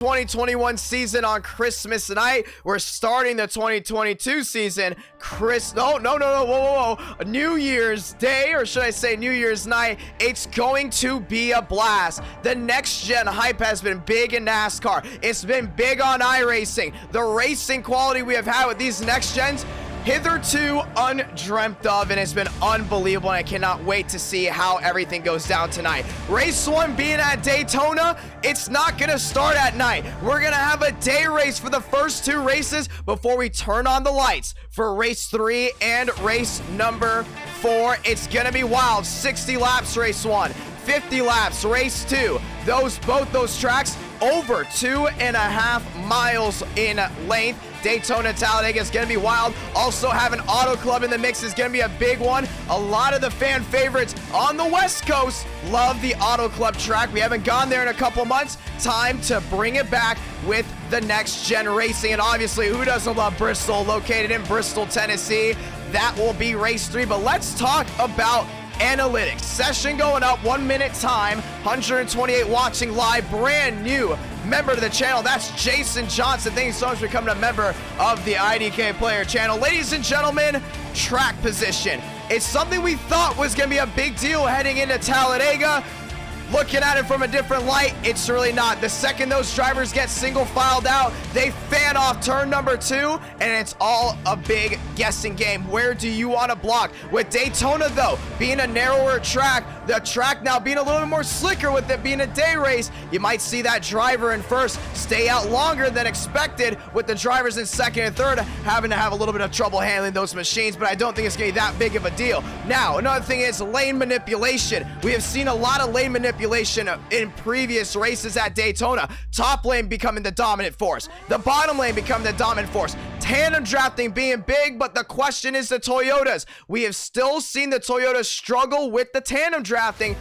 2021 season on Christmas night. We're starting the 2022 season whoa, New Year's Day, or should I say New Year's night. It's going to be a blast. The next gen hype has been big in NASCAR. It's been big on iRacing. The racing quality we have had with these next gens, hitherto undreamt of, and it's been unbelievable, and I cannot wait to see how everything goes down tonight. Race 1 being at Daytona, it's not gonna start at night. We're gonna have a day race for the first 2 races before we turn on the lights for race 3 and race number 4. It's gonna be wild. 60 laps race 1, 50 laps race 2. Both those tracks over 2.5 miles in length. Daytona, Talladega is going to be wild. Also having Auto Club in the mix is going to be a big one. A lot of the fan favorites on the West Coast love the Auto Club track. We haven't gone there in a couple months. Time to bring it back with the next gen racing. And obviously, who doesn't love Bristol? Located in Bristol, Tennessee. That will be race 3. But let's talk about analytics. Session going up, 1 minute time, 128 watching live, brand new member to the channel. That's Jason Johnson. Thank you so much for becoming a member of the IDK Player Channel. Ladies and gentlemen, track position. It's something we thought was going to be a big deal heading into Talladega. Looking at it from a different light, it's really not. The second those drivers get single filed out, they fan off turn number 2, and it's all a big guessing game. Where do you want to block? With Daytona, though, being a narrower track, the track now being a little bit more slicker with it being a day race, you might see that driver in first stay out longer than expected, with the drivers in second and third having to have a little bit of trouble handling those machines, but I don't think it's going to be that big of a deal. Now, another thing is lane manipulation. We have seen a lot of lane manipulation in previous races at Daytona. Top lane becoming the dominant force, the bottom lane becoming the dominant force. Tandem drafting being big, but the question is the Toyotas. We have still seen the Toyotas struggle with the tandem drafting,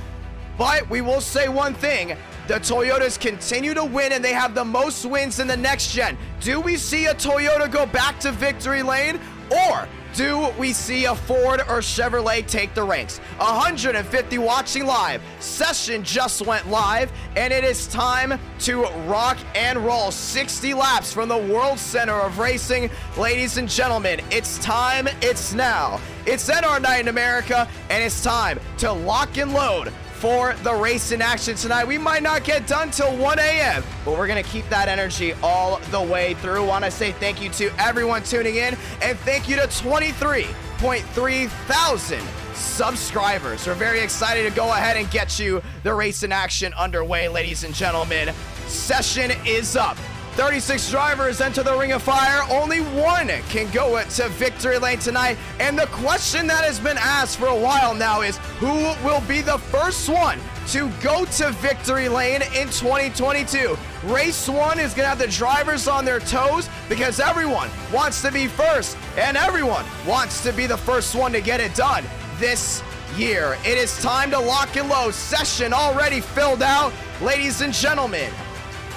but we will say one thing: the Toyotas continue to win, and they have the most wins in the next gen. Do we see a Toyota go back to victory lane, or do we see a Ford or Chevrolet take the ranks? 150 watching live. Session just went live, and it is time to rock and roll. 60 laps from the World Center of Racing. Ladies and gentlemen, it's time, it's now. It's NR Night in America, and it's time to lock and load for the race in action tonight. We might not get done till 1 a.m., but we're going to keep that energy all the way through. Want to say thank you to everyone tuning in, and thank you to 23.3 thousand subscribers. We're very excited to go ahead and get you the race in action underway, ladies and gentlemen. Session is up. 36 drivers enter the ring of fire. Only one can go to victory lane tonight. And the question that has been asked for a while now is, who will be the first one to go to victory lane in 2022? Race 1 is going to have the drivers on their toes, because everyone wants to be first, and everyone wants to be the first one to get it done this year. It is time to lock and load. Session already filled out. Ladies and gentlemen,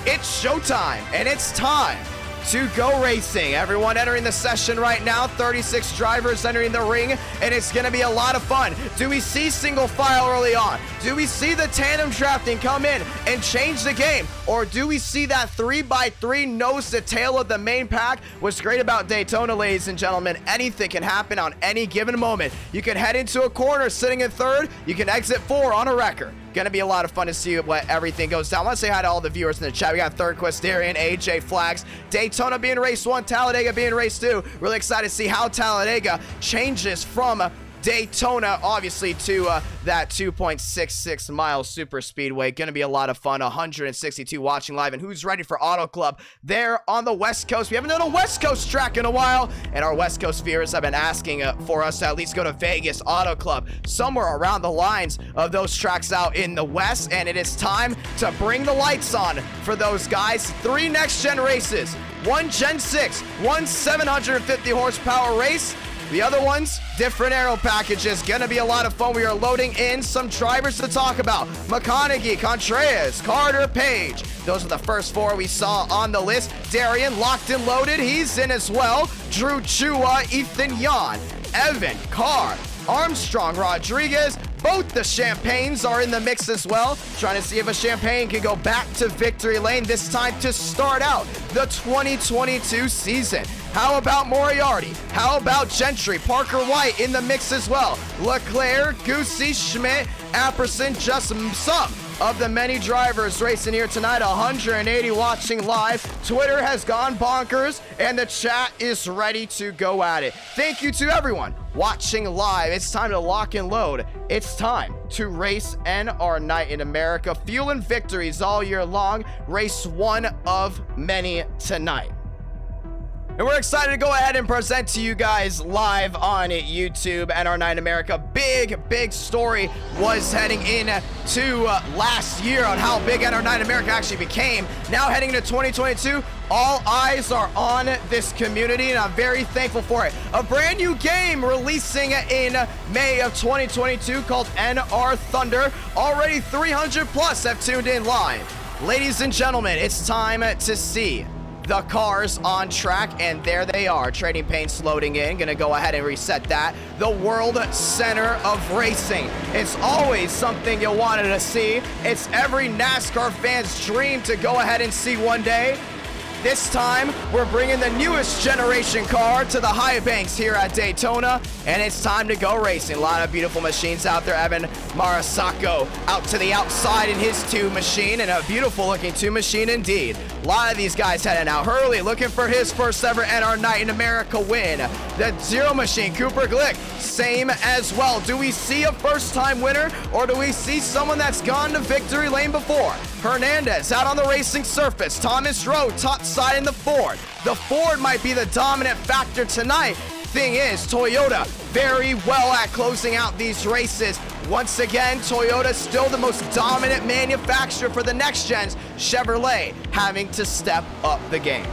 it's showtime, and it's time to go racing. Everyone entering the session right now. 36 drivers entering the ring, and it's going to be a lot of fun. Do we see single file early on? Do we see the tandem drafting come in and change the game? Or do we see that 3x3 nose to tail of the main pack? What's great about Daytona, ladies and gentlemen, anything can happen on any given moment. You can head into a corner sitting in third. You can exit 4 on a wrecker. Gonna be a lot of fun to see what everything goes down. I want to say hi to all the viewers in the chat. We got Third Questarian, AJ Flags, Daytona being race 1, Talladega being race 2. Really excited to see how Talladega changes from Daytona, obviously, to that 2.66 mile super speedway. Gonna be a lot of fun. 162 watching live, and who's ready for Auto Club there on the West Coast? We haven't done a West Coast track in a while, and our West Coast viewers have been asking for us to at least go to Vegas Auto Club, somewhere around the lines of those tracks out in the West. And it is time to bring the lights on for those guys. 3 next gen races, 1 Gen 6, 1 750 horsepower race. The other ones, different aero packages. Gonna be a lot of fun. We are loading in some drivers to talk about. McConaughey, Contreras, Carter, Page. Those are the first 4 we saw on the list. Darian, locked and loaded. He's in as well. Drew Chua, Ethan Yan, Evan, Carr, Armstrong, Rodriguez, Both the champagnes are in the mix as well. Trying to see if a champagne can go back to victory lane, this time to start out the 2022 season. How about Moriarty? How about Gentry? Parker White in the mix as well. Leclerc, Goosey, Schmidt, Apperson, just some of the many drivers racing here tonight. 180 watching live. Twitter has gone bonkers, and the chat is ready to go at it. Thank you to everyone watching live. It's time to lock and load. It's time to race NR Night in America. Fueling victories all year long. Race one of many tonight. And we're excited to go ahead and present to you guys live on YouTube NR Night in America. Big story was heading into last year on how big NR Night in America actually became. Now heading into 2022, all eyes are on this community, and I'm very thankful for it. A brand new game releasing in May of 2022 called NR Thunder. Already 300 plus have tuned in live. Ladies and gentlemen, it's time to see the cars on track, and there they are. Trading paints loading in. Gonna go ahead and reset that. The world center of racing. It's always something you wanted to see. It's every NASCAR fan's dream to go ahead and see one day. This time, we're bringing the newest generation car to the high banks here at Daytona, and it's time to go racing. A lot of beautiful machines out there. Evan Marasako out to the outside in his 2 machine, and a beautiful looking 2 machine indeed. A lot of these guys heading out. Hurley looking for his first ever NR Night in America win. The 0 machine, Cooper Glick, same as well. Do we see a first time winner, or do we see someone that's gone to victory lane before? Hernandez out on the racing surface. Thomas Rowe top side in the Ford. The Ford might be the dominant factor tonight. Thing is, Toyota very well at closing out these races. Once again, Toyota still the most dominant manufacturer for the next gens. Chevrolet having to step up the game.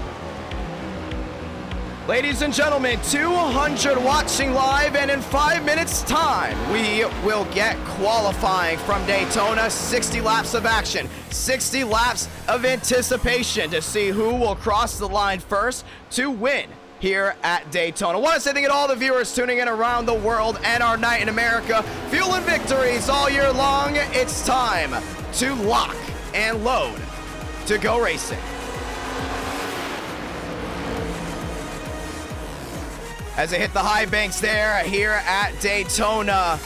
Ladies and gentlemen, 200 watching live, and in 5 minutes time, we will get qualifying from Daytona. 60 laps of action, 60 laps of anticipation to see who will cross the line first to win here at Daytona. I want to say thank you to all the viewers tuning in around the world. NR Night in America, fueling victories all year long. It's time to lock and load to go racing. As they hit the high banks there here at Daytona.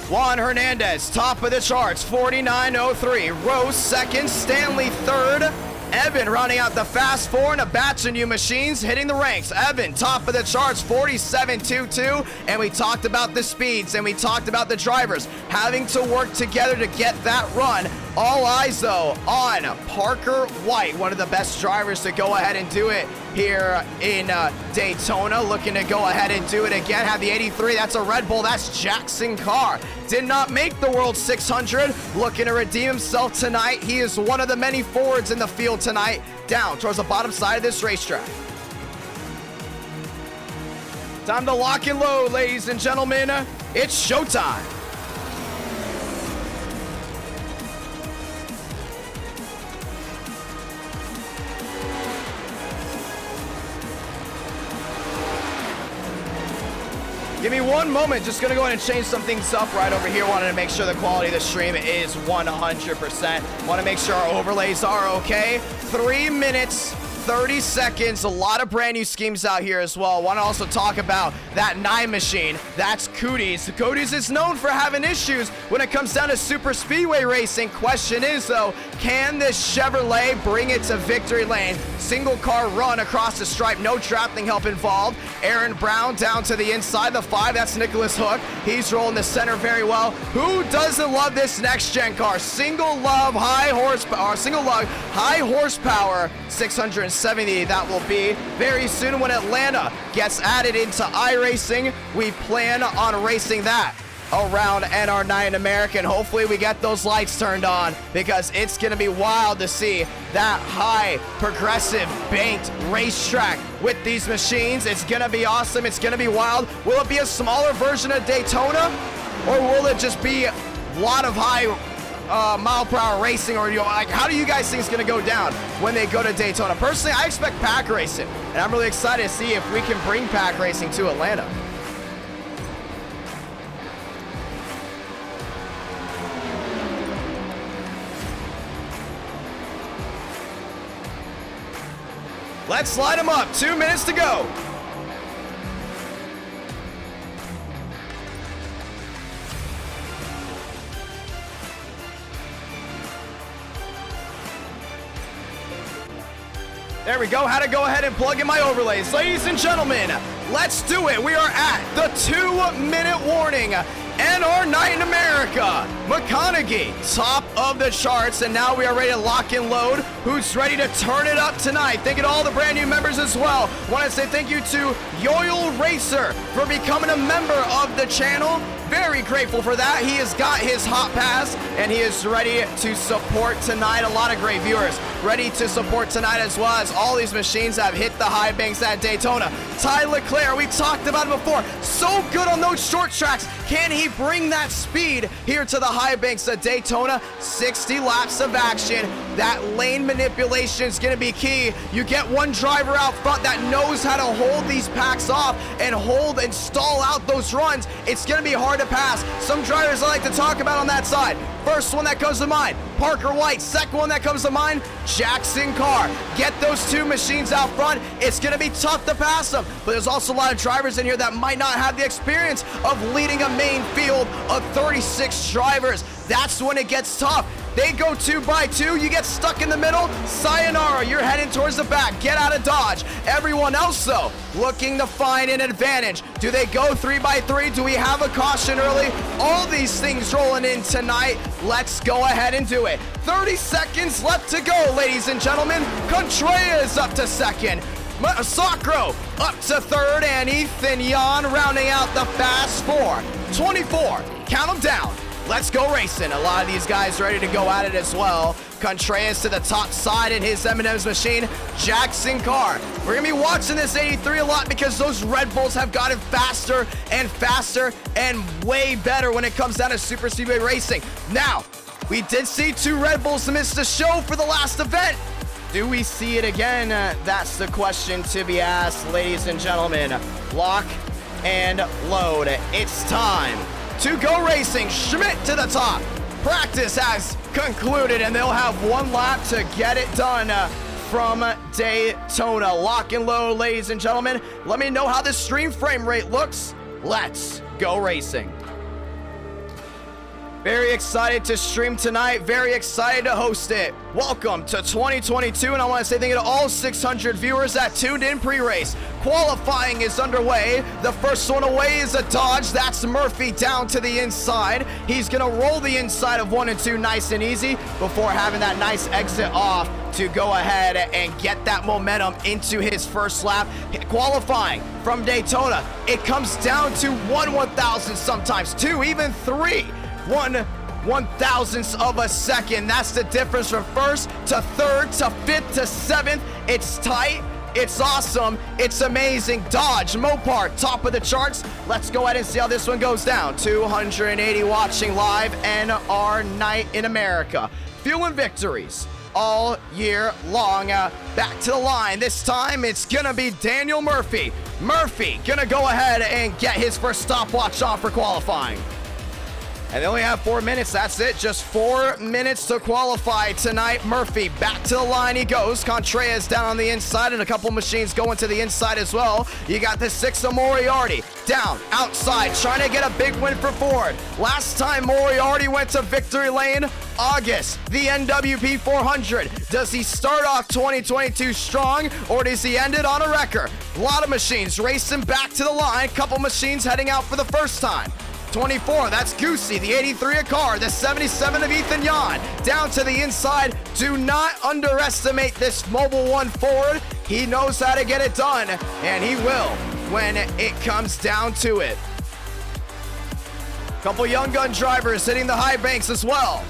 Juan Hernandez, top of the charts, 49.03. Rose second, Stanley third. Evan rounding out the fast 4 and a batch of new machines hitting the ranks. Evan, top of the charts, 47.22. And we talked about the speeds, and we talked about the drivers having to work together to get that run. All eyes, though, on Parker White, one of the best drivers to go ahead and do it here in Daytona. Looking to go ahead and do it again. Have the 83. That's a Red Bull. That's Jackson Carr. Did not make the World 600. Looking to redeem himself tonight. He is one of the many Fords in the field tonight. Down towards the bottom side of this racetrack. Time to lock and load, ladies and gentlemen. It's showtime. Give me one moment, just gonna go ahead and change some things up right over here. Wanted to make sure the quality of the stream is 100%. Want to make sure our overlays are okay. 3 minutes, 30 seconds, a lot of brand new schemes out here as well. Want to also talk about that 9 machine. That's Cooties. Cooties is known for having issues when it comes down to super speedway racing. Question is, though, can this Chevrolet bring it to victory lane? Single car run across the stripe, no trapping help involved. Aaron Brown down to the inside, the 5, that's Nicholas Hook. He's rolling the center very well. Who doesn't love this next gen car? Single lug, high horsepower, 670 that will be very soon when Atlanta gets added into iRacing. We plan on racing that around NR Night in America, and hopefully we get those lights turned on, because it's going to be wild to see that high progressive banked racetrack with these machines. It's going to be awesome. It's going to be wild. Will it be a smaller version of Daytona, or will it just be a lot of high mile per hour racing? Or like, how do you guys think it's going to go down when they go to Daytona? Personally, I expect pack racing, and I'm really excited to see if we can bring pack racing to Atlanta. Let's light them up. 2 minutes to go. There we go. Had to go ahead and plug in my overlays. Ladies and gentlemen, let's do it. We are at the 2-minute warning. And our night in America, McConaughey, top of the charts, and now we are ready to lock and load. Who's ready to turn it up tonight? Thank you to all the brand new members as well. Want to say thank you to Yoil Racer for becoming a member of the channel. Very grateful for that. He has got his hot pass, and he is ready to support tonight. A lot of great viewers ready to support tonight, as well as all these machines have hit the high banks at Daytona. Ty Leclerc, we talked about him before. So good on those short tracks. Can he bring that speed here to the high banks at Daytona? 60 laps of action. That lane manipulation is going to be key. You get one driver out front that knows how to hold these packs off and hold and stall out those runs. It's going to be hard to pass. Some drivers I like to talk about on that side. First one that comes to mind, Parker White. Second one that comes to mind, Jackson Carr. Get those two machines out front. It's going to be tough to pass them, but there's also a lot of drivers in here that might not have the experience of leading a main field of 36 drivers. That's when it gets tough. They go 2 by 2, you get stuck in the middle, sayonara, you're heading towards the back, get out of Dodge. Everyone else though, looking to find an advantage. Do they go 3 by 3? Do we have a caution early? All these things rolling in tonight. Let's go ahead and do it. 30 seconds left to go, ladies and gentlemen. Contreras up to second. Sacro up to third, and Ethan Yan rounding out the fast 4. 24, count them down. Let's go racing. A lot of these guys ready to go at it as well. Contreras to the top side in his M&M's machine. Jackson Carr. We're going to be watching this 83 a lot because those Red Bulls have gotten faster and faster and way better when it comes down to Super Speedway racing. Now, we did see 2 Red Bulls miss the show for the last event. Do we see it again? That's the question to be asked, ladies and gentlemen. Lock and load. It's time to go racing. Schmidt to the top. Practice has concluded, and they'll have 1 lap to get it done from Daytona. Lock and load, ladies and gentlemen. Let me know how this stream frame rate looks. Let's go racing. Very excited to stream tonight. Very excited to host it. Welcome to 2022, and I want to say thank you to all 600 viewers that tuned in pre-race. Qualifying is underway. The first one away is a Dodge. That's Murphy down to the inside. He's going to roll the inside of 1 and 2 nice and easy before having that nice exit off to go ahead and get that momentum into his first lap. Qualifying from Daytona, it comes down to 1/1000, sometimes 2, even 3. 1/1000th of a second. That's the difference from first to third to fifth to 7th. It's tight. It's awesome. It's amazing. Dodge, Mopar, top of the charts. Let's go ahead and see how this one goes down. 280 watching live, and our night in America. Fueling victories all year long. Back to the line. This time it's gonna be Daniel Murphy. Murphy gonna go ahead and get his first stopwatch off for qualifying. And they only have 4 minutes. That's it. Just 4 minutes to qualify tonight. Murphy back to the line he goes. Contreras down on the inside, and a couple machines going to the inside as well. You got the 6 of Moriarty down outside, trying to get a big win for Ford. Last time Moriarty went to victory lane, August, the NWP 400. Does he start off 2022 strong, or does he end it on a wrecker? A lot of machines racing back to the line. Couple machines heading out for the first time. 24, that's Goosey, the 83 of Carr, the 77 of Ethan Yan, down to the inside. Do not underestimate this Mobile 1 Ford. He knows how to get it done, and he will when it comes down to it. Couple young gun drivers hitting the high banks as well.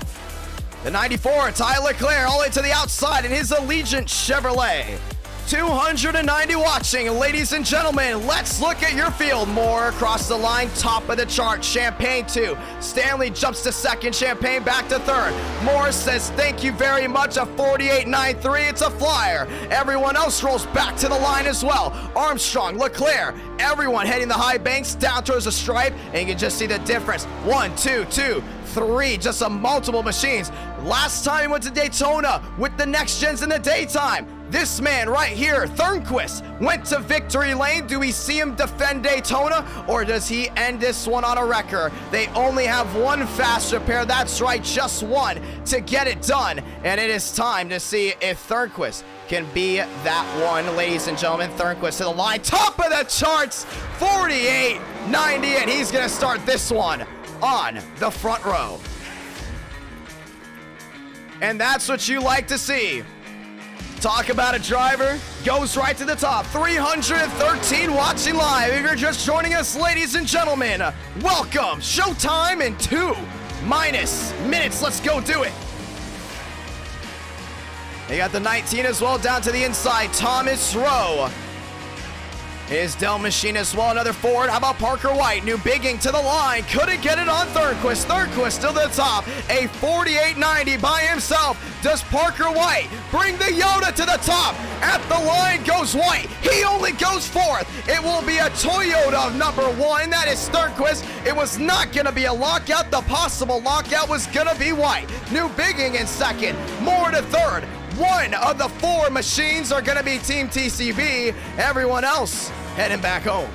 The 94, Ty Leclerc, all the way to the outside in his Allegiant Chevrolet. 290 watching, ladies and gentlemen. Let's look at your field. Moore across the line, top of the chart. Champagne 2. Stanley jumps to second. Champagne back to third. Moore says thank you very much. A 48.93. It's a flyer. Everyone else rolls back to the line as well. Armstrong, Leclerc, everyone heading the high banks down towards the stripe, and you can just see the difference. 1, 2, 2, 3. Just some multiple machines. Last time we went to Daytona with the next gens in the daytime. This man right here, Thornquist, went to victory lane. Do we see him defend Daytona, or does he end this one on a wrecker? They only have one fast repair. That's right, just one to get it done. And it is time to see if Thornquist can be that one, ladies and gentlemen. Thornquist to the line, top of the charts, 48.90, and he's gonna start this one on the front row. And that's what you like to see. Talk about a driver, goes right to the top. 313 watching live. If you're just joining us, ladies and gentlemen, welcome. Showtime in 2 minutes. Let's go do it. They got the 19 as well down to the inside. Thomas Rowe. His Dell machine as well, another Ford. How about Parker White? New bigging to the line. Couldn't get it on Thornquist. Thornquist still to the top. A 48.90 by himself. Does Parker White bring the Yoda to the top? At the line goes White. He only goes fourth. It will be a Toyota of number 1. That is Thornquist. It was not going to be a lockout. The possible lockout was going to be White. New bigging in second. Moore to third. One of the 4 machines are going to be Team TCB. Everyone else heading back home.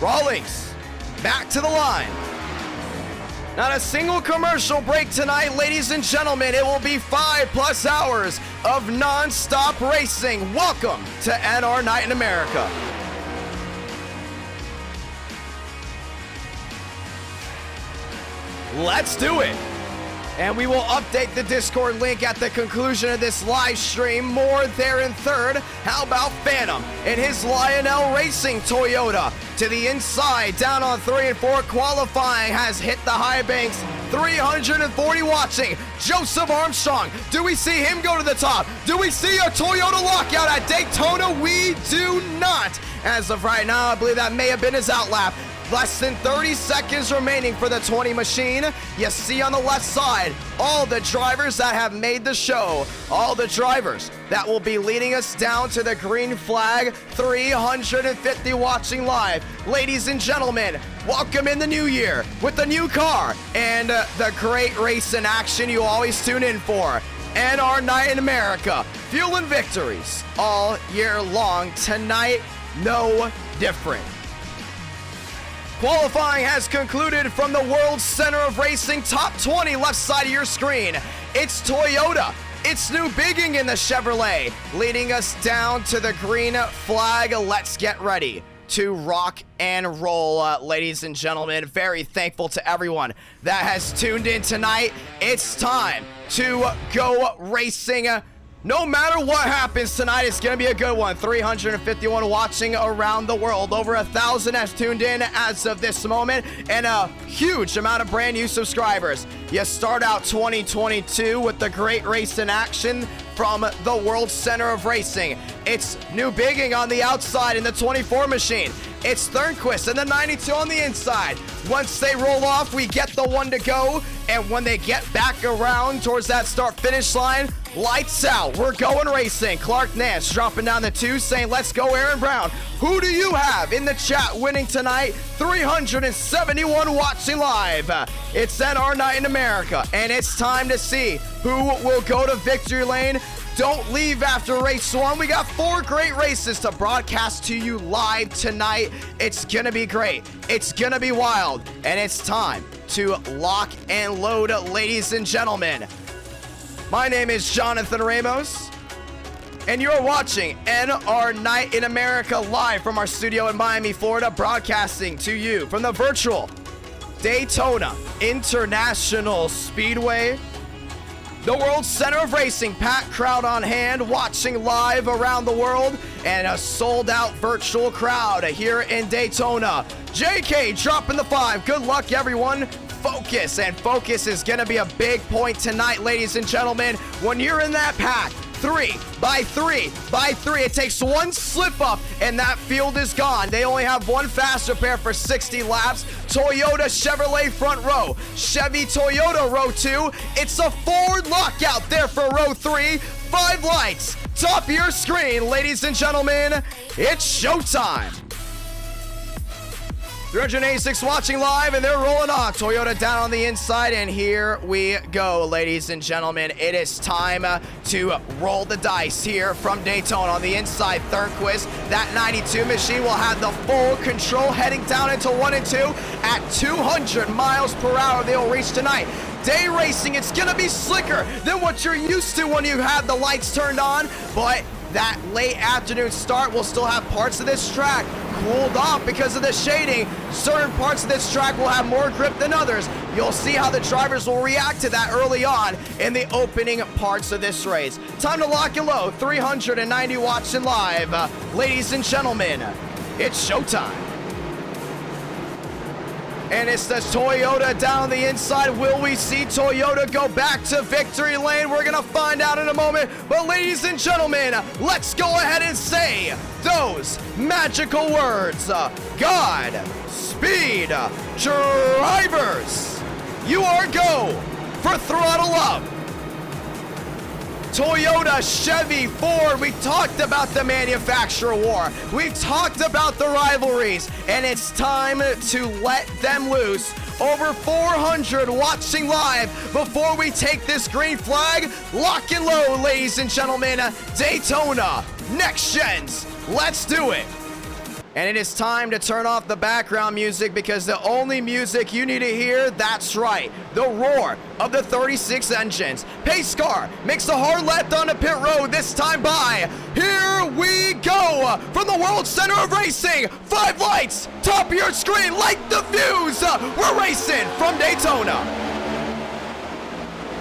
Rawlings back to the line. Not a single commercial break tonight, ladies and gentlemen. It will be 5+ hours of non-stop racing. Welcome to NR Night in America. Let's do it. And we will update the Discord link at the conclusion of this live stream. More there in third. How about Phantom in his Lionel Racing Toyota to the inside, down on 3 and 4. Qualifying has hit the high banks. 340 watching. Joseph Armstrong. Do we see him go to the top? Do we see a Toyota lockout at Daytona? We do not. As of right now, I believe that may have been his outlap. Less than 30 seconds remaining for the 20 machine. You see on the left side all the drivers that have made the show. All the drivers that will be leading us down to the green flag. 350 watching live. Ladies and gentlemen, welcome in the new year with the new car and the great race in action you always tune in for. NR Night in America. Fueling victories all year long. Tonight, no different. Qualifying has concluded from the World Center of Racing. Top 20 left side of your screen. It's Toyota. It's new bigging in the Chevrolet, leading us down to the green flag. Let's get ready to rock and roll, ladies and gentlemen. Very thankful to everyone that has tuned in tonight. It's time to go racing. No matter what happens tonight, it's going to be a good one. 351 watching around the world. Over 1,000 has tuned in as of this moment, and a huge amount of brand new subscribers. You start out 2022 with the great race in action from the World Center of Racing. It's new bigging on the outside in the 24 machine. It's Thornquist and the 92 on the inside. Once they roll off, we get the 1 to go. And when they get back around towards that start-finish line, lights out. We're going racing. Clark Nance dropping down the 2 saying, let's go Aaron Brown. Who do you have in the chat winning tonight? 371 watching live. It's NR Night in America, and it's time to see who will go to victory lane. Don't leave after race 1. We got 4 great races to broadcast to you live tonight. It's gonna be great. It's gonna be wild. And it's time to lock and load, ladies and gentlemen. My name is Jonathan Ramos, and you're watching NR Night in America live from our studio in Miami, Florida, broadcasting to you from the virtual Daytona International Speedway. The World Center of Racing, packed crowd on hand, watching live around the world, and a sold-out virtual crowd here in Daytona. JK dropping the 5. Good luck, everyone. Focus, and focus is going to be a big point tonight, ladies and gentlemen. When you're in that pack, 3 by 3 by 3. It takes one slip up and that field is gone. They only have one fast repair for 60 laps. Toyota Chevrolet front row. Chevy Toyota row 2. It's a Ford lockout there for row 3. 5 lights. Top of your screen, ladies and gentlemen. It's showtime. 386 watching live, and they're rolling on. Toyota down on the inside, and here we go, ladies and gentlemen. It is time to roll the dice here from Daytona. On the inside, Thurnquist, that 92 machine will have the full control heading down into 1 and 2 at 200 miles per hour. They'll reach tonight. Day racing, it's gonna be slicker than what you're used to when you have the lights turned on, but that late afternoon start will still have parts of this track cooled off because of the shading. Certain parts of this track will have more grip than others. You'll see how the drivers will react to that early on in the opening parts of this race. Time to lock it low. 390 watching live. Ladies and gentlemen, it's showtime. And it's the Toyota down the inside. Will we see Toyota go back to victory lane? We're going to find out in a moment. But ladies and gentlemen, let's go ahead and say those magical words. God, speed, drivers. You are go for throttle up. Toyota, Chevy, Ford, we talked about the manufacturer war. We've talked about the rivalries, and it's time to let them loose. Over 400 watching live before we take this green flag. Lock and load, ladies and gentlemen. Daytona, next gens, let's do it. And it is time to turn off the background music because the only music you need to hear, that's right, the roar of the 36 engines. Pace car makes a hard left on the pit road, this time by. Here we go from the World Center of Racing. 5 lights, top of your screen, light the fuse. We're racing from Daytona.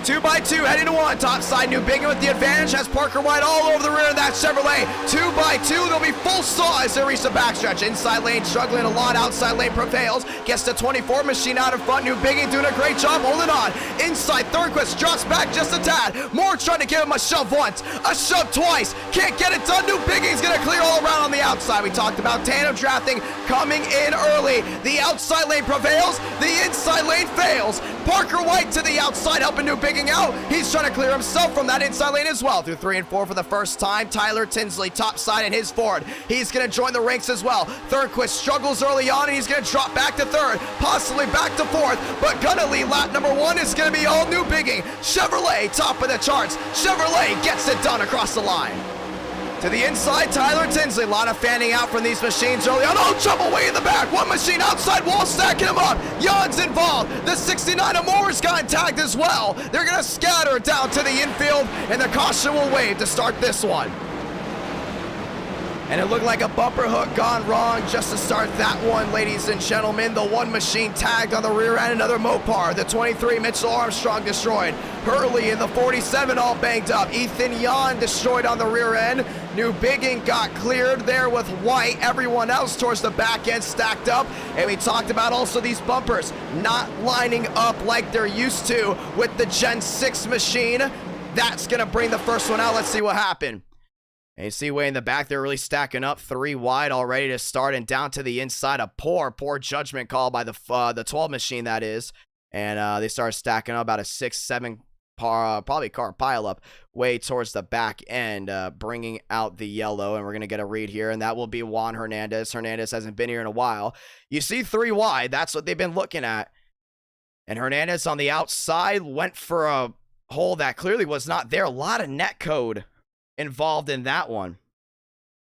2x2 heading to 1, top side, New Bingham with the advantage, has Parker White all over the rear of that Chevrolet. 2x2, they'll be full saw as they reach the backstretch. Inside lane struggling a lot, outside lane prevails, gets the 24 machine out in front. New Bingham doing a great job holding on. Inside, Thurnquist drops back just a tad. Moore trying to give him a shove once, a shove twice, can't get it done. New Bingham's gonna clear all around on the outside. We talked about tandem drafting coming in early. The outside lane prevails, the inside lane fails. Parker White to the outside helping New Bingham out. He's trying to clear himself from that inside lane as well. Through 3 and 4 for the first time. Tyler Tinsley top side in his Ford. He's going to join the ranks as well. Thurnquist struggles early on, and he's going to drop back to 3rd, possibly back to 4th, but gonna lead lap number 1 is going to be all New Bingham. Chevrolet top of the charts. Chevrolet gets it done across the line. To the inside, Tyler Tinsley. A lot of fanning out from these machines early on. Oh, trouble way in the back. One machine outside wall stacking him up. Jan's involved. The 69 of Moore's got tagged as well. They're going to scatter down to the infield, and the caution will wave to start this one. And it looked like a bumper hook gone wrong just to start that one, ladies and gentlemen. The one machine tagged on the rear end, another Mopar. The 23, Mitchell Armstrong destroyed. Hurley in the 47 all banged up. Ethan Jan destroyed on the rear end. New Bingham got cleared there with White. Everyone else towards the back end stacked up. And we talked about also these bumpers not lining up like they're used to with the Gen 6 machine. That's going to bring the first one out. Let's see what happened. And you see way in the back, they're really stacking up 3 wide already to start, and down to the inside. A poor judgment call by the 12 machine, that is. And they start stacking up about a 6-7 probably car pileup way towards the back end, bringing out the yellow. And we're going to get a read here, and that will be Juan Hernandez. Hernandez hasn't been here in a while. You see 3 wide. That's what they've been looking at. And Hernandez on the outside went for a hole that clearly was not there. A lot of net code involved in that one,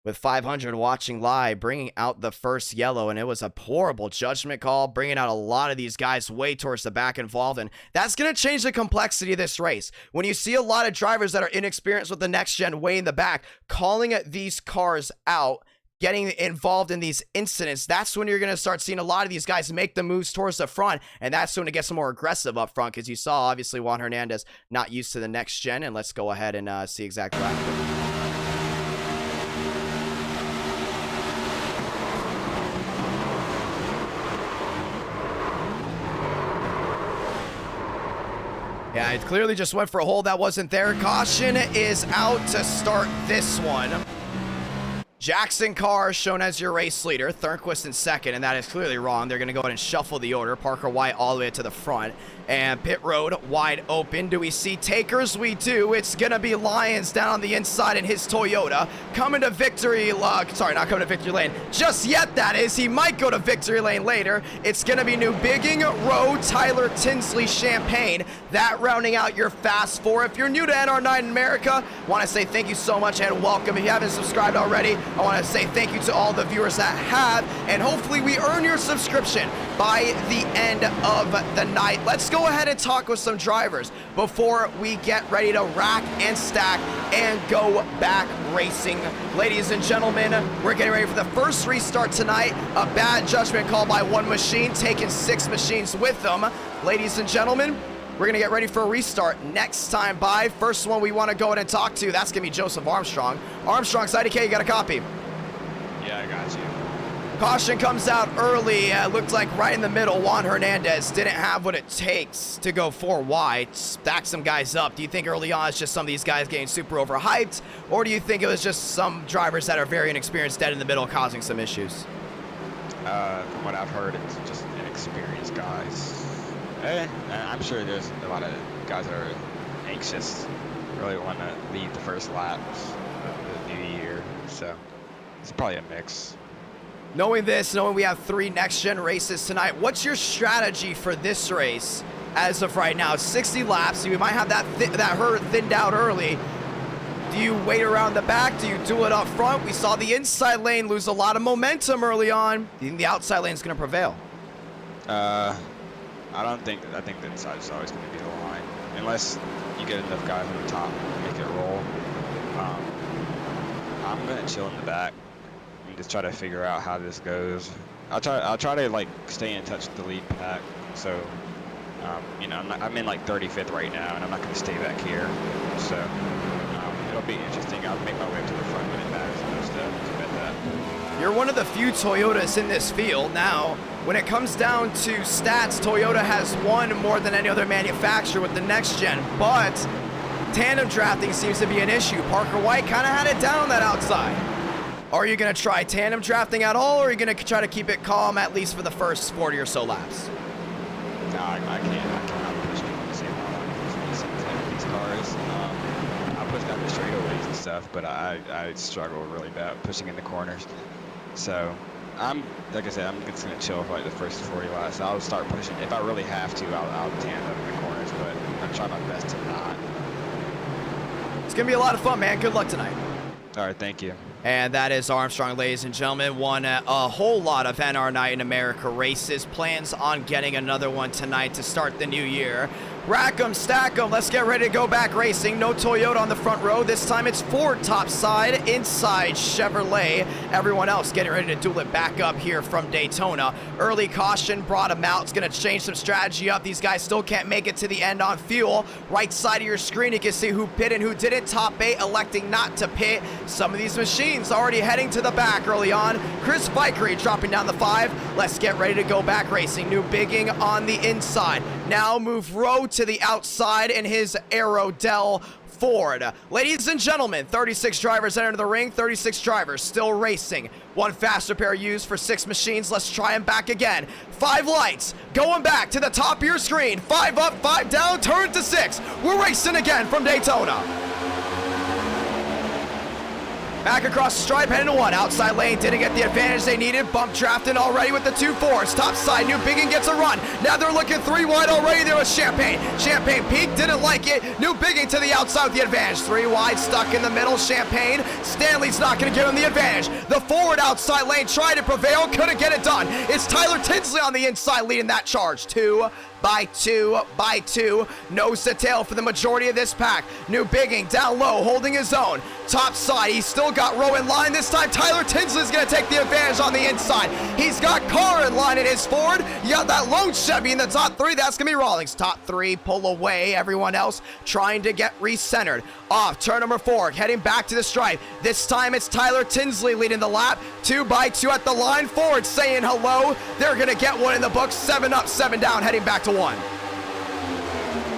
with 500 watching live, bringing out the first yellow. And it was a horrible judgment call, bringing out a lot of these guys way towards the back involved. And that's going to change the complexity of this race. When you see a lot of drivers that are inexperienced with the next gen way in the back, calling these cars out, getting involved in these incidents, that's when you're going to start seeing a lot of these guys make the moves towards the front. And that's when it gets more aggressive up front, because you saw obviously Juan Hernandez not used to the next gen. And let's go ahead and see exactly what happened. Yeah, it clearly just went for a hole that wasn't there. Caution is out to start this one. Jackson Carr shown as your race leader, Thornquist in second, and that is clearly wrong. They're going to go ahead and shuffle the order. Parker White all the way to the front, and pit road wide open. Do we see takers? We do. It's going to be Lyons down on the inside in his Toyota, coming to victory, sorry, not coming to victory lane just yet, that is. He might go to victory lane later. It's going to be New Bigging, Rowe, Tyler Tinsley, Champagne. That rounding out your Fast Four. If you're new to NR9 in America, want to say thank you so much and welcome. If you haven't subscribed already, I want to say thank you to all the viewers that have, and hopefully we earn your subscription by the end of the night. Let's go ahead and talk with some drivers before we get ready to rack and stack and go back racing. Ladies and gentlemen, we're getting ready for the first restart tonight. A bad judgment call by one machine, taking 6 machines with them. Ladies and gentlemen, we're going to get ready for a restart next time by. First one we want to go ahead and talk to, that's going to be Joseph Armstrong. Armstrong, IDK, you got a copy? Yeah, I got you. Caution comes out early. Looked like right in the middle, Juan Hernandez didn't have what it takes to go 4 wide, stack some guys up. Do you think early on it's just some of these guys getting super overhyped, or do you think it was just some drivers that are very inexperienced dead in the middle causing some issues? From what I've heard, it's just inexperienced guys. I'm sure there's a lot of guys that are anxious, really want to lead the first laps of the new year, so it's probably a mix. Knowing this, knowing we have 3 next-gen races tonight, what's your strategy for this race as of right now? 60 laps, you might have that herd thinned out early. Do you wait around the back? Do you do it up front? We saw the inside lane lose a lot of momentum early on. Do you think the outside lane is going to prevail? I think the inside is always going to be the line, unless you get enough guys on the top to make it roll. I'm going to chill in the back and just try to figure out how this goes. I'll try to like stay in touch with the lead pack. So, you know, I'm in like 35th right now, and I'm not going to stay back here. So it'll be interesting. I'll make my way to the front when it matters most to bet that. You're one of the few Toyotas in this field. Now, when it comes down to stats, Toyota has won more than any other manufacturer with the next gen, but tandem drafting seems to be an issue. Parker White kind of had it down on that outside. Are you going to try tandem drafting at all, or are you going to try to keep it calm at least for the first 40 or so laps? No, I cannot push people the same way these cars. I push down the straightaways and stuff, but I struggle really bad pushing in the corners. So like I said, I'm just gonna chill for like the first 40 laps. I'll start pushing if I really have to. I'll tandem in the corners, but I'm trying my best to not. It's gonna be a lot of fun, man. Good luck tonight. All right, thank you. And that is Armstrong, ladies and gentlemen. Won a whole lot of NR9 in America races. Plans on getting another one tonight to start the new year. Rack 'em, stack 'em. Let's get ready to go back racing. No Toyota on the front row. This time it's Ford topside, inside Chevrolet. Everyone else getting ready to duel it back up here from Daytona. Early caution brought them out. It's going to change some strategy up. These guys still can't make it to the end on fuel. Right side of your screen, you can see who pit and who didn't. Top 8 electing not to pit. Some of these machines already heading to the back early on. Chris Vickery dropping down the 5. Let's get ready to go back racing. New Bigging on the inside. Now move Rowe to the outside in his Aerodel Ford. Ladies and gentlemen, 36 drivers enter the ring, 36 drivers still racing. 1 faster pair used for 6 machines. Let's try them back again. 5 lights, going back to the top of your screen. 5 up, 5 down, turn to 6. We're racing again from Daytona. Back across the stripe, heading to 1. Outside lane, didn't get the advantage they needed. Bump drafting already with the 2-4s. Top side, New Bigging gets a run. Now they're looking 3 wide already. There was Champagne. Champagne peak, didn't like it. New Bigging to the outside with the advantage. 3 wide, stuck in the middle. Champagne. Stanley's not going to give him the advantage. The forward outside lane tried to prevail, couldn't get it done. It's Tyler Tinsley on the inside leading that charge. 2 by 2 by 2. Nose to tail for the majority of this pack. New Bigging down low, holding his own. Top side, he's still got Rowe in line. This time, Tyler Tinsley's going to take the advantage on the inside. He's got Carr in line in his Ford. You got that lone Chevy in the top 3. That's going to be Rawlings. Top 3 pull away. Everyone else trying to get recentered. Off, turn number 4, heading back to the stripe. This time, it's Tyler Tinsley leading the lap. 2 by 2 at the line. Ford saying hello. They're going to get one in the books. 7 up, 7 down, heading back to 1.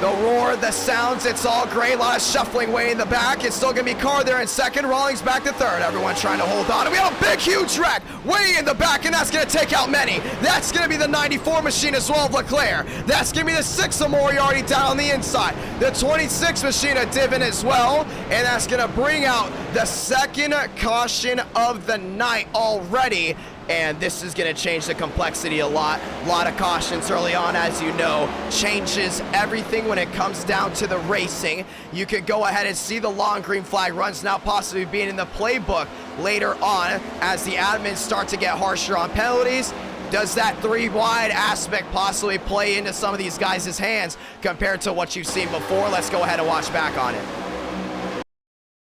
The roar, the sounds, it's all great. A lot of shuffling way in the back. It's still going to be Carr there in second. Rawlings back to third. Everyone trying to hold on. And we have a big, huge wreck way in the back, and that's going to take out many. That's going to be the 94 machine as well of Leclerc. That's going to be the 6 of Moriarty down on the inside. The 26 machine of Divin as well. And that's going to bring out the second caution of the night already. And this is going to change the complexity a lot. A lot of cautions early on, as you know. Changes everything when it comes down to the racing. You could go ahead and see the long green flag runs now possibly being in the playbook later on as the admins start to get harsher on penalties. Does that 3 wide aspect possibly play into some of these guys' hands compared to what you've seen before? Let's go ahead and watch back on it.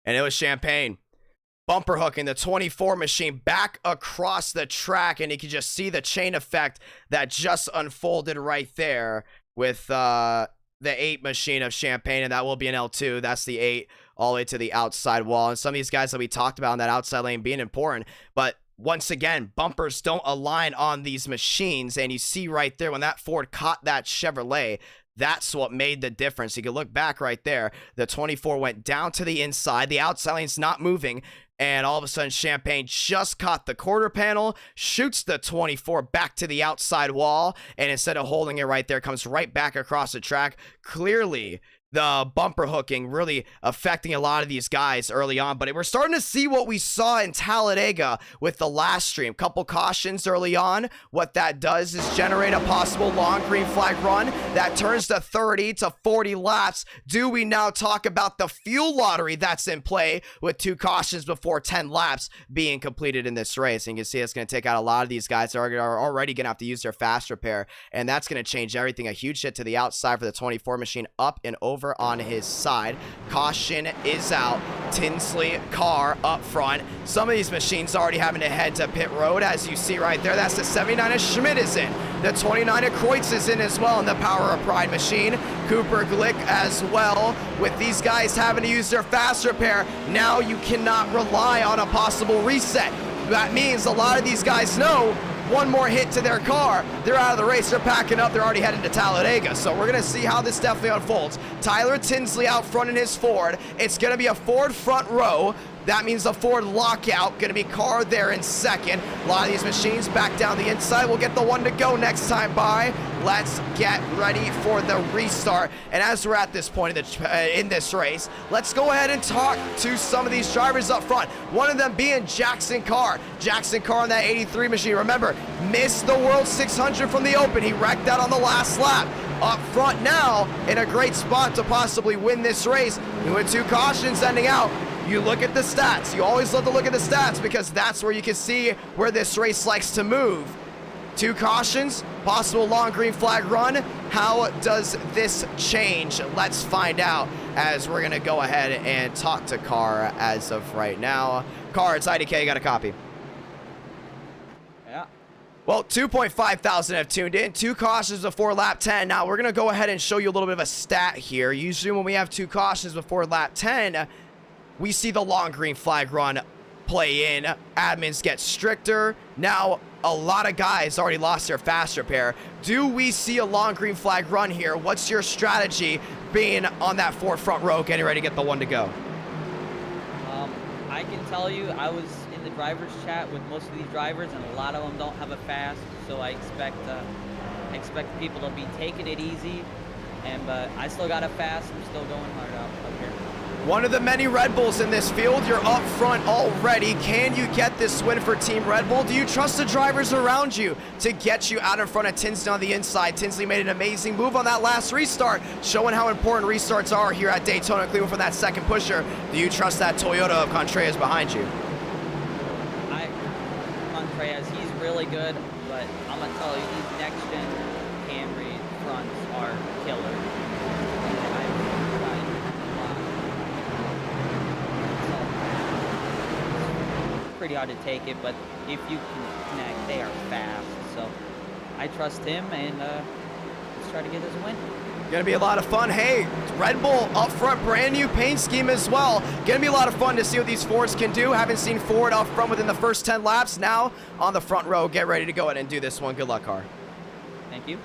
And it was Champagne bumper hooking the 24 machine back across the track, and you can just see the chain effect that just unfolded right there with the 8 machine of Champagne, and that will be an L2. That's the 8 all the way to the outside wall, and some of these guys that we talked about in that outside lane being important, but once again, bumpers don't align on these machines, and you see right there when that Ford caught that Chevrolet, that's what made the difference. You can look back right there. The 24 went down to the inside. The outside lane's not moving. And all of a sudden, Champagne just caught the quarter panel, shoots the 24 back to the outside wall, and instead of holding it right there, comes right back across the track. Clearly, the bumper hooking really affecting a lot of these guys early on, but we're starting to see what we saw in Talladega with the last stream. Couple cautions early on. What that does is generate a possible long green flag run that turns to 30 to 40 laps. Do we now talk about the fuel lottery that's in play with 2 cautions before 10 laps being completed in this race? And you can see it's going to take out a lot of these guys that are already going to have to use their fast repair, and that's going to change everything. A huge hit to the outside for the 24 machine, up and over on his side. Caution is out. Tinsley, Carr up front. Some of these machines already having to head to pit road, as you see right there. That's the 79 of Schmidt is in. The 29 of Kreutz is in as well in the Power of Pride machine. Cooper Glick as well. With these guys having to use their fast repair, now you cannot rely on a possible reset. That means a lot of these guys know one more hit to their car, they're out of the race, they're packing up, they're already heading to Talladega. So we're gonna see how this definitely unfolds. Tyler Tinsley out front in his Ford. It's gonna be a Ford front row. That means a Ford lockout. Gonna be Carr there in second. A lot of these machines back down the inside. We'll get the 1 to go next time by. Let's get ready for the restart. And as we're at this point in this race, let's go ahead and talk to some of these drivers up front. One of them being Jackson Carr. Jackson Carr on that 83 machine. Remember, missed the World 600 from the open. He wrecked that on the last lap. Up front now in a great spot to possibly win this race. With 2 cautions ending out. You look at the stats. You always love to look at the stats because that's where you can see where this race likes to move. 2 cautions, possible long green flag run. How does this change? Let's find out as we're going to go ahead and talk to Carr as of right now. Carr, it's IDK. You got a copy? Yeah. Well, 2.5 thousand have tuned in. 2 cautions before lap 10. Now, we're going to go ahead and show you a little bit of a stat here. Usually when we have 2 cautions before lap 10, we see the long green flag run play in. Admins get stricter. Now, a lot of guys already lost their fast repair. Do we see a long green flag run here? What's your strategy being on that Ford front row, getting ready to get the 1 to go? I can tell you, I was in the driver's chat with most of these drivers, and a lot of them don't have a fast, so I expect people to be taking it easy. But I still got a fast. I'm still going hard up here. One of the many Red Bulls in this field. You're up front already. Can you get this win for Team Red Bull? Do you trust the drivers around you to get you out in front of Tinsley on the inside? Tinsley made an amazing move on that last restart, showing how important restarts are here at Daytona, Cleveland, for that second pusher. Do you trust that Toyota of Contreras behind you? Contreras, he's really good, but I'm going to tell you, these next-gen Camry fronts are killer. Pretty hard to take it, but if you can connect, they are fast. So I trust him, and let's try to get this win. Gonna be a lot of fun. Hey, Red Bull up front, brand new paint scheme as well. Gonna be a lot of fun to see what these Fords can do. Haven't seen Ford up front within the first 10 laps. Now on the front row, get ready to go ahead and do this one. Good luck, Carr. Thank you.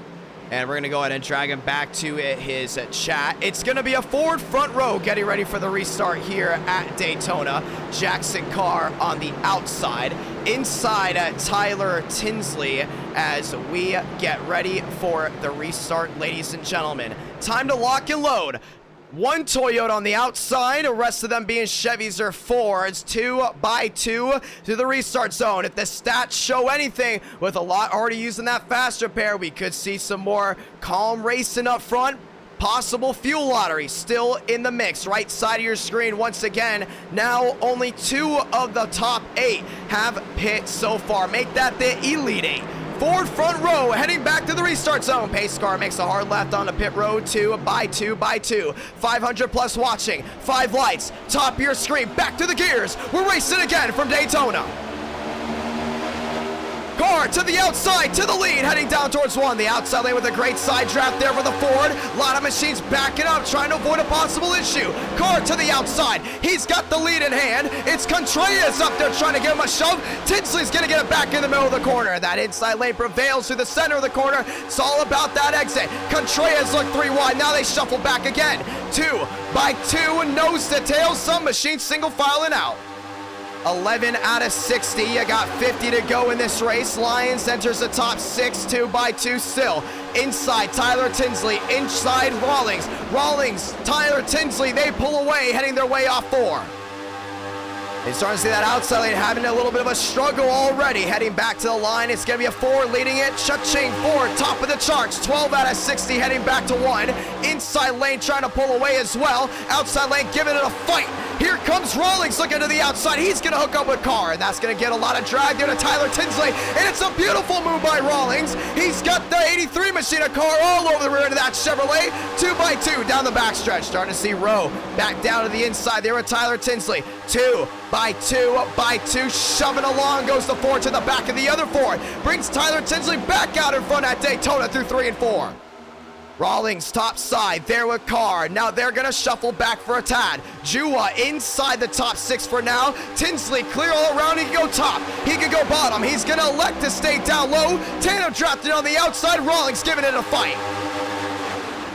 And we're going to go ahead and drag him back to his chat. It's going to be a forward front row getting ready for the restart here at Daytona. Jackson Carr on the outside. Inside Tyler Tinsley as we get ready for the restart, ladies and gentlemen. Time to lock and load. One Toyota on the outside, the rest of them being Chevys or Fords. 2x2 to the restart zone. If the stats show anything, with a lot already using that fast repair, we could see some more calm racing up front. Possible fuel lottery still in the mix. Right side of your screen once again. Now only 2 of the top 8 have pit so far. Make that the Elite 8. Forward front row heading back to the restart zone. Pace car makes a hard left on the pit road. 2x2. 500 plus watching. 5 lights. Top of your screen. Back to the gears. We're racing again from Daytona. Carr to the outside, to the lead, heading down towards 1. The outside lane with a great side draft there for the Ford. A lot of machines backing up, trying to avoid a possible issue. Carr to the outside. He's got the lead in hand. It's Contreras up there trying to give him a shove. Tinsley's going to get it back in the middle of the corner. That inside lane prevails through the center of the corner. It's all about that exit. Contreras look 3 wide. Now they shuffle back again. 2x2, nose to tail. Some machines single filing out. 11 out of 60. You got 50 to go in this race. Lyons enters the top 6, 2x2 still. Inside, Tyler Tinsley. Inside, Rawlings. Rawlings, Tyler Tinsley, they pull away, heading their way off 4. They're starting to see that outside lane having a little bit of a struggle already. Heading back to the line, it's going to be a 4 leading it. Cha-ching, 4, top of the charts. 12 out of 60, heading back to 1. Inside lane trying to pull away as well. Outside lane giving it a fight. Here comes Rawlings looking to the outside. He's going to hook up with Carr, and that's going to get a lot of drag there to Tyler Tinsley. And it's a beautiful move by Rawlings. He's got the 83 machine of Carr all over the rear of that Chevrolet. 2x2 down the backstretch. Starting to see Rowe back down to the inside there with Tyler Tinsley. 2x2, shoving along goes the 4 to the back of the other 4. Brings Tyler Tinsley back out in front at Daytona through 3 and 4. Rawlings top side there with Carr. Now they're going to shuffle back for a tad. Jua inside the top 6 for now. Tinsley clear all around. He can go top. He can go bottom. He's going to elect to stay down low. Tatum drafted on the outside. Rawlings giving it a fight.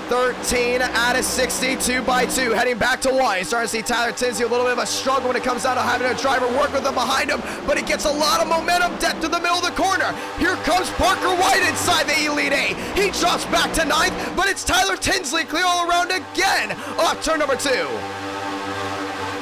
13 out of 60, 2x2, heading back to 1. You're starting to see Tyler Tinsley a little bit of a struggle when it comes down to having a driver work with him behind him, but he gets a lot of momentum depth to the middle of the corner. Here comes Parker White inside the Elite 8. He drops back to 9th, but it's Tyler Tinsley clear all around again off turn number 2.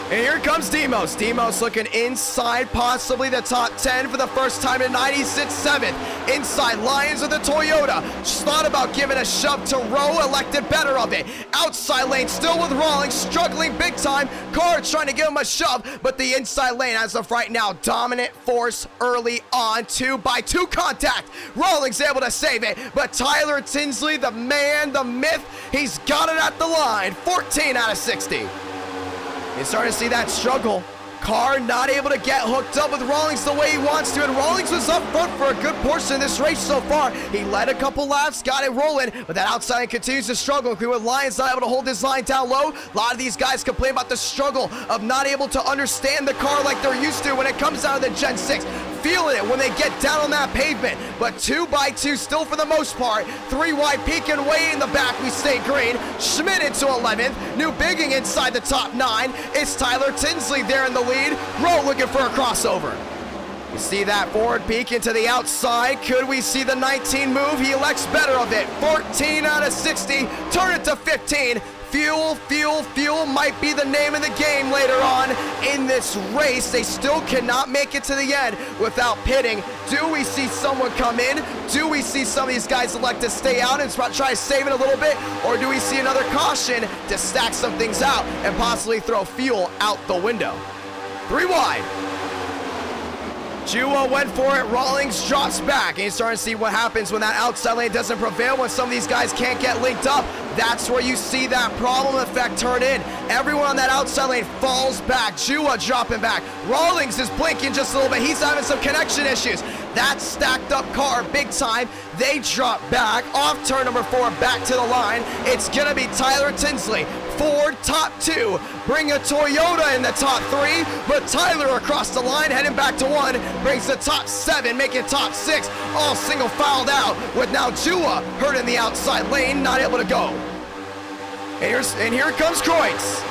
And here comes Demos. Demos looking inside possibly the top 10 for the first time in 90. Sits 7th. Inside, Lyons with the Toyota. Just thought about giving a shove to Rowe, elected better of it. Outside lane still with Rawlings, struggling big time. Carr trying to give him a shove, but the inside lane as of right now, dominant force early on. 2x2 contact. Rawlings able to save it, but Tyler Tinsley, the man, the myth, he's got it at the line. 14 out of 60. You're starting to see that struggle. Carr not able to get hooked up with Rawlings the way he wants to, and Rawlings was up front for a good portion of this race so far. He led a couple laps, got it rolling, but that outside lane continues to struggle. With Lyons not able to hold his line down low. A lot of these guys complain about the struggle of not able to understand the car like they're used to when it comes out of the Gen 6. Feeling it when they get down on that pavement, but 2x2 still for the most part. 3 wide peeking way in the back, we stay green. Schmidt into 11th. New Bigging inside the top 9. It's Tyler Tinsley there in the lead. Rowe looking for a crossover. You see that forward peek into the outside. Could we see the 19 move? He elects better of it. 14 out of 60. Turn it to 15. Fuel, fuel, fuel might be the name of the game later on in this race. They still cannot make it to the end without pitting. Do we see someone come in? Do we see some of these guys elect to stay out and try to save it a little bit? Or do we see another caution to stack some things out and possibly throw fuel out the window? 3 wide. Jua went for it. Rawlings drops back. And you're starting to see what happens when that outside lane doesn't prevail, when some of these guys can't get linked up. That's where you see that problem effect turn in. Everyone on that outside lane falls back. Jua dropping back. Rawlings is blinking just a little bit. He's having some connection issues. That stacked up car big time. They drop back off turn number 4 back to the line. It's going to be Tyler Tinsley. Ford top 2, bring a Toyota in the top 3, but Tyler across the line heading back to 1, brings the top 7, making top 6, all single filed out, with now Jua hurt in the outside lane, not able to go. And here comes Kreutz.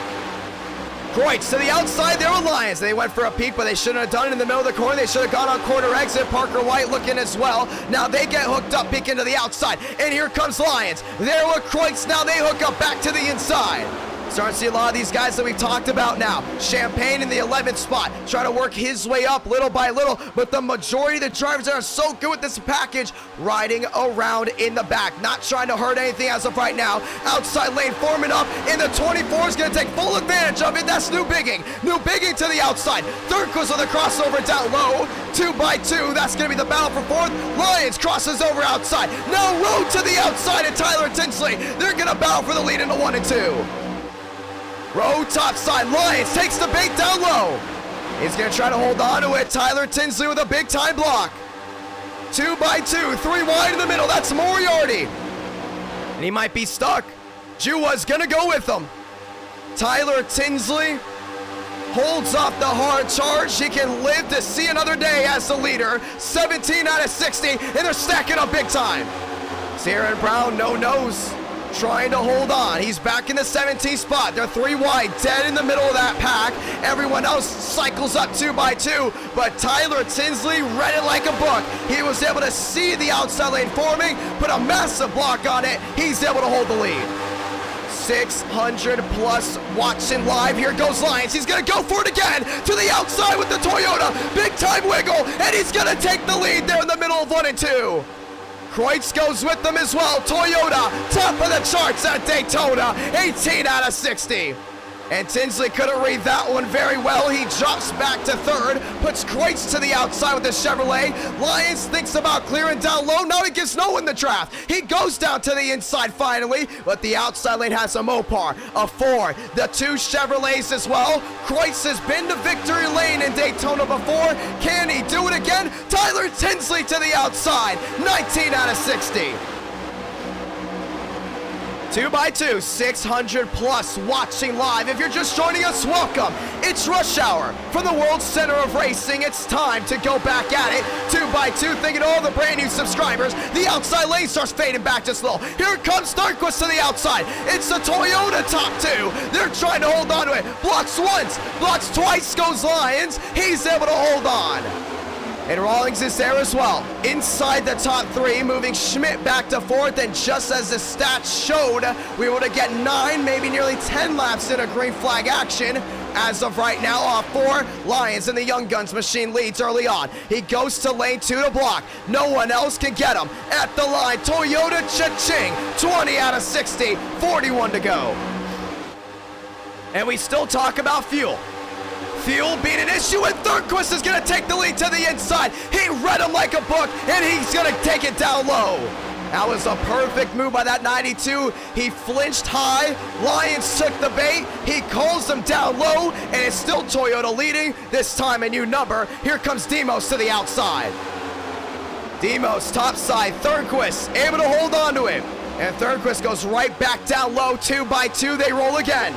Kreutz to the outside, there were Lions. They went for a peek, but they shouldn't have done it in the middle of the corner. They should have gone on corner exit. Parker White looking as well. Now they get hooked up, peeking to the outside. And here comes Lions. There were Kreutz. Now they hook up back to the inside. Starting to see a lot of these guys that we've talked about now. Champagne in the 11th spot, trying to work his way up little by little, but the majority of the drivers that are so good with this package, riding around in the back, not trying to hurt anything as of right now. Outside lane forming up, and the 24 is going to take full advantage of it. That's New Bigging. New Bigging to the outside. Third goes on the crossover down low. 2 by 2, that's going to be the battle for fourth. Lions crosses over outside. Now Road to the outside, and Tyler Tinsley. They're going to battle for the lead into 1 and 2. Rowe top side, Lions takes the bait down low. He's gonna try to hold on to it. Tyler Tinsley with a big time block. 2 by 2, 3 wide in the middle, that's Moriarty. And he might be stuck. Juwa's gonna go with him. Tyler Tinsley holds off the hard charge. He can live to see another day as the leader. 17 out of 60, and they're stacking up big time. Sierra Brown, no nose. Trying to hold on. He's back in the 17th spot. They're 3 wide, dead in the middle of that pack. Everyone else cycles up 2 by 2, but Tyler Tinsley read it like a book. He was able to see the outside lane forming, put a massive block on it. He's able to hold the lead. 600 plus watching live. Here goes Lions. He's going to go for it again to the outside with the Toyota. Big time wiggle, and he's going to take the lead there in the middle of 1 and 2. Kreutz goes with them as well. Toyota, top of the charts at Daytona, 18 out of 60. And Tinsley couldn't read that one very well. He drops back to third, puts Kreutz to the outside with the Chevrolet. Lions thinks about clearing down low. Now he gives no one the draft. He goes down to the inside finally, but the outside lane has a Mopar, a Ford, the 2 Chevrolets as well. Kreutz has been to victory lane in Daytona before. Can he do it again? Tyler Tinsley to the outside, 19 out of 60. 2 by 2, 600 plus watching live. If you're just joining us, welcome. It's rush hour from the World Center of Racing. It's time to go back at it. 2 by 2, thinking all the brand new subscribers. The outside lane starts fading back just a little. Here comes Starquist to the outside. It's the Toyota top 2. They're trying to hold on to it. Blocks once, blocks twice goes Lions. He's able to hold on. And Rawlings is there as well. Inside the top 3, moving Schmidt back to 4th, and just as the stats showed, we were to get 9, maybe nearly 10 laps in a green flag action. As of right now, off 4, Lions and the Young Guns machine leads early on. He goes to lane 2 to block. No one else can get him. At the line, Toyota Cha-Ching, 20 out of 60, 41 to go. And we still talk about fuel. Fuel being an issue, and Thurquist is going to take the lead to the inside. He read him like a book, and he's going to take it down low. That was a perfect move by that 92. He flinched high. Lions took the bait. He calls them down low, and it's still Toyota leading. This time a new number. Here comes Demos to the outside. Demos top side. Thurquist able to hold on to it. And Thurquist goes right back down low. 2 by 2. They roll again.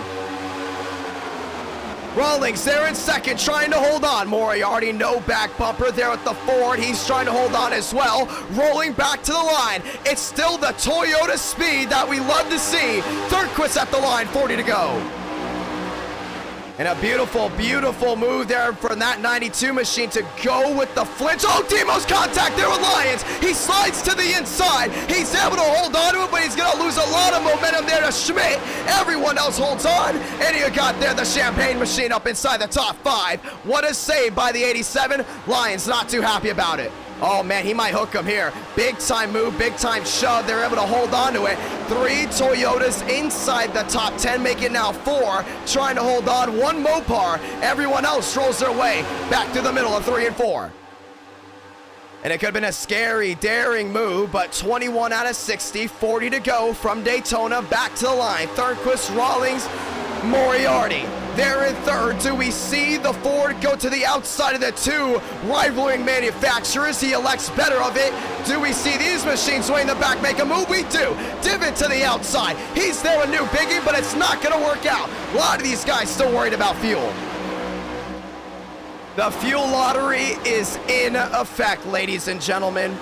Rawlings there in second, trying to hold on. Moriarty, no back bumper there with the Ford. He's trying to hold on as well. Rolling back to the line. It's still the Toyota speed that we love to see. Thurquist at the line, 40 to go. And a beautiful, beautiful move there from that 92 machine to go with the flinch. Oh, Demos contact there with Lions. He slides to the inside. He's able to hold on to it, but he's going to lose a lot of momentum there to Schmidt. Everyone else holds on. And you got there the Champagne machine up inside the top 5. What a save by the 87. Lions not too happy about it. Oh man, he might hook him here. Big time move, big time shove. They're able to hold on to it. 3 Toyotas inside the top 10, make it now 4. Trying to hold on, 1 Mopar. Everyone else rolls their way back to the middle of 3 and 4. And it could have been a scary, daring move, but 21 out of 60, 40 to go from Daytona back to the line. Thurquist, Rawlings, Moriarty. There in third. Do we see the Ford go to the outside of the two rivaling manufacturers? He elects better of it. Do we see these machines way in the back make a move? We do. Divot to the outside. He's there with New Biggie, but it's not going to work out. A lot of these guys still worried about fuel. The fuel lottery is in effect, ladies and gentlemen.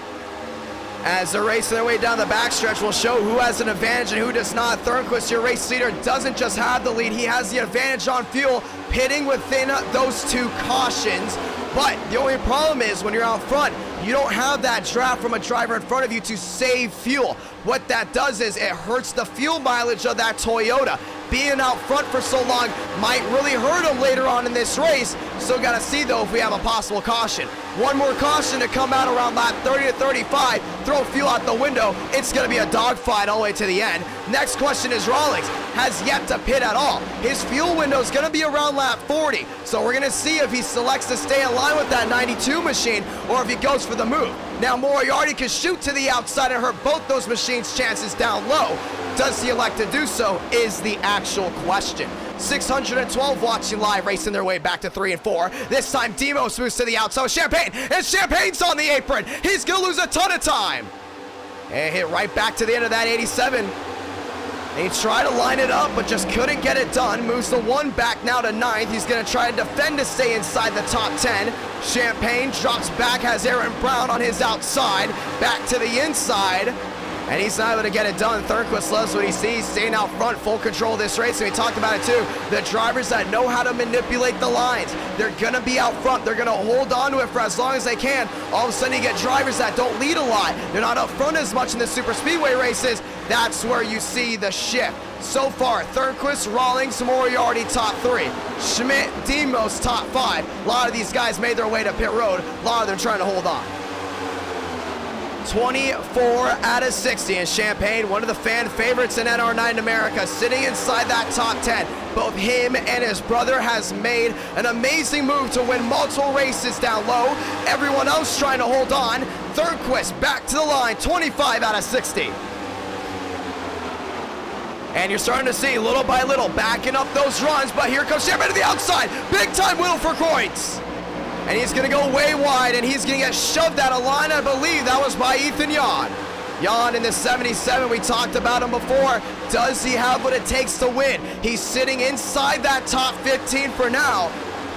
As they're racing their way down the backstretch, we'll show who has an advantage and who does not. Thornquist, your race leader, doesn't just have the lead. He has the advantage on fuel, pitting within those two cautions. But the only problem is when you're out front, you don't have that draft from a driver in front of you to save fuel. What that does is it hurts the fuel mileage of that Toyota. Being out front for so long might really hurt him later on in this race. Still got to see, though, if we have a possible caution. One more caution to come out around lap 30 to 35. Throw fuel out the window. It's going to be a dogfight all the way to the end. Next question is Rawlings has yet to pit at all. His fuel window is going to be around lap 40. So we're going to see if he selects to stay in line with that 92 machine or if he goes for the move. Now Moriarty can shoot to the outside and hurt both those machines' chances down low. Does he elect to do so is the actual question. 612 watching live, racing their way back to 3 and 4. This time Demos moves to the outside. Champagne, and Champagne's on the apron. He's gonna lose a ton of time. And hit right back to the end of that 87. He tried to line it up, but just couldn't get it done. Moves the 1 back now to 9th. He's gonna try to defend to stay inside the top 10. Champagne drops back, has Aaron Brown on his outside. Back to the inside. And he's not able to get it done. Thornquist loves what he sees, staying out front, full control of this race. And we talked about it too. The drivers that know how to manipulate the lines, they're gonna be out front. They're gonna hold on to it for as long as they can. All of a sudden you get drivers that don't lead a lot. They're not up front as much in the super speedway races. That's where you see the shift. So far, Thornquist, Rawlings, Moriarty, top 3. Schmidt, Demos, top 5. A lot of these guys made their way to pit road. A lot of them trying to hold on. 24 out of 60, and Champagne, one of the fan favorites in NR9 in America, sitting inside that top 10. Both him and his brother has made an amazing move to win multiple races down low. Everyone else trying to hold on. Thornquist back to the line, 25 out of 60. And you're starting to see little by little backing up those runs, but here comes Champagne to the outside. Big time wheel for Kreutz. And he's gonna go way wide, and he's gonna get shoved out of line. I believe that was by Ethan Jan. Jan in the 77, we talked about him before. Does he have what it takes to win? He's sitting inside that top 15 for now.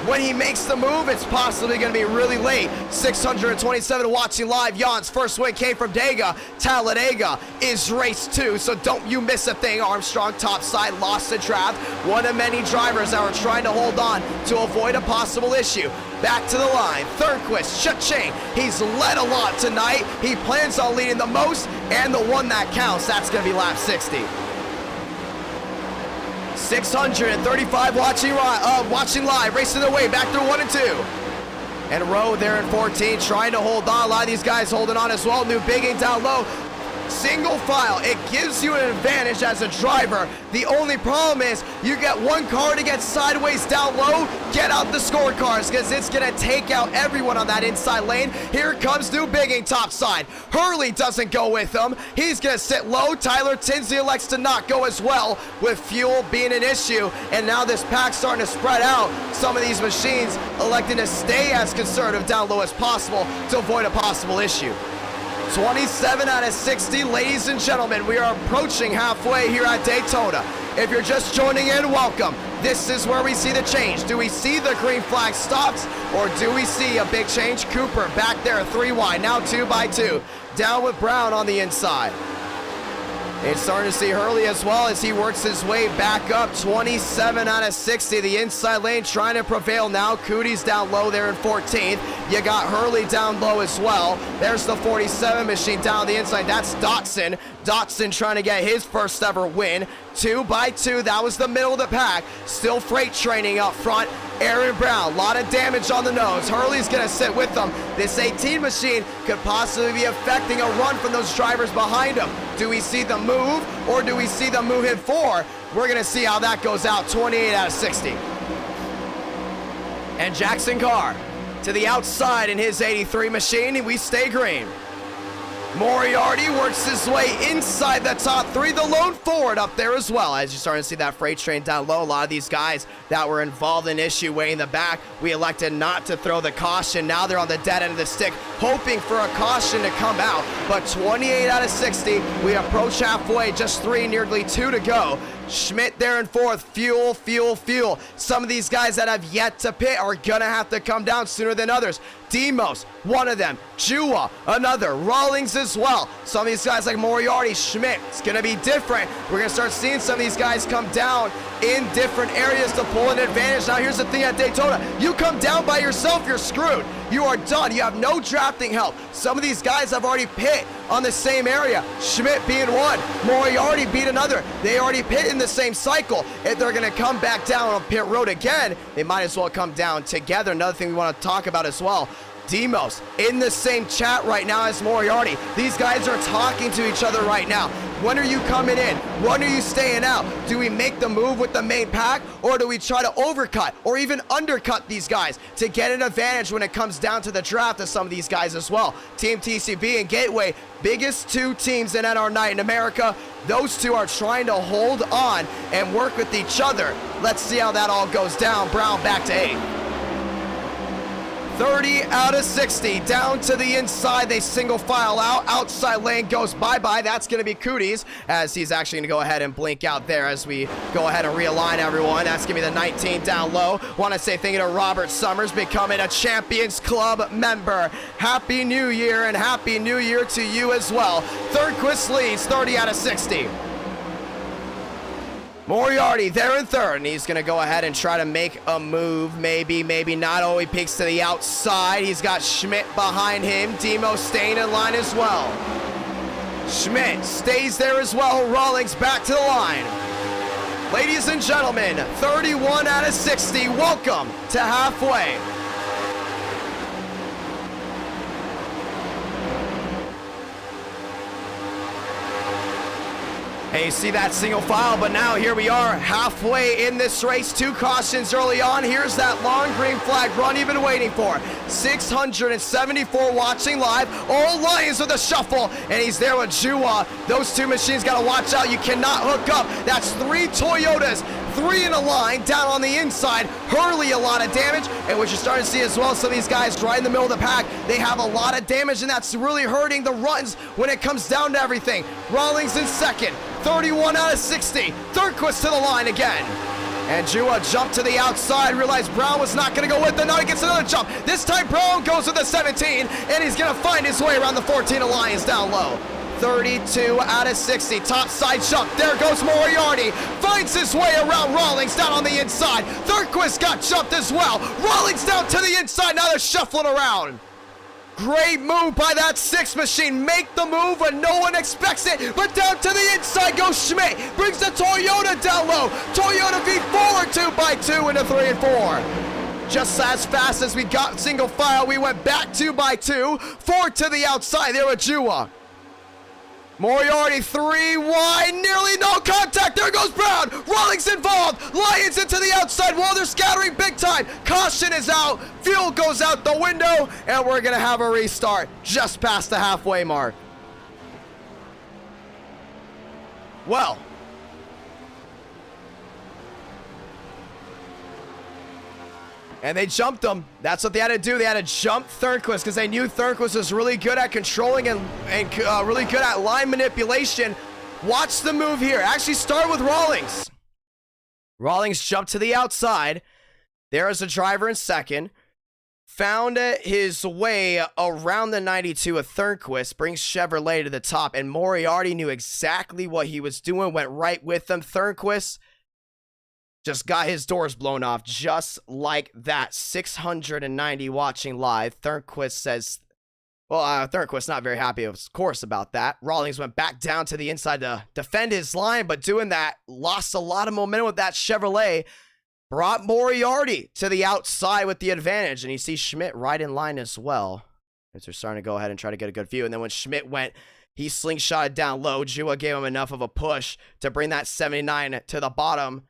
When he makes the move, it's possibly going to be really late. 627 watching live. Jan's first win came from Dega. Talladega is race 2, so don't you miss a thing. Armstrong topside, lost the draft. One of many drivers that were trying to hold on to avoid a possible issue. Back to the line. Thornquist, Cha-ching. He's led a lot tonight. He plans on leading the most, and the one that counts, that's going to be lap 60. 635 watching live, racing their way back through 1 and 2. And Rowe there in 14, trying to hold on. A lot of these guys holding on as well. New Bigging down low. Single file, it gives you an advantage as a driver. The only problem is you get one car to get sideways down low, get out the scorecards because it's going to take out everyone on that inside lane. Here comes New Bigging topside. Hurley doesn't go with him. He's going to sit low. Tyler Tinsley elects to not go as well, with fuel being an issue. And now this pack's starting to spread out. Some of these machines electing to stay as conservative down low as possible to avoid a possible issue. 27 out of 60, ladies and gentlemen. We are approaching halfway here at Daytona. If you're just joining in, welcome. This is where we see the change. Do we see the green flag stops, or do we see a big change? Cooper back there, 3 wide, now 2 by 2. Down with Brown on the inside. It's starting to see Hurley as well as he works his way back up. 27 out of 60. The inside lane trying to prevail now. Cootie's down low there in 14th. You got Hurley down low as well. There's the 47 machine down the inside. That's Dotson. Dotson trying to get his first ever win. 2 by 2. That was the middle of the pack. Still freight training up front. Aaron Brown, a lot of damage on the nose. Hurley's going to sit with them. This 18 machine could possibly be affecting a run from those drivers behind him. Do we see the move, or do we see them move in 4? We're going to see how that goes out. 28 out of 60. And Jackson Carr to the outside in his 83 machine. We stay green. Moriarty works his way inside the top three. The lone forward up there as well. As you're starting to see that freight train down low, a lot of these guys that were involved in issue way in the back, we elected not to throw the caution. Now they're on the dead end of the stick, hoping for a caution to come out. But 28 out of 60, we approach halfway, just 3, nearly 2 to go. Schmidt there in fourth. Fuel, fuel, fuel. Some of these guys that have yet to pit are gonna have to come down sooner than others. Demos, one of them. Jua, another. Rawlings as well. Some of these guys like Moriarty, Schmidt, it's gonna be different. We're gonna start seeing some of these guys come down in different areas to pull an advantage. Now here's the thing at Daytona, you come down by yourself, you're screwed. You are done. You have no drafting help. Some of these guys have already pit on the same area. Schmidt being one, Moriarty beat another. They already pit in the same cycle. If they're gonna come back down on pit road again, they might as well come down together. Another thing we want to talk about as well, Demos in the same chat right now as Moriarty. These guys are talking to each other right now. When are you coming in? When are you staying out? Do we make the move with the main pack, or do we try to overcut or even undercut these guys to get an advantage when it comes down to the draft of some of these guys as well? Team TCB and Gateway, biggest 2 teams in NR Night in America. Those 2 are trying to hold on and work with each other. Let's see how that all goes down. Brown back to 8. 30 out of 60, down to the inside. They single file out. Outside lane goes bye-bye. That's going to be Cooties, as he's actually going to go ahead and blink out there as we go ahead and realign everyone. That's going to be the 19 down low. Want to say thank you to Robert Summers, becoming a Champions Club member. Happy New Year, and Happy New Year to you as well. Third leads 30 out of 60. Moriarty there in third, and he's going to go ahead and try to make a move. Maybe, maybe not. Oh, he peeks to the outside. He's got Schmidt behind him. Demo staying in line as well. Schmidt stays there as well. Rawlings back to the line. Ladies and gentlemen, 31 out of 60. Welcome to halfway. Hey, you see that single file, but now here we are halfway in this race. 2 cautions early on. Here's that long green flag run you've been waiting for. 674 watching live. All Lions with a shuffle, and he's there with Jua. Those 2 machines got to watch out. You cannot hook up. That's 3 Toyotas, 3 in a line down on the inside. Hurley, a lot of damage, and what you're starting to see as well, some of these guys right in the middle of the pack, they have a lot of damage, and that's really hurting the runs when it comes down to everything. Rawlings in second. 31 out of 60. Thurquist to the line again. And Jua jumped to the outside, realized Brown was not going to go with it. Now he gets another jump. This time Brown goes with the 17, and he's going to find his way around the 14 Alliance down low. 32 out of 60. Top side jump. There goes Moriarty. Finds his way around Rawlings down on the inside. Thurquist got jumped as well. Rawlings down to the inside. Now they're shuffling around. Great move by that 6 machine. Make the move when no one expects it. But down to the inside goes Schmidt. Brings the Toyota down low. Toyota V forward 2x2 into 3 and 4. Just as fast as we got single file, we went back 2x2. 4 to the outside. There with Jua. Moriarty 3 wide, nearly no contact. There goes Brown. Rawlings involved. Lions into the outside wall. They're scattering big time. Caution is out. Fuel goes out the window, and we're going to have a restart just past the halfway mark. Well, and they jumped him. That's what they had to do. They had to jump Thurquist because they knew Thurquist was really good at controlling and really good at line manipulation. Watch the move here. Actually start with Rawlings. Rawlings jumped to the outside. There is a driver in second. Found his way around the 92 of Thurquist. Brings Chevrolet to the top. And Moriarty knew exactly what he was doing. Went right with them. Thurquist just got his doors blown off just like that. 690 watching live. Thurquist says, well, Thurquist not very happy, of course, about that. Rawlings went back down to the inside to defend his line, but doing that, lost a lot of momentum with that Chevrolet. Brought Moriarty to the outside with the advantage, and you see Schmidt right in line as well. As they're starting to go ahead and try to get a good view, and then when Schmidt went, he slingshotted down low. Jua gave him enough of a push to bring that 79 to the bottom.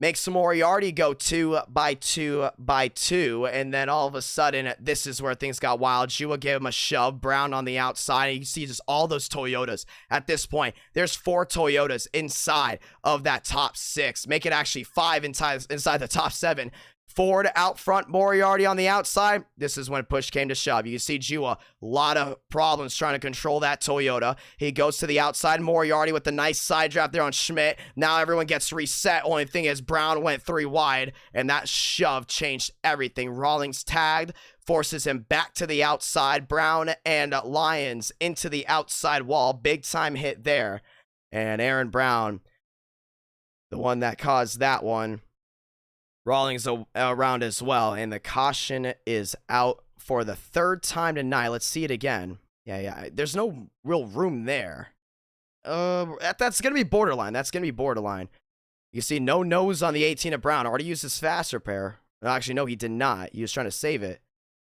makes Moriarty go 2 by 2 by 2, and then all of a sudden, this is where things got wild. Jua gave him a shove, Brown on the outside, and you can see just all those Toyotas at this point. There's 4 Toyotas inside of that top 6, make it actually 5 inside the top 7. Ford out front, Moriarty on the outside. This is when push came to shove. You can see Jua, a lot of problems trying to control that Toyota. He goes to the outside, Moriarty with the nice side draft there on Schmidt. Now everyone gets reset. Only thing is Brown went 3 wide, and that shove changed everything. Rawlings tagged, forces him back to the outside. Brown and Lyons into the outside wall. Big time hit there. And Aaron Brown, the one that caused that one. Rawlings around as well, and the caution is out for the 3rd time tonight. Let's see it again. Yeah, there's no real room there. That's going to be borderline. You see no nose on the 18 of Brown. Already used his fast repair. Actually, no, he did not. He was trying to save it.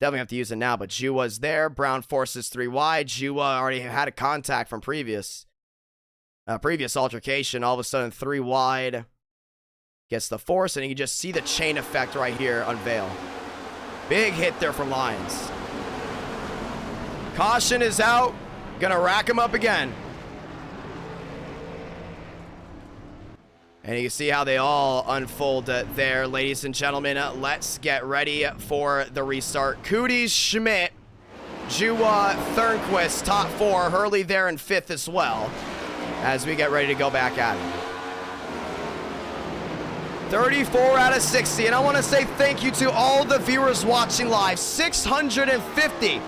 Definitely have to use it now, but Juwa's there. Brown forces 3 wide. Jua already had a contact from previous altercation. All of a sudden, 3 wide. Gets the force, and you can just see the chain effect right here unveil. Big hit there from Lyons. Caution is out. Gonna rack him up again. And you can see how they all unfold there, ladies and gentlemen. Let's get ready for the restart. Cooties, Schmidt, Jua, Thernquist, top 4. Hurley there in 5th as well, as we get ready to go back at it. 34 out of 60, and I want to say thank you to all the viewers watching live. 650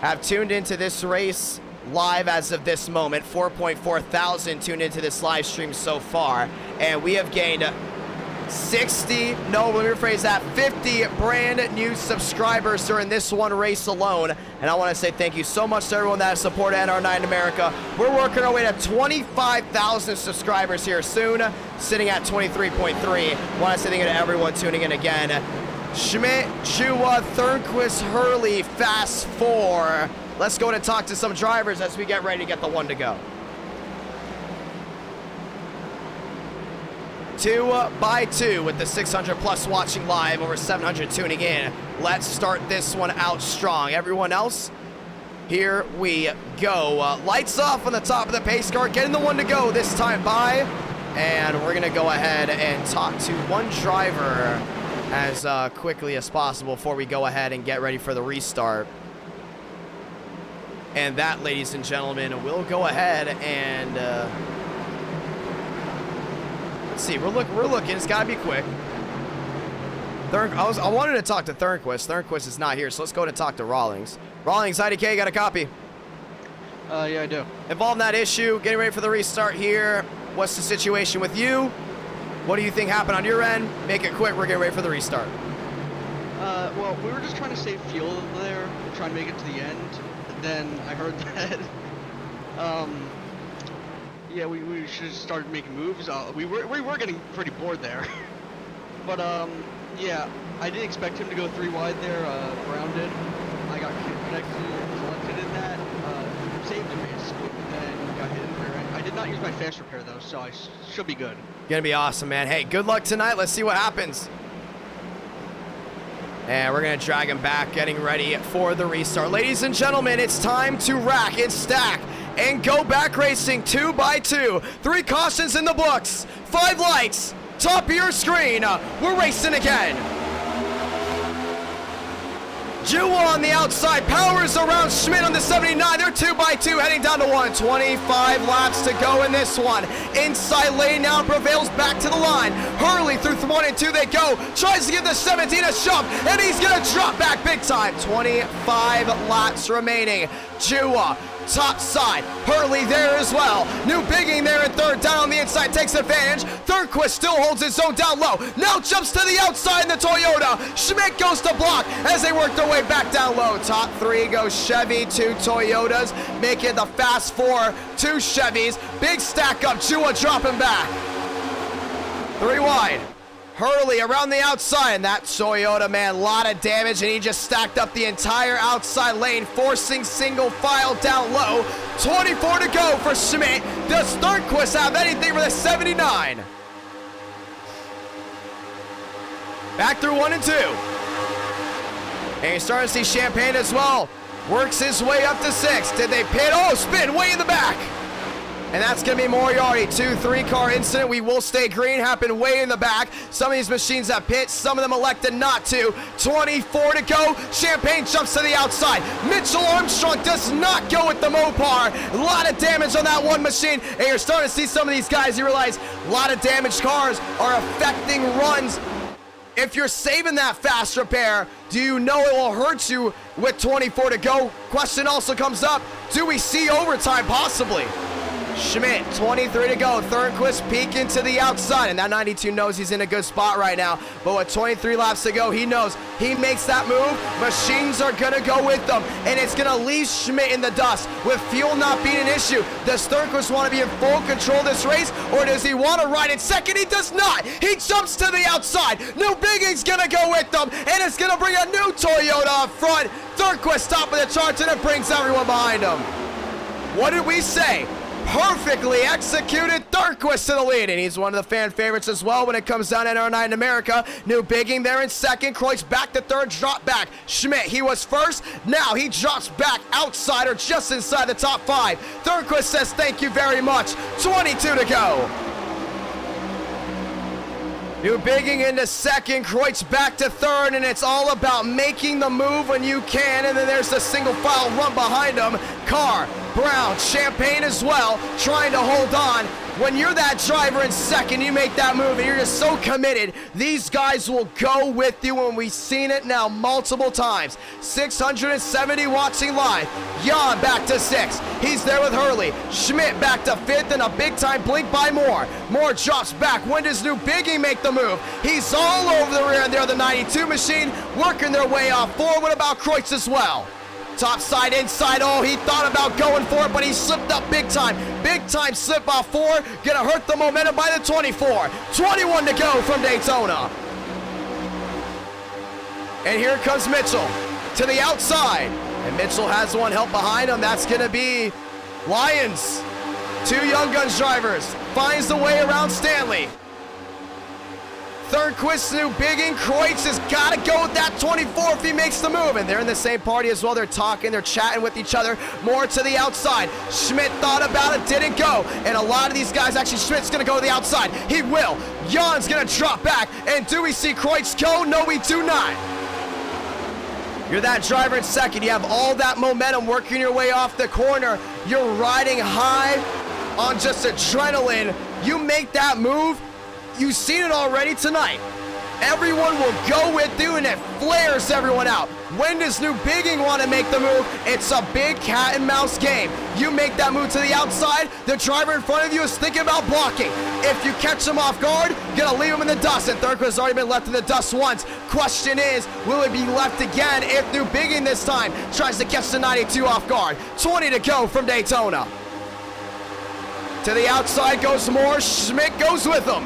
have tuned into this race live as of this moment. 4.4 thousand tuned into this live stream so far, and we have gained 50 brand new subscribers during this one race alone. And I want to say thank you so much to everyone that has supported NR9 in America. We're working our way to 25,000 subscribers here soon, sitting at 23.3. Want to say thank you to everyone tuning in again. Schmidt, Jua, Thernquist, Hurley, Fast 4. Let's go and talk to some drivers as we get ready to get the one to go. 2 by 2 with the 600 plus watching live, over 700 tuning in. Let's start this one out strong. Everyone else, here we go. Lights off on the top of the pace car, getting the one to go this time by. And we're gonna go ahead and talk to one driver as quickly as possible before we go ahead and get ready for the restart. And that, ladies and gentlemen, we'll go ahead and let's see. We're looking. It's got to be quick. I wanted to talk to Thernquist. Thernquist is not here, so let's go and talk to Rawlings. Rawlings, IDK, got a copy? Yeah, I do. Involved in that issue. Getting ready for the restart here. What's the situation with you? What do you think happened on your end? Make it quick. We're getting ready for the restart. Well, we were just trying to save fuel there, trying to make it to the end. Then I heard that, yeah, we should have started making moves. We were getting pretty bored there. But, yeah, I didn't expect him to go 3 wide there, Brown did. I got collected in that, saved him basically, and got hit in the rear end. I did not use my fast repair though, so I should be good. Gonna be awesome, man. Hey, good luck tonight. Let's see what happens. And we're going to drag him back, getting ready for the restart. Ladies and gentlemen, it's time to rack and stack and go back racing 2 by 2. 3 cautions in the books, 5 lights, top of your screen. We're racing again. Jua on the outside, powers around Schmidt on the 79. They're 2 by 2 heading down to 1. 25 laps to go in this one. Inside lane now prevails back to the line. Hurley through 1 and 2 they go. Tries to give the 17 a shove, and he's going to drop back big time. 25 laps remaining. Jua top side, Hurley there as well. New bigging there in 3rd, down on the inside, takes advantage. Thernquist still holds his own down low. Now jumps to the outside in the Toyota. Schmidt goes to block as they work their way back down low. Top 3 goes Chevy, 2 Toyotas, making the fast 4, 2 Chevys. Big stack up, Jua dropping back. 3 wide. Hurley around the outside, and that Toyota, man, a lot of damage, and he just stacked up the entire outside lane, forcing single file down low. 24 to go for Schmidt. Does Thernquist have anything for the 79? Back through 1 and 2. And you're starting to see Champagne as well. Works his way up to 6. Did they pit? Oh, spin way in the back. And that's going to be Moriarty. 2-3 car incident. We will stay green. Happened way in the back. Some of these machines have pit. Some of them elected not to. 24 to go. Champagne jumps to the outside. Mitchell Armstrong does not go with the Mopar. A lot of damage on that one machine. And you're starting to see some of these guys. You realize a lot of damaged cars are affecting runs. If you're saving that fast repair, do you know it will hurt you with 24 to go? Question also comes up, do we see overtime possibly? Schmidt, 23 to go. Thornquist peeking to the outside, and that 92 knows he's in a good spot right now. But with 23 laps to go, he knows he makes that move. Machines are going to go with them, and it's going to leave Schmidt in the dust. With fuel not being an issue, does Thornquist want to be in full control of this race, or does he want to ride in second? He does not. He jumps to the outside. New Biggie's going to go with them, and it's going to bring a new Toyota up front. Thornquist top of the charts, and it brings everyone behind him. What did we say? Perfectly executed Thornquist to the lead, and he's one of the fan favorites as well when it comes down to NR9 in America. New Bigging there in second. Kreutz back to third, drop back. Schmidt, he was first. Now he drops back outside or just inside the top 5. Thornquist says thank you very much. 22 to go. New Bigging into second, Kreutz back to third, and it's all about making the move when you can, and then there's the single file run behind him. Carr, Brown, Champagne as well, trying to hold on. When you're that driver in second, you make that move, and you're just so committed. These guys will go with you, and we've seen it now multiple times. 670 watching live. Jan back to 6. He's there with Hurley. Schmidt back to 5th, and a big-time blink by Moore. Moore drops back. When does New Bigging make the move? He's all over the rear, and they're the 92 machine, working their way off 4. What about Kreutz as well? Top side, inside, oh, he thought about going for it, but he slipped up big time. Big time slip off 4, gonna hurt the momentum by the 24. 21 to go from Daytona. And here comes Mitchell to the outside. And Mitchell has one help behind him. That's gonna be Lyons. 2 Young Guns drivers. Finds the way around Stanley. Thornquist, New Bigging, Kreutz has got to go with that 24 if he makes the move. And they're in the same party as well. They're talking, they're chatting with each other. More to the outside. Schmidt thought about it, didn't go. And a lot of these guys, actually, Schmidt's going to go to the outside. He will. Jan's going to drop back. And do we see Kreutz go? No, we do not. You're that driver in second. You have all that momentum working your way off the corner. You're riding high on just adrenaline. You make that move. You've seen it already tonight. Everyone will go with you, and it flares everyone out. When does New Bigging want to make the move? It's a big cat and mouse game. You make that move to the outside, the driver in front of you is thinking about blocking. If you catch him off guard, you're gonna leave him in the dust, and Thornquist has already been left in the dust once. Question is, will it be left again if New Bigging this time tries to catch the 92 off guard? 20 to go from Daytona. To the outside goes Moore. Schmidt goes with him.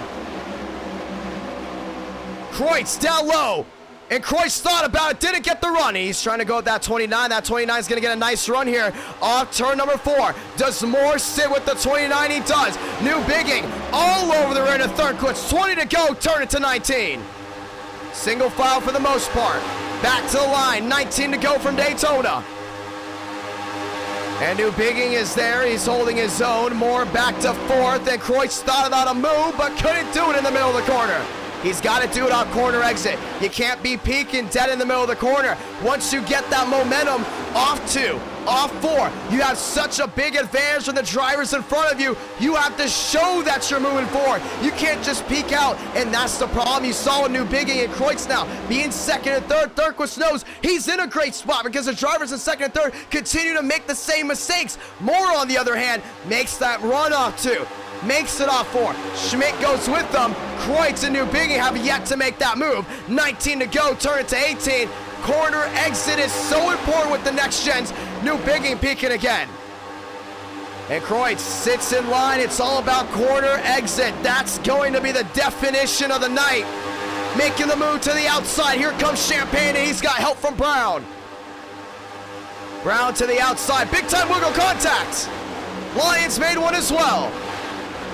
Kreutz down low, and Kreutz thought about it, didn't get the run. He's trying to go with that 29. That 29 is going to get a nice run here off turn number 4. Does Moore sit with the 29? He does. New Bigging all over the rear to Thornquist. 20 to go, turn it to 19. Single file for the most part. Back to the line, 19 to go from Daytona. And New Bigging is there. He's holding his own. Moore back to 4th, and Kreutz thought about a move, but couldn't do it in the middle of the corner. He's got to do it on corner exit. You can't be peeking dead in the middle of the corner. Once you get that momentum off 2, off 4, you have such a big advantage from the drivers in front of you. You have to show that you're moving forward. You can't just peek out, and that's the problem you saw with New Bigging and Kreutz now. Being second and third, Thornquist knows he's in a great spot because the drivers in second and third continue to make the same mistakes. Moore, on the other hand, makes that run off 2. Makes it off 4. Schmidt goes with them. Kreutz and New Bigging have yet to make that move. 19 to go, turn it to 18. Corner exit is so important with the next gens. New Bigging peeking again. And Kreutz sits in line. It's all about corner exit. That's going to be the definition of the night. Making the move to the outside. Here comes Champagne, and he's got help from Brown. Brown to the outside. Big time wiggle contact. Lyons made one as well.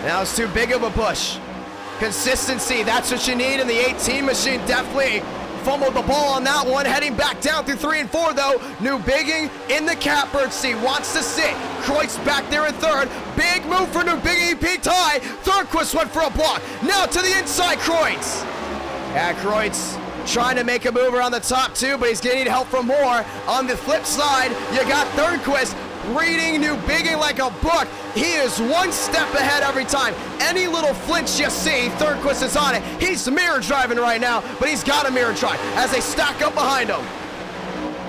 Now it's too big of a push. Consistency, that's what you need, and the 18 machine definitely fumbled the ball on that one. Heading back down through 3 and 4, though. New Bigging in the catbird seat, wants to sit. Kreutz back there in third. Big move for New Bigging, he peaked high. Thornquist went for a block. Now to the inside, Kreutz. Yeah, Kreutz trying to make a move around the top two, but he's gonna need help from Moore. On the flip side, you got Thornquist reading New Bigging like a book. He is one step ahead every time. Any little flinch you see, Thornquist is on it. He's mirror driving right now, but he's got a mirror drive as they stack up behind him.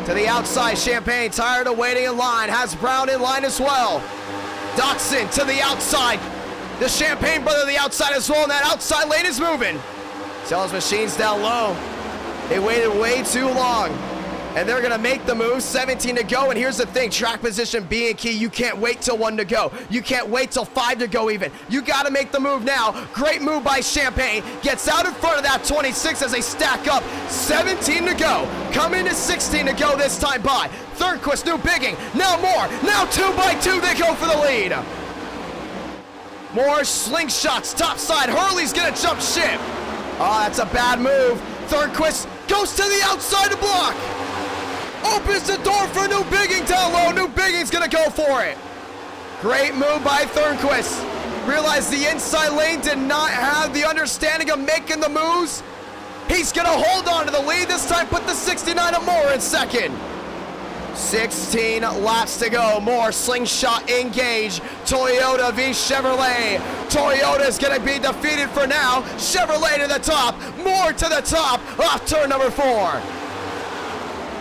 To the outside, Champagne, tired of waiting in line, has Brown in line as well. Dotson to the outside. The Champagne brother to the outside as well, and that outside lane is moving. Sells machines down low. They waited way too long, and they're gonna make the move. 17 to go, and here's the thing, track position being key. You can't wait till 1 to go. You can't wait till 5 to go even. You gotta make the move now. Great move by Champagne. Gets out in front of that 26 as they stack up. 17 to go. Coming to 16 to go this time by. Thornquist, New Bigging, now Moore. Now 2 by 2, they go for the lead. More slingshots, top side. Hurley's gonna jump ship. Oh, that's a bad move. Thornquist goes to the outside to block. Opens the door for New Bigging down low. New Bigging's gonna go for it. Great move by Thornquist. Realized the inside lane did not have the understanding of making the moves. He's gonna hold on to the lead this time, put the 69 of Moore in second. 16 laps to go. Moore slingshot engage. Toyota v Chevrolet. Toyota is gonna be defeated for now. Chevrolet to the top. Moore to the top. Off turn number 4.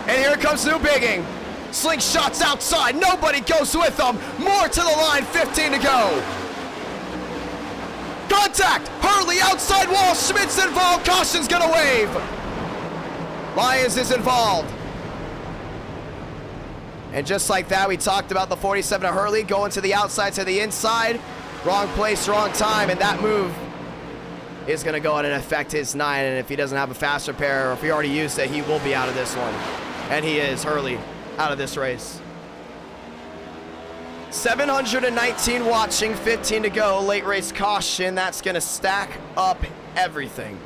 And here comes New Bigging. Slingshots outside. Nobody goes with them. Moore to the line. 15 to go. Contact. Hurley outside wall. Schmidt's involved. Caution's gonna wave. Lyons is involved. And just like that, we talked about the 47 of Hurley going to the outside to the inside. Wrong place, wrong time, and that move is going to go on and affect his 9. And if he doesn't have a fast repair, or if he already used it, he will be out of this one. And he is, Hurley, out of this race. 719 watching, 15 to go. Late race caution. That's going to stack up everything.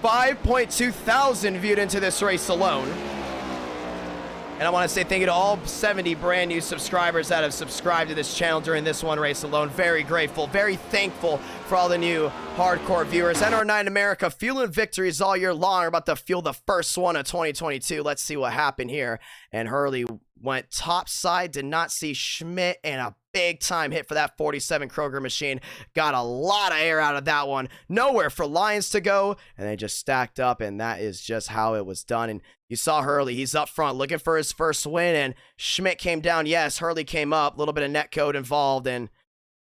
5.2 thousand viewed into this race alone. And I want to say thank you to all 70 brand new subscribers that have subscribed to this channel during this one race alone. Very grateful, very thankful for all the new hardcore viewers. NR9 America fueling victories all year long. We're about to fuel the first one of 2022. Let's see what happened here. And Hurley went top side, did not see Schmidt, and a big time hit for that 47 Kroger machine. Got a lot of air out of that one. Nowhere for Lyons to go, and they just stacked up, and that is just how it was done. And you saw Hurley, he's up front looking for his first win, and Schmidt came down. Yes, Hurley came up, a little bit of net code involved, and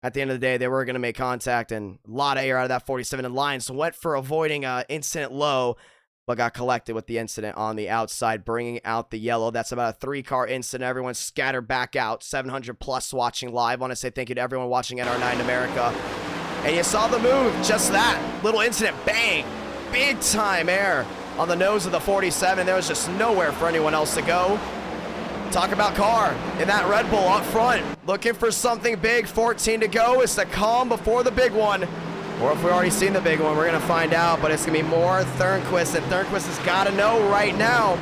at the end of the day, they were going to make contact, and a lot of air out of that 47. And Lyons went for avoiding an incident low, but got collected with the incident on the outside, bringing out the yellow. That's about a 3-car incident. Everyone scattered back out. 700 plus watching live. I want to say thank you to everyone watching NR9 America. And you saw the move, just that little incident, bang, big time air on the nose of the 47. There was just nowhere for anyone else to go. Talk about car in that Red Bull up front, looking for something big. 14 to go. It's the calm before the big one. Or if we've already seen the big one, we're going to find out. But it's going to be more Thornquist. And Thornquist has got to know right now,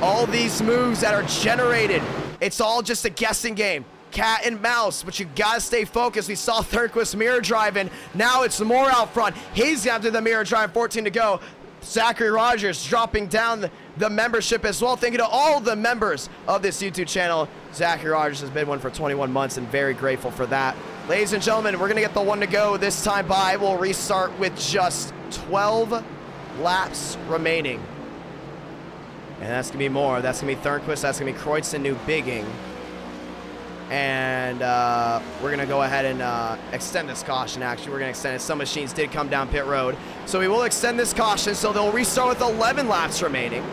all these moves that are generated, it's all just a guessing game. Cat and mouse, but you got to stay focused. We saw Thornquist mirror driving. Now it's more out front. He's got to do the mirror drive. 14 to go. Zachary Rogers dropping down the membership as well. Thank you to all the members of this YouTube channel. Zachary Rogers has been one for 21 months and very grateful for that. Ladies and gentlemen, we're going to get the 1 to go this time by. We'll restart with just 12 laps remaining. And that's going to be more. That's going to be Thornquist. That's going to be Kreutz and New Bigging. And we're going to go ahead and extend this caution, actually. We're going to extend it. Some machines did come down pit road. So we will extend this caution. So they'll restart with 11 laps remaining.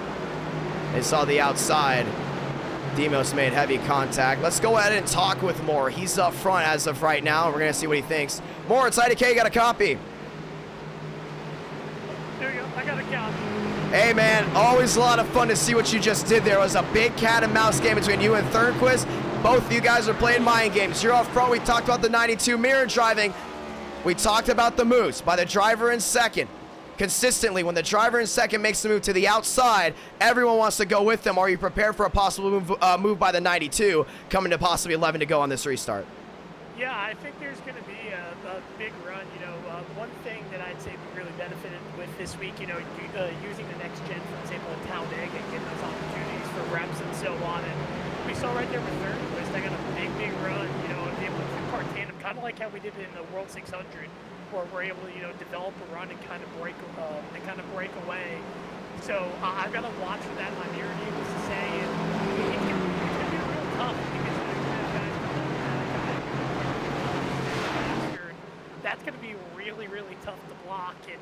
They saw the outside. Demos made heavy contact. Let's go ahead and talk with Moore. He's up front as of right now. We're going to see what he thinks. Moore, it's IDK. Got a copy. There you go. I got a copy. Hey, man. Always a lot of fun to see what you just did there. It was a big cat and mouse game between you and Thornquist. Both of you guys are playing mind games. You're up front. We talked about the 92 mirror driving. We talked about the moves by the driver in second. Consistently, when the driver in second makes the move to the outside, everyone wants to go with them. Are you prepared for a possible move by the 92 coming to possibly 11 to go on this restart? Yeah, I think there's going to be a big run. You know, one thing that I'd say we really benefited with this week, you know, using the next gen, for example, in Talladega and getting those opportunities for reps and so on. And we saw right there with third place, I got a big run, you know, and be able to two-car tandem, kind of like how we did it in the World 600, where we're able to, you know, develop a run and kind of break away. So I've got to watch for that in my mirror, needless to say, and it's going to be real tough because you have guys that's going to be really tough to block, and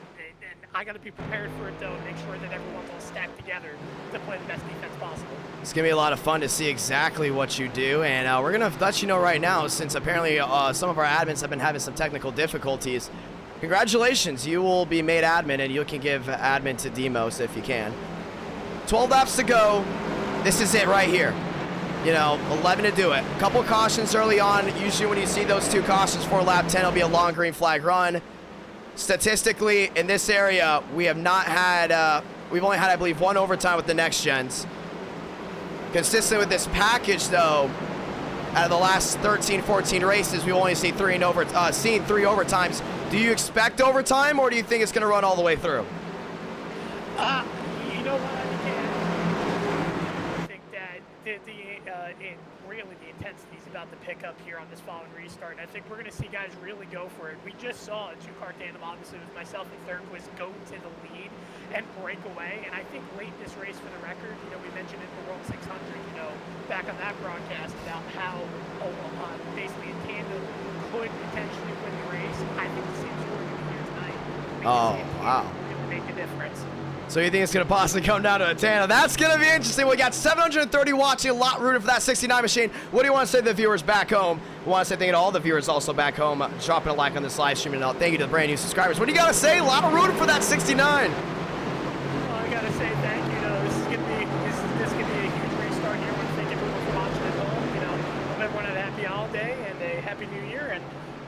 I got to be prepared for it though, and make sure that everyone's all stacked together to play the best defense possible. It's going to be a lot of fun to see exactly what you do, and we're going to let you know right now, since apparently some of our admins have been having some technical difficulties. Congratulations, you will be made admin, and you can give admin to Demos if you can. 12 laps to go. This is it right here. You know, 11 to do it. Couple cautions early on. Usually when you see those two cautions for lap 10, it'll be a long green flag run. Statistically, in this area, we have not had, we've only had, I believe, one overtime with the next gens. Consistent with this package, though, out of the last 13, 14 races, we've only seen three overtimes. Do you expect overtime, or do you think it's going to run all the way through? You know what? I think that really the intensity is about to pick up here on this following restart. And I think we're going to see guys really go for it. We just saw a two-car tandem, obviously, with myself and Thurnquist go to the lead and break away. And I think late in this race, for the record, you know, we mentioned in the World 600, you know, back on that broadcast about how basically a tandem could potentially win the race. I think the same story going to be here tonight. Oh, wow. Going to make a difference. So you think it's going to possibly come down to a tandem? That's going to be interesting. We got 730 watching, a lot rooted for that 69 machine. What do you want to say to the viewers back home? We want to say thank you to all the viewers also back home, dropping a like on this live stream, and thank you to the brand new subscribers. What do you got to say? A lot of rooting for that 69. Well, I got to say thank you. This is going to be a huge restart here. I want to thank everyone for watching at home. You know, hope everyone had a happy holiday and a happy new year, and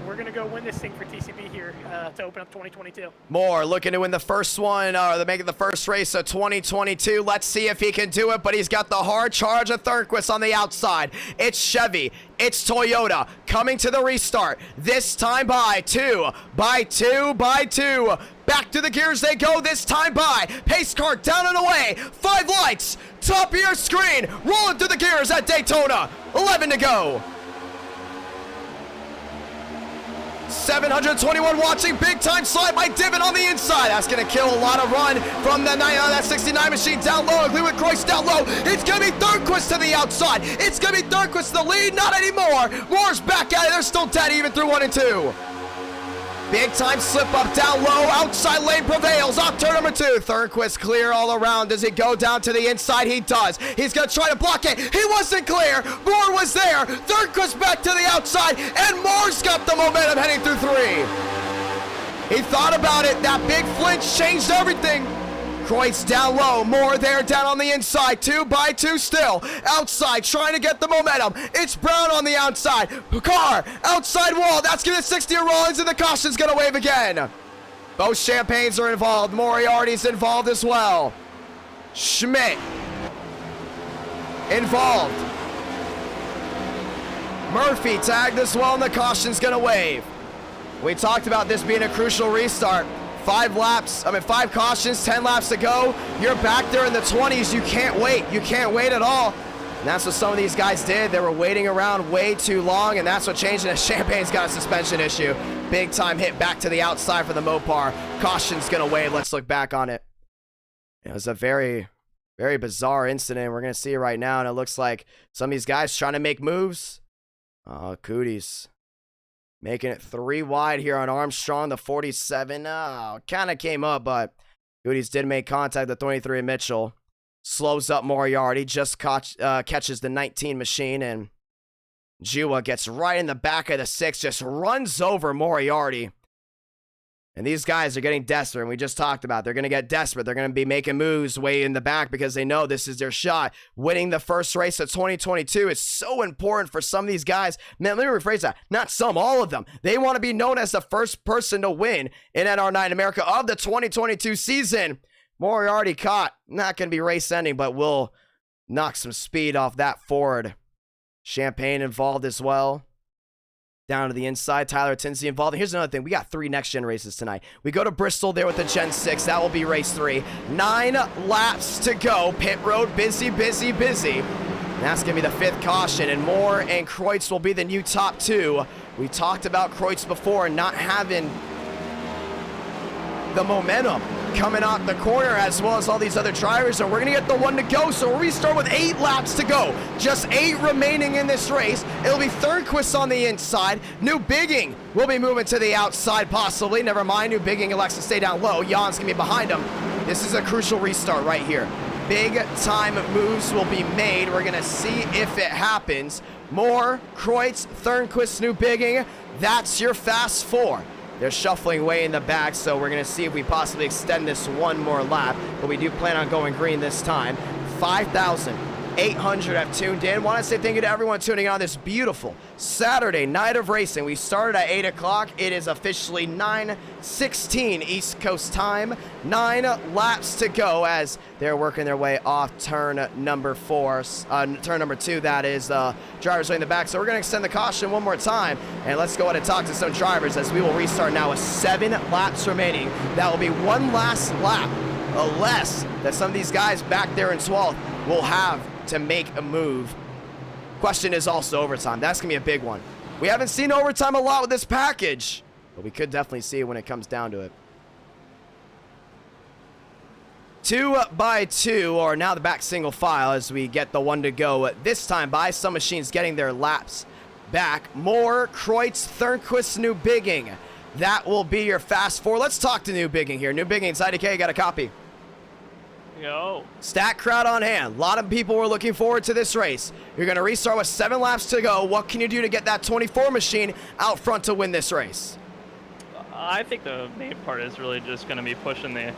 we're going to go win this thing for TCB here to open up 2022. Moore looking to win the first one, or to make it the first race of 2022. Let's see if he can do it, but he's got the hard charge of Thurnquist on the outside. It's Chevy. It's Toyota coming to the restart. This time by two. Back to the gears they go, this time by. Pace car down and away. 5 lights. Top of your screen. Rolling through the gears at Daytona. 11 to go. 721 watching, big time slide by Divot on the inside. That's going to kill a lot of run from that 69 machine down low. Agree with Croyce down low. It's going to be Thurnquist to the outside. It's going to be Thurnquist to the lead. Not anymore. Moore's back at it. They're still dead even through 1 and 2. Big time slip up down low. Outside lane prevails. Off turn number 2. Thurnquist clear all around. Does he go down to the inside? He does. He's going to try to block it. He wasn't clear. Moore was there. Thurnquist back to the outside. And Moore's got the momentum heading through 3. He thought about it. That big flinch changed everything. Croyce down low, Moore there down on the inside, 2 by 2 still, outside trying to get the momentum, it's Brown on the outside, car, outside wall, that's gonna 60 Rollins and the caution's gonna wave again. Both Champagnes are involved, Moriarty's involved as well. Schmidt, involved. Murphy tagged as well and the caution's gonna wave. We talked about this being a crucial restart. 5 cautions, 10 laps to go. You're back there in the 20s. You can't wait. You can't wait at all. And that's what some of these guys did. They were waiting around way too long, and that's what changed. And Champagne's got a suspension issue. Big time hit back to the outside for the Mopar. Caution's going to wave. Let's look back on it. It was a very, very bizarre incident. We're going to see it right now, and it looks like some of these guys trying to make moves. Oh, Cooties. Making it 3 wide here on Armstrong, the 47. Kind of came up, but Goody's did make contact with 23 Mitchell. Slows up Moriarty, just catches the 19 machine, and Jua gets right in the back of the 6, just runs over Moriarty. And these guys are getting desperate, and we just talked about they're going to get desperate. They're going to be making moves way in the back because they know this is their shot. Winning the first race of 2022 is so important for some of these guys. Man, let me rephrase that. Not some, all of them. They want to be known as the first person to win in NR9 America of the 2022 season. More already caught. Not going to be race ending, but we'll knock some speed off that Ford. Champagne involved as well. Down to the inside, Tyler Tinsey involved. And here's another thing. We got 3 next-gen races tonight. We go to Bristol there with the Gen 6. That will be race 3. 9 laps to go. Pit road, busy, busy, busy. And that's going to be the 5th caution. And Moore and Kreutz will be the new top 2. We talked about Kreutz before and not having the momentum coming out the corner as well as all these other drivers, and we're gonna get the 1 to go, so we'll restart with 8 laps to go. Just 8 remaining in this race. It'll be Thurnquist on the inside. New Bigging will be moving to the outside possibly. Never mind, New Bigging elects to stay down low. Jan's gonna be behind him. This is a crucial restart right here. Big time moves will be made. We're gonna see if it happens. Moore, Kreutz, Thurnquist, New Bigging. That's your fast 4. They're shuffling way in the back, so we're going to see if we possibly extend this 1 more lap, but we do plan on going green this time. 5,800 have tuned in. Want to say thank you to everyone tuning in on this beautiful Saturday night of racing. We started at 8 o'clock. It is officially 9:16 East Coast time. 9 laps to go as they're working their way off turn number 4. Turn number 2, that is. Drivers are in the back. So we're going to extend the caution 1 more time. And let's go ahead and talk to some drivers as we will restart now with 7 laps remaining. That will be 1 last lap, less that some of these guys back there in 12th will have to make a move. Question is also overtime. That's going to be a big one. We haven't seen overtime a lot with this package, but we could definitely see it when it comes down to it. 2 by 2, or now the back single file as we get the 1 to go. This time by some machines getting their laps back. Moore, Kreutz, Thurnquist, New Bigging. That will be your fast 4. Let's talk to New Bigging here. New Bigging, IDK, got a copy. Yo. Stat crowd on hand. A lot of people were looking forward to this race. You're going to restart with 7 laps to go. What can you do to get that 24 machine out front to win this race? I think the main part is really just going to be pushing the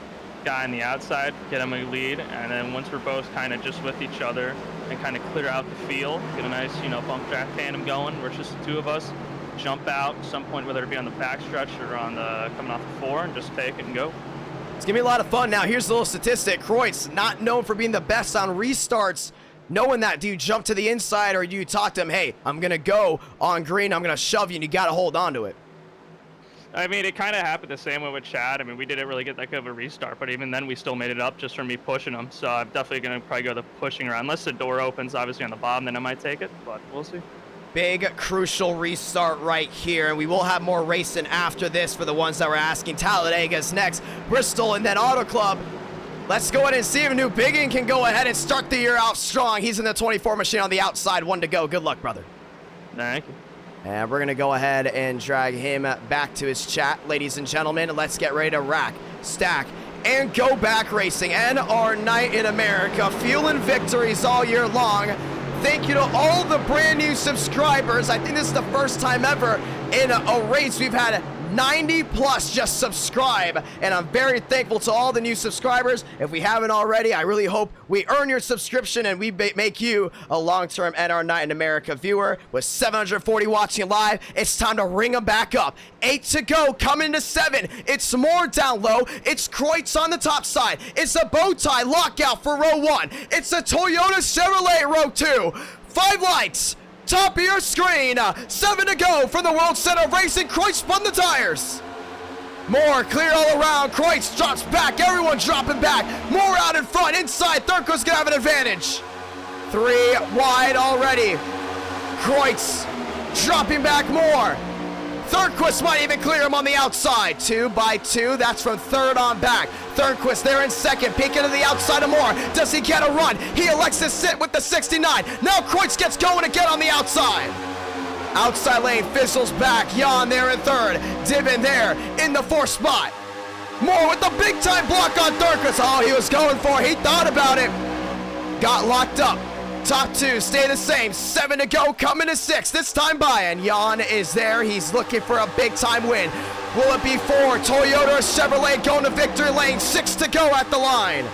guy on the outside, get him a lead, and then once we're both kind of just with each other and kind of clear out the field, get a nice, bump track tandem going, where it's just the 2 of us, jump out at some point, whether it be on the backstretch or on the coming off the 4, and just take it and go. It's going to be a lot of fun. Now, here's a little statistic. Kreutz, not known for being the best on restarts. Knowing that, do you jump to the inside or do you talk to him, hey, I'm going to go on green, I'm going to shove you, and you got to hold on to it? I mean, it kind of happened the same way with Chad. I mean, we didn't really get that good of a restart, but even then we still made it up just from me pushing him. So I'm definitely going to probably go the pushing route. Unless the door opens, obviously, on the bottom, then I might take it, but we'll see. Big, crucial restart right here, and we will have more racing after this for the ones that were asking. Talladega's next, Bristol, and then Auto Club. Let's go ahead and see if New Bigging can go ahead and start the year out strong. He's in the 24 machine on the outside, 1 to go. Good luck, brother. Thank you. And we're going to go ahead and drag him back to his chat. Ladies and gentlemen, let's get ready to rack, stack, and go back racing. NR Night in America, fueling victories all year long. Thank you to all the brand new subscribers. I think this is the first time ever in a race we've had 90 plus just subscribe, and I'm very thankful to all the new subscribers. If we haven't already, I really hope we earn your subscription and we make you a long-term NR Night in America viewer. With 740 watching live, it's time to ring them back up. 8 to go, coming to 7. It's Moore down low. It's Kreutz on the top side. It's a bow tie lockout for row 1. It's a Toyota Chevrolet row 2. 5 lights. Top of your screen, 7 to go from the World Center of Racing. Kreutz spun the tires. Moore clear all around. Kreutz drops back. Everyone dropping back. Moore out in front. Inside, Thurnquist's gonna have an advantage. 3 wide already. Kreutz dropping back more. Thurnquist might even clear him on the outside. 2 by 2, that's from 3rd on back. Thurnquist there in 2nd, peeking to the outside of Moore. Does he get a run? He elects to sit with the 69. Now Kreutz gets going again on the outside. Outside lane fizzles back. Jan there in 3rd. Divin there in the 4th spot. Moore with the big time block on Thurnquist. Oh, he was going for it. He thought about it. Got locked up. Top 2 stay the same. 7 to go, coming to 6. This time by, and Jan is there. He's looking for a big time win. Will it be 4? Toyota or Chevrolet going to victory lane. 6 to go at the line.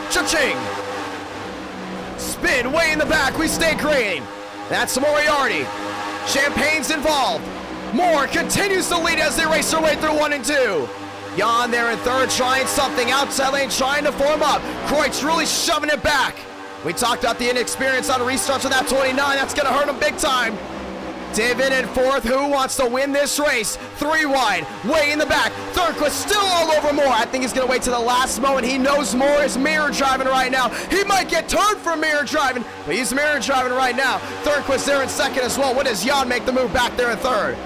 Cha-ching. Spin way in the back. We stay green. That's Moriarty. Champagne's involved. Moore continues to lead as they race their way through 1 and 2. Jan there in third, trying something. Outside lane, trying to form up. Kreutz really shoving it back. We talked about the inexperience on restarts with that 29. That's going to hurt him big time. Divin in fourth. Who wants to win this race? 3 wide, way in the back. Thurquist still all over Moore. I think he's going to wait to the last moment. He knows Moore is mirror driving right now. He might get turned for mirror driving, but he's mirror driving right now. Thurquist there in second as well. What does Jan make the move back there in third?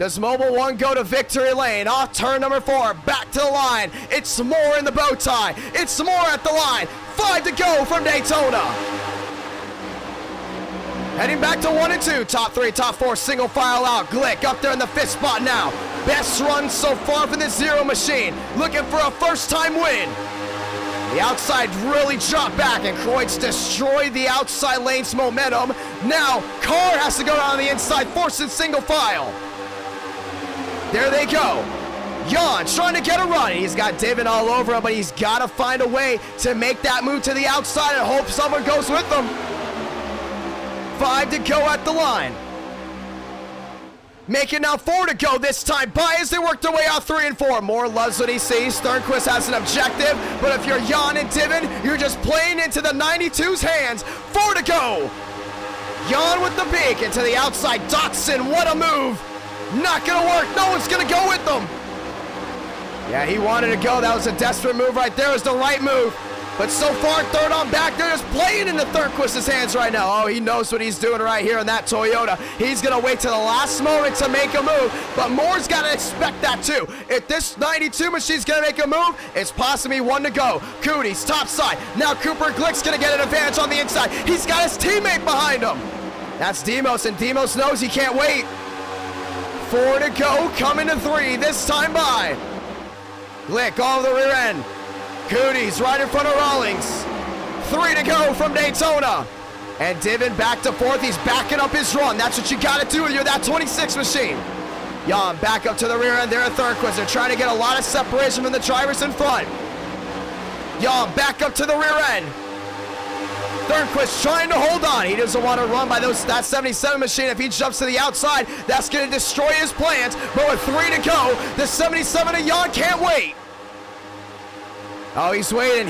Does Mobile 1 go to victory lane? Off turn number 4, back to the line. It's Moore in the bow tie. It's Moore at the line. 5 to go from Daytona. Heading back to 1 and 2. Top 3, top 4, single file out. Glick up there in the 5th spot now. Best run so far from the Zero machine. Looking for a first-time win. The outside really dropped back, and Kreutz destroyed the outside lane's momentum. Now, Carr has to go down the inside, forcing single file. There they go. Jan trying to get a run. He's got Divin all over him, but he's got to find a way to make that move to the outside and hope someone goes with them. 5 to go at the line. Making now 4 to go this time by as they work their way out 3 and 4. Moore loves what he sees. Sternquist has an objective, but if you're Jan and Divin, you're just playing into the 92's hands. 4 to go. Jan with the beak into the outside. Dotson, what a move. Not gonna work. No one's gonna go with them. Yeah, he wanted to go. That was a desperate move right there. It was the right move. But so far, third on back, they're just playing into Thurquist's hands right now. Oh, he knows what he's doing right here in that Toyota. He's gonna wait till the last moment to make a move, but Moore's gotta expect that too. If this 92 machine's gonna make a move, it's possibly 1 to go. Cooties, top side. Now Cooper Glick's gonna get an advantage on the inside. He's got his teammate behind him. That's Demos, and Demos knows he can't wait. 4 to go, coming to 3, this time by. Glick all the rear end. Cooties right in front of Rawlings. 3 to go from Daytona. And Divin back to 4th. He's backing up his run. That's what you got to do when you're that 26 machine. Jan back up to the rear end there at Thurquist. They're trying to get a lot of separation from the drivers in front. Jan back up to the rear end. Thurquist trying to hold on. He doesn't want to run by that 77 machine. If he jumps to the outside, that's going to destroy his plans. But with 3 to go, the 77 of Jan can't wait. Oh, he's waiting.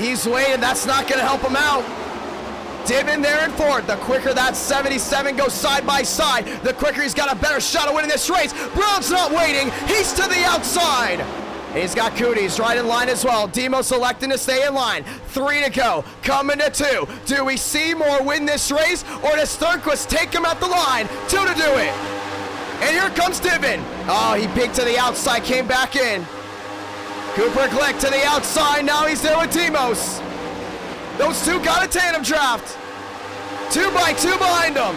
That's not going to help him out. Divin there in 4th. The quicker that 77 goes side by side, the quicker he's got a better shot of winning this race. Brown's not waiting. He's to the outside. He's got Cooties right in line as well. Demos electing to stay in line. 3 to go. Coming to 2. Do we see Moore win this race, or does Thurquist take him at the line? 2 to do it. And here comes Divin. Oh, he peeked to the outside, came back in. Cooper Glick to the outside. Now he's there with Demos. Those two got a tandem draft. 2 by 2 behind them.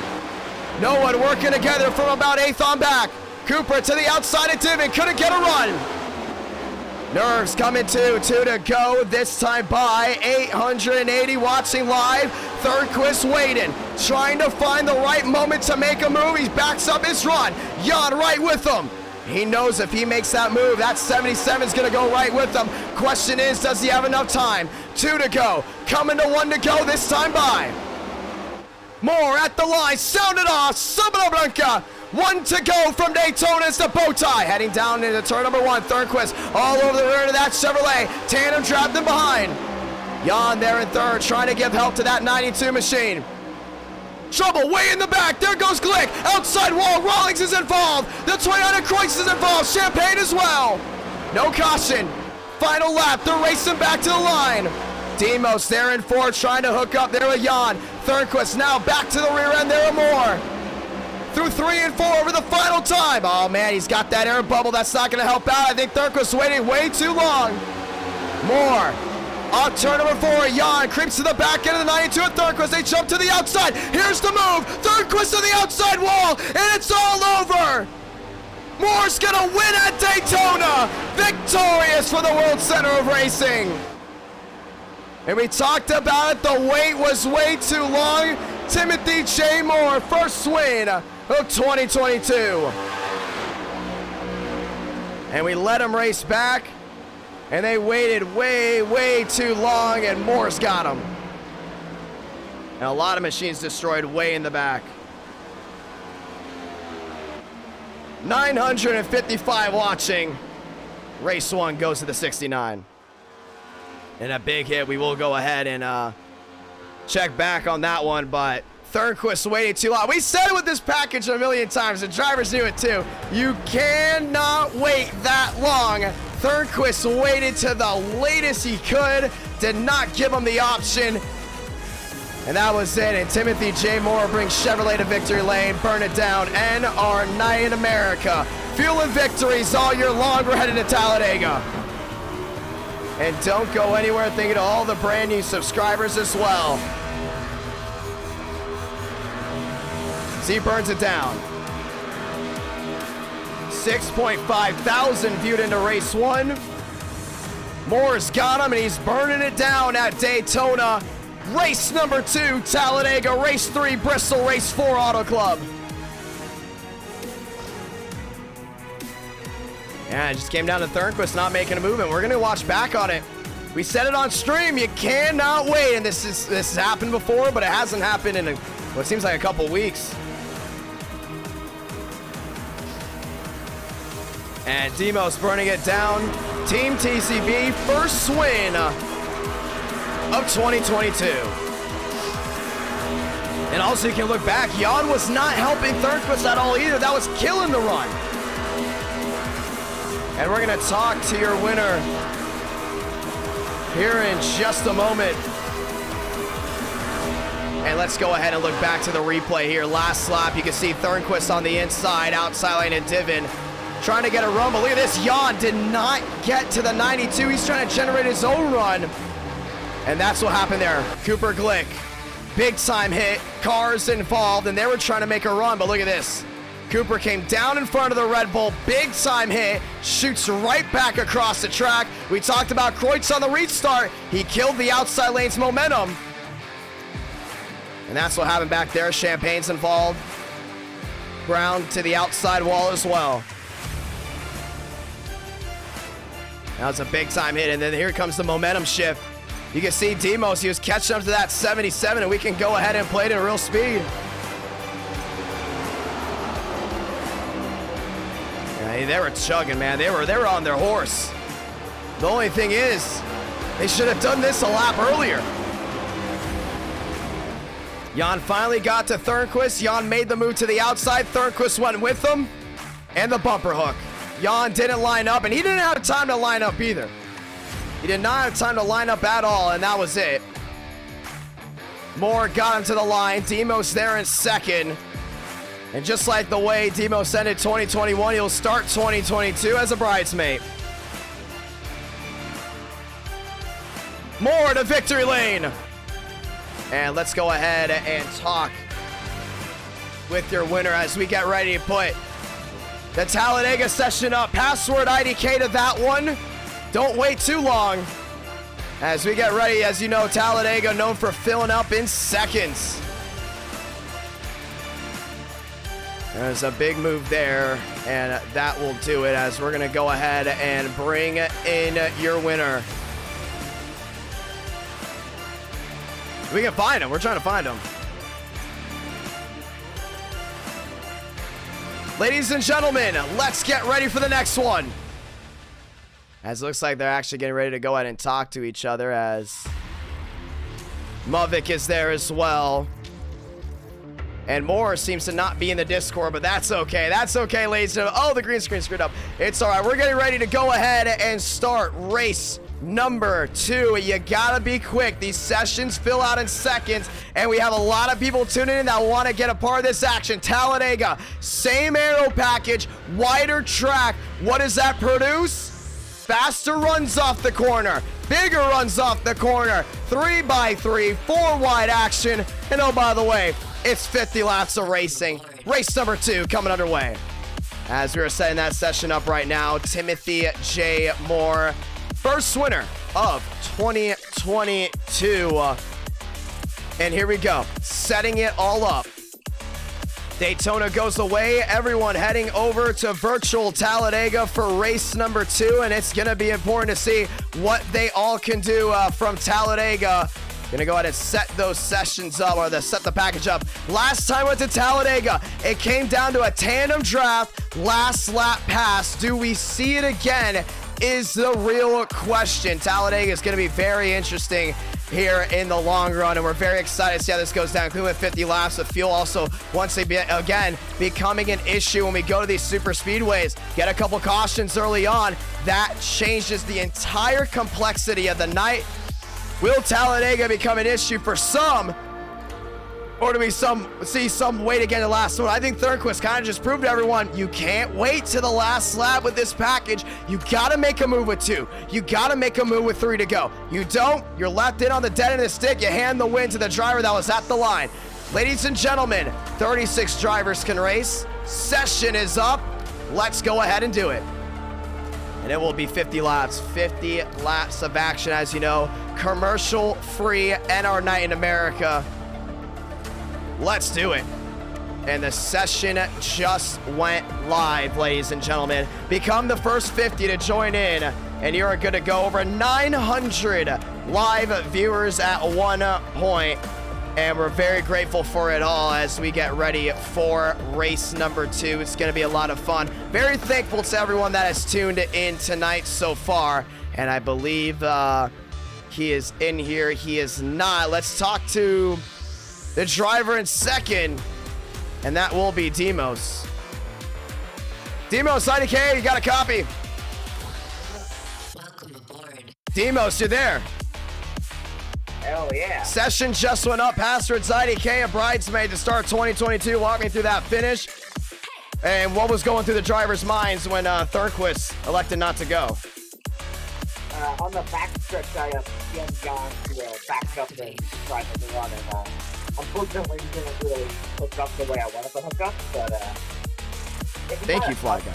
No one working together from about 8th on back. Cooper to the outside of Divin. Couldn't get a run. Nerves coming to 2 to go. This time by 880 watching live. Thurquist waiting. Trying to find the right moment to make a move. He backs up his run. Jan right with him. He knows if he makes that move, that 77 is going to go right with him. Question is, does he have enough time? 2 to go. Coming to 1 to go this time by. Moore at the line. Sounded off. Sabana Blanca. 1 to go from Daytona. It's the bow tie. Heading down into turn number 1. Thurquist all over the rear of that Chevrolet. Tandem trapped them behind. Jan there in 3rd, trying to give help to that 92 machine. Trouble way in the back. There goes Glick. Outside wall. Rawlings is involved. The Toyota Kreutz is involved. Champagne as well. No caution. Final lap. They're racing back to the line. Demos there in 4th, trying to hook up there with Jan. Thurquist now back to the rear end there with Moore. Through 3 and 4 over the final time. Oh man, he's got that air bubble. That's not going to help out. I think Thurquist waiting way too long. Moore. Off turn number 4, Jan creeps to the back end of the 92 at Thurquist. They jump to the outside. Here's the move. Thurquist to the outside wall, and it's all over. Moore's gonna win at Daytona. Victorious for the World Center of Racing. And we talked about it. The wait was way too long. Timothy J. Moore, first win of 2022. And we let them race back. And they waited way, way too long, and Moore's got them. And a lot of machines destroyed way in the back. 955 watching. Race 1 goes to the 69. And a big hit. We will go ahead and check back on that one, but Thornquist waited too long. We said it with this package a million times. The drivers knew it too. You cannot wait that long. Thornquist waited to the latest he could. Did not give him the option. And that was it. And Timothy J. Moore brings Chevrolet to victory lane. Burn it down. And our night in America. Fueling victories all year long. We're headed to Talladega. And don't go anywhere. Thank you to all the brand new subscribers as well. Z burns it down. 6.5 thousand viewed into race 1. Moore's got him, and he's burning it down at Daytona. Race number 2, Talladega. Race 3, Bristol. Race 4, Auto Club. Yeah, it just came down to Thornquist not making a move, and we're going to watch back on it. We said it on stream. You cannot wait, and this has happened before, but it hasn't happened in what seems like a couple weeks. And Demos burning it down. Team TCB, first win of 2022. And also you can look back, Jan was not helping Thornquist at all either. That was killing the run. And we're gonna talk to your winner here in just a moment. And let's go ahead and look back to the replay here. Last lap, you can see Thornquist on the inside, outside lane and Divin. Trying to get a run, but look at this. Jan did not get to the 92. He's trying to generate his own run. And that's what happened there. Cooper Glick, big time hit, cars involved, and they were trying to make a run, but look at this. Cooper came down in front of the Red Bull, big time hit, shoots right back across the track. We talked about Kreutz on the restart. He killed the outside lane's momentum. And that's what happened back there. Champagne's involved. Brown to the outside wall as well. That was a big time hit, and then here comes the momentum shift. You can see Demos, he was catching up to that 77, and we can go ahead and play it in real speed. Yeah, they were chugging, man. They were on their horse. The only thing is, they should have done this a lap earlier. Jan finally got to Thornquist. Jan made the move to the outside. Thornquist went with him, and the bumper hook. Jan didn't line up, and he didn't have time to line up either. He did not have time to line up at all, and that was it. Moore got him to the line. Demos there in second. And just like the way Demos ended 2021, he'll start 2022 as a bridesmaid. Moore to victory lane. And let's go ahead and talk with your winner as we get ready to put the Talladega session up. Password IDK to that one. Don't wait too long as we get ready. As you know, Talladega known for filling up in seconds. There's a big move there, and that will do it as we're going to go ahead and bring in your winner. We can find him. We're trying to find him. Ladies and gentlemen, let's get ready for the next one. As it looks like they're actually getting ready to go ahead and talk to each other, as Mavic is there as well. And Moore seems to not be in the Discord, but that's okay. That's okay, ladies and gentlemen. Oh, the green screen screwed up. It's all right. We're getting ready to go ahead and start race number 2. You gotta be quick. These sessions fill out in seconds, and we have a lot of people tuning in that want to get a part of this action. Talladega, same aero package, wider track. What does that produce? Faster runs off the corner, bigger runs off the corner, 3x3, 4 wide action, and oh, by the way, it's 50 laps of racing. Race number 2 coming underway. As we are setting that session up right now, Timothy J. Moore, first winner of 2022. And here we go, setting it all up. Daytona goes away. Everyone heading over to virtual Talladega for race number 2, and it's going to be important to see what they all can do from Talladega. Gonna go ahead and set those sessions up, or set the package up. Last time I went to Talladega, it came down to a tandem draft, last lap pass. Do we see it again is the real question. Talladega is gonna be very interesting here in the long run, and we're very excited to see how this goes down, including with 50 laps. The fuel also, once again, becoming an issue when we go to these super speedways. Get a couple cautions early on. That changes the entire complexity of the night. Will Talladega become an issue for some, or do we see some wait again the last one? I think Thurnquist kind of just proved to everyone, you can't wait to the last lap with this package. You got to make a move with 2. You got to make a move with 3 to go. You don't, you're left in on the dead end of the stick. You hand the win to the driver that was at the line. Ladies and gentlemen, 36 drivers can race. Session is up. Let's go ahead and do it. And it will be 50 laps. 50 laps of action, as you know. Commercial-free NR night in America. Let's do it. And the session just went live, ladies and gentlemen. Become the first 50 to join in. And you're going to go over 900 live viewers at one point. And we're very grateful for it all as we get ready for race number 2. It's going to be a lot of fun. Very thankful to everyone that has tuned in tonight so far. And I believe he is in here. He is not. Let's talk to the driver in second. And that will be Demos. Demos, IDK, you got a copy. Welcome aboard. Demos, you're there. Hell yeah. Session just went up. Password's IDK, a bridesmaid to start 2022. Walk me through that finish. And what was going through the drivers' minds when Thurnquist elected not to go? On the back stretch, I again gone to back up and try to run, and unfortunately, we didn't really hook up the way I wanted to hook up, but Thank you, Fly Guy.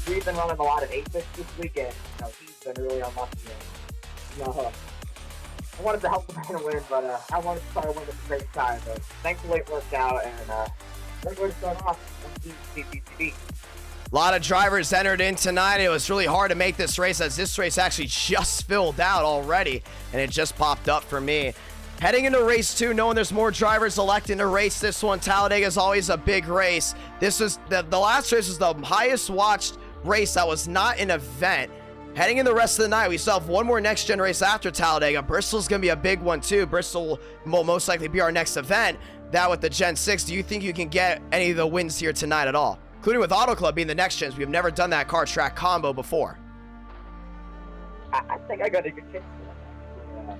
We've been running a lot of 8-bits this weekend. He's been really unlucky. I wanted to help the man win, but I wanted to try to win at the same time. But thankfully, it worked out, and we're going to start off with CCTV. A lot of drivers entered in tonight. It was really hard to make this race, as this race actually just filled out already, and it just popped up for me. Heading into race 2, knowing there's more drivers electing to race this one. Talladega is always a big race. This was the last race was the highest watched race that was not an event. Heading in the rest of the night, we still have one more next gen race after Talladega. Bristol's gonna be a big one too. Bristol will most likely be our next event. That with the Gen 6, do you think you can get any of the wins here tonight at all? Including with Auto Club being the next gens. We've never done that car track combo before. I think I got a good chance for that.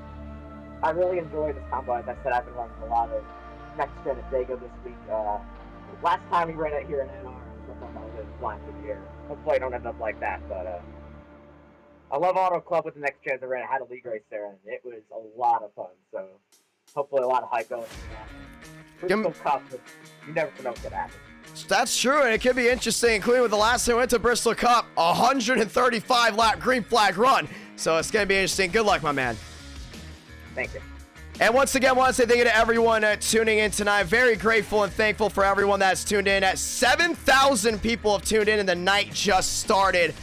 I really enjoy this combo. As I said, I've been running a lot of next gen at Daytona this week. Last time we ran it here in NR, I was flying through the air. Hopefully I don't end up like that, but I love Auto Club with the next gens. I had a league race there, and it was a lot of fun. So hopefully a lot of hype going. Bristol Cup, you never know what could happen. That's true, and it could be interesting, including with the last time we went to Bristol Cup, 135 lap green flag run. So it's going to be interesting. Good luck, my man. Thank you. And once again, I want to say thank you to everyone tuning in tonight. Very grateful and thankful for everyone that's tuned in. 7,000 people have tuned in, and the night just started.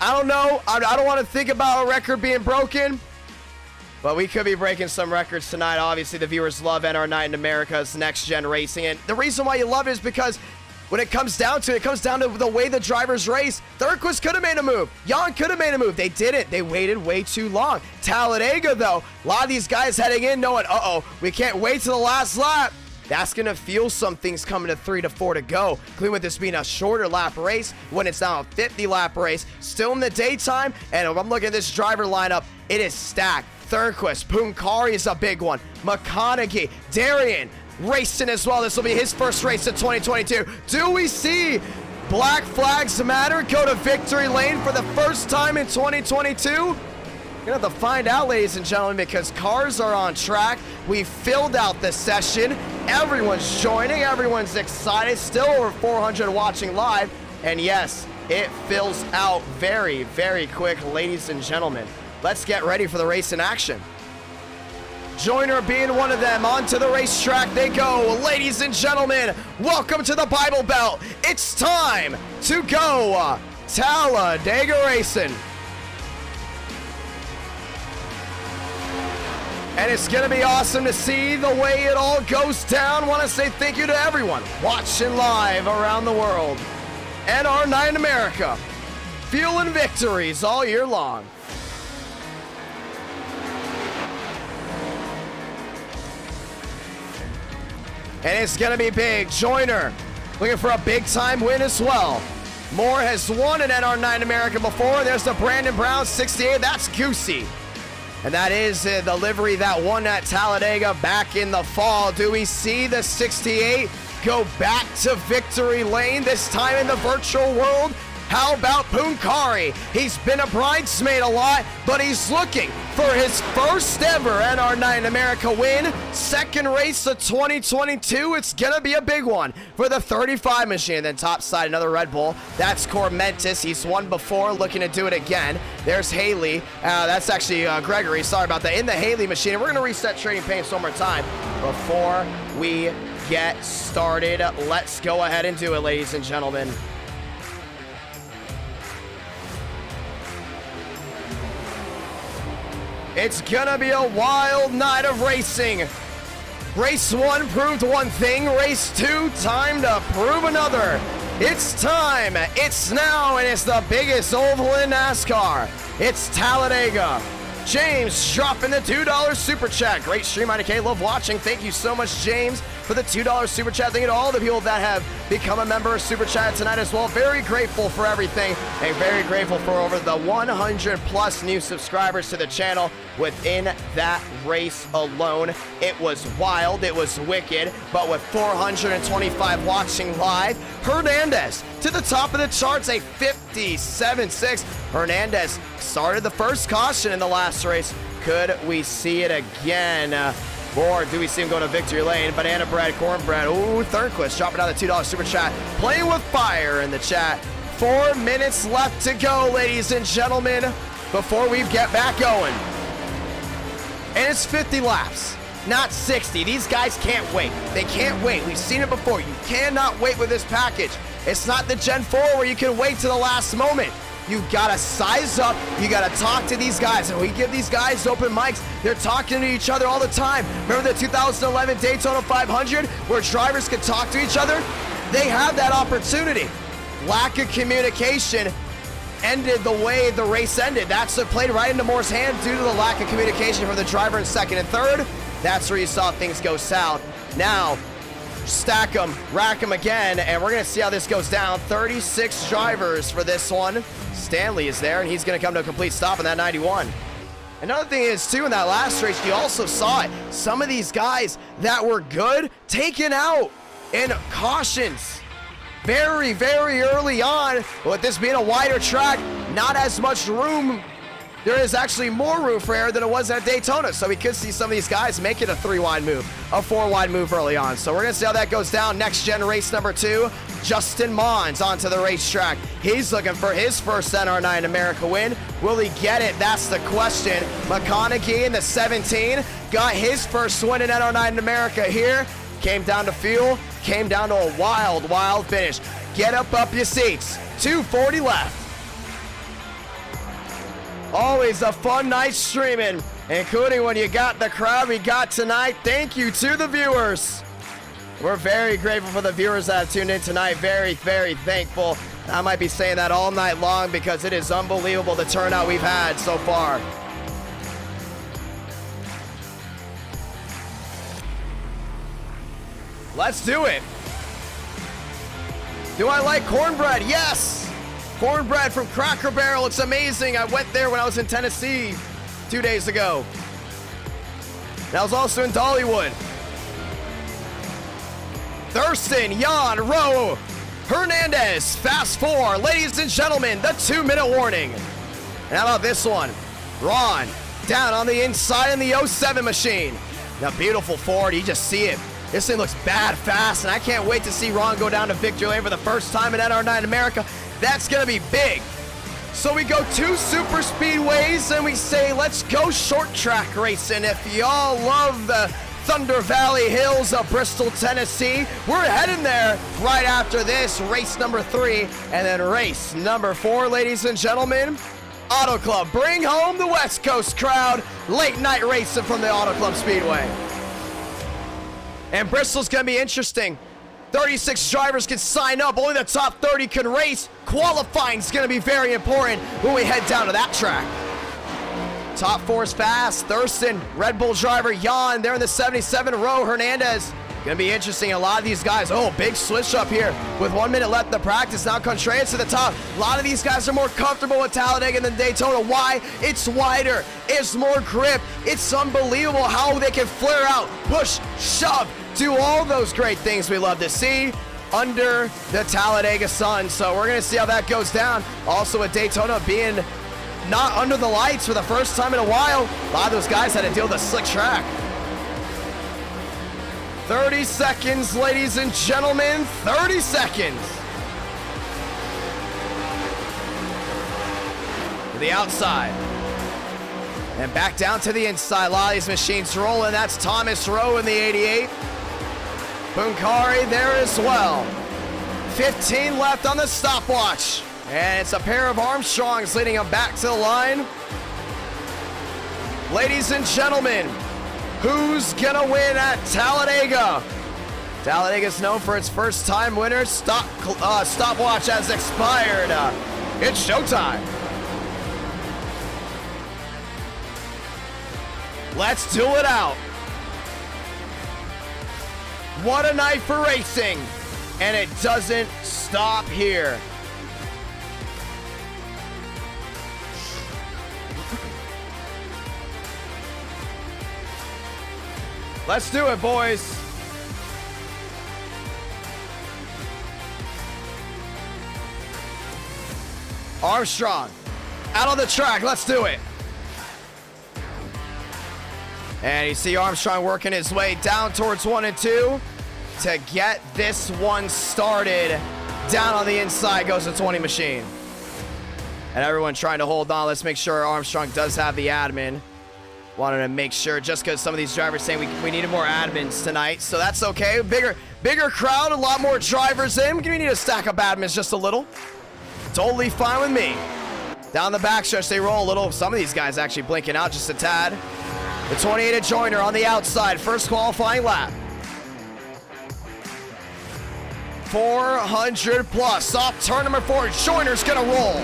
I don't know. I don't want to think about a record being broken, but we could be breaking some records tonight. Obviously, the viewers love NR Night in America's Next Gen Racing. And the reason why you love it is because when it comes down to it, comes down to the way the drivers race. Thurnquist could have made a move. Jan could have made a move. They didn't. They waited way too long. Talladega, though, a lot of these guys heading in knowing, we can't wait till the last lap. That's going to feel some things coming to 3 to 4 to go. Including with this being a shorter lap race, when it's now a 50 lap race, still in the daytime. And if I'm looking at this driver lineup, it is stacked. Thurnquist, Punkari is a big one. McConaughey, Darian, racing as well. This will be his first race of 2022. Do we see Black Flags Matter go to victory lane for the first time in 2022? You're gonna have to find out, ladies and gentlemen, because cars are on track. We filled out the session. Everyone's joining. Everyone's excited. Still over 400 watching live. And yes, it fills out very, very quick, ladies and gentlemen. Let's get ready for the race in action. Joyner being one of them. Onto the racetrack they go. Ladies and gentlemen, welcome to the Bible Belt. It's time to go Talladega Racing. And it's going to be awesome to see the way it all goes down. Want to say thank you to everyone watching live around the world. And R9 America, fueling victories all year long. And it's going to be big. Joyner looking for a big-time win as well. Moore has won an NR9 America before. There's the Brandon Brown 68. That's Goosey. And that is the livery that won at Talladega back in the fall. Do we see the 68 go back to victory lane, this time in the virtual world? How about Punkari? He's been a bridesmaid a lot, but he's looking for his first ever NR9 America win. Second race of 2022. It's going to be a big one for the 35 machine. And then top side, another Red Bull. That's Cormentis. He's won before, looking to do it again. There's Haley. That's actually Gregory. Sorry about that. In the Haley machine. And we're going to reset trading paints one more time before we get started. Let's go ahead and do it, ladies and gentlemen. It's gonna be a wild night of racing. Race 1 proved one thing. Race 2, time to prove another. It's time, it's now, and it's the biggest oval in NASCAR. It's Talladega. James dropping the $2 super chat. Great stream, IDK. Love watching. Thank you so much, James, for the $2 super chat. Thank you to all the people that have become a member of Super Chat tonight as well. Very grateful for everything, and very grateful for over the 100 plus new subscribers to the channel within that race alone. It was wild, it was wicked, but with 425 watching live, Hernandez to the top of the charts, a 57.6. Hernandez started the first caution in the last race. Could we see it again? Or do we see him going to victory lane? Banana bread, cornbread. Ooh, Thurnquist dropping down the $2 super chat. Playing with fire in the chat. 4 minutes left to go, ladies and gentlemen, before we get back going. And it's 50 laps, not 60. These guys can't wait. They can't wait. We've seen it before. You cannot wait with this package. It's not the Gen 4 where you can wait to the last moment. You gotta size up, you gotta talk to these guys, and we give these guys open mics. They're talking to each other all the time. Remember the 2011 Daytona 500 where drivers could talk to each other? They have that opportunity. Lack of communication ended the way the race ended. That's what played right into Moore's hand due to the lack of communication from the driver in second and third. That's where you saw things go south. Now, stack them, rack them again, and we're gonna see how this goes down. 36 drivers for this one. Stanley is there, and he's gonna come to a complete stop in that 91. Another thing is, too, in that last race, you also saw it. Some of these guys that were good, taken out in cautions very, very early on. With this being a wider track, not as much room. There is actually more room for error than it was at Daytona, so we could see some of these guys make it a 3-wide move, a 4-wide move early on. So we're going to see how that goes down. Next gen race number 2, Justin Mons onto the racetrack. He's looking for his first NR9 America win. Will he get it? That's the question. McConaughey in the 17 got his first win in NR9 America here. Came down to fuel, came down to a wild, wild finish. Get up your seats. 2:40 left. Always a fun night streaming, including when you got the crowd we got tonight. Thank you to the viewers. We're very grateful for the viewers that have tuned in tonight. Very, very thankful. I might be saying that all night long because it is unbelievable the turnout we've had so far. Let's do it. Do I like cornbread? Yes. Cornbread from Cracker Barrel, it's amazing. I went there when I was in Tennessee 2 days ago. And I was also in Dollywood. Thurston, Jan, Rowe, Hernandez, fast 4. Ladies and gentlemen, the 2-minute warning. And how about this one? Ron, down on the inside in the 07 machine. Now, beautiful Ford, you just see it. This thing looks bad fast, and I can't wait to see Ron go down to victory lane for the first time in NR9 America. That's going to be big. So we go 2 super speedways and we say, let's go short track racing. If y'all love the Thunder Valley Hills of Bristol, Tennessee, we're heading there right after this, race number 3, and then race number 4, ladies and gentlemen. Auto Club, bring home the West Coast crowd. Late night racing from the Auto Club Speedway. And Bristol's gonna be interesting. 36 drivers can sign up, only the top 30 can race. Qualifying is gonna be very important when we head down to that track. Top 4 is fast. Thurston, Red Bull driver, Jan, they're in the 77 row. Hernandez, gonna be interesting. A lot of these guys, oh, big switch up here with 1 minute left in the practice. Now Contreras to the top. A lot of these guys are more comfortable with Talladega than Daytona. Why? It's wider, it's more grip. It's unbelievable how they can flare out, push, shove, do all those great things we love to see under the Talladega sun. So we're gonna see how that goes down. Also with Daytona being not under the lights for the first time in a while, a lot of those guys had to deal with a slick track. 30 seconds, ladies and gentlemen, 30 seconds. To the outside. And back down to the inside. A lot of these machines rolling. That's Thomas Rowe in the 88. Punkari there as well. 15 left on the stopwatch. And it's a pair of Armstrongs leading them back to the line. Ladies and gentlemen, who's gonna win at Talladega? Talladega's known for its first-time winners. Stopwatch has expired. It's showtime. Let's do it out. What a night for racing. And it doesn't stop here. Let's do it, boys. Armstrong, out on the track. Let's do it. And you see Armstrong working his way down towards 1 and 2 to get this one started. Down on the inside goes the 20 machine. And everyone trying to hold on. Let's make sure Armstrong does have the admin. Wanted to make sure, just because some of these drivers saying we needed more admins tonight, so that's okay. Bigger crowd, a lot more drivers in. We need to stack up admins just a little. Totally fine with me. Down the backstretch, they roll a little. Some of these guys actually blinking out just a tad. The 28 at Joyner on the outside, first qualifying lap. 400 plus, off turn number 4. Joyner's gonna roll.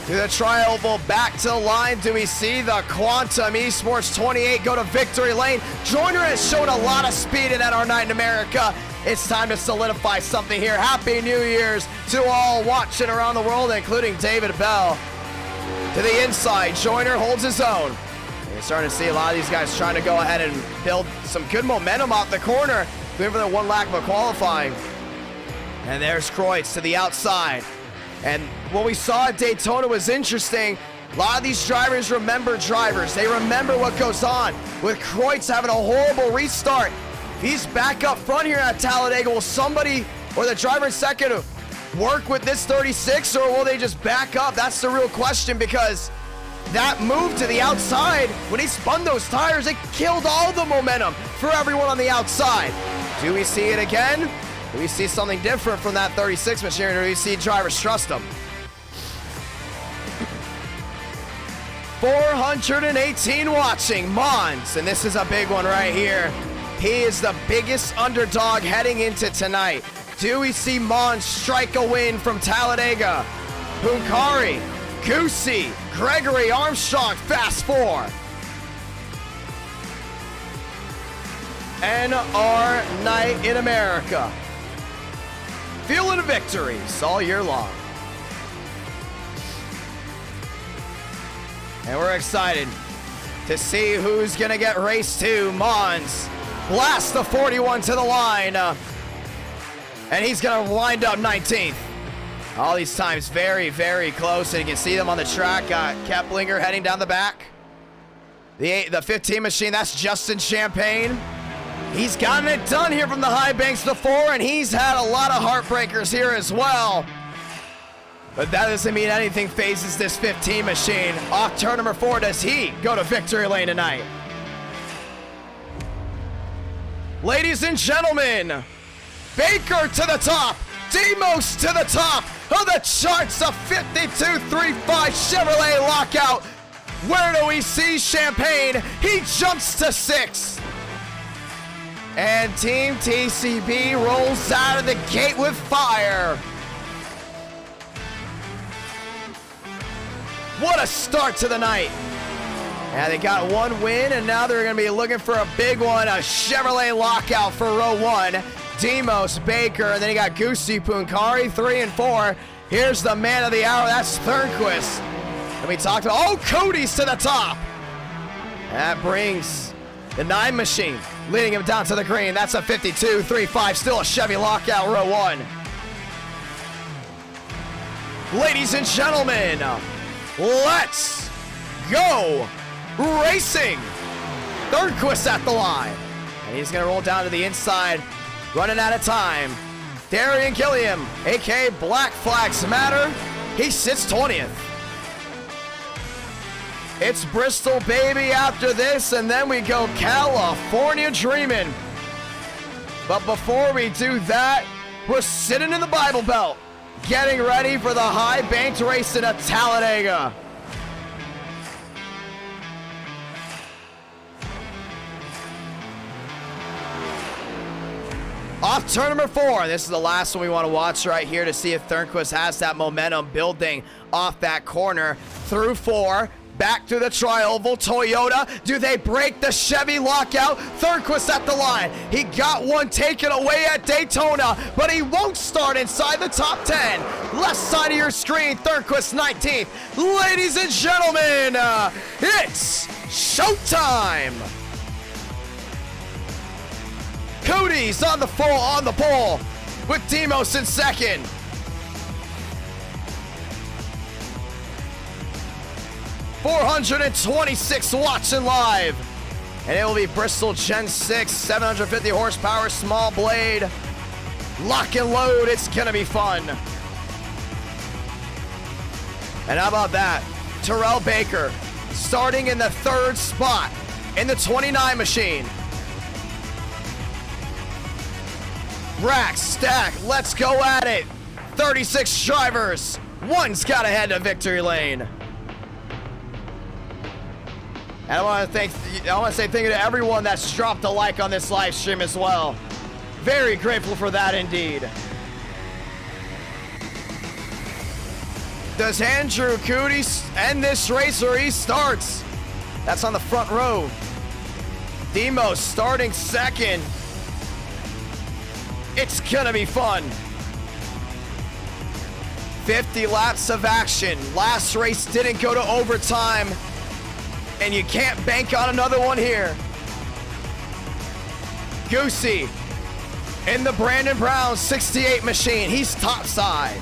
To the tri-oval, back to the line. Do we see the Quantum Esports 28 go to victory lane? Joyner has shown a lot of speed in our night in America. It's time to solidify something here. Happy New Year's to all watching around the world, including David Bell. To the inside, Joyner holds his own. You're starting to see a lot of these guys trying to go ahead and build some good momentum off the corner, even for the one lack of a qualifying. And there's Kreutz to the outside. And what we saw at Daytona was interesting. A lot of these drivers remember drivers. They remember what goes on. With Kreutz having a horrible restart, if he's back up front here at Talladega, will somebody or the driver in second work with this 36, or will they just back up? That's the real question, because that move to the outside, when he spun those tires, it killed all the momentum for everyone on the outside. Do we see it again? Do we see something different from that 36 machine, or do we see drivers trust them? 418 watching. Mons, and this is a big one right here. He is the biggest underdog heading into tonight. Do we see Mons strike a win from Talladega? Punkari, Goosey, Gregory, Armstrong, fast 4. And our night in America. Feeling victories all year long. And we're excited to see who's gonna get race 2. Mons blast the 41 to the line. And he's gonna wind up 19th. All these times very, very close, and you can see them on the track. Keplinger heading down the back. The 15 machine, that's Justin Champagne. He's gotten it done here from the high banks before, and he's had a lot of heartbreakers here as well. But that doesn't mean anything phases this 15 machine. Off turn number 4, does he go to victory lane tonight? Ladies and gentlemen, Baker to the top, Demos to the top of the charts, a 52.35 Chevrolet lockout. Where do we see Champagne? He jumps to 6th. And Team TCB rolls out of the gate with fire. What a start to the night. Yeah, they got one win, and now they're going to be looking for a big one, a Chevrolet lockout for row 1. Demos, Baker, and then you got Goosey, Punkari, 3 and 4. Here's the man of the hour, that's Thornquist. And we talked about, oh, Cody's to the top. That brings the 9 machine, leading him down to the green. That's a 52.35, still a Chevy lockout, row 1. Ladies and gentlemen, let's go racing. Thornquist at the line. And he's gonna roll down to the inside, running out of time. Darian Gilliam, aka Black Flags Matter, he sits 20th. It's Bristol, baby, after this, and then we go California dreaming. But before we do that, we're sitting in the Bible Belt, getting ready for the high banked racing at Talladega. Off turn number 4. This is the last one we want to watch right here to see if Thornquist has that momentum building off that corner. Through 4. Back to the tri-oval, Toyota. Do they break the Chevy lockout? Thornquist at the line. He got one taken away at Daytona, but he won't start inside the top 10. Left side of your screen, Thornquist 19th. Ladies and gentlemen, it's showtime. Cody's on the pole with Demos in second. $426 watching live. And it will be Bristol Gen 6, 750 horsepower, small blade. Lock and load, it's gonna be fun. And how about that? Terrell Baker starting in the 3rd spot in the 29 machine. Rack, stack, let's go at it. 36 drivers, one's gotta head to victory lane. And I want to say thank you to everyone that's dropped a like on this live stream as well. Very grateful for that indeed. Does Andrew Cootie end this race or he starts? That's on the front row. Demos starting second. It's gonna be fun. 50 laps of action. Last race didn't go to overtime. And you can't bank on another one here. Goosey in the Brandon Brown 68 machine. He's topside.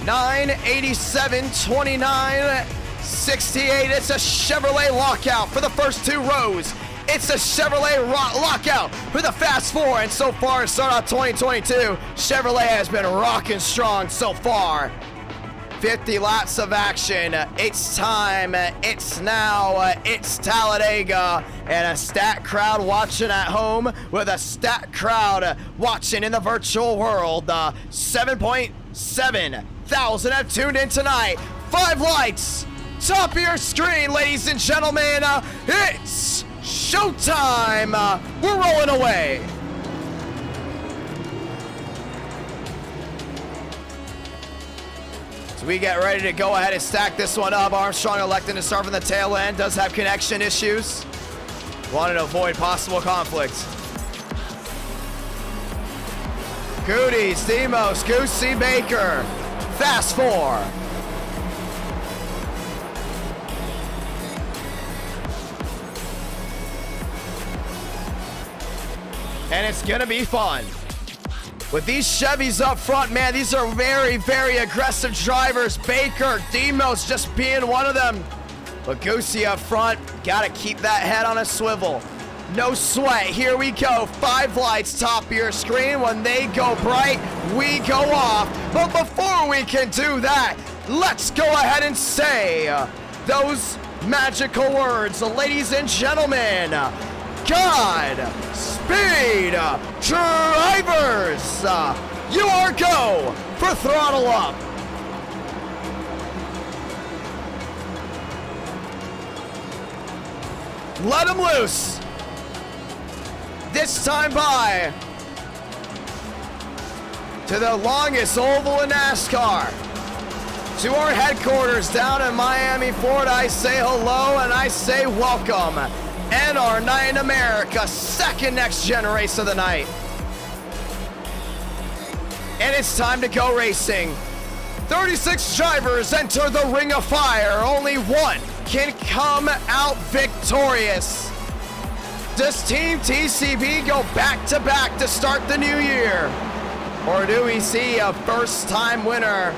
987, 29, 68. It's a Chevrolet lockout for the first 2 rows. It's a Chevrolet lockout for the Fast 4. And so far, start out 2022, Chevrolet has been rocking strong so far. 50 laps of action. It's time. It's now. It's Talladega. And a stat crowd watching at home with a stat crowd watching in the virtual world. 7.7 thousand have tuned in tonight. 5 lights. Top of your screen, ladies and gentlemen. It's showtime. We're rolling away. So we get ready to go ahead and stack this one up. Armstrong electing to start from the tail end. Does have connection issues. Wanted to avoid possible conflict. Cooties, Demos, Goosey, Baker. Fast 4. And it's gonna be fun. With these Chevys up front, man, these are very, very aggressive drivers. Baker, Demos just being one of them. But Goosey up front, gotta keep that head on a swivel. No sweat. Here we go. 5 lights top of your screen. When they go bright, we go off. But before we can do that, let's go ahead and say those magical words. Ladies and gentlemen, God speed drivers. You are go for throttle up. Let them loose. This time by to the longest oval in NASCAR. To our headquarters down in Miami, Florida, I say hello and I say welcome. NR9 America, second next gen race of the night. And it's time to go racing. 36 drivers enter the ring of fire. Only one can come out victorious. Does Team TCB go back-to-back to start the new year? Or do we see a first-time winner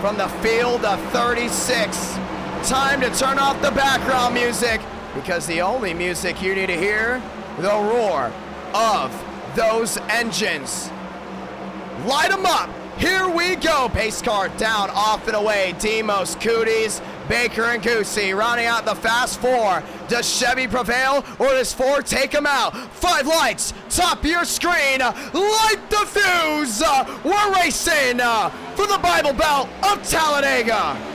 from the field of 36? Time to turn off the background music, because the only music you need to hear, the roar of those engines. Light them up. Here we go. Pace car down, off and away. Demos, Cooties, Baker, and Goosey rounding out the fast 4. Does Chevy prevail or does Ford take him out? 5 lights, top of your screen. Light the fuse. We're racing for the Bible Belt of Talladega.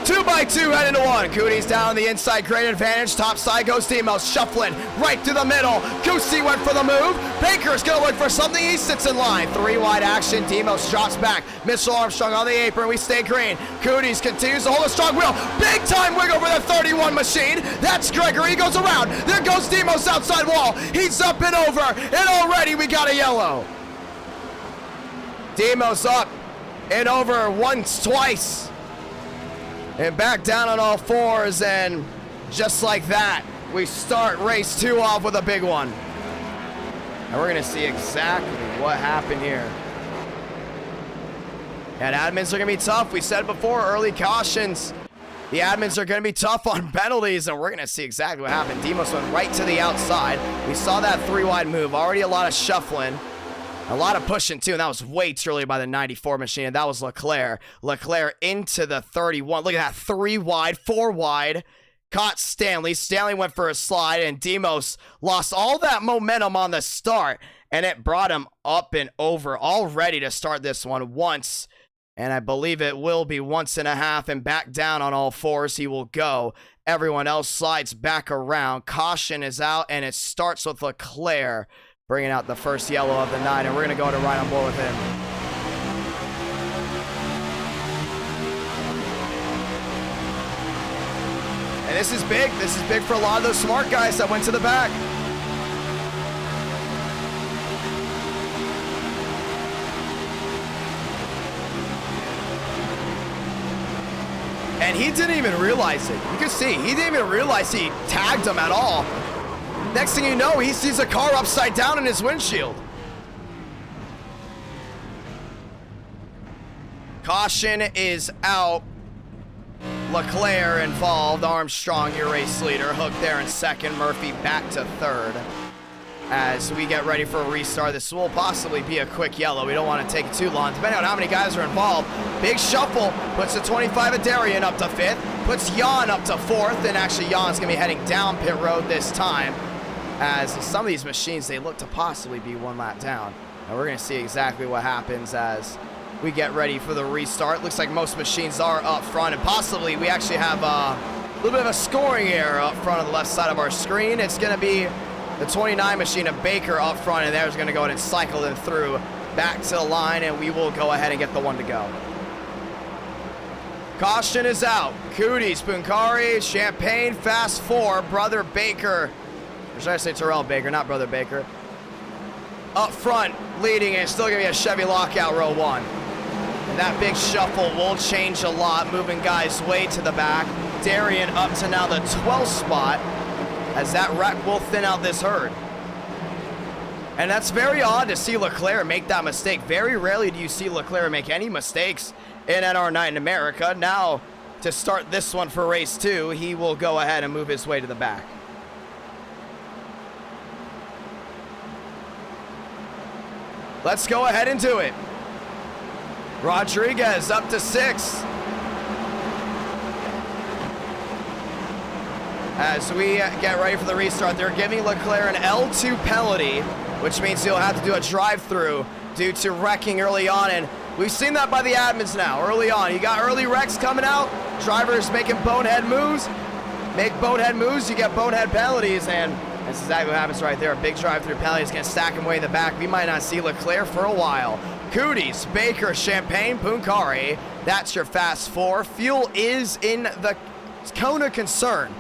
2x2 head into 1. Cooties down the inside, great advantage. Top side goes Demos, shuffling right to the middle. Goosey went for the move. Baker's gonna look for something. He sits in line. 3 wide action. Demos drops back. Mitchell Armstrong on the apron. We stay green. Cooties continues to hold a strong wheel. Big time wiggle for the 31 machine. That's Gregory. He goes around. There goes Demos outside wall. He's up and over. And already we got a yellow. Demos up and over once, twice. And back down on all 4s, and just like that, we start race 2 off with a big one. And we're gonna see exactly what happened here. And admins are gonna be tough. We said before, early cautions. The admins are gonna be tough on penalties, and we're gonna see exactly what happened. Demos went right to the outside. We saw that 3 wide move, already a lot of shuffling. A lot of pushing, too, and that was way too early by the 94 machine, and that was Leclerc. Leclerc into the 31. Look at that, 3 wide, 4 wide. Caught Stanley. Stanley went for a slide, and Demos lost all that momentum on the start, and it brought him up and over, all ready to start this one once. And I believe it will be once and a half, and back down on all 4s he will go. Everyone else slides back around. Caution is out, and it starts with Leclerc bringing out the first yellow of the night, and we're going to go to right on board with him. And this is big. This is big for a lot of those smart guys that went to the back. And he didn't even realize it. You can see, he didn't even realize he tagged him at all. Next thing you know, he sees a car upside down in his windshield. Caution is out. Leclerc involved. Armstrong, your race leader. Hook there in second. Murphy back to third. As we get ready for a restart, this will possibly be a quick yellow. We don't want to take it too long, depending on how many guys are involved. Big shuffle puts the 25 of Darian up to 5th. Puts Jan up to 4th. And actually, Jan's going to be heading down pit road this time, as some of these machines, they look to possibly be 1 lap down. And we're going to see exactly what happens as we get ready for the restart. Looks like most machines are up front, and possibly we actually have a little bit of a scoring error up front on the left side of our screen. It's going to be the 29 machine of Baker up front, and there's going to go ahead and cycle them through back to the line, and we will go ahead and get the one to go. Caution is out. Cooties, Punkari, Champagne, Fast 4, Brother Baker. Or should I say Terrell Baker, not Brother Baker. Up front, leading, and still going to be a Chevy lockout row 1. And that big shuffle will change a lot, moving guys way to the back. Darian up to now the 12th spot, as that wreck will thin out this herd. And that's very odd to see Leclerc make that mistake. Very rarely do you see Leclerc make any mistakes in NR9 in America. Now, to start this one for race 2, he will go ahead and move his way to the back. Let's go ahead and do it. Rodriguez up to 6. As we get ready for the restart, they're giving Leclerc an L2 penalty, which means he'll have to do a drive-through due to wrecking early on. And we've seen that by the admins now, early on. You got early wrecks coming out, drivers making bonehead moves. Make bonehead moves, you get bonehead penalties, and that's exactly what happens right there. A big drive-through penalty is going to stack him way in the back. We might not see Leclerc for a while. Cooties, Baker, Champagne, Punkari. That's your fast 4. Fuel is in the cone of concern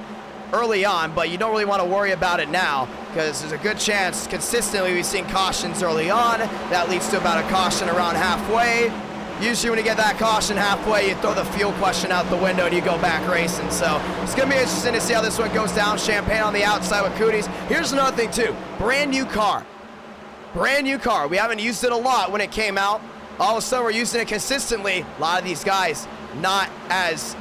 early on, but you don't really want to worry about it now because there's a good chance consistently we've seen cautions early on. That leads to about a caution around halfway. Usually when you get that caution halfway, you throw the fuel question out the window and you go back racing. So it's going to be interesting to see how this one goes down. Champagne on the outside with Cooties. Here's another thing too. Brand new car. Brand new car. We haven't used it a lot when it came out. All of a sudden we're using it consistently. A lot of these guys not as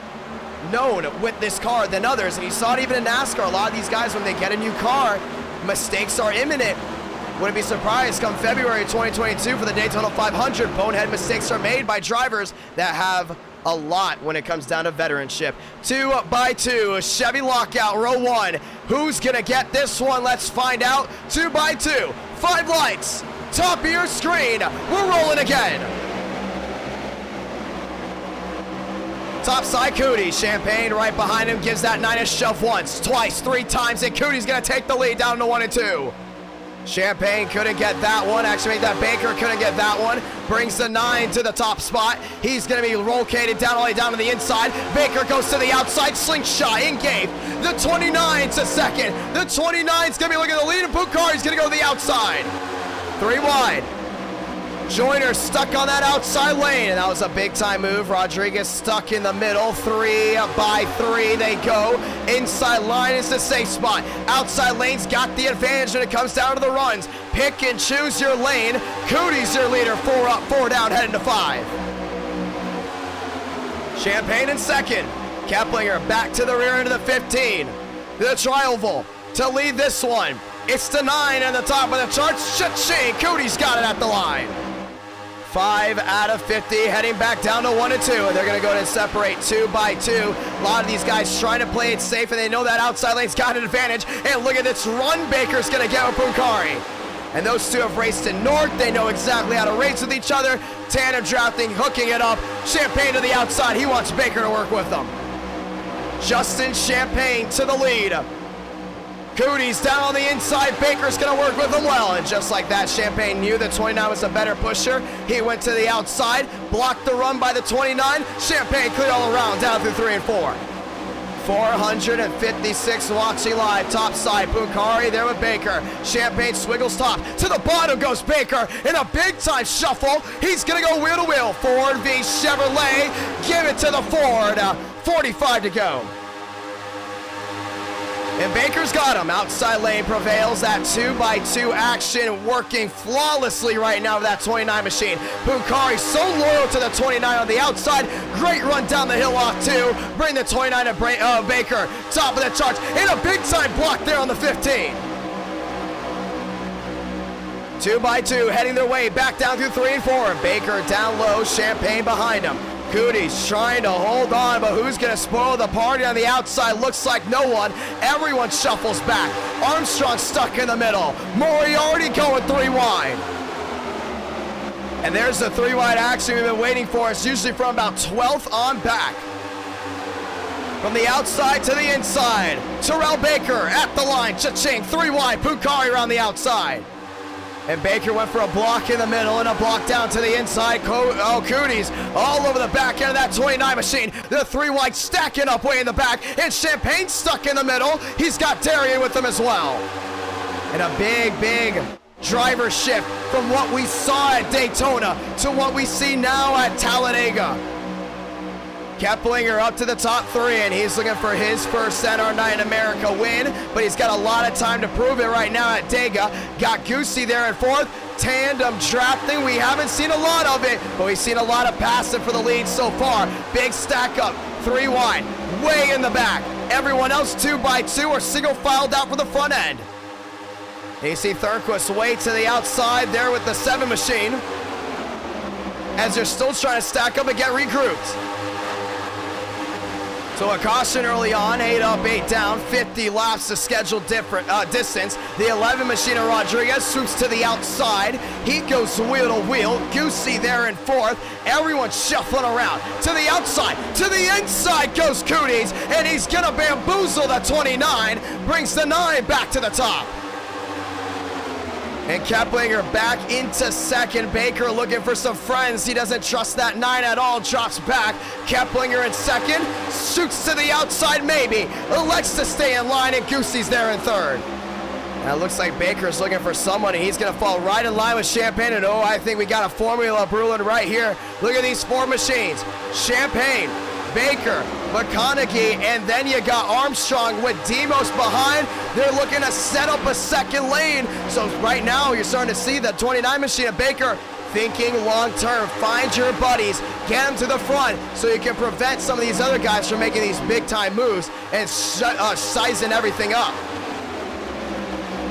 known with this car than others. And you saw it even in NASCAR. A lot of these guys, when they get a new car, mistakes are imminent. Wouldn't be surprised come February 2022 for the Daytona 500. Bonehead mistakes are made by drivers that have a lot when it comes down to veteranship. 2 by 2, Chevy lockout, row 1. Who's gonna get this one? Let's find out. 2 by 2, 5 lights, top of your screen. We're rolling again. Top side Cootie, Champagne right behind him, gives that 9 a shove once, twice, 3 times, and Cootie's gonna take the lead down to 1 and 2. Champagne couldn't get that one. Actually, that Baker couldn't get that one. Brings the 9 to the top spot. He's going to be rotated down all the way down to the inside. Baker goes to the outside. Slingshot in game. The 29 to second. The 29's going to be looking at the lead, and Punkari's going to go to the outside. 3 wide. Joyner stuck on that outside lane, and that was a big-time move. Rodriguez stuck in the middle. 3 by 3 they go. Inside line is the safe spot. Outside lane's got the advantage when it comes down to the runs. Pick and choose your lane. Cootie's your leader. 4 up, 4 down, heading to 5. Champagne in second. Keplinger back to the rear end of the 15. The Trial to lead this one. It's the 9 on the top of the charts. Cha-ching. Cootie's got it at the line. 5 out of 50, heading back down to 1 and 2, and they're going to go ahead and separate 2 by 2. A lot of these guys trying to play it safe, and they know that outside lane's got an advantage. And look at this run Baker's going to get with Punkari. And those two have raced in North. They know exactly how to race with each other. Tandem drafting, hooking it up. Champagne to the outside. He wants Baker to work with them. Justin Champagne to the lead. Cootie's down on the inside. Baker's going to work with him well. And just like that, Champagne knew the 29 was a better pusher. He went to the outside, blocked the run by the 29. Champagne cleared all around, down through 3 and 4. 456 watching live. Top side, Punkari there with Baker. Champagne swiggles top. To the bottom goes Baker in a big-time shuffle. He's going to go wheel to wheel. Ford v. Chevrolet. Give it to the Ford. 45 to go. And Baker's got him. Outside lane prevails. That 2 by 2 action working flawlessly right now with that 29 machine. Punkari so loyal to the 29 on the outside. Great run down the hill off 2. Bring the 29 to Baker. Top of the charts. And a big time block there on the 15. 2 by 2 heading their way back down through 3 and 4. Baker down low. Champagne behind him. Cootie's trying to hold on, but who's going to spoil the party on the outside? Looks like no one. Everyone shuffles back. Armstrong stuck in the middle. Moriarty going 3 wide. And there's the 3 wide action we've been waiting for. It's usually from about 12th on back. From the outside to the inside. Terrell Baker at the line. Cha-ching, 3 wide. Punkari around the outside. And Baker went for a block in the middle and a block down to the inside. Cootie's all over the back end of that 29 machine. The 3 wide stacking up way in the back. And Champagne stuck in the middle. He's got Darian with him as well. And a big driver shift from what we saw at Daytona to what we see now at Talladega. Keplinger up to the top 3, and he's looking for his first NR9 in America win, but he's got a lot of time to prove it right now at Dega. Got Goosey there in 4th. Tandem drafting, we haven't seen a lot of it, but we've seen a lot of passing for the lead so far. Big stack up, 3 wide, way in the back. Everyone else 2 by 2 or single filed out for the front end. And you see Thornquist way to the outside there with the 7 machine, as they're still trying to stack up and get regrouped. So a caution early on, 8 up, 8 down, 50 laps to scheduled distance. The 11 machine of Rodriguez swoops to the outside. He goes wheel to wheel. Goosey there in 4th. Everyone shuffling around. To the outside, to the inside goes Cooties, and he's gonna bamboozle the 29, brings the 9 back to the top. And Keplinger back into 2nd. Baker looking for some friends. He doesn't trust that 9 at all. Drops back. Keplinger in 2nd. Shoots to the outside maybe. Elects to stay in line, and Goosey's there in 3rd. Now it looks like Baker's looking for someone, and he's going to fall right in line with Champagne. And oh, I think we got a formula brewing right here. Look at these 4 machines. Champagne, Baker, McConaughey, and then you got Armstrong with Demos behind. They're looking to set up a 2nd lane. So right now you're starting to see the 29 machine of Baker thinking long term. Find your buddies, get them to the front so you can prevent some of these other guys from making these big time moves and sizing everything up.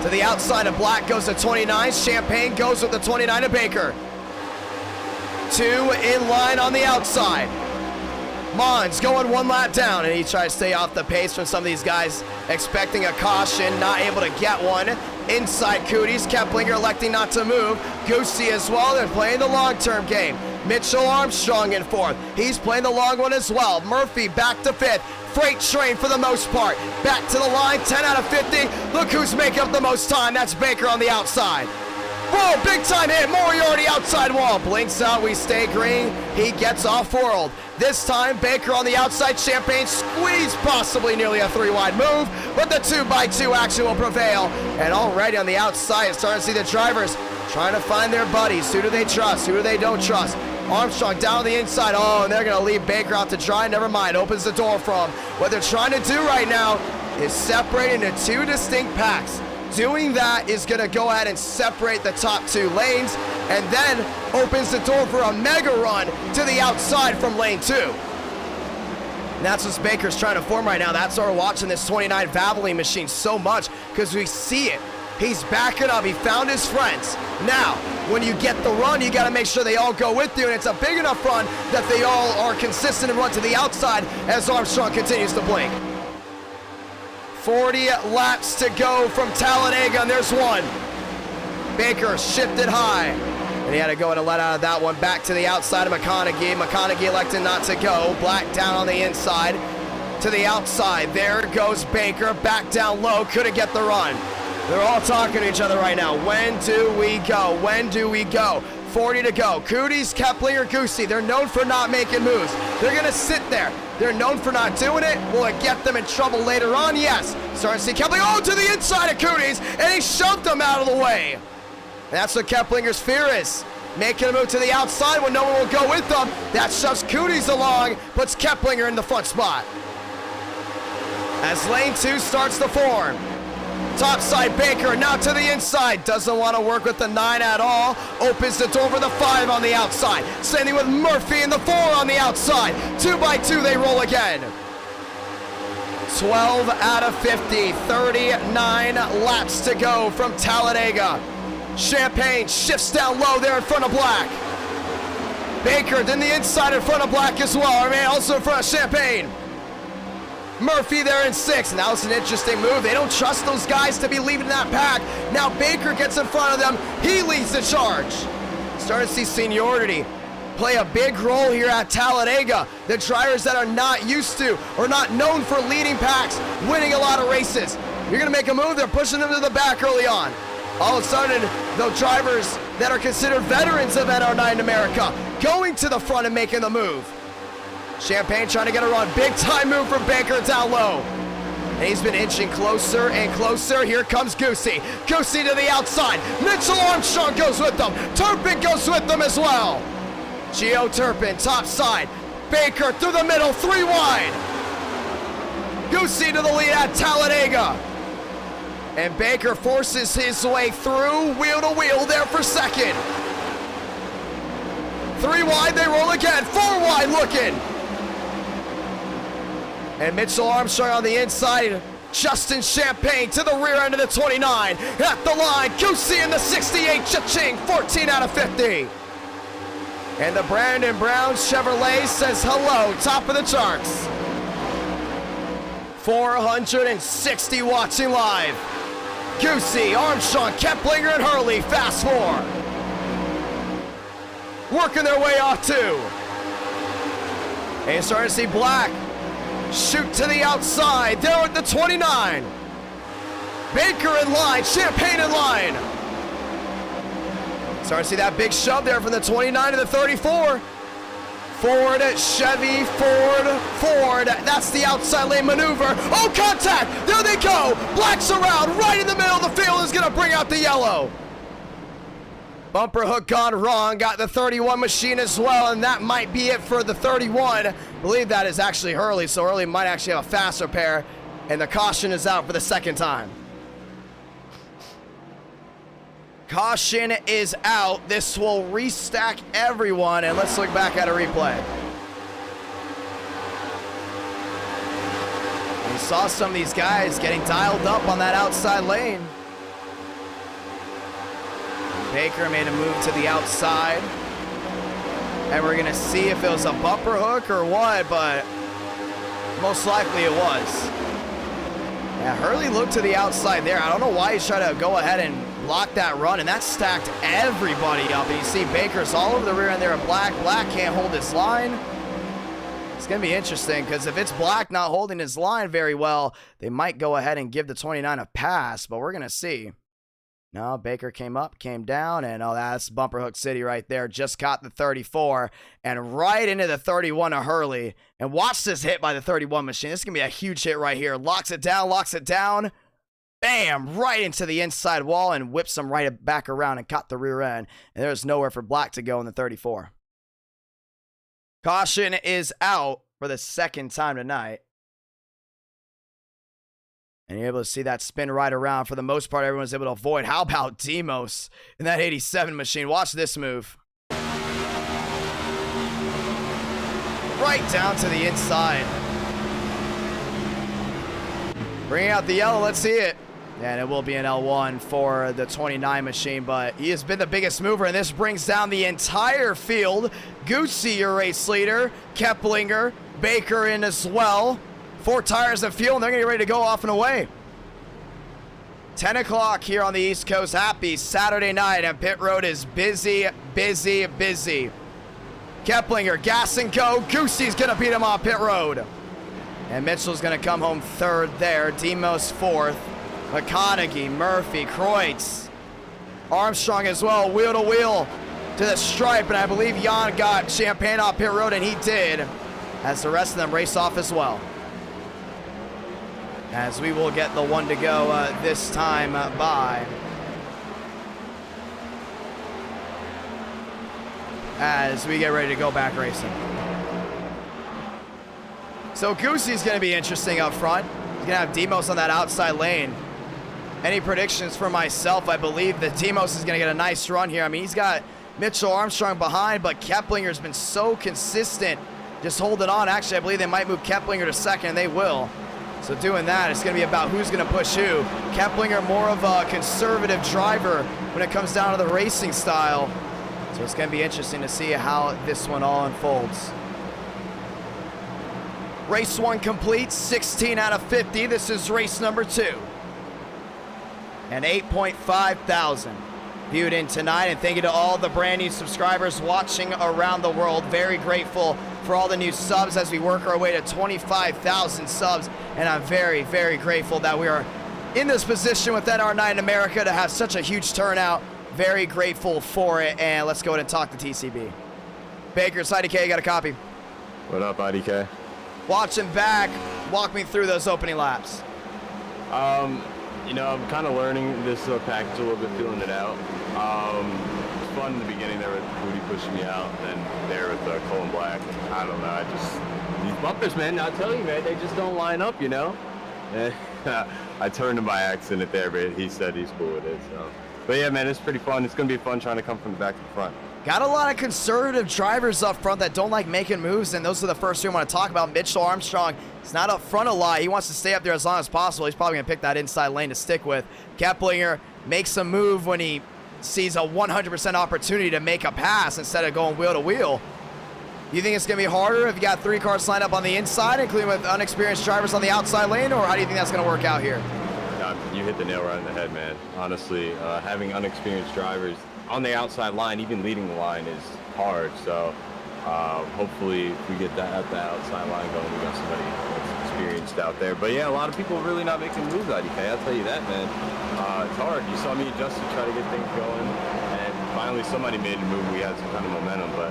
To the outside of Black goes the 29. Champagne goes with the 29 of Baker. 2 in line on the outside. Mons going 1 lap down, and he tries to stay off the pace from some of these guys, expecting a caution, not able to get one. Inside Cooties, Keplinger electing not to move. Goosey as well, they're playing the long-term game. Mitchell Armstrong in 4th. He's playing the long one as well. Murphy back to 5th. Freight train for the most part. Back to the line, 10 out of 50. Look who's making up the most time. That's Baker on the outside. Whoa, big time hit. Moriarty outside wall. Blinks out, we stay green. He gets off-world. This time, Baker on the outside. Champagne squeeze, possibly nearly a 3-wide move, but the 2x2 action will prevail. And already on the outside, starting to see the drivers trying to find their buddies. Who do they trust? Who do they don't trust? Armstrong down on the inside. Oh, and they're going to leave Baker out to dry. Never mind. Opens the door for him. What they're trying to do right now is separate into 2 distinct packs. Doing that is going to go ahead and separate the top 2 lanes, and then opens the door for a mega run to the outside from lane 2. And that's what Baker's trying to form right now. That's why we're watching this 29 Valvoline machine so much, because we see it. He's backing up. He found his friends. Now, when you get the run, you got to make sure they all go with you, and it's a big enough run that they all are consistent and run to the outside as Armstrong continues to blink. 40 laps to go from Talladega, and there's one. Baker shifted high, and he had to go and let out of that one. Back to the outside of McConaughey. McConaughey elected not to go. Black down on the inside to the outside. There goes Baker, back down low, couldn't get the run. They're all talking to each other right now. When do we go? When do we go? 40 to go. Cooties, Keplinger, Goosey, they're known for not making moves. They're going to sit there. They're known for not doing it. Will it get them in trouble later on? Yes. Starting to see Keplinger, oh, to the inside of Cooties, and he shoved them out of the way. And that's what Keplinger's fear is. Making a move to the outside when no one will go with them. That shoves Cooties along, puts Keplinger in the front spot. As lane 2 starts to form. Topside Baker, now to the inside. Doesn't want to work with the 9 at all. Opens the door for the 5 on the outside. Standing with Murphy in the 4 on the outside. 2x2 they roll again. 12 out of 50. 39 laps to go from Talladega. Champagne shifts down low there in front of Black. Baker then the inside in front of Black as well. I mean, also in front of Champagne. Murphy there in 6, and that was an interesting move. They don't trust those guys to be leaving that pack. Now Baker gets in front of them. He leads the charge. Starting to see seniority play a big role here at Talladega. The drivers that are not used to or not known for leading packs, winning a lot of races. You're gonna make a move, they're pushing them to the back early on. All of a sudden, the drivers that are considered veterans of NR9 in America going to the front and making the move. Champagne trying to get a run. Big time move from Baker down low. And he's been inching closer and closer. Here comes Goosey. Goosey to the outside. Mitchell Armstrong goes with them. Turpin goes with them as well. Gio Turpin, top side. Baker through the middle, 3 wide. Goosey to the lead at Talladega. And Baker forces his way through, wheel to wheel there for 2nd. 3 wide, they roll again. 4 wide looking. And Mitchell Armstrong on the inside Justin Champagne to the rear end of the 29. At the line, Goosey in the 68, cha-ching, 14 out of 50. And the Brandon Brown Chevrolet says hello, top of the charts. 460 watching live. Goosey, Armstrong, Keplinger, and Hurley, fast four. Working their way off too. And you're starting to see Black shoot to the outside. There at the 29. Baker in line, Champagne in line. Starting to see that big shove there from the 29 to the 34. Ford, Chevy, Ford. That's the outside lane maneuver. Oh, contact! There they go! Black's around, right in the middle of the field is gonna bring out the yellow. Bumper hook gone wrong, got the 31 machine as well, and that might be it for the 31. I believe that is actually Hurley, so Hurley might actually have a faster pair, and the caution is out for the second time. Caution is out. This will restack everyone, and let's look back at a replay. We saw some of these guys getting dialed up on that outside lane. Baker made a move to the outside, and we're gonna see if it was a bumper hook or what, but most likely it was. Yeah, Hurley looked to the outside there. I don't know why he's trying to go ahead and block that run, and that stacked everybody up. And you see Baker's all over the rear end there of Black. Black can't hold his line. It's going to be interesting because if it's Black not holding his line very well, they might go ahead and give the 29 a pass, but we're going to see. No, Baker came up, came down, and oh, that's Bumper Hook City right there. Just caught the 34 and right into the 31 of Hurley. And watch this hit by the 31 machine. This is going to be a huge hit right here. Locks it down. Bam! Right into the inside wall and whips him right back around and caught the rear end. And there's nowhere for Black to go in the 34. Caution is out for the second time tonight. And you're able to see that spin right around. For the most part, everyone's able to avoid. How about Demos in that 87 machine? Watch this move. Right down to the inside. Bringing out the yellow. Let's see it. And it will be an L1 for the 29 machine, but he has been the biggest mover, and this brings down the entire field. Goosey, your race leader. Keplinger, Baker in as well. 4 tires of fuel, and they're going to get ready to go off and away. 10 o'clock here on the East Coast. Happy Saturday night, and pit road is busy. Keplinger, gas and go. Goosey's going to beat him off pit road. And Mitchell's going to come home third there. Demos fourth. McConaughey, Murphy, Kreutz. Armstrong as well, wheel to wheel to the stripe, and I believe Jan got Champagne off pit road, and he did, as the rest of them race off as well. As we will get the one to go this time by. As we get ready to go back racing. So Goosey's going to be interesting up front. He's going to have Demos on that outside lane. Any predictions for myself? I believe that Demos is going to get a nice run here. I mean, he's got Mitchell Armstrong behind, but Keplinger's been so consistent just holding on. Actually, I believe they might move Keplinger to second, and they will. So doing that, it's going to be about who's going to push who. Keplinger, more of a conservative driver when it comes down to the racing style. So it's going to be interesting to see how this one all unfolds. Race 1 complete, 16 out of 50. This is race number 2. And 8.5 thousand viewed in tonight. And thank you to all the brand new subscribers watching around the world. Very grateful for all the new subs as we work our way to 25,000 subs. And I'm very, very grateful that we are in this position with NR9 in America to have such a huge turnout. Very grateful for it. And let's go ahead and talk to TCB. Baker, IDK, got a copy. What up, IDK? Watching back, walk me through those opening laps. You know, I'm kind of learning this package a little bit, feeling it out. It was fun in the beginning there with Booty pushing me out, and then there with Cole and Black. I don't know, these bumpers, man, I'll tell you, man, they just don't line up, you know? I turned him by accident there, but he said he's cool with it, so. But yeah, man, it's pretty fun. It's going to be fun trying to come from the back to the front. Got a lot of conservative drivers up front that don't like making moves, and those are the first two I want to talk about. Mitchell Armstrong is not up front a lot. He wants to stay up there as long as possible. He's probably going to pick that inside lane to stick with. Keplinger makes a move when he sees a 100% opportunity to make a pass instead of going wheel to wheel. You think it's going to be harder if you got 3 cars lined up on the inside, including with unexperienced drivers on the outside lane, or how do you think that's going to work out here? You hit the nail right on the head, man. Honestly, having unexperienced drivers on the outside line, even leading the line, is hard. So hopefully if we get that at the outside line going, we got somebody that's experienced out there. But yeah, a lot of people really not making moves, IDK. I'll tell you that, man. It's hard. You saw me adjust to try to get things going, and finally somebody made a move. We had some kind of momentum, but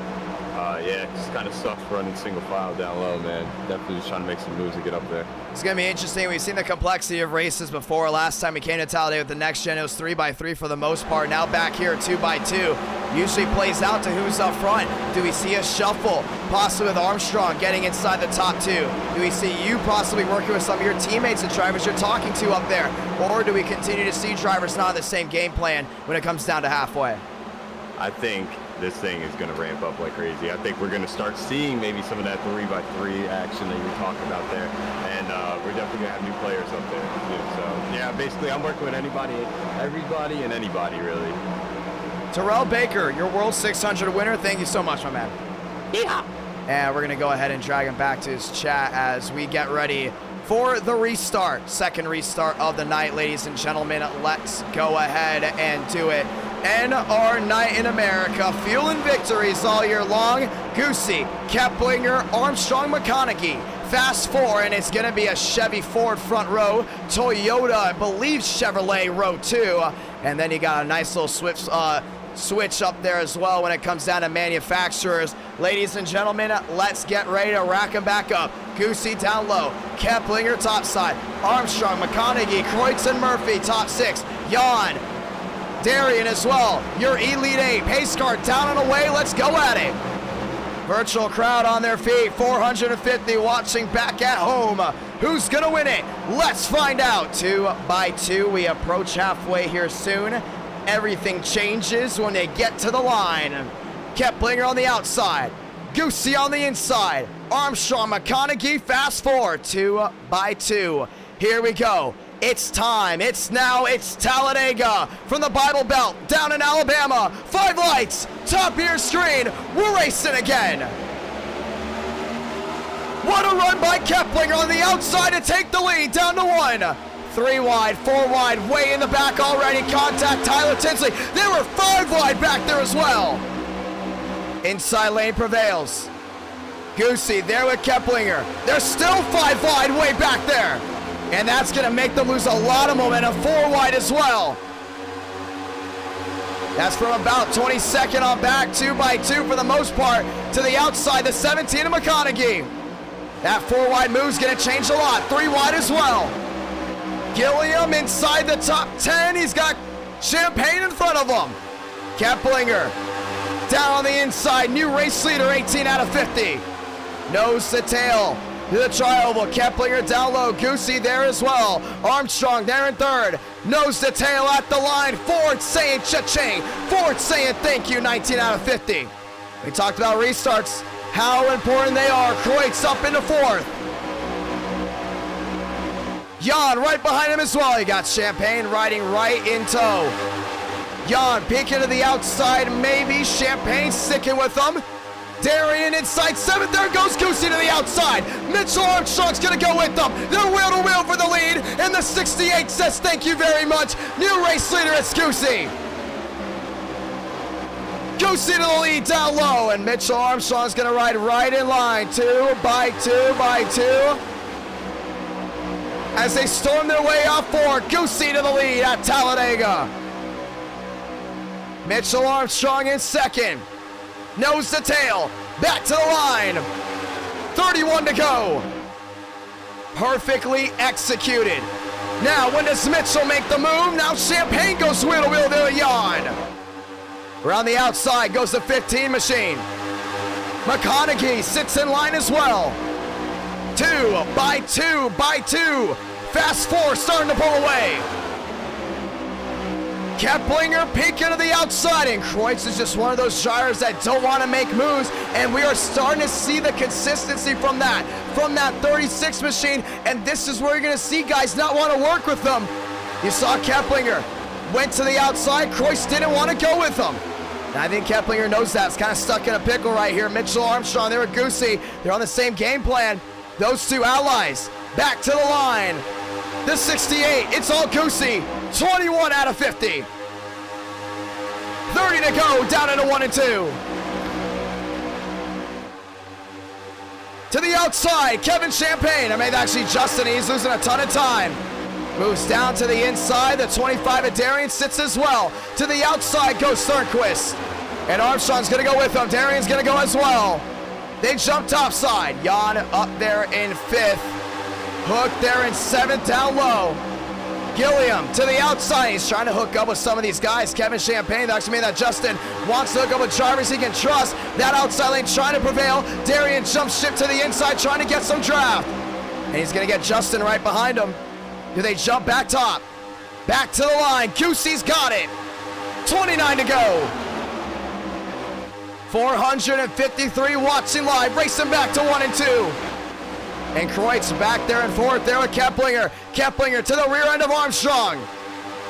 yeah, it just kind of sucks running single file down low, man. Definitely just trying to make some moves to get up there. It's going to be interesting. We've seen the complexity of races before. Last time we came to Talladega with the next gen, it was 3x3 for the most part. Now back here, 2x2. Usually plays out to who's up front. Do we see a shuffle, possibly with Armstrong getting inside the top 2? Do we see you possibly working with some of your teammates and drivers you're talking to up there? Or do we continue to see drivers not on the same game plan when it comes down to halfway? I think this thing is going to ramp up like crazy. I think we're going to start seeing maybe some of that 3x3 action that you were talking about there, and we're definitely going to have new players up there too. So yeah, basically I'm working with anybody, everybody, and anybody really. Terrell Baker, your World 600 winner. Thank you so much, my man. Yeah. And we're going to go ahead and drag him back to his chat as we get ready for the restart. Second restart of the night, ladies and gentlemen. Let's go ahead and do it. And our night in America, fueling victories all year long. Goosey, Keplinger, Armstrong, McConaughey. Fast 4, and it's going to be a Chevy Ford front row. Toyota, I believe Chevrolet row 2. And then you got a nice little switch up there as well when it comes down to manufacturers. Ladies and gentlemen, let's get ready to rack them back up. Goosey down low, Keplinger top side, Armstrong, McConaughey, Kreutzen, Murphy top 6, Jan, Darian as well, your Elite 8, pace car down and away, let's go at it. Virtual crowd on their feet, 450 watching back at home. Who's gonna win it? Let's find out. 2x2, we approach halfway here soon. Everything changes when they get to the line. Keplinger on the outside, Goosey on the inside, Armstrong, McConaughey, fast 4, 2x2. Here we go. It's time. It's now. It's Talladega from the Bible Belt down in Alabama. 5 lights, top ear screen. We're racing again. What a run by Keplinger on the outside to take the lead down to 1. 3 wide, 4 wide, way in the back already. Contact Tyler Tinsley. They were 5 wide back there as well. Inside lane prevails. Goosey there with Keplinger. They're still 5 wide way back there. And that's going to make them lose a lot of momentum. 4 wide as well. That's from about 22nd on back, 2x2 for the most part, to the outside, the 17 of McConaughey. That 4 wide move's going to change a lot. 3 wide as well. Gilliam inside the top 10. He's got Champagne in front of him. Keplinger down on the inside. New race leader, 18 out of 50. Nose to tail. To the trioval, Keplinger down low, Goosey there as well. Armstrong there in third. Nose to tail at the line. Ford saying cha-ching. Ford saying thank you, 19 out of 50. We talked about restarts, how important they are. Kreutz up into 4th. Jan right behind him as well. You got Champagne riding right in tow. Jan peeking to the outside, maybe. Champagne sticking with them. Darian inside 7th, there goes Goosey to the outside. Mitchell Armstrong's gonna go with them. They're wheel to wheel for the lead, and the 68 says thank you very much. New race leader, it's Goosey. Goosey to the lead down low, and Mitchell Armstrong's gonna ride right in line. 2x2. As they storm their way off 4, Goosey to the lead at Talladega. Mitchell Armstrong in 2nd. Nose to tail, back to the line. 31 to go. Perfectly executed. Now, when does Mitchell make the move? Now Champagne goes wheel to wheel there, Jan. Around the outside goes the 15 machine. McConaughey sits in line as well. 2x2. Fast 4 starting to pull away. Keplinger peeking to the outside, and Kreutz is just one of those drivers that don't want to make moves, and we are starting to see the consistency from that 36 machine, and this is where you're going to see guys not want to work with them. You saw Keplinger went to the outside. Kreutz didn't want to go with him. And I think Keplinger knows that. It's kind of stuck in a pickle right here. Mitchell Armstrong, they're with Goosey. They're on the same game plan. Those two allies back to the line. The 68, it's all Goosey. 21 out of 50. 30 to go, down into 1 and 2. To the outside, Kevin Champagne. I mean, actually, Justin, he's losing a ton of time. Moves down to the inside. The 25 of Darian sits as well. To the outside goes Thornquist. And Armstrong's going to go with him. Darian's going to go as well. They jump topside. Jan up there in 5th. Hook there in 7th, down low. Gilliam to the outside. He's trying to hook up with some of these guys. Kevin Champagne, that actually means that Justin wants to hook up with drivers he can trust. That outside lane trying to prevail. Darian jumps ship to the inside, trying to get some draft. And he's going to get Justin right behind him. Do they jump back top? Back to the line. Goosey's got it. 29 to go. 453 watching live. Racing back to 1 and 2. And Kreutz back there in 4th there with Keplinger. Keplinger to the rear end of Armstrong.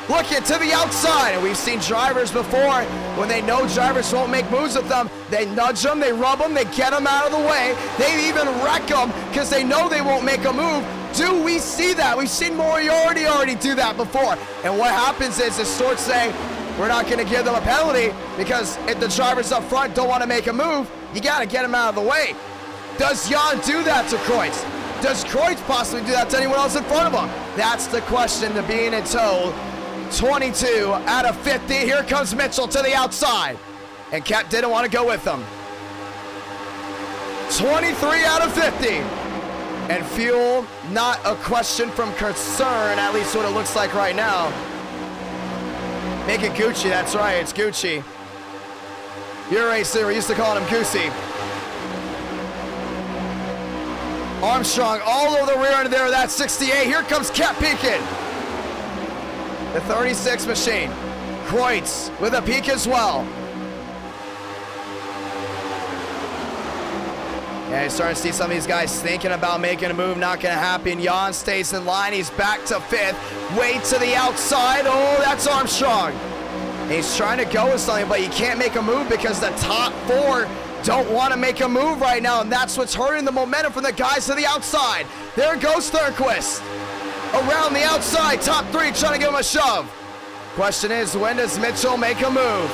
Looking to the outside. And we've seen drivers before, when they know drivers won't make moves with them, they nudge them, they rub them, they get them out of the way. They even wreck them because they know they won't make a move. Do we see that? We've seen Moriarty already do that before. And what happens is Stort's saying, we're not going to give them a penalty because if the drivers up front don't want to make a move, you got to get them out of the way. Does Jan do that to Kreutz? Does Kreutz possibly do that to anyone else in front of him? That's the question to being in tow. 22 out of 50. Here comes Mitchell to the outside. And Kep didn't want to go with him. 23 out of 50. And fuel, not a question from concern, at least what it looks like right now. Make it Gucci, that's right, it's Gucci. Iracing, we're used to calling him Goosey. Armstrong all over the rear end there, that 68. Here comes Kep peeking. The 36 machine. Kreutz with a peek as well. Yeah, you're starting to see some of these guys thinking about making a move, not going to happen. Jan stays in line. He's back to 5th. Way to the outside. Oh, that's Armstrong. And he's trying to go with something, but you can't make a move because the top 4 don't want to make a move right now, and that's what's hurting the momentum from the guys to the outside. There goes Thornquist. Around the outside, top 3 trying to give him a shove. Question is, when does Mitchell make a move?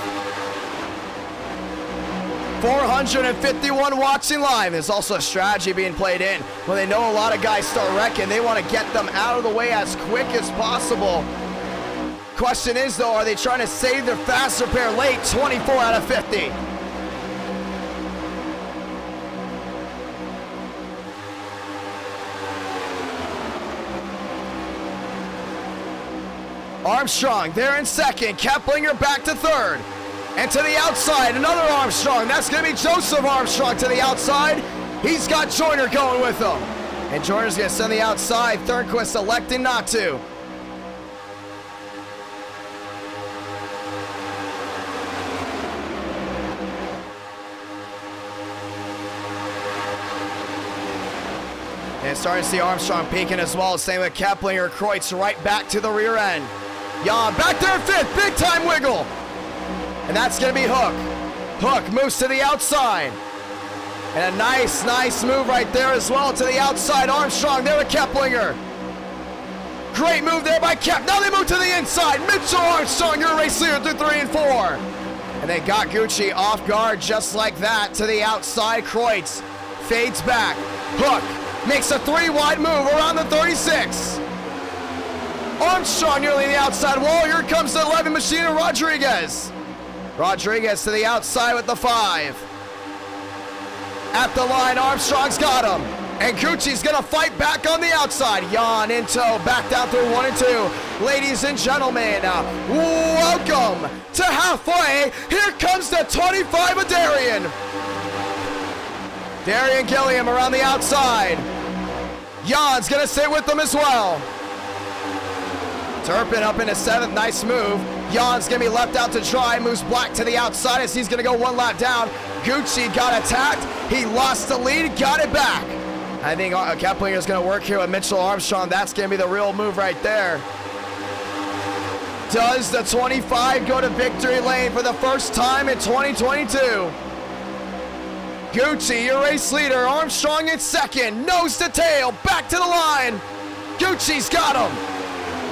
451 watching live. There's also a strategy being played in. When they know a lot of guys start wrecking, they want to get them out of the way as quick as possible. Question is, though, are they trying to save their fast repair late? 24 out of 50. Armstrong there in 2nd. Keplinger back to 3rd. And to the outside, another Armstrong. That's going to be Joseph Armstrong to the outside. He's got Joyner going with him. And Joyner's going to send the outside. Thornquist electing not to. And starting to see Armstrong peeking as well. Same with Keplinger. Kreutz right back to the rear end. Jan back there in 5th. Big time wiggle. And that's going to be Hook. Hook moves to the outside. And a nice move right there as well to the outside. Armstrong there with Keplinger. Great move there by Kep. Now they move to the inside. Mitchell Armstrong, your race leader through 3 and 4. And they got Gucci off guard just like that to the outside. Kreutz fades back. Hook makes a 3-wide move around the 36. Armstrong nearly the outside wall. Here comes the 11 machine of Rodriguez. Rodriguez to the outside with the 5. At the line, Armstrong's got him. And Gucci's gonna fight back on the outside. Jan in tow, back down through 1 and 2. Ladies and gentlemen, welcome to halfway. Here comes the 25 of Darian. Darian Gilliam around the outside. Jan's gonna sit with them as well. Turpin up into 7th, nice move. Jan's going to be left out to dry. Moves Black to the outside as he's going to go one lap down. Gucci got attacked. He lost the lead, got it back. I think Keplinger is going to work here with Mitchell Armstrong. That's going to be the real move right there. Does the 25 go to victory lane for the first time in 2022? Gucci, your race leader. Armstrong in second. Nose to tail. Back to the line. Gucci's got him.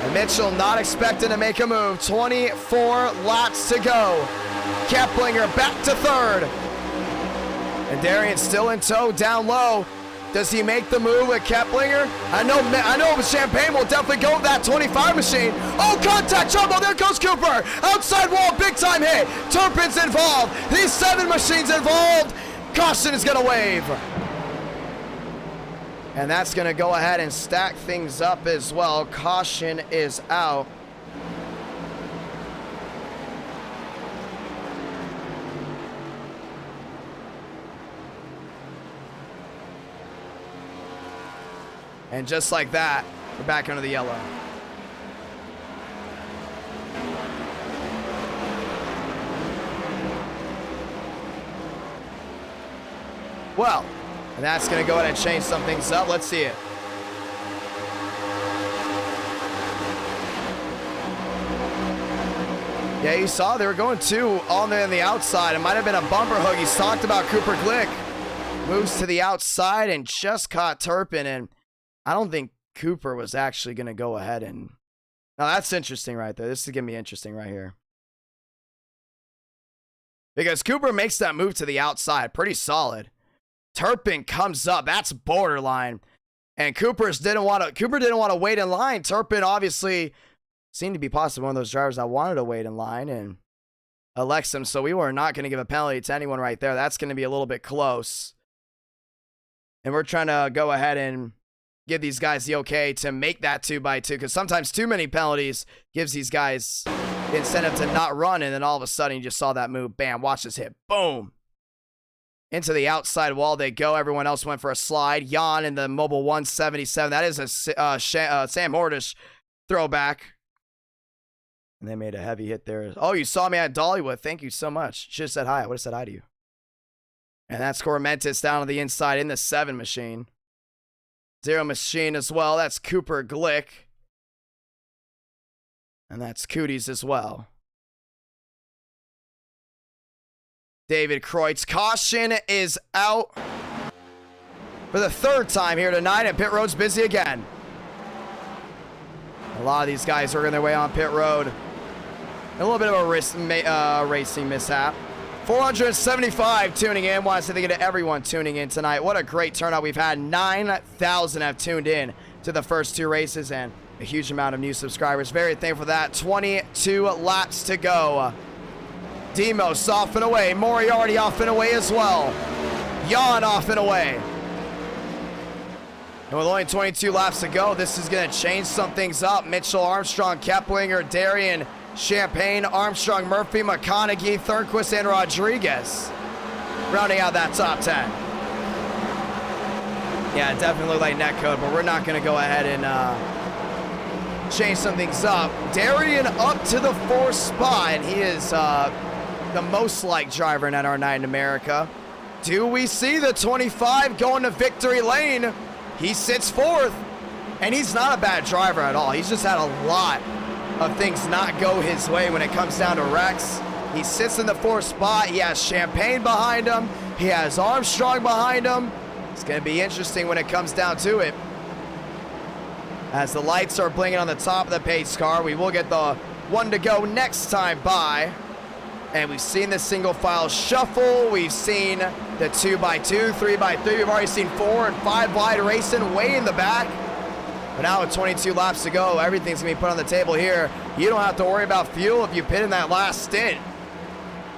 And Mitchell not expecting to make a move. 24 laps to go. Keplinger back to third. And Darian still in tow down low. Does he make the move with Keplinger? I know Champagne will definitely go with that 25 machine. Oh, contact trouble. There goes Cooper. Outside wall, big time hit. Turpin's involved. These 7 machines involved. Caution is going to wave. And that's going to go ahead and stack things up as well. Caution is out. And just like that, we're back under the yellow. Well, and that's going to go ahead and change some things up. Let's see it. Yeah, you saw they were going 2 on the outside. It might have been a bumper hook. He's talked about Cooper Glick. Moves to the outside and just caught Turpin, and I don't think Cooper was actually going to go ahead and... Now, that's interesting right there. This is going to be interesting right here. Because Cooper makes that move to the outside. Pretty solid. Turpin comes up. That's borderline. And Cooper didn't want to wait in line. Turpin obviously seemed to be possibly one of those drivers that wanted to wait in line and elects him. So we were not going to give a penalty to anyone right there. That's going to be a little bit close. And we're trying to go ahead and give these guys the okay to make that 2x2, because sometimes too many penalties gives these guys the incentive to not run, and then all of a sudden you just saw that move. Bam, watch this hit. Boom. Into the outside wall they go. Everyone else went for a slide. Jan in the Mobile 177. That is a Sam Hordish throwback. And they made a heavy hit there. Oh, you saw me at Dollywood. Thank you so much. Should have said hi. I would have said hi to you. And that's Cormentis down on the inside in the 7 machine. 0 machine as well. That's Cooper Glick. And that's Cooties as well. David Kreutz. Caution is out for the 3rd time here tonight, and pit road's busy again. A lot of these guys are on their way on pit road. A little bit of a racing mishap. 475 tuning in. Want to say thank you to everyone tuning in tonight. What a great turnout we've had. 9,000 have tuned in to the first 2 races, and a huge amount of new subscribers. Very thankful for that. 22 laps to go. Demos off and away. Moriarty off and away as well. Jan off and away. And with only 22 laps to go, this is going to change some things up. Mitchell Armstrong, Keplinger, Darian, Champagne, Armstrong, Murphy, McConaughey, Thornquist, and Rodriguez. Rounding out that top 10. Yeah, it definitely looked like netcode, but we're not going to go ahead and change some things up. Darian up to the 4th spot, and he is the most liked driver in NR9 in America. Do we see the 25 going to victory lane? He sits 4th, and he's not a bad driver at all. He's just had a lot of things not go his way when it comes down to wrecks. He sits in the 4th spot. He has Champagne behind him. He has Armstrong behind him. It's going to be interesting when it comes down to it. As the lights are blinking on the top of the pace car, we will get the 1 to go next time by. And we've seen the single file shuffle. We've seen the 2x2, 3x3. We've already seen 4 and 5 wide racing way in the back. But now with 22 laps to go, everything's going to be put on the table here. You don't have to worry about fuel if you pit in that last stint.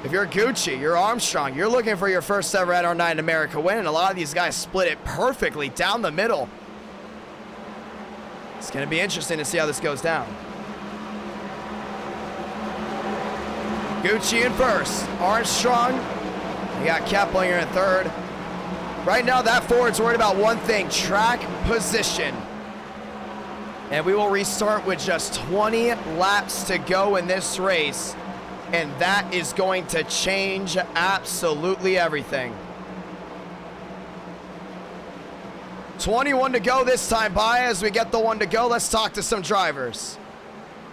If you're Gucci, you're Armstrong, you're looking for your first ever NR9 America win, and a lot of these guys split it perfectly down the middle. It's going to be interesting to see how this goes down. Gucci in first. Armstrong. You got Keplinger in 3rd. Right now, that Ford's worried about one thing, track position. And we will restart with just 20 laps to go in this race. And that is going to change absolutely everything. 21 to go this time by. As we get the one to go, let's talk to some drivers.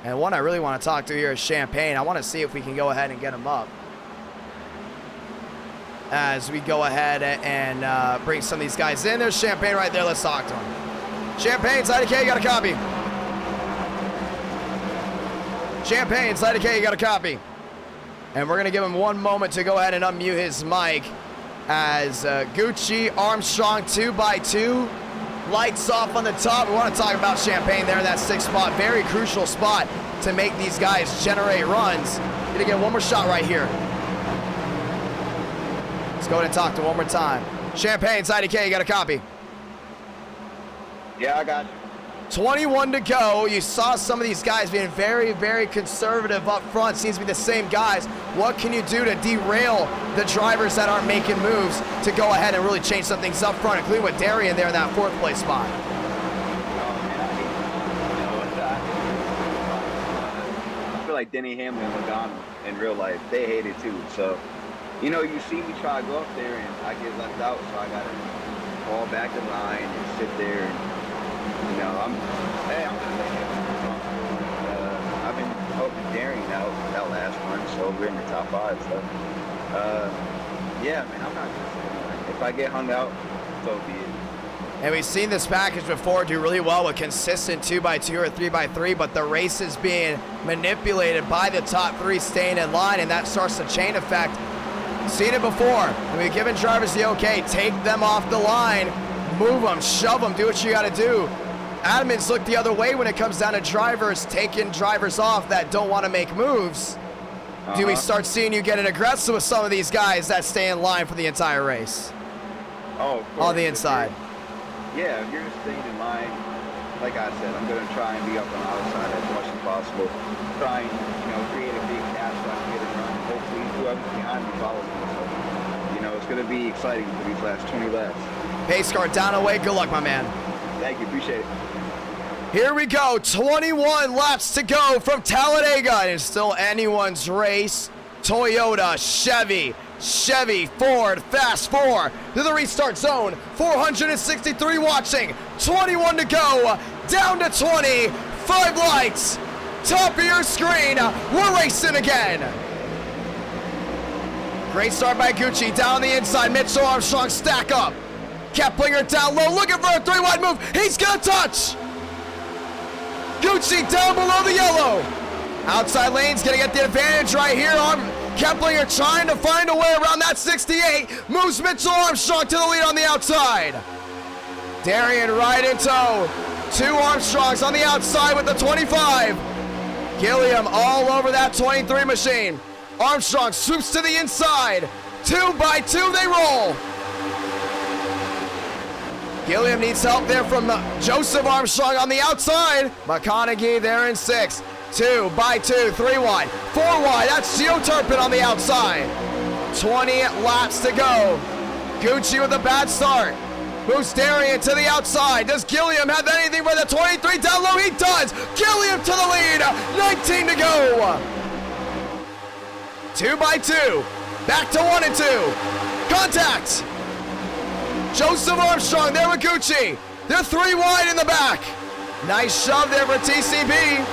And one I really want to talk to here is Champagne. I want to see if we can go ahead and get him up. As we go ahead and bring some of these guys in. There's Champagne right there. Let's talk to him. Champagne, Idk, you got a copy. Champagne, Idk, you got a copy. And we're going to give him one moment to go ahead and unmute his mic. As Gucci, Armstrong, 2x2. Lights off on the top. We want to talk about Champagne there in that 6th spot. Very crucial spot to make these guys generate runs. Gonna get one more shot right here. Let's go ahead and talk to him one more time. Champagne, Idk, you got a copy? Yeah, I got you. 21 to go. You saw some of these guys being very, very conservative up front. Seems to be the same guys. What can you do to derail the drivers that aren't making moves to go ahead and really change some things up front, including with Darian there in that 4th place spot? I feel like Denny Hamlin and Logano in real life, they hate it too. So, you know, you see me try to go up there and I get left out, so I got to fall back in line and sit there and, you know, I'm gonna let him. I've been helping Darian out that last run, so we're in the top 5. So, yeah, man, I'm not gonna say. If I get hung out, so be it. And we've seen this package before do really well with consistent 2x2 or 3x3, but the race is being manipulated by the top 3 staying in line, and that starts the chain effect. Seen it before, and we've given drivers the okay. Take them off the line, move them, shove them, do what you got to do. Admins look the other way when it comes down to drivers taking drivers off that don't want to make moves. Do we start seeing you getting aggressive with some of these guys that stay in line for the entire race? Oh, on the inside. Yeah, if you're staying in line, like I said, I'm going to try and be up on the outside as much as possible. Try and, you know, create a big gap so I can get a run. Hopefully, whoever's behind me follows me. So, you know, it's going to be exciting for these last 20 laps. Pace car down away. Good luck, my man. Thank you. Appreciate it. Here we go. 21 laps to go from Talladega. It's still anyone's race. Toyota, Chevy, Ford, Fast 4 to the restart zone. 463 watching. 21 to go. Down to 20. 5 lights. Top of your screen. We're racing again. Great start by Gucci. Down the inside. Mitchell Armstrong stack up. Keplinger down low. Looking for a 3-wide move. He's going to touch. Gucci down below the yellow. Outside lane's going to get the advantage right here on Keplinger, trying to find a way around that 68. Moves Mitchell Armstrong to the lead on the outside. Darian right in tow. 2 Armstrongs on the outside with the 25. Gilliam all over that 23 machine. Armstrong swoops to the inside. 2 by 2 they roll. Gilliam needs help there from Joseph Armstrong on the outside. McConaughey there in 6. 2 by 2, 3 wide, 4 wide. That's Gio Turpin on the outside. 20 laps to go. Gucci with a bad start. Moves Darian to the outside. Does Gilliam have anything for the 23 down low? He does. Gilliam to the lead. 19 to go. 2 by 2. Back to 1 and 2. Contact. Joseph Armstrong there with Gucci. They're 3 wide in the back. Nice shove there for TCB.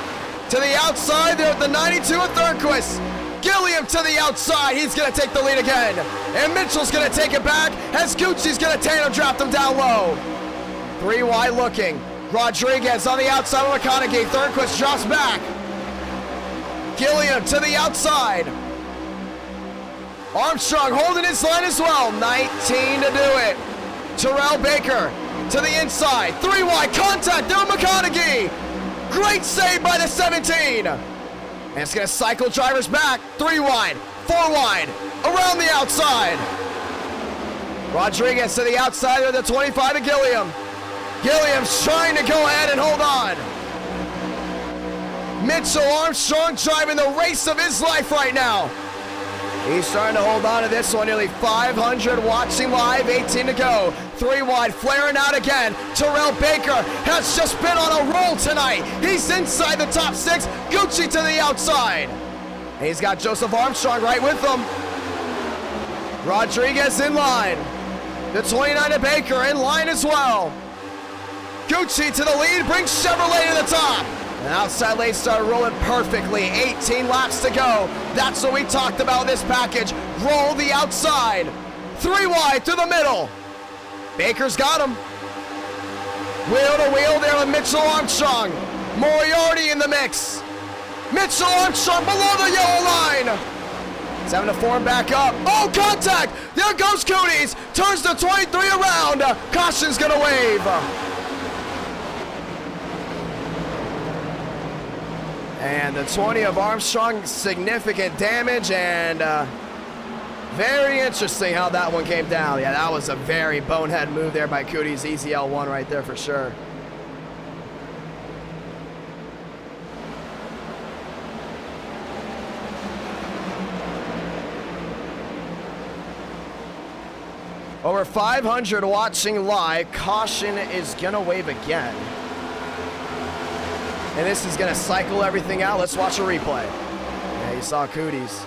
To the outside there at the 92 of Thornquist. Gilliam to the outside. He's going to take the lead again. And Mitchell's going to take it back as Gucci's going to tandem draft him down low. 3 wide looking. Rodriguez on the outside of McConaughey. Thornquist drops back. Gilliam to the outside. Armstrong holding his line as well. 19 to do it. Terrell Baker to the inside. 3 wide contact there with McConaughey. Great save by the 17. And it's going to cycle drivers back. 3 wide, 4 wide, around the outside. Rodriguez to the outside with the 25 of Gilliam. Gilliam's trying to go ahead and hold on. Mitchell Armstrong driving the race of his life right now. He's starting to hold on to this one. Nearly 500 watching live. 18 to go. 3 wide. Flaring out again. Terrell Baker has just been on a roll tonight. He's inside the top 6. Gucci to the outside. And he's got Joseph Armstrong right with him. Rodriguez in line. The 29 to Baker in line as well. Gucci to the lead. Brings Chevrolet to the top. And outside lane started rolling perfectly. 18 laps to go. That's what we talked about in this package. Roll the outside. 3 wide through the middle. Baker's got him. Wheel to wheel there with Mitchell Armstrong. Moriarty in the mix. Mitchell Armstrong below the yellow line. He's having to form back up. Oh, contact! There goes Cooties. Turns the 23 around. Caution's gonna wave. And the 20 of Armstrong, significant damage, and very interesting how that one came down. Yeah, that was a very bonehead move there by Cooties. Easy L1 right there for sure. Over 500 watching live. Caution is gonna wave again. And this is gonna cycle everything out. Let's watch a replay. Yeah, you saw Cooties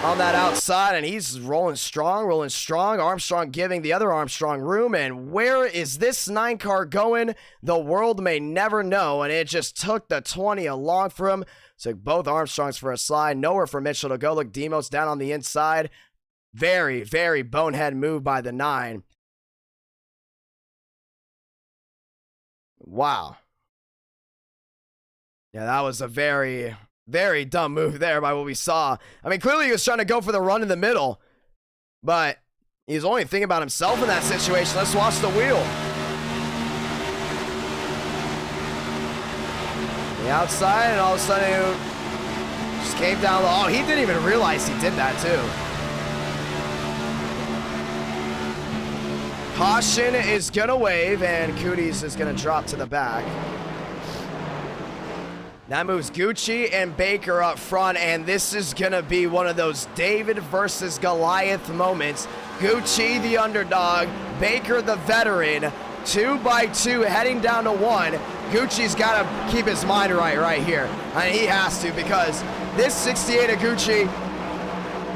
on that outside, and he's rolling strong, rolling strong. Armstrong giving the other Armstrong room, and where is this 9 car going? The world may never know, and it just took the 20 along for him. Took both Armstrongs for a slide. Nowhere for Mitchell to go. Look, Demos down on the inside. Very, very bonehead move by the 9. Wow. Yeah, that was a very, very dumb move there by what we saw. I mean, clearly he was trying to go for the run in the middle, but he was only thinking about himself in that situation. Let's watch the wheel. The outside, and all of a sudden he just came down low. Oh, he didn't even realize he did that too. Caution is gonna wave, and Cooties is gonna drop to the back. That moves Gucci and Baker up front, and this is gonna be one of those David versus Goliath moments. Gucci, the underdog, Baker, the veteran, 2 by 2 heading down to 1. Gucci's gotta keep his mind right here. I mean, he has to, because this 68 of Gucci,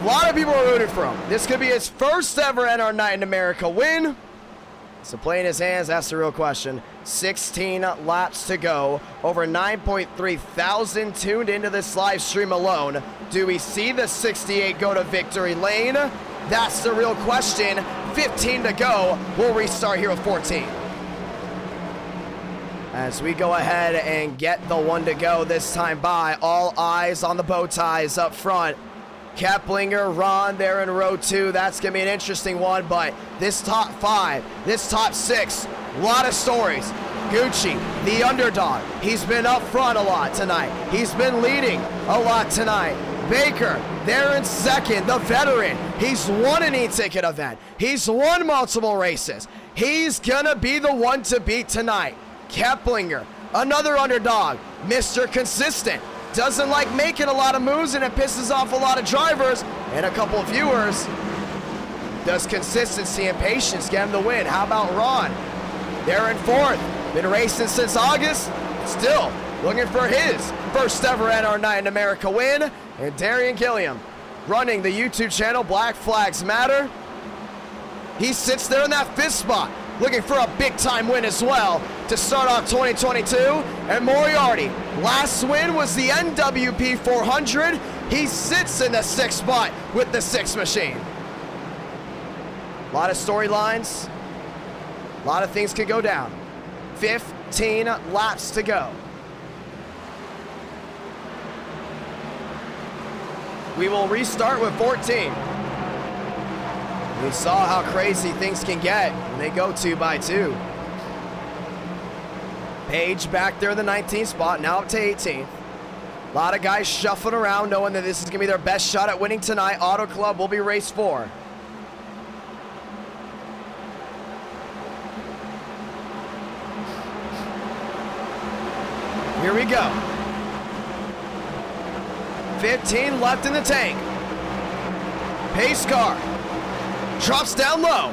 a lot of people are rooting for him. This could be his first ever NR Night in America win. So play in his hands, that's the real question. 16 laps to go. Over 9.3 thousand tuned into this live stream alone. Do we see the 68 go to victory lane? That's the real question. 15 to go. We'll restart here with 14. As we go ahead and get the 1 to go this time by, all eyes on the bow ties up front. Keplinger, Ron there in row 2. That's going to be an interesting one, but this top 5, this top 6, a lot of stories. Gucci, the underdog. He's been up front a lot tonight. He's been leading a lot tonight. Baker, there in second, the veteran. He's won an eTicket event. He's won multiple races. He's going to be the one to beat tonight. Keplinger, another underdog, Mr. Consistent. Doesn't like making a lot of moves, and it pisses off a lot of drivers and a couple of viewers. Does consistency and patience get him the win? How about Ron? They're in 4th. Been racing since August. Still looking for his first ever NR Night in America win. And Darian Gilliam running the YouTube channel Black Flags Matter. He sits there in that 5th spot, looking for a big-time win as well to start off 2022. And Moriarty, last win was the NWP 400. He sits in the 6th spot with the 6 machine. A lot of storylines. A lot of things could go down. 15 laps to go. We will restart with 14. We saw how crazy things can get when they go 2 by 2. Page back there in the 19th spot, now up to 18th. A lot of guys shuffling around knowing that this is going to be their best shot at winning tonight. Auto Club will be race 4. Here we go. 15 left in the tank. Pace car drops down low.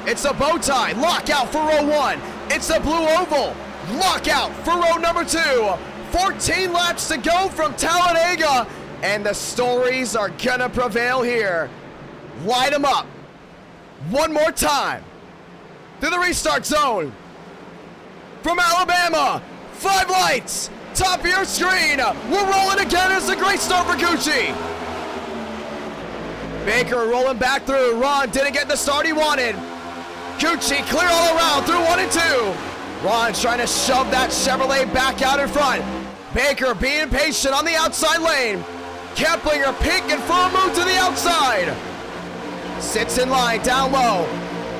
It's a bow tie. Lockout for row 1. It's a blue oval. Lockout for row number 2. 14 laps to go from Talladega. And the stories are gonna prevail here. Light them up. One more time. Through the restart zone. From Alabama. 5 lights. Top of your screen. We're rolling again. It's a great start for Gucci. Baker rolling back through. Ron didn't get the start he wanted. Gucci clear all around through 1 and 2. Ron trying to shove that Chevrolet back out in front. Baker being patient on the outside lane. Keplinger peeking for a move to the outside. Sits in line down low.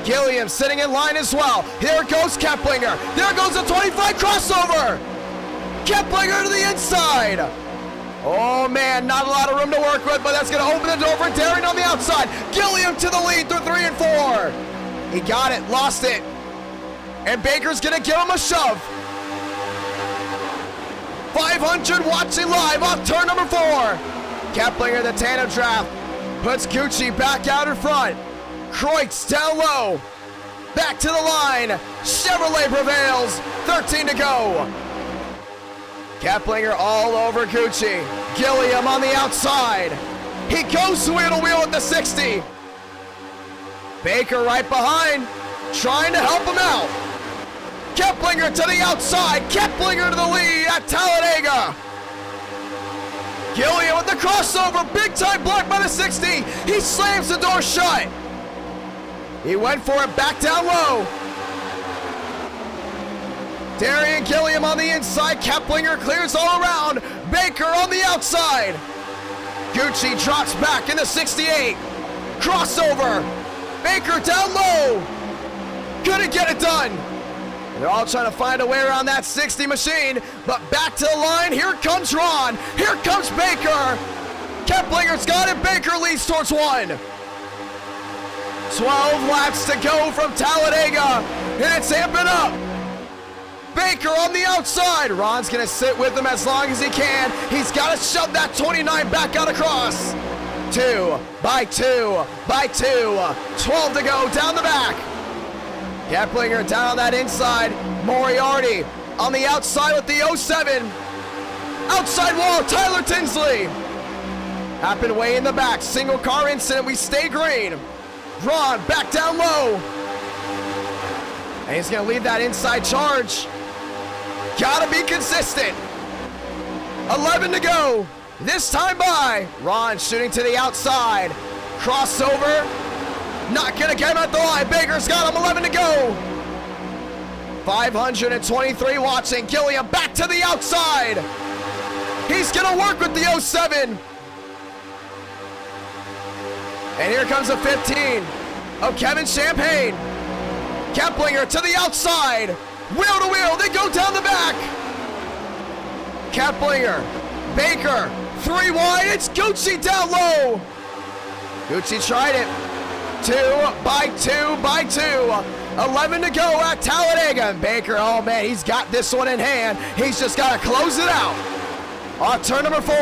Gilliam sitting in line as well. Here goes Keplinger. There goes a 25 crossover. Keplinger to the inside. Oh man, not a lot of room to work with, but that's going to open the door for Darren on the outside. Gilliam to the lead through 3 and 4. He got it, lost it. And Baker's going to give him a shove. 500 watching live off turn number 4. Keplinger, the tandem draft, puts Gucci back out in front. Kreutz down low. Back to the line. Chevrolet prevails. 13 to go. Keplinger all over Gucci. Gilliam on the outside. He goes wheel to wheel at the 60. Baker right behind, trying to help him out. Keplinger to the outside. Keplinger to the lead at Talladega. Gilliam with the crossover. Big time block by the 60. He slams the door shut. He went for it back down low. Darian Gilliam on the inside. Keplinger clears all around. Baker on the outside. Gucci drops back in the 68. Crossover. Baker down low. Couldn't get it done. They're all trying to find a way around that 60 machine, but back to the line. Here comes Ron. Here comes Baker. Keplinger's got it. Baker leads towards 1. 12 laps to go from Talladega, and it's amping up. Baker on the outside. Ron's gonna sit with him as long as he can. He's got to shove that 29 back out across. 2 by 2 by 2. 12 to go down the back. Keplinger down on that inside. Moriarty on the outside with the 07. Outside wall, Tyler Tinsley. Happened way in the back. Single car incident. We stay green. Ron back down low. And he's going to lead that inside charge. Gotta be consistent. 11 to go. This time by. Ron shooting to the outside. Crossover. Not gonna get him at the line. Baker's got him. 11 to go. 523 watching. Gilliam back to the outside. He's gonna work with the 07. And here comes a 15 of Kevin Champagne. Keplinger to the outside. Wheel to wheel. They go down the back. Keplinger. Baker. 3 wide. It's Gucci down low. Gucci tried it. 2 by 2 by 2. 11 to go at Talladega. And Baker, oh man, he's got this one in hand. He's just got to close it out. On turn number 4.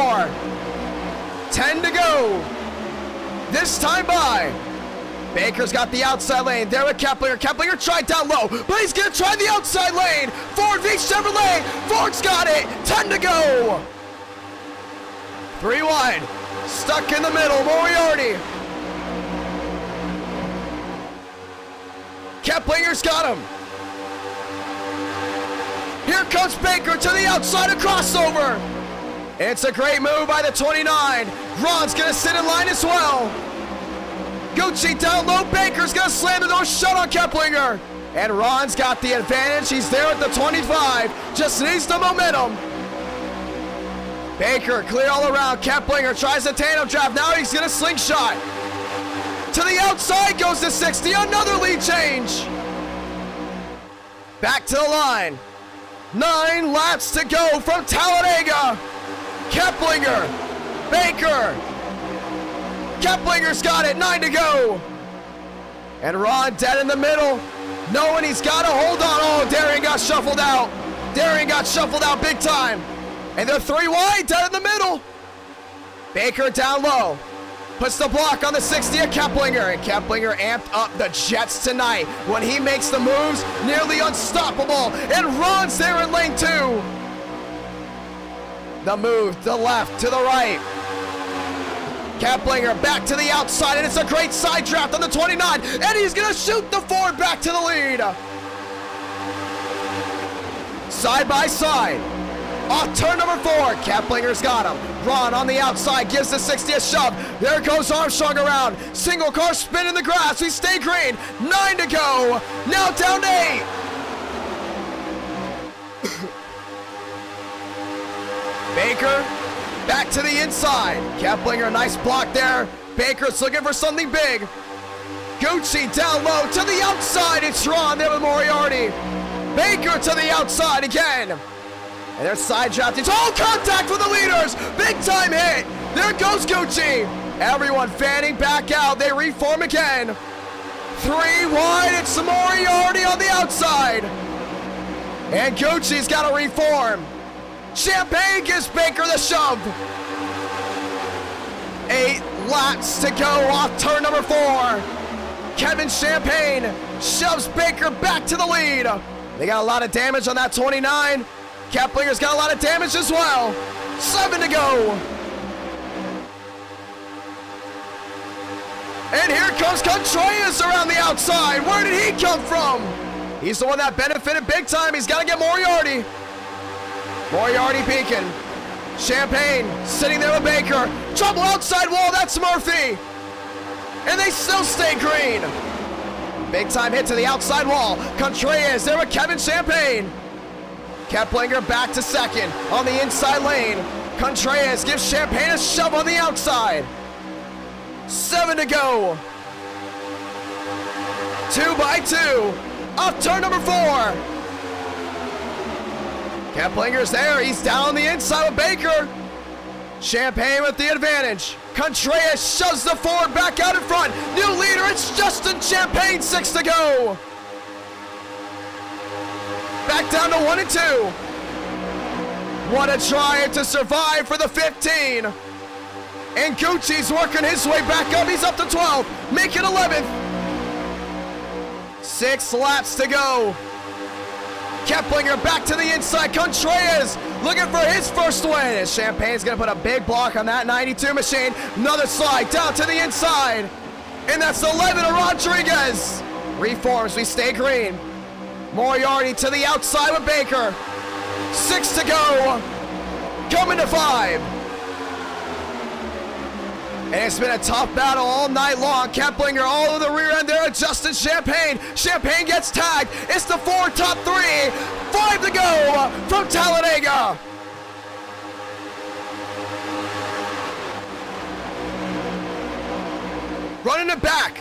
10 to go. This time by. Baker's got the outside lane. There with Keplinger. Keplinger tried down low, but he's going to try the outside lane. Ford v Chevrolet. Ford's got it. 10 to go. 3 wide. Stuck in the middle. Moriarty. Keplinger's got him. Here comes Baker to the outside, a crossover. It's a great move by the 29. Ron's gonna sit in line as well. Gucci down low. Baker's gonna slam the door shut on Keplinger. And Ron's got the advantage. He's there at the 25. Just needs the momentum. Baker clear all around. Keplinger tries the tandem draft. Now he's gonna slingshot. To the outside goes the 60. Another lead change. Back to the line. 9 laps to go from Talladega. Keplinger. Baker. Keplinger's got it. 9 to go. And Ron dead in the middle. Knowing he's got to hold on. Oh, Darian got shuffled out. Darian got shuffled out big time. And they're 3 wide, dead in the middle. Baker down low. Puts the block on the 60 of Keplinger, and Keplinger amped up the Jets tonight when he makes the moves, nearly unstoppable, and runs there in lane 2. The move, the left, to the right. Keplinger back to the outside, and it's a great side draft on the 29, and he's gonna shoot the Ford back to the lead. Side by side. Off turn number 4, Keplinger's got him. Ron on the outside gives the 60 a shove. There goes Armstrong around. Single car spin in the grass. We stay green. 9 to go. Now down to 8. Baker back to the inside. Keplinger, nice block there. Baker's looking for something big. Gucci down low to the outside. It's Ron there with Moriarty. Baker to the outside again. And they're side drafting. It's all contact with the leaders. Big time hit. There goes Gucci. Everyone fanning back out. They reform again. 3 wide. It's Moriarty on the outside. And Gucci's got to reform. Champagne gives Baker the shove. 8 laps to go off turn number 4. Kevin Champagne shoves Baker back to the lead. They got a lot of damage on that 29. Keplinger's got a lot of damage as well. 7 to go. And here comes Contreras around the outside. Where did he come from? He's the one that benefited big time. He's got to get Moriarty. Moriarty peeking. Champagne sitting there with Baker. Trouble outside wall. That's Murphy. And they still stay green. Big time hit to the outside wall. Contreras there with Kevin Champagne. Keplinger back to second on the inside lane. Contreras gives Champagne a shove on the outside. 7 to go. 2 by 2. Up turn number 4. Keplinger's there. He's down on the inside with Baker. Champagne with the advantage. Contreras shoves the Ford back out in front. New leader, it's Justin Champagne. 6 to go. Back down to 1 and 2. What a try to survive for the 15. And Gucci's working his way back up. He's up to 12. Make it 11th. 6 laps to go. Keplinger back to the inside. Contreras looking for his first win. And Champagne's going to put a big block on that 92 machine. Another slide down to the inside. And that's 11 of Rodriguez. Reforms, we stay green. Moriarty to the outside with Baker. 6 to go. Coming to 5. And it's been a tough battle all night long. Keplinger all over the rear end there. Justin Champagne. Champagne gets tagged. It's the 4 top 3. 5 to go from Talladega. Running it back.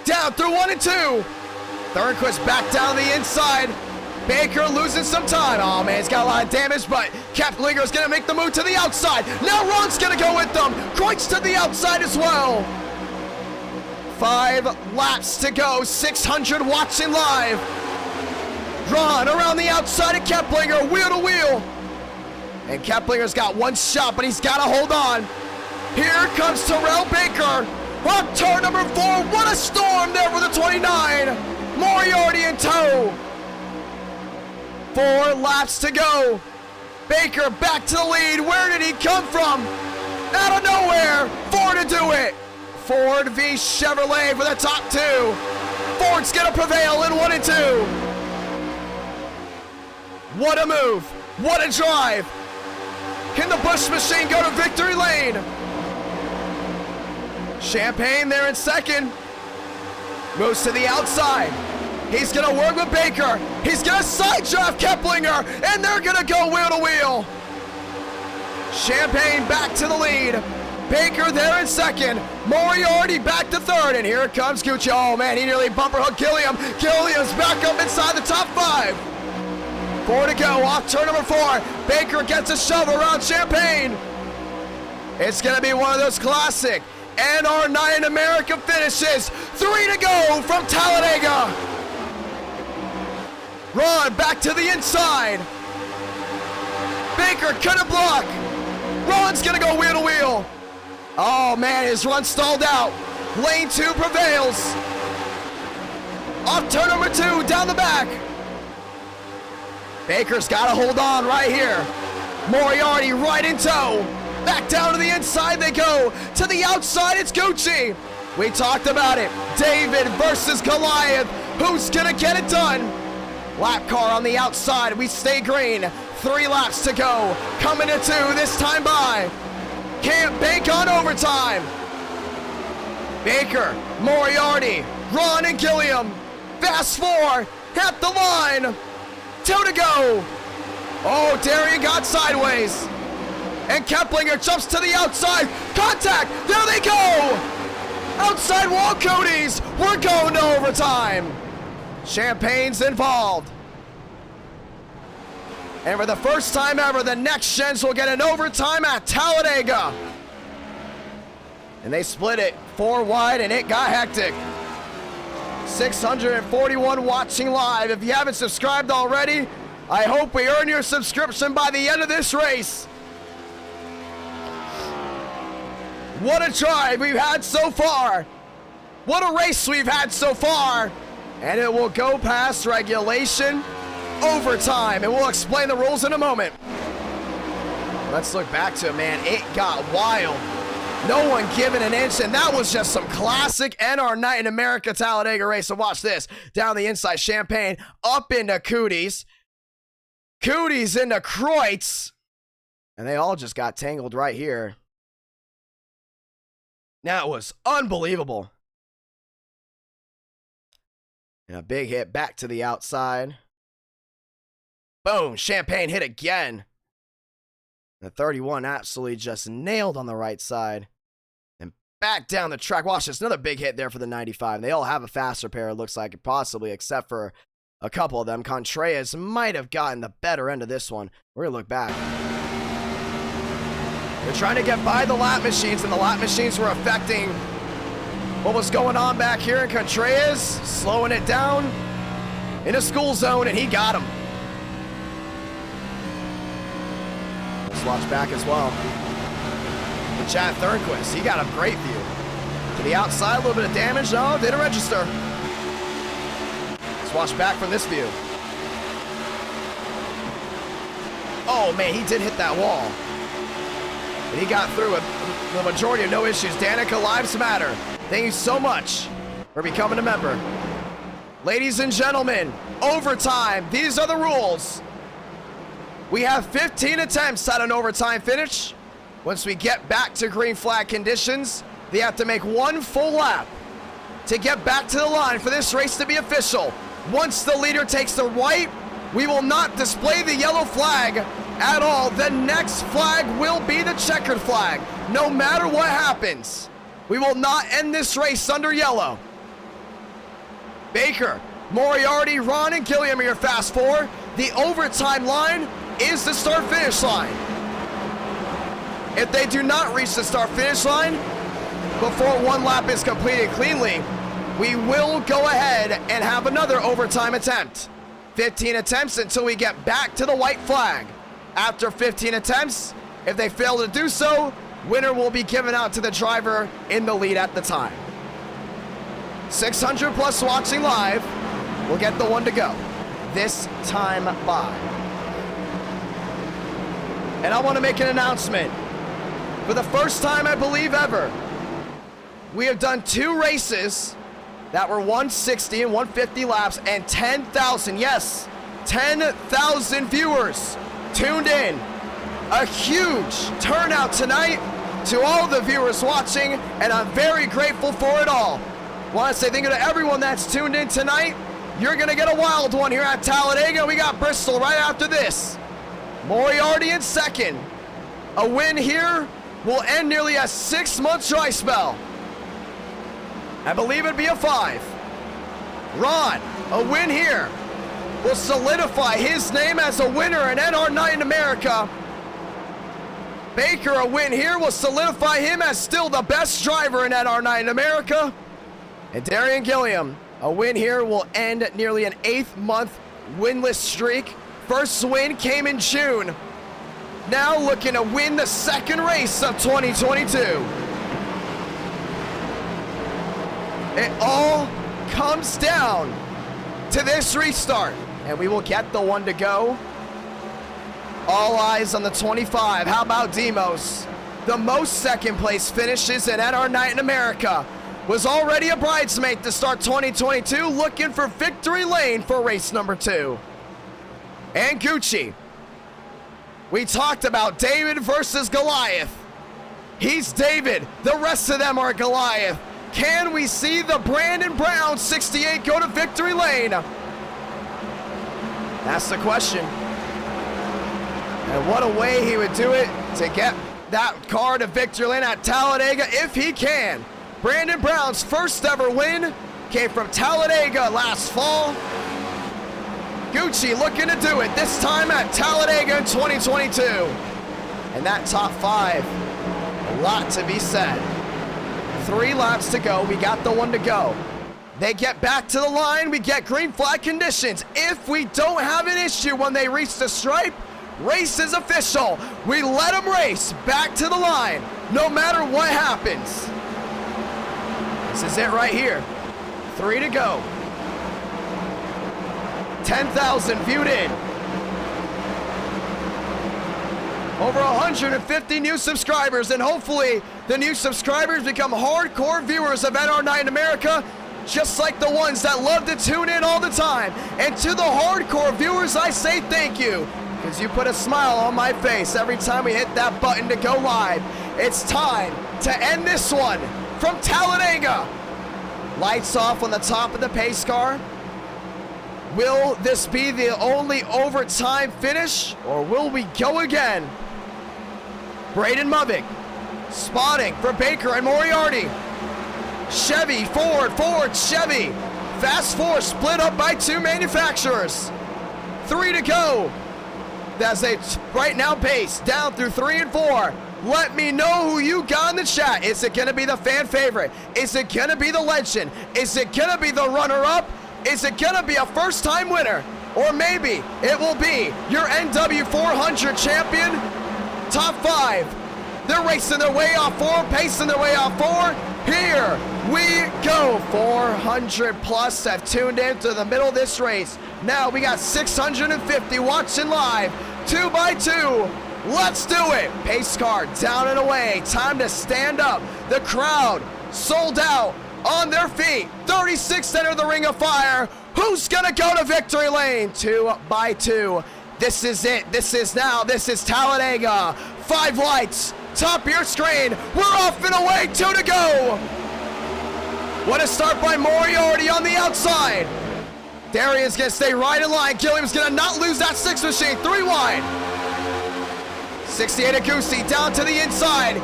Down through 1 and 2. Thornquist back down the inside. Baker losing some time. Oh man, he's got a lot of damage, but Keplinger's gonna make the move to the outside. Now Ron's gonna go with them. Kreutz to the outside as well. 5 laps to go, 600 watching live. Ron around the outside of Keplinger, wheel to wheel. And Keplinger's got one shot, but he's gotta hold on. Here comes Terrell Baker. On turn number 4, what a storm there for the 29. Moriarty in tow. 4 laps to go. Baker back to the lead. Where did he come from? Out of nowhere. Ford to do it. Ford v Chevrolet for the top 2. Ford's gonna prevail in 1 and 2. What a move. What a drive. Can the Busch machine go to victory lane? Champagne there in second. Moves to the outside. He's gonna work with Baker. He's gonna side draft Keplinger, and they're gonna go wheel to wheel. Champagne back to the lead. Baker there in second. Moriarty back to third, and here comes Gucci. Oh man, he nearly bumper hooked Gilliam. Gilliam's back up inside the top 5. 4 to go, off turn number 4. Baker gets a shove around Champagne. It's gonna be one of those classic NR9 in America finishes. 3 to go from Talladega. Ron back to the inside. Baker cut a block. Ron's gonna go wheel to wheel. Oh man, his run stalled out. Lane 2 prevails. Off turn number 2, down the back. Baker's got to hold on right here. Moriarty right in tow. Back down to the inside they go. To the outside, it's Gucci. We talked about it. David versus Goliath. Who's gonna get it done? Lap car on the outside. We stay green. 3 laps to go. Coming to 2 this time by. Can't bank on overtime. Baker, Moriarty, Ron and Gilliam. Fast 4 at the line. 2 to go. Oh, Darian got sideways. And Keplinger jumps to the outside. Contact. There they go. Outside wall Cody's. We're going to overtime. Champagne's involved. And for the first time ever, the next gens will get an overtime at Talladega. And they split it 4 wide and it got hectic. 641 watching live. If you haven't subscribed already, I hope we earn your subscription by the end of this race. What a drive we've had so far. What a race we've had so far. And it will go past regulation, overtime, and we'll explain the rules in a moment. Let's look back to it, man. It got wild. No one giving an inch, and that was just some classic NR Night in America Talladega race. So watch this. Down the inside, Champagne up into Cooties. Cooties into Kreutz. And they all just got tangled right here. That was unbelievable. And a big hit back to the outside. Boom, Champagne hit again. The 31 absolutely just nailed on the right side. And back down the track. Watch this, another big hit there for the 95. They all have a faster pair, it looks like, possibly, except for a couple of them. Contreras might have gotten the better end of this one. We're gonna look back. They're trying to get by the lap machines, and the lap machines were affecting what was going on back here in Contreras, slowing it down in a school zone, and he got him. Let's watch back as well. The Chad Thornquist, he got a great view. To the outside, a little bit of damage. No, didn't register. Let's watch back from this view. Oh man, he did hit that wall. And he got through it. The majority of no issues. Danica, lives matter. Thank you so much for becoming a member. Ladies and gentlemen, overtime. These are the rules. We have 15 attempts at an overtime finish. Once we get back to green flag conditions, they have to make 1 full lap to get back to the line for this race to be official. Once the leader takes the white, we will not display the yellow flag at all. The next flag will be the checkered flag. No matter what happens, we will not end this race under yellow. Baker, Moriarty, Ron, and Gilliam are your fast 4. The overtime line is the start-finish line. If they do not reach the start-finish line before 1 lap is completed cleanly, we will go ahead and have another overtime attempt. 15 attempts until we get back to the white flag. After 15 attempts, if they fail to do so, winner will be given out to the driver in the lead at the time. 600 plus watching live. We'll get the 1 to go this time by. And I want to make an announcement. For the first time, I believe, ever, we have done 2 races that were 160 and 150 laps and 10,000, yes, 10,000 viewers tuned in. A huge turnout tonight to all the viewers watching, and I'm very grateful for it all. Want to say thank you to everyone that's tuned in tonight. You're going to get a wild one here at Talladega. We got Bristol right after this. Moriarty in second. A win here will end nearly a 6-month dry spell. I believe it'd be a 5. Ron, a win here will solidify his name as a winner in NR Night in America. Baker, a win here will solidify him as still the best driver in NR Night in America. And Darian Gilliam, a win here will end nearly an 8th-month winless streak. First win came in June. Now looking to win the 2nd race of 2022. It all comes down to this restart, and we will get the one to go. All eyes on the 25. How about Demos? The most second place finishes in NR Night in America. Was already a bridesmaid to start 2022, looking for victory lane for race number 2. And Gucci. We talked about David versus Goliath. He's David. The rest of them are Goliath. Can we see the Brandon Brown 68 go to victory lane? That's the question. And what a way he would do it to get that car to victory lane at Talladega if he can. Brandon Brown's first ever win came from Talladega last fall. Gucci looking to do it this time at Talladega in 2022. And that top 5, a lot to be said. 3 laps to go, we got the one to go. They get back to the line, we get green flag conditions. If we don't have an issue when they reach the stripe, race is official. We let them race back to the line, no matter what happens. This is it right here. 3 to go. 10,000 viewed in. Over 150 new subscribers, and hopefully the new subscribers become hardcore viewers of NR Night in America, just like the ones that love to tune in all the time. And to the hardcore viewers, I say thank you, because you put a smile on my face every time we hit that button to go live. It's time to end this one from Talladega. Lights off on the top of the pace car. Will this be the only overtime finish, or will we go again? Braden Movick spotting for Baker and Moriarty. Chevy, Ford, Chevy. Fast 4 split up by 2 manufacturers. 3 to go. As they right now pace down through 3 and 4. Let me know who you got in the chat. Is it going to be the fan favorite? Is it going to be the legend? Is it going to be the runner-up? Is it going to be a first-time winner? Or maybe it will be your NW400 champion? Top 5. They're racing their way off 4, pacing their way off 4. Here we go. 400 plus have tuned in to the middle of this race. Now we got 650 watching live. 2 by 2. Let's do it. Pace car down and away. Time to stand up. The crowd sold out on their feet. 36 enter the ring of fire. Who's gonna go to victory lane? 2 by 2. This is it. This is now. This is Talladega. 5 lights. Top of your screen. We're off and away. 2 to go. What a start by Moriarty on the outside. There he is gonna stay right in line. Gilliam's gonna not lose that 6 machine. 3 wide. 68 Agusi down to the inside.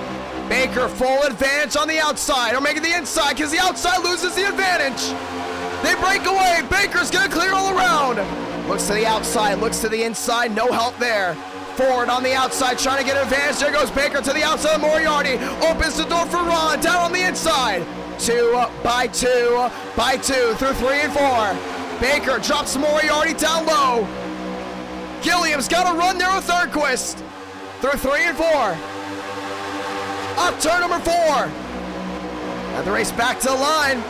Baker full advantage on the outside, or making the inside because the outside loses the advantage. They break away. Baker's gonna clear all around. Looks to the outside, looks to the inside, no help there. Forward on the outside, trying to get an advantage. There goes Baker to the outside of Moriarty. Opens the door for Ron, down on the inside. 2 by 2 by 2 through 3 and 4. Baker drops Moriarty down low. Gilliam's got to run there with Thurquist. Through 3 and 4. Up turn number 4. And the race back to the line.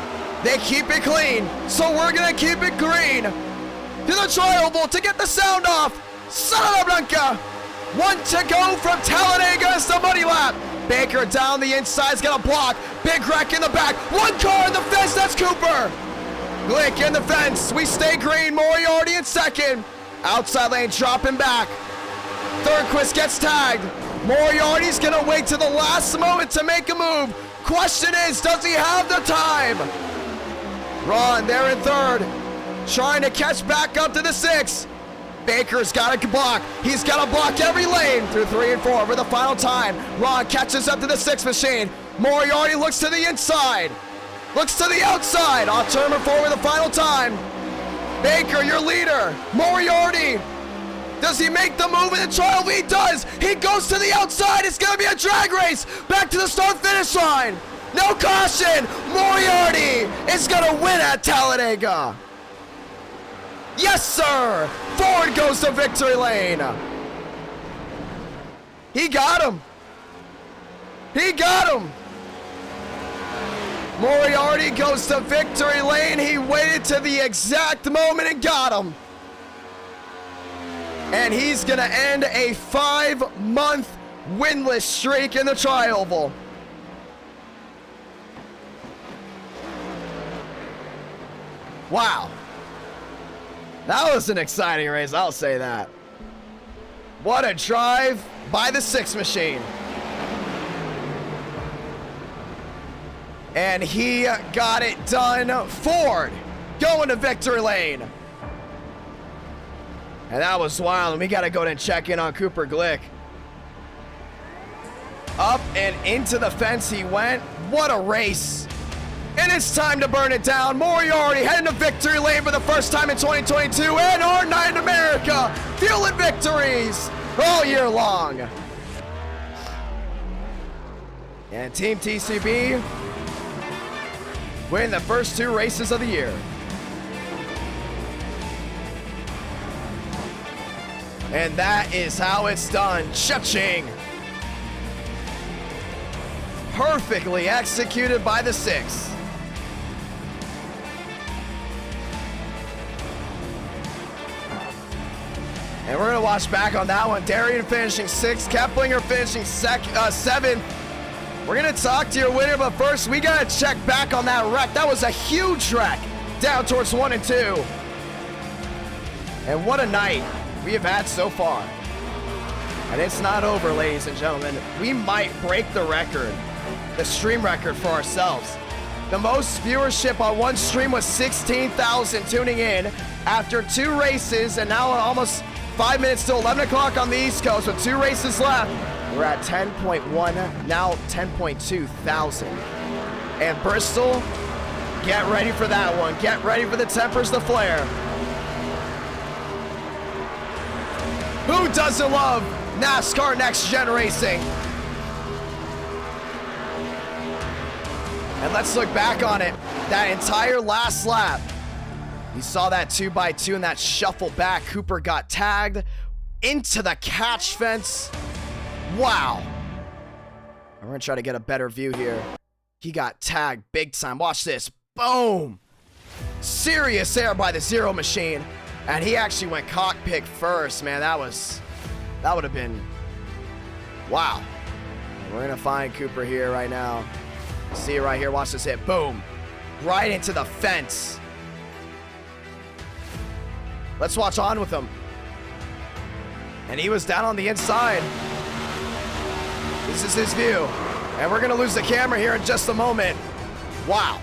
They keep it clean, so we're gonna keep it green. To the tri-oval to get the sound off. Santa Blanca. 1 to go from Talladega. It's the money lap. Baker down the inside's gonna block. Big wreck in the back. 1 car in the fence. That's Cooper. Glick in the fence. We stay green. Moriarty in second. Outside lane dropping back. Thurquist gets tagged. Moriarty's gonna wait to the last moment to make a move. Question is, does he have the time? Ron there in third, trying to catch back up to the 6. Baker's got to block. He's got to block every lane through 3 and 4 for the final time. Ron catches up to the 6 machine. Moriarty looks to the inside. Looks to the outside. Off turn number 4 for the final time. Baker, your leader. Moriarty. Does he make the move in the trial? He does. He goes to the outside. It's going to be a drag race. Back to the start-finish line. No caution. Moriarty is going to win at Talladega. Yes, sir. Ford goes to victory lane. He got him. He got him. Moriarty goes to victory lane. He waited to the exact moment and got him. And he's going to end a 5-month winless streak in the Tri-Oval. Wow. That was an exciting race, I'll say that. What a drive by the 6 machine. And he got it done. Ford going to victory lane. And that was wild. And we got to go and check in on Cooper Glick. Up and into the fence he went. What a race. And it's time to burn it down. Moriarty heading to victory lane for the first time in 2022. And R9 America fueling victories all year long. And Team TCB winning the first 2 races of the year. And that is how it's done. Cha-ching. Perfectly executed by the 6. And we're going to watch back on that one. Darian finishing 6th. Keplinger finishing 7th. We're going to talk to your winner, but first we got to check back on that wreck. That was a huge wreck down towards 1 and 2. And what a night we have had so far. And it's not over, ladies and gentlemen. We might break the record, the stream record for ourselves. The most viewership on one stream was 16,000 tuning in after 2 races, and now almost 5 minutes till 11 o'clock on the East Coast with 2 races left. We're at 10.1, now 10.2 thousand. And Bristol, get ready for that one. Get ready for the tempers to flare. Who doesn't love NASCAR Next Gen Racing? And let's look back on it. That entire last lap. You saw that 2x2 and that shuffle back. Cooper got tagged into the catch fence. Wow. I'm going to try to get a better view here. He got tagged big time. Watch this. Boom. Serious air by the 0 machine. And he actually went cockpit first, man. That would have been, wow. We're going to find Cooper here right now. See it right here. Watch this hit. Boom. Right into the fence. Let's watch on with him. And he was down on the inside. This is his view. And we're going to lose the camera here in just a moment. Wow.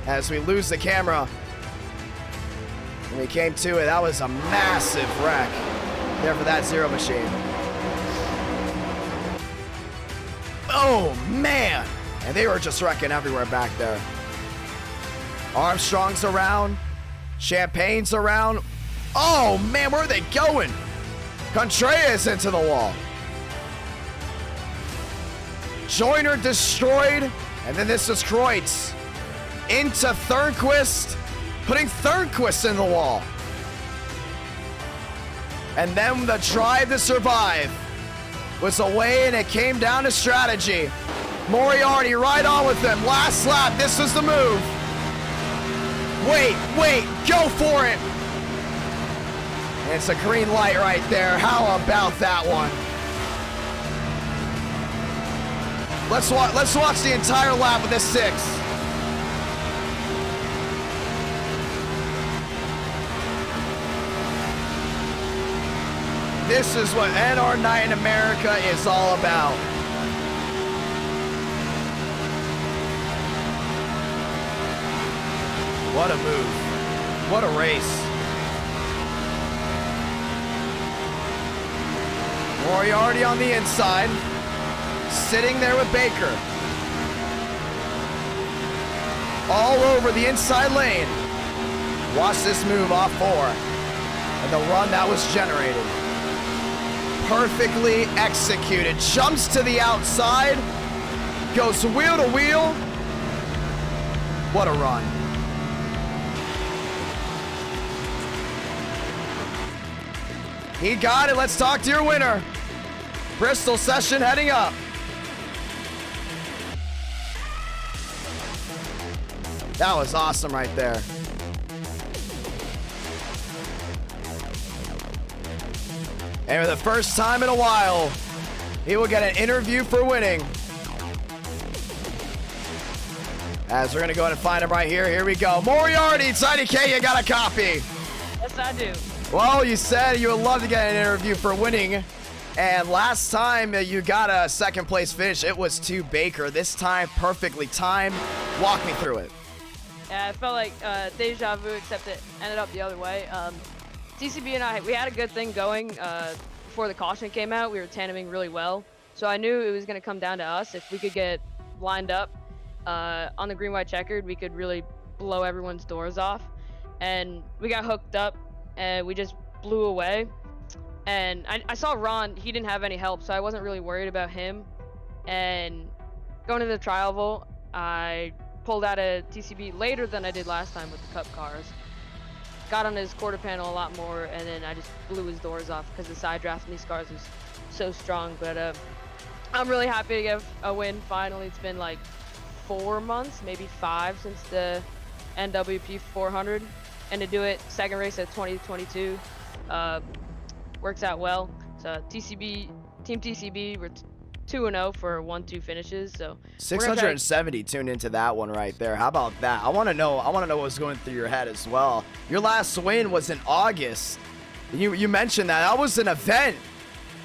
As we lose the camera. When we came to it, that was a massive wreck there for that 0 machine. Oh, man. And they were just wrecking everywhere back there. Armstrong's around. Champagne's around. Oh, man, where are they going? Contreras into the wall. Joyner destroyed. And then this is Kreutz. Into Thurnquist. Putting Thurnquist in the wall. And then the drive to survive was away, and it came down to strategy. Moriarty right on with him. Last lap, this was the move. Wait, go for it. And it's a green light right there. How about that one? Let's watch the entire lap of this 6. This is what NR9 America is all about. What a move. What a race. Moriarty on the inside. Sitting there with Baker. All over the inside lane. Watch this move off 4. And the run that was generated. Perfectly executed. Jumps to the outside. Goes wheel to wheel. What a run. He got it. Let's talk to your winner. Bristol session heading up. That was awesome right there. And for the first time in a while, he will get an interview for winning. As we're going to go ahead and find him right here. Here we go. Moriarty, it's IDK, you got a copy. Yes, I do. Well, you said you would love to get an interview for winning. And last time you got a second place finish, it was to Baker. This time, perfectly timed. Walk me through it. Yeah, I felt like deja vu, except it ended up the other way. TCB and I, we had a good thing going before the caution came out. We were tandeming really well. So I knew it was going to come down to us. If we could get lined up on the green-white checkered, we could really blow everyone's doors off. And we got hooked up, and we just blew away. And I saw Ron, he didn't have any help, so I wasn't really worried about him. And going to the trial, I pulled out a TCB later than I did last time with the Cup cars. Got on his quarter panel a lot more, and then I just blew his doors off because the side draft in these cars is so strong. But I'm really happy to get a win finally. It's been like 4 months, maybe 5 since the NWP 400, and to do it second race at 2022 works out well. So Team TCB, we're 2-0 for 1-2 finishes. So 670 tuned into that one right there. How about that? I want to know what was going through your head as well. Your last win was in August. You mentioned that was an event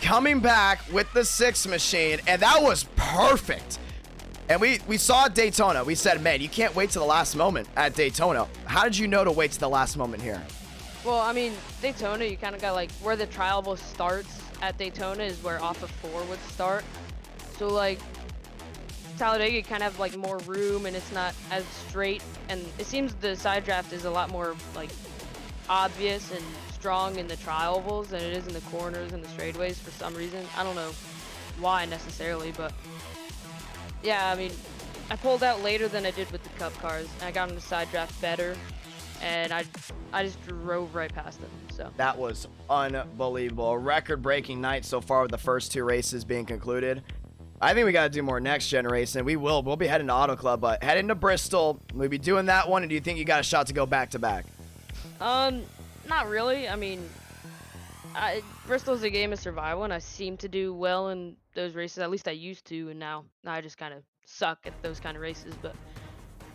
coming back with the 6 machine, and that was perfect. And we saw at Daytona. We said, man, you can't wait to the last moment at Daytona. How did you know to wait to the last moment here? Well, I mean, Daytona, you kind of got like where the trial starts at Daytona is where off of 4 would start. So like Talladega, you kind of have like more room and it's not as straight. And it seems the side draft is a lot more like obvious and strong in the trials than it is in the corners and the straightaways for some reason. I don't know why necessarily, but yeah, I mean, I pulled out later than I did with the Cup cars, and I got on the side draft better, and I just drove right past them. So that was unbelievable. A record-breaking night so far with the first 2 races being concluded. I think we got to do more next gen racing. We'll be heading to Auto Club, but heading to Bristol, we'll be doing that one. And do you think you got a shot to go back to back? Not really. I mean, Bristol's a game of survival, and I seem to do well in those races. At least I used to, and now I just kind of suck at those kind of races. But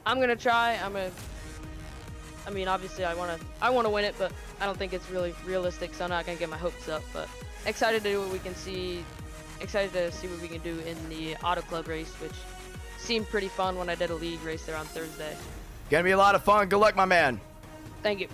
I'm gonna try. I mean, obviously, I wanna win it, but I don't think it's really realistic, so I'm not gonna get my hopes up. But excited to do what we can see. Excited to see what we can do in the Auto Club race, which seemed pretty fun when I did a league race there on Thursday. Gonna be a lot of fun. Good luck, my man. Thank you.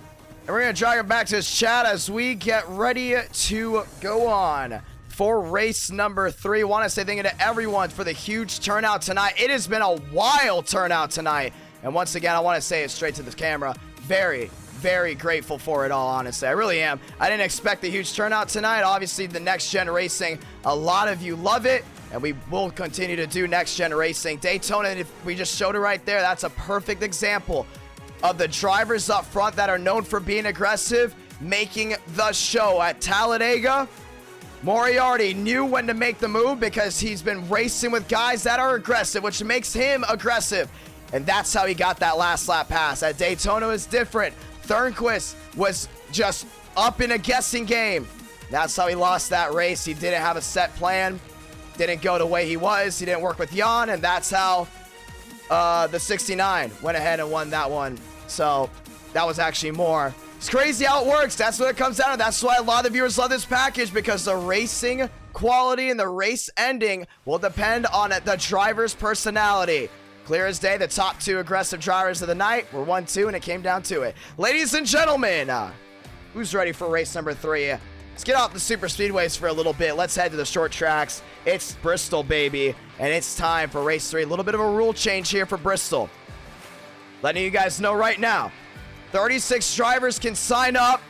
And we're going to drag it back to his chat as we get ready to go on for race number 3. Want to say thank you to everyone for the huge turnout tonight. It has been a wild turnout tonight. And once again, I want to say it straight to the camera. Very, very grateful for it all, honestly. I really am. I didn't expect the huge turnout tonight. Obviously, the next gen racing, a lot of you love it. And we will continue to do next gen racing. Daytona, if we just showed it right there, that's a perfect example of the drivers up front that are known for being aggressive, making the show. At Talladega, Moriarty knew when to make the move because he's been racing with guys that are aggressive, which makes him aggressive. And that's how he got that last lap pass. At Daytona is different. Thornquist was just up in a guessing game. That's how he lost that race. He didn't have a set plan. Didn't go the way he was. He didn't work with Jan, and that's how the 69 went ahead and won that one. So that was actually more. It's crazy how it works. That's what it comes down to. That's why a lot of the viewers love this package, because the racing quality and the race ending will depend on the driver's personality. Clear as day, the top 2 aggressive drivers of the night were 1-2, and it came down to it. Ladies and gentlemen, who's ready for race number 3? Let's get off the super speedways for a little bit. Let's head to the short tracks. It's Bristol, baby, and it's time for race 3. A little bit of a rule change here for Bristol. Letting you guys know right now, 36 drivers can sign up.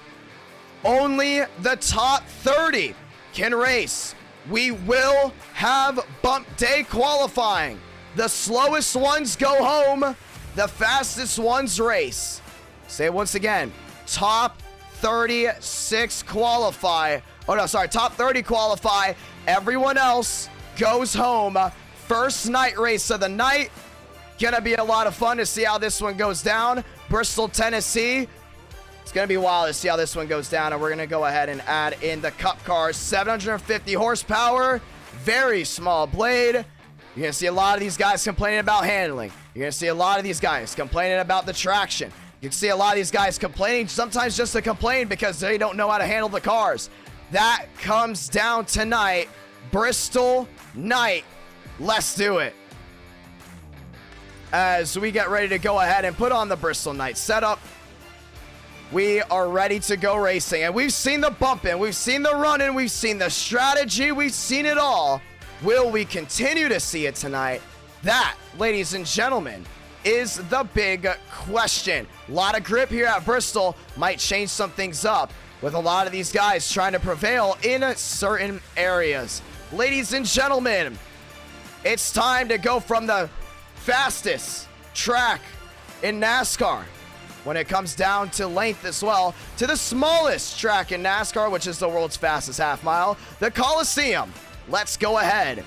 Only the top 30 can race. We will have bump day qualifying. The slowest ones go home. The fastest ones race. Say it once again. Top 36 qualify. Oh, no, sorry. Top 30 qualify. Everyone else goes home. First night race of the night. going to be a lot of fun to see how this one goes down. Bristol, Tennessee. It's going to be wild to see how this one goes down, and we're going to go ahead and add in the Cup cars. 750 horsepower, very small blade. You're going to see a lot of these guys complaining about handling. You're going to see a lot of these guys complaining about the traction. You can see a lot of these guys complaining, sometimes just to complain because they don't know how to handle the cars. That comes down tonight. Bristol night. Let's do it. As we get ready to go ahead and put on the Bristol night setup, we are ready to go racing. And we've seen the bumping, we've seen the running, we've seen the strategy, we've seen it all. Will we continue to see it tonight? That, ladies and gentlemen, is the big question. A lot of grip here at Bristol might change some things up with a lot of these guys trying to prevail in certain areas. Ladies and gentlemen, it's time to go from the fastest track in NASCAR, when it comes down to length as well, to the smallest track in NASCAR, which is the world's fastest half mile, the Coliseum. Let's go ahead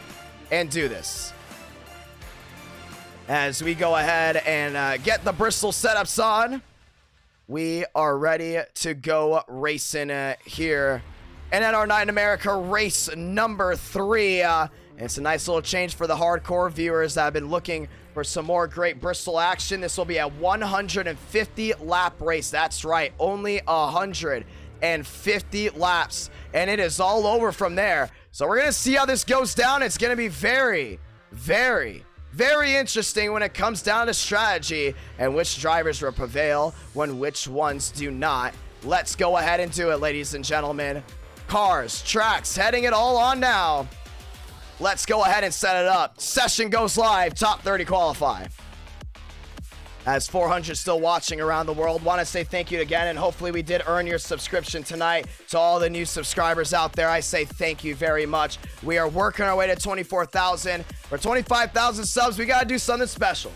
and do this. As we go ahead and get the Bristol setups on, we are ready to go racing here. And at our Night in America race number 3, it's a nice little change for the hardcore viewers that have been looking for some more great Bristol action. This will be a 150 lap race. That's right, only 150 laps, and it is all over from there. So we're gonna see how this goes down. It's gonna be very, very, very interesting when it comes down to strategy and which drivers will prevail when which ones do not. Let's go ahead and do it, ladies and gentlemen. Cars, tracks, heading it all on now. Let's go ahead and set it up. Session goes live. Top 30 qualify. As 400 still watching around the world, want to say thank you again, and hopefully we did earn your subscription tonight. To all the new subscribers out there, I say thank you very much. We are working our way to 24,000. For 25,000 subs, we got to do something special.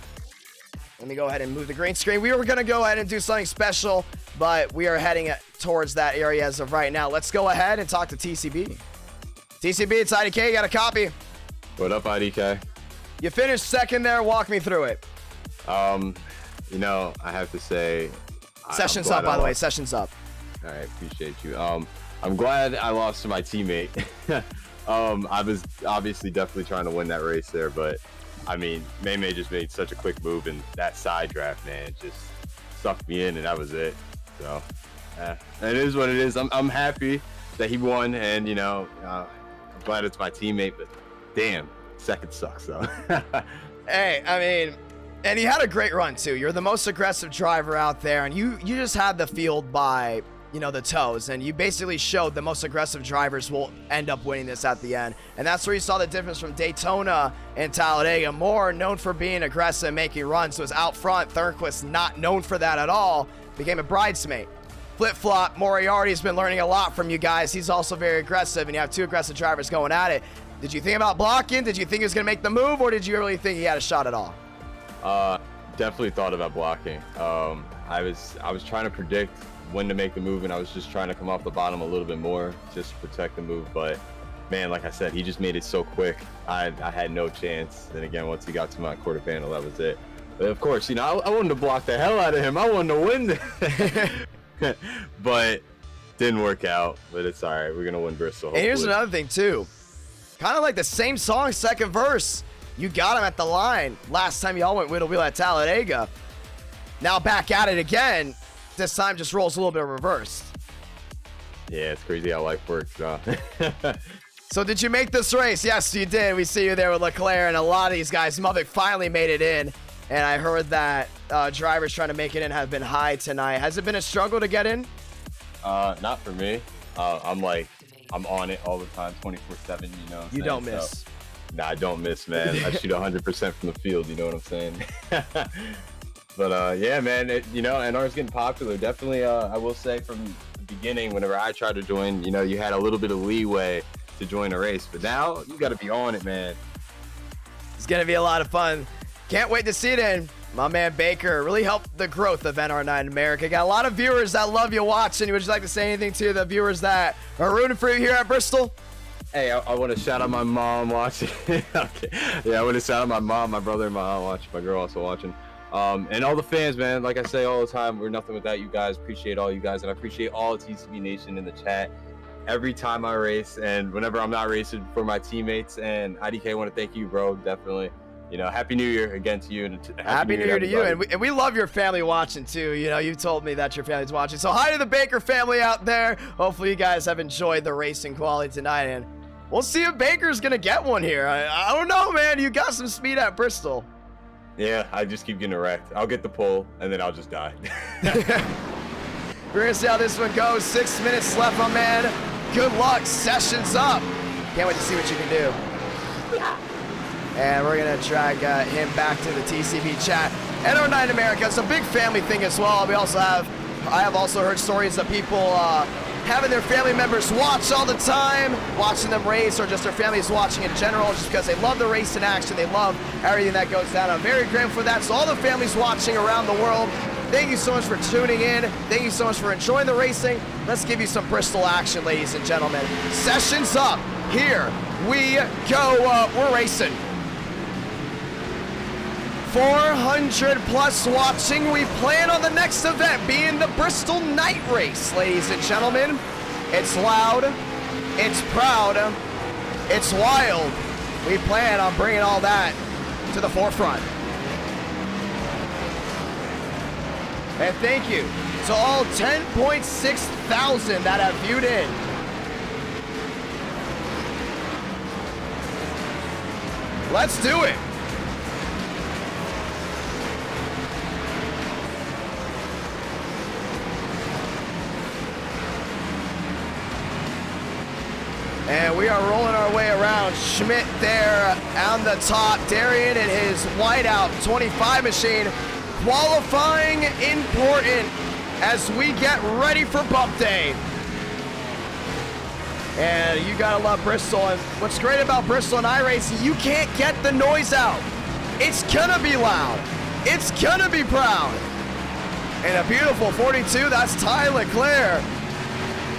Let me go ahead and move the green screen. We were going to go ahead and do something special, but we are heading towards that area as of right now. Let's go ahead and talk to TCB. TCB, it's IDK. You got a copy? What up, IDK? You finished second there. Walk me through it. You know, I have to say... Session's up, by the way. Session's up. All right, appreciate you. I'm glad I lost to my teammate. I was obviously definitely trying to win that race there, but I mean, May just made such a quick move, and that side draft, man, just sucked me in, and that was it. So, it is what it is. I'm happy that he won, and you know, I'm glad it's my teammate, but damn, second sucks though. Hey, I mean, and he had a great run too. You're the most aggressive driver out there, and you just had the field by, you know, the toes, and you basically showed the most aggressive drivers will end up winning this at the end. And that's where you saw the difference from Daytona and Talladega. Moore, known for being aggressive, making runs, was out front. Thornquist, not known for that at all, became a bridesmaid. Flip-flop, Moriarty's been learning a lot from you guys. He's also very aggressive, and you have two aggressive drivers going at it. Did you think about blocking? Did you think he was going to make the move, or did you really think he had a shot at all? Definitely thought about blocking. I was trying to predict when to make the move, and I was just trying to come off the bottom a little bit more just to protect the move. But man, like I said, he just made it so quick. I had no chance. Then again, once he got to my quarter panel, that was it. But of course, you know, I wanted to block the hell out of him. I wanted to win but didn't work out. But it's all right. We're gonna win Bristol. And here's another thing too. Kind of like the same song, second verse. You got him at the line last time y'all went wheel to wheel at Talladega. Now back at it again. This time just rolls a little bit of reverse. Yeah, it's crazy how life works. So did you make this race? Yes, you did. We see you there with Leclerc and a lot of these guys. Mubik finally made it in. And I heard that drivers trying to make it in have been high tonight. Has it been a struggle to get in? Not for me. I'm on it all the time, 24/7, you know. You don't miss. So, nah, I don't miss, man. I shoot 100% from the field, you know what I'm saying? But yeah, man, you know, NR's getting popular. Definitely, I will say from the beginning, whenever I tried to join, you know, you had a little bit of leeway to join a race. But now, you got to be on it, man. It's going to be a lot of fun. Can't wait to see it in. My man Baker really helped the growth of NR9 in America. Got a lot of viewers that love you watching. Would you like to say anything to the viewers that are rooting for you here at Bristol? Hey, I want to shout out my mom watching. Okay. Yeah, I want to shout out my mom, my brother, and my aunt watching. My girl also watching. And all the fans, man. Like I say all the time, we're nothing without you guys. Appreciate all you guys, and I appreciate all of TCB Nation in the chat. Every time I race, and whenever I'm not racing, for my teammates. And IDK, I want to thank you, bro. Definitely. You know, Happy New Year again to you. And Happy New Year to you. And we love your family watching too. You know, you've told me that your family's watching. So hi to the Baker family out there. Hopefully you guys have enjoyed the racing quality tonight. And we'll see if Baker's going to get one here. I don't know, man. You got some speed at Bristol. Yeah, I just keep getting wrecked. I'll get the pole, and then I'll just die. We're going to see how this one goes. 6 minutes left, my man. Good luck. Session's up. Can't wait to see what you can do. And we're going to drag him back to the TCB chat. NR9 America, it's a big family thing as well. I have also heard stories of people having their family members watch all the time, watching them race, or just their families watching in general, just because they love the race in action. They love everything that goes down. I'm very grateful for that. So all the families watching around the world, thank you so much for tuning in. Thank you so much for enjoying the racing. Let's give you some Bristol action, ladies and gentlemen. Session's up. Here we go. We're racing. 400 plus watching. We plan on the next event being the Bristol Night Race, ladies and gentlemen. It's loud, it's proud, it's wild. We plan on bringing all that to the forefront. And thank you to all 10.6 thousand that have viewed in. Let's do it. And we are rolling our way around. Schmidt there on the top. Darian in his whiteout 25 machine. Qualifying important as we get ready for bump day. And you gotta love Bristol. And what's great about Bristol and iRacing, you can't get the noise out. It's gonna be loud. It's gonna be proud. And a beautiful 42, that's Ty Leclerc.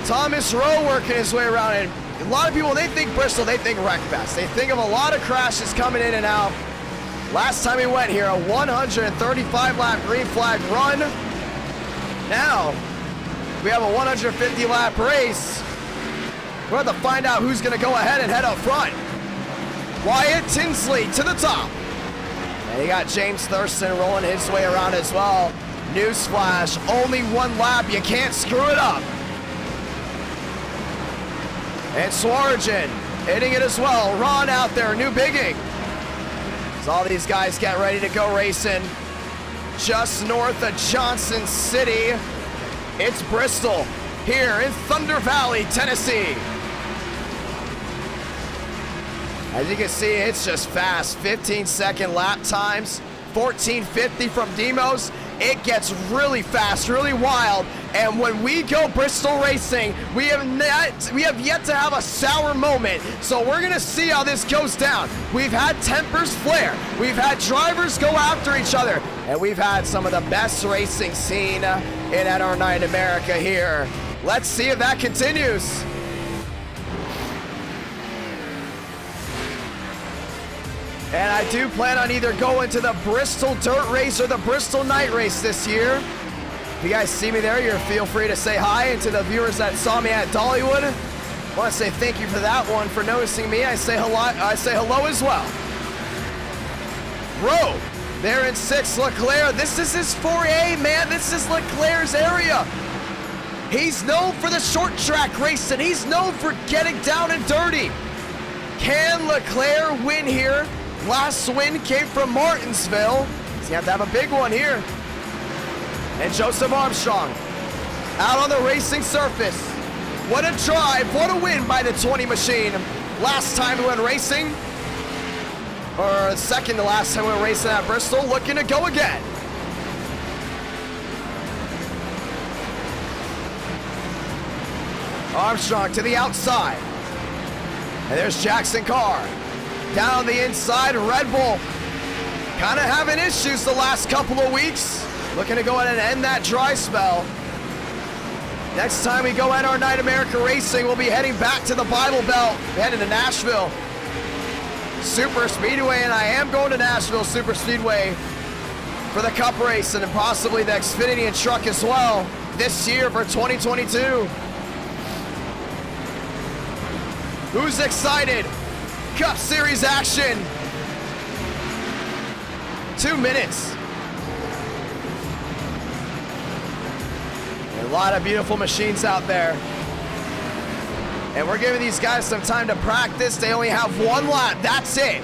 Thomas Rowe working his way around. And a lot of people, when they think Bristol, they think Wreckfest. They think of a lot of crashes coming in and out. Last time we went here, a 135 lap green flag run. Now, we have a 150 lap race. We're going to find out who's going to go ahead and head up front. Wyatt Tinsley to the top. And you got James Thurston rolling his way around as well. Newsflash, only one lap, you can't screw it up. And Swarjan hitting it as well. Ron out there, new bigging. As all these guys get ready to go racing. Just north of Johnson City, it's Bristol here in Thunder Valley, Tennessee. As you can see, it's just fast. 15-second lap times, 14:50 from Demos. It gets really fast, really wild, and when we go Bristol racing, we have yet to have a sour moment. So we're gonna see how this goes down. We've had tempers flare, we've had drivers go after each other, and we've had some of the best racing scene in NR9 America here. Let's see if that continues. And I do plan on either going to the Bristol Dirt Race or the Bristol Night Race this year. If you guys see me there, feel free to say hi. And to the viewers that saw me at Dollywood, I want to say thank you for that one, for noticing me. I say hello as well. Rowe, there in 6th, Leclerc. This is his 4A, man. This is Leclerc's area. He's known for the short track racing. He's known for getting down and dirty. Can Leclerc win here? Last win came from Martinsville. So you have to have a big one here. And Joseph Armstrong out on the racing surface. What a drive, what a win by the 20 machine. Last time we went racing, or second to last time we went racing at Bristol, looking to go again. Armstrong to the outside. And there's Jackson Carr. Down the inside, Red Bull kind of having issues the last couple of weeks. Looking to go ahead and end that dry spell. Next time we go at our Night America Racing, we'll be heading back to the Bible Belt, heading to Nashville Super Speedway, and I am going to Nashville Super Speedway for the Cup race and possibly the Xfinity and truck as well this year for 2022. Who's excited? Cup Series action. 2 minutes. A lot of beautiful machines out there. And we're giving these guys some time to practice. They only have 1 lap, that's it.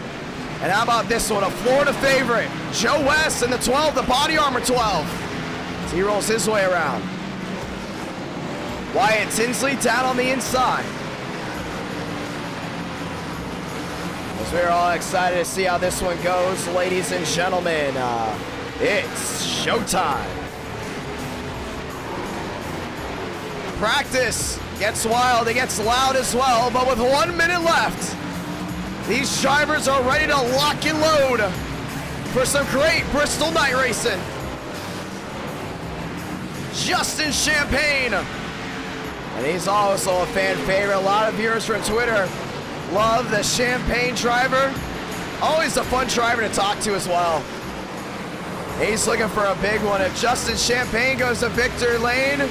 And how about this one, a Florida favorite, Joe West in the 12, the Body Armor 12. As he rolls his way around. Wyatt Tinsley down on the inside. As we're all excited to see how this one goes, ladies and gentlemen, it's showtime. Practice gets wild, it gets loud as well, but with 1 minute left, these drivers are ready to lock and load for some great Bristol night racing. Justin Champagne, and he's also a fan favorite. A lot of viewers from Twitter love the Champagne driver. Always a fun driver to talk to as well. He's looking for a big one. If Justin Champagne goes to victory lane,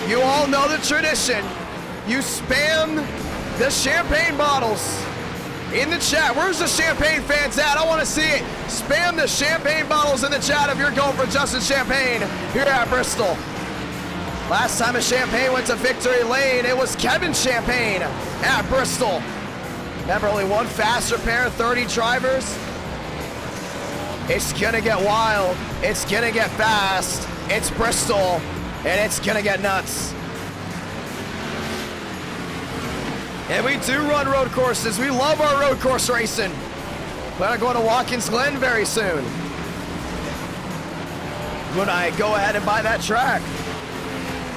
you all know the tradition. You spam the champagne bottles in the chat. Where's the Champagne fans at? I want to see it. Spam the champagne bottles in the chat if you're going for Justin Champagne here at Bristol. Last time a Champagne went to victory lane, it was Kevin Champagne at Bristol. Remember, only one faster pair of 30 drivers. It's gonna get wild. It's gonna get fast. It's Bristol, and it's gonna get nuts. And we do run road courses. We love our road course racing. Plan on going to Watkins Glen very soon. When I go ahead and buy that track.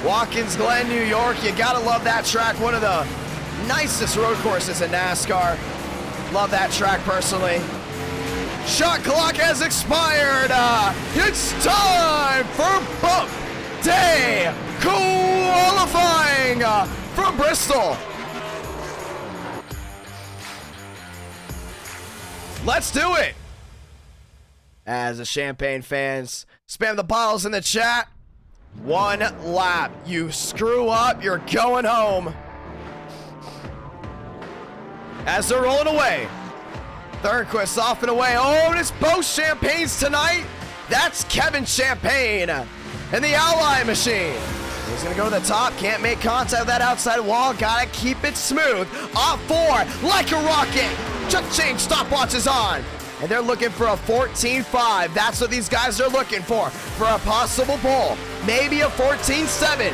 Watkins Glen, New York. You gotta love that track. One of the nicest road courses in NASCAR. Love that track personally. Shot clock has expired. It's time for Bump Day qualifying from Bristol. Let's do it. As the Champagne fans spam the bottles in the chat. 1 lap. You screw up, you're going home. As they're rolling away. Thurnquist off and away. Oh, and it's both Champagnes tonight. That's Kevin Champagne and the Ally machine. He's gonna go to the top, can't make contact with that outside wall, gotta keep it smooth. Off 4, like a rocket. Just change, stopwatch is on. And they're looking for a 14.5. That's what these guys are looking for a possible pole. Maybe a 14.7.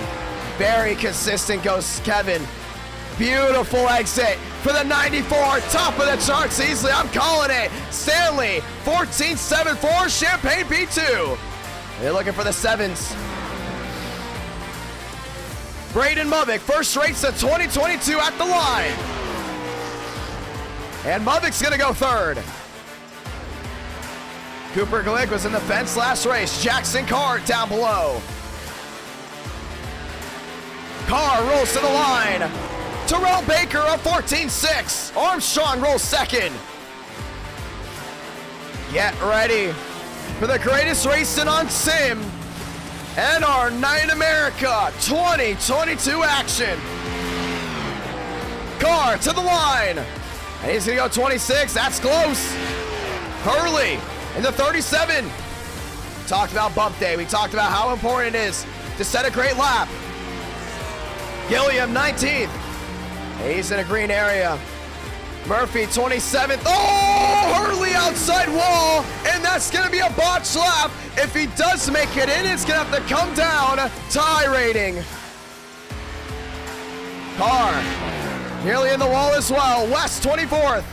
Very consistent goes Kevin. Beautiful exit for the 94, top of the charts easily. I'm calling it. Stanley, 14.74, Champagne P2. They're looking for the 7s. Braden Movick, first race of 2022 at the line. And Movick's gonna go 3rd. Cooper Glick was in the fence last race. Jackson Carr down below. Carr rolls to the line. Terrell Baker a 14.6. Armstrong rolls 2nd. Get ready for the greatest racing on sim and our Night in America 2022 action. Carr to the line. And he's gonna go 26. That's close. Hurley in the 37. We talked about bump day. We talked about how important it is to set a great lap. Gilliam 19th. He's in a green area. Murphy 27th. Oh, Hurley outside wall. And that's going to be a botched lap. If he does make it in, it's going to have to come down. Tie rating. Carr nearly in the wall as well. West 24th.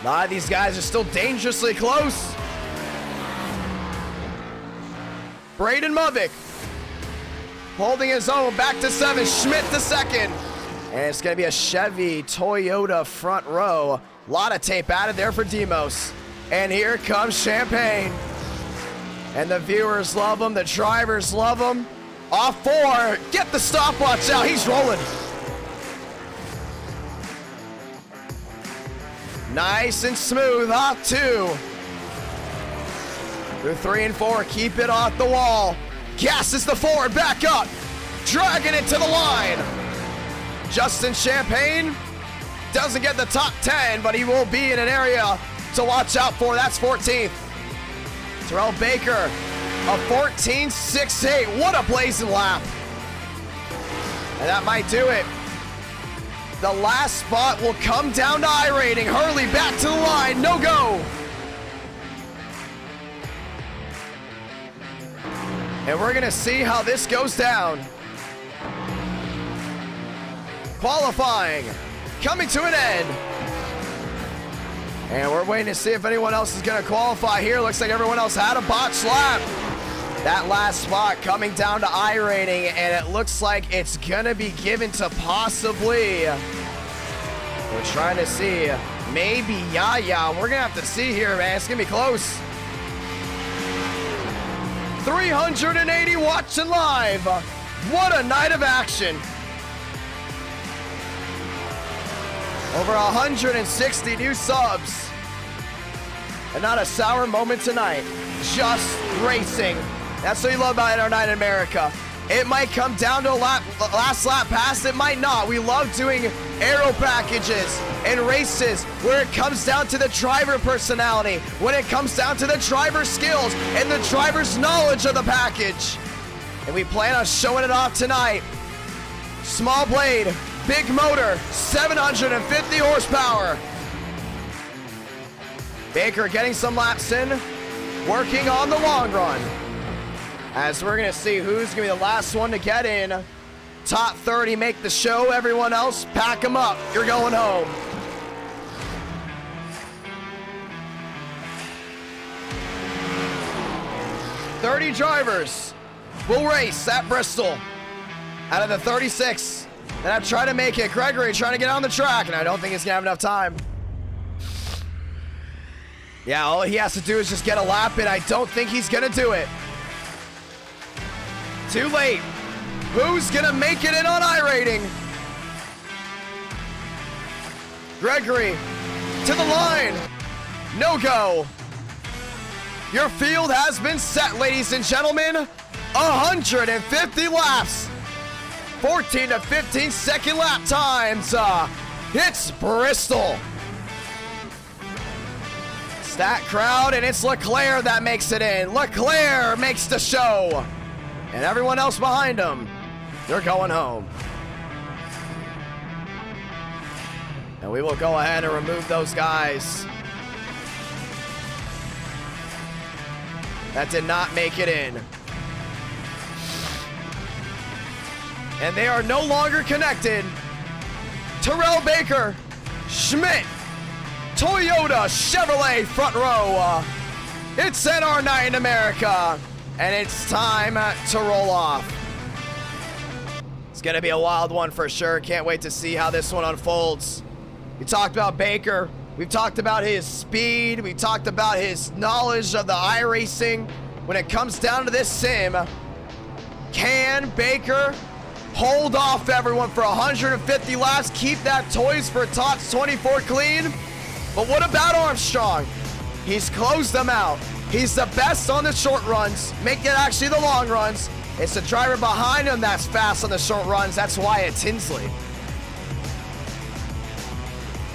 A lot of these guys are still dangerously close. Braden Movick holding his own back to 7. Schmidt to 2nd. And it's going to be a Chevy Toyota front row. A lot of tape added there for Demos. And here comes Champagne. And the viewers love him. The drivers love him. Off 4. Get the stopwatch out. He's rolling. Nice and smooth. Off 2. Through 3 and 4. Keep it off the wall. Gasses the forward. Back up. Dragging it to the line. Justin Champagne doesn't get the top 10, but he will be in an area to watch out for. That's 14th. Terrell Baker, a 14.68. What a blazing lap. And that might do it. The last spot will come down to iRating. Hurley back to the line. No go. And we're going to see how this goes down. Qualifying coming to an end. And we're waiting to see if anyone else is going to qualify here. Looks like everyone else had a botched lap. That last spot coming down to iRating, and it looks like it's going to be given to possibly, we're trying to see, maybe Yaya. We're going to have to see here, man. It's going to be close. 380 watching live. What a night of action. Over 160 new subs. And not a sour moment tonight. Just racing. That's what you love about our night in America. It might come down to a last lap pass. It might not. We love doing aero packages and races where it comes down to the driver personality, when it comes down to the driver's skills and the driver's knowledge of the package. And we plan on showing it off tonight. Small blade, big motor, 750 horsepower. Baker getting some laps in, working on the long run. As we're gonna see who's gonna be the last one to get in. Top 30 make the show. Everyone else, pack them up. You're going home. "30 drivers will race at Bristol out of the 36 that have tried to make it. Gregory trying to get on the track, and I don't think he's gonna have enough time. Yeah, all he has to do is just get a lap in. I don't think he's gonna do it. Too late. Who's gonna make it in on iRating? Gregory to the line. No go. Your field has been set, ladies and gentlemen. 150 laps. 14 to 15 second lap times. It's Bristol. Stat crowd, and it's Leclerc that makes it in. Leclerc makes the show. And everyone else behind him, they're going home. And we will go ahead and remove those guys that did not make it in. And they are no longer connected. Terrell Baker, Schmidt, Toyota, Chevrolet front row. It's NR night in America. And it's time to roll off. It's gonna be a wild one for sure. Can't wait to see how this one unfolds. We talked about Baker. We've talked about his speed. We talked about his knowledge of the iRacing. When it comes down to this sim, can Baker hold off everyone for 150 laps? Keep that Toys for Tots 24 clean? But what about Armstrong? He's closed them out. He's the best on the short runs, make it actually the long runs. It's the driver behind him that's fast on the short runs. That's Wyatt Tinsley.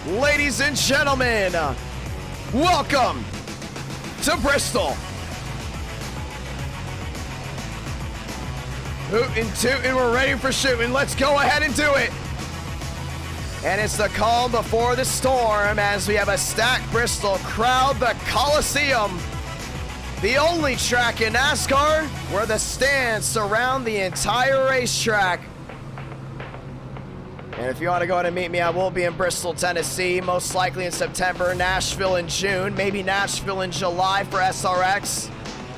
Ladies and gentlemen, welcome to Bristol. Hootin' tootin', we're ready for shooting. Let's go ahead and do it. And it's the calm before the storm as we have a stacked Bristol crowd, the Coliseum. The only track in NASCAR where the stands surround the entire racetrack. And if you want to go ahead and meet me, I will be in Bristol, Tennessee, most likely in September, Nashville in June, maybe Nashville in July for SRX,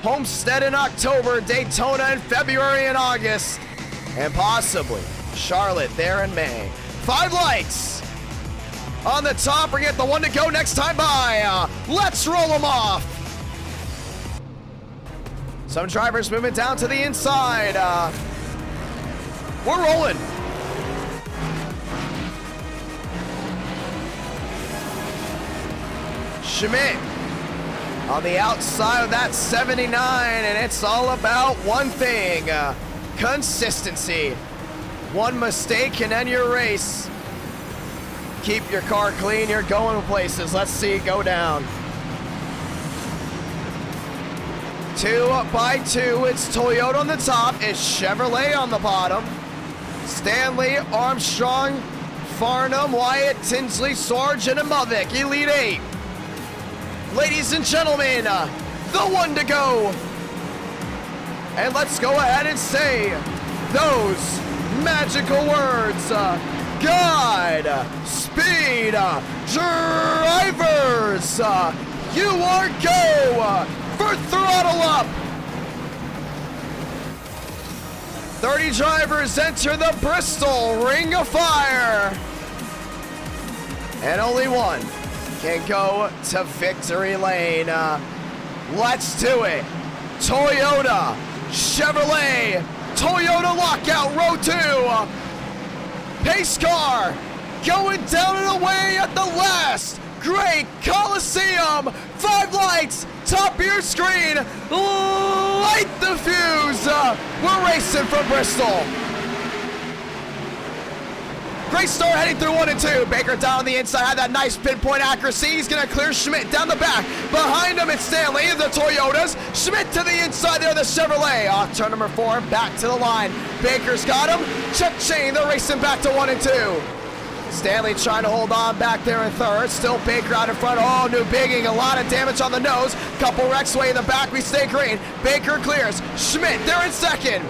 Homestead in October, Daytona in February and August, and possibly Charlotte there in May. 5 lights on the top. We're getting the one to go next time by. Let's roll them off. Some drivers moving down to the inside. We're rolling. Schmidt on the outside of that 79, and it's all about one thing, consistency. One mistake and then your race. Keep your car clean, you're going places. Let's see it go down. 2 by 2, it's Toyota on the top, it's Chevrolet on the bottom. Stanley, Armstrong, Farnham, Wyatt, Tinsley, Sargent, and Mavic, Elite 8. Ladies and gentlemen, the one to go. And let's go ahead and say those magical words. God speed drivers. You are go for throttle up. 30 drivers enter the Bristol Ring of Fire. And only one can go to victory lane. Let's do it. Toyota, Chevrolet, Toyota lockout row 2. Pace car going down and away at the last great Coliseum. 5 lights, top of your screen, light the fuse. We're racing for Bristol. Great start heading through 1 and 2. Baker down on the inside, had that nice pinpoint accuracy. He's gonna clear Schmidt down the back. Behind him, it's Stanley, the Toyotas. Schmidt to the inside there, the Chevrolet. Off turn number 4, back to the line. Baker's got him. Cha-ching, they're racing back to 1 and 2. Stanley trying to hold on back there in third. Still Baker out in front. Oh, new bigging. A lot of damage on the nose. Couple wrecks way in the back. We stay green. Baker clears. Schmidt, they're in second.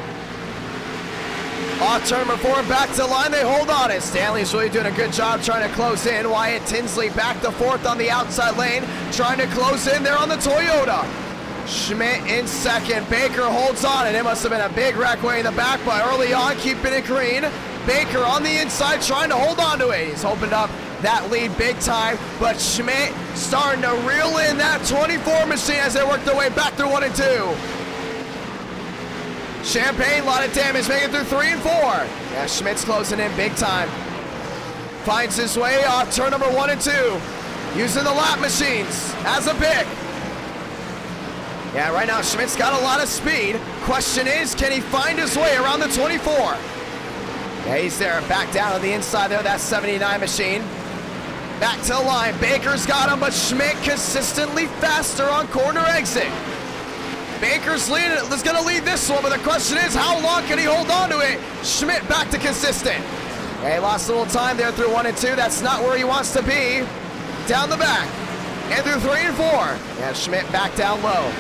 Off turn number 4, back to the line, they hold on it. Stanley's really doing a good job trying to close in. Wyatt Tinsley back to 4th on the outside lane, trying to close in there on the Toyota. Schmidt in second, Baker holds on, and it must have been a big wreck way in the back, but early on, keeping it green. Baker on the inside trying to hold on to it. He's opened up that lead big time, but Schmidt starting to reel in that 24 machine as they work their way back through 1 and 2. Champagne, a lot of damage, making it through 3 and 4. Yeah, Schmidt's closing in big time. Finds his way off turn number 1 and 2. Using the lap machines as a pick. Yeah, right now Schmidt's got a lot of speed. Question is, can he find his way around the 24? Yeah, he's there, back down on the inside there, that 79 machine. Back to the line, Baker's got him, but Schmidt consistently faster on corner exit. Baker's leading, is gonna lead this one, but the question is, how long can he hold on to it? Schmidt back to consistent. Yeah, he lost a little time there through 1 and 2. That's not where he wants to be. Down the back, and through 3 and 4. Yeah, Schmidt back down low.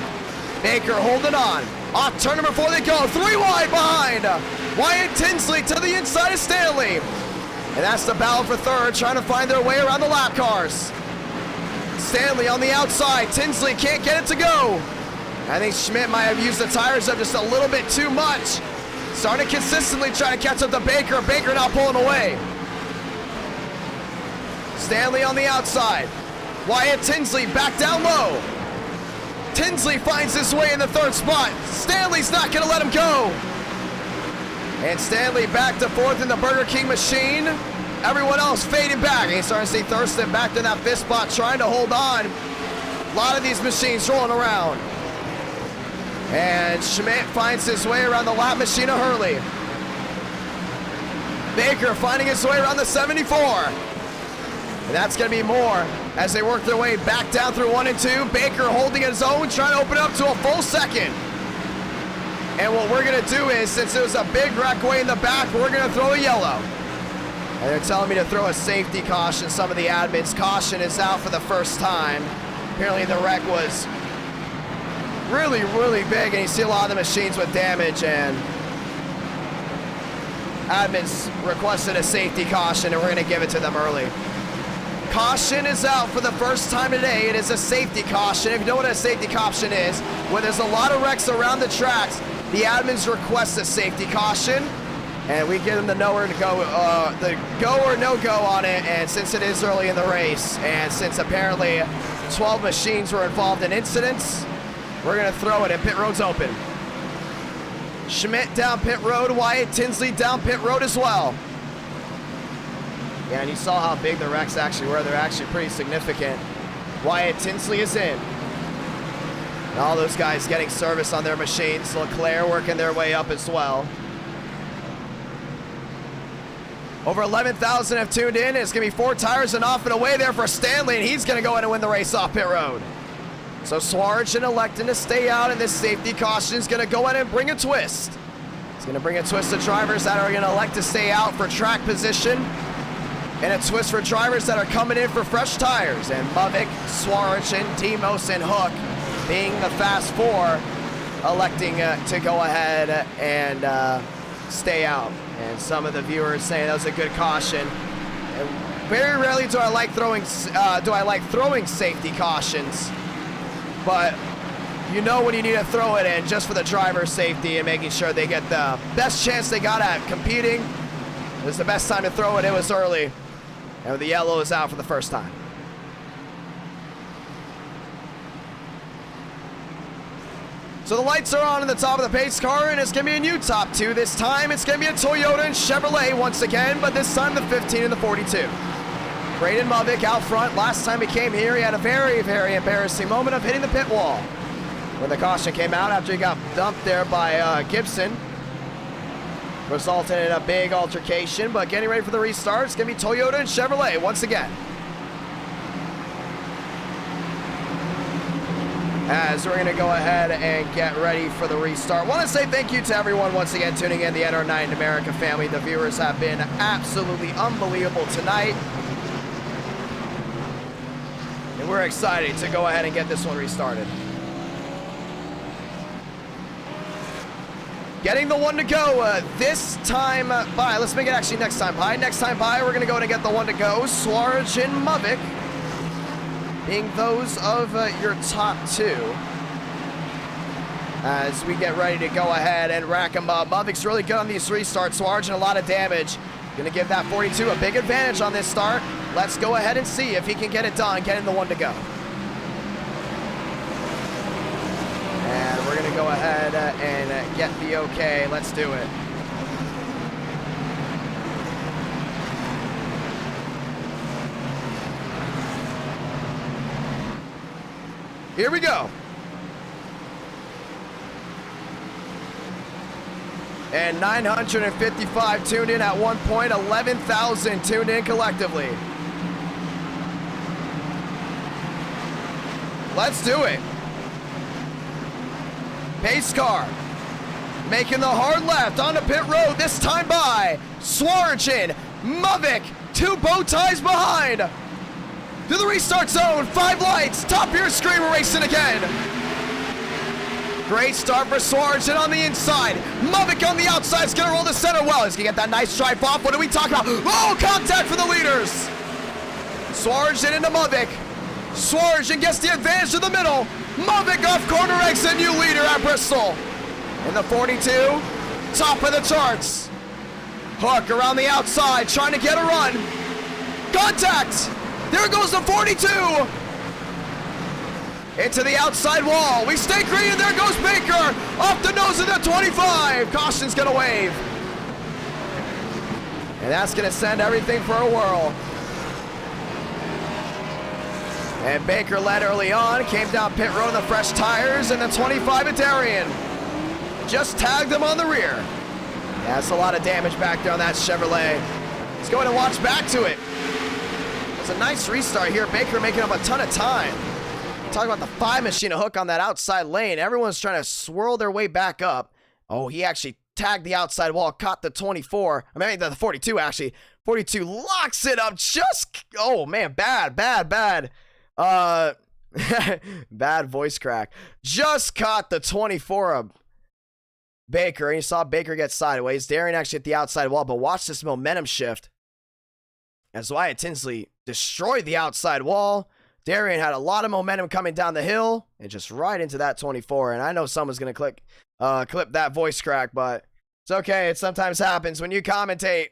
Baker holding on. Off turn number 4 they go, 3 wide behind. Wyatt Tinsley to the inside of Stanley. And that's the battle for third, trying to find their way around the lap cars. Stanley on the outside, Tinsley can't get it to go. I think Schmidt might have used the tires up just a little bit too much. Starting consistently trying to catch up to Baker. Baker not pulling away. Stanley on the outside. Wyatt Tinsley back down low. Tinsley finds his way in the 3rd spot. Stanley's not gonna let him go. And Stanley back to 4th in the Burger King machine. Everyone else fading back. And he's starting to see Thurston back in that 5th spot trying to hold on. A lot of these machines rolling around. And Schmidt finds his way around the lap machine of Hurley. Baker finding his way around the 74. And that's going to be more as they work their way back down through 1 and 2. Baker holding his own, trying to open it up to a full second. And what we're going to do is, since it was a big wreck way in the back, we're going to throw a yellow. And they're telling me to throw a safety caution. Some of the admins, caution is out for the first time. Apparently the wreck was really, really big, and you see a lot of the machines with damage, and admins requested a safety caution, and we're going to give it to them early. Caution is out for the first time today. It is a safety caution. If you know what a safety caution is, when there's a lot of wrecks around the tracks, the admins request a safety caution, and we give them the no or no go on it. And since it is early in the race, and since apparently 12 machines were involved in incidents, we're gonna throw it, and pit road's open. Schmidt down pit road. Wyatt Tinsley down pit road as well. Yeah, and you saw how big the wrecks actually were. They're actually pretty significant. Wyatt Tinsley is in. And all those guys getting service on their machines. Leclerc working their way up as well. Over 11,000 have tuned in. It's going to be 4 tires and off and away there for Stanley, and he's going to go in and win the race off pit road. So Swarge electing to stay out, and this safety caution is going to go in and bring a twist. It's going to bring a twist to drivers that are going to elect to stay out for track position, and a twist for drivers that are coming in for fresh tires. And Mavik, Swarge, and Demos and Hook, being the fast 4, electing to go ahead and stay out. And some of the viewers saying that was a good caution. And very rarely do I like throwing safety cautions, but you know when you need to throw it in just for the driver's safety and making sure they get the best chance they got at competing. It was the best time to throw it. It was early, and the yellow is out for the first time. So the lights are on in the top of the pace car, and it's going to be a new top 2. This time it's going to be a Toyota and Chevrolet once again, but this time the 15 and the 42. Braden Mavik out front. Last time he came here, he had a very, very embarrassing moment of hitting the pit wall when the caution came out after he got dumped there by Gibson. Resulting in a big altercation, but getting ready for the restart. It's going to be Toyota and Chevrolet once again. As we're going to go ahead and get ready for the restart. Want to say thank you to everyone once again tuning in, the NR9 in America family. The viewers have been absolutely unbelievable tonight. And we're excited to go ahead and get this one restarted. Getting the one to go this time by. Let's make it actually next time by. Next time by, we're going to go and get the one to go. Swarge and Mavik being those of your top 2. As we get ready to go ahead and rack them up. Mavik's really good on these restarts. Swarge and a lot of damage. Gonna give that 42 a big advantage on this start. Let's go ahead and see if he can get it done, getting the one to go. And we're gonna go ahead and get the okay. Let's do it. Here we go. And 955 tuned in at one point, 11,000 tuned in collectively. Let's do it. Pace car making the hard left onto pit road, this time by Swarge, Mavik, 2 bow ties behind. To the restart zone, 5 lights, top of your screen, we're racing again. Great start for Swarge on the inside. Mavik on the outside is gonna roll the center well. He's gonna get that nice drive off. What are we talking about? Oh, contact for the leaders. Swarge into Mavik. Swarge gets the advantage to the middle. Mavik off corner exit, new leader at Bristol. In the 42, top of the charts. Hook around the outside, trying to get a run. Contact. There goes the 42. Into the outside wall. We stay green, and there goes Baker. Off the nose of the 25. Caution's going to wave. And that's going to send everything for a whirl. And Baker led early on. Came down pit road in the fresh tires. And the 25 at Darien just tagged him on the rear. That's a lot of damage back there on that Chevrolet. Let's go ahead and watch back to it. It's a nice restart here. Baker making up a ton of time. Talk about the 5 machine, a hook on that outside lane. Everyone's trying to swirl their way back up. Oh, he actually tagged the outside wall, caught the 24. I mean, the 42 actually. 42 locks it up. Just, oh man, bad. Bad voice crack. Just caught the 24 of Baker. And you saw Baker get sideways. Darien actually hit the outside wall, but watch this momentum shift. As Wyatt Tinsley destroyed the outside wall. Darien had a lot of momentum coming down the hill and just right into that 24. And I know someone's going to clip that voice crack, but it's okay. It sometimes happens when you commentate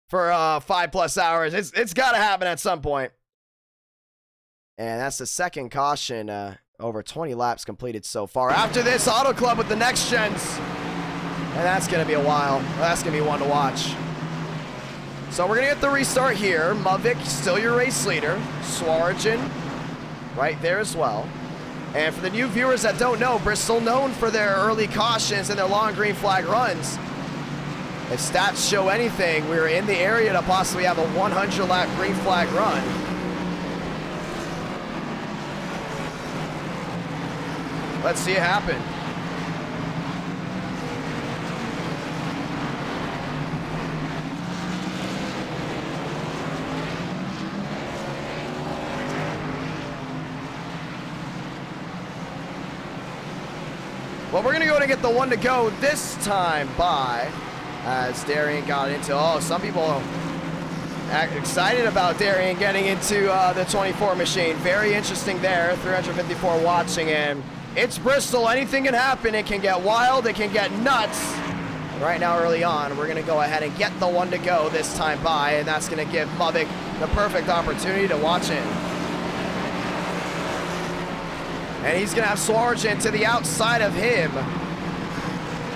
for 5+ hours. It's got to happen at some point. And that's the second caution. Over 20 laps completed so far. After this, Auto Club with the next gens. And that's going to be a while. That's going to be one to watch. So we're going to get the restart here. Mavik, still your race leader. Swarjan, right there as well. And for the new viewers that don't know, Bristol known for their early cautions and their long green flag runs. If stats show anything, we were in the area to possibly have a 100-lap green flag run. Let's see it happen. Well, we're going to go and get the one to go this time by, as Darian got into, some people are excited about Darian getting into the 24 machine. Very interesting there, 354 watching, and it's Bristol. Anything can happen. It can get wild. It can get nuts. Right now, early on, we're going to go ahead and get the one to go this time by, and that's going to give Mavik the perfect opportunity to watch in. And he's going to have Swarjan to the outside of him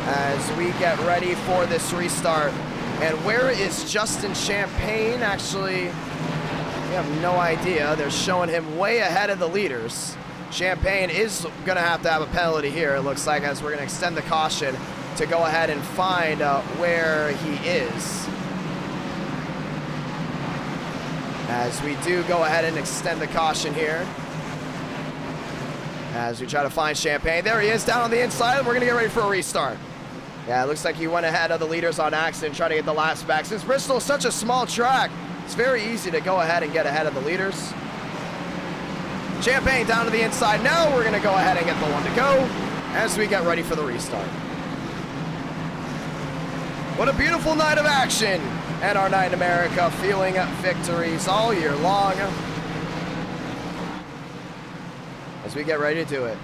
as we get ready for this restart. And where is Justin Champagne? Actually, we have no idea. They're showing him way ahead of the leaders. Champagne is going to have a penalty here, it looks like, as we're going to extend the caution to go ahead and find where he is. As we do go ahead and extend the caution here. As we try to find Champagne. There he is down on the inside. We're going to get ready for a restart. Yeah, it looks like he went ahead of the leaders on accident, trying to get the laps back. Since Bristol is such a small track, it's very easy to go ahead and get ahead of the leaders. Champagne down to the inside. Now we're going to go ahead and get the one to go as we get ready for the restart. What a beautiful night of action and our night in America, feeling victories all year long. As we get ready to do it.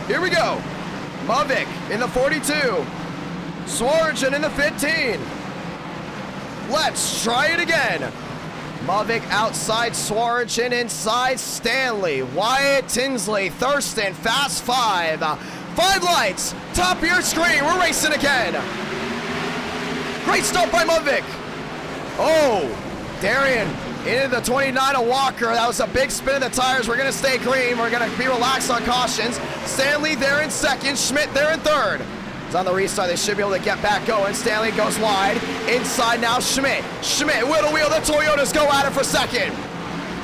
Here we go. Mavik in the 42. Swarjan in the 15. Let's try it again. Mavik outside Swarjan, inside Stanley. Wyatt, Tinsley, Thurston, fast 5. 5 lights, top of your screen, we're racing again. Great start by Mavik. Oh, Darian into the 29 of Walker. That was a big spin of the tires. We're going to stay green. We're going to be relaxed on cautions. Stanley there in second, Schmidt there in third. It's on the restart. They should be able to get back going. Stanley goes wide. Inside now, Schmidt. Schmidt, wheel to wheel. The Toyotas go at it for second.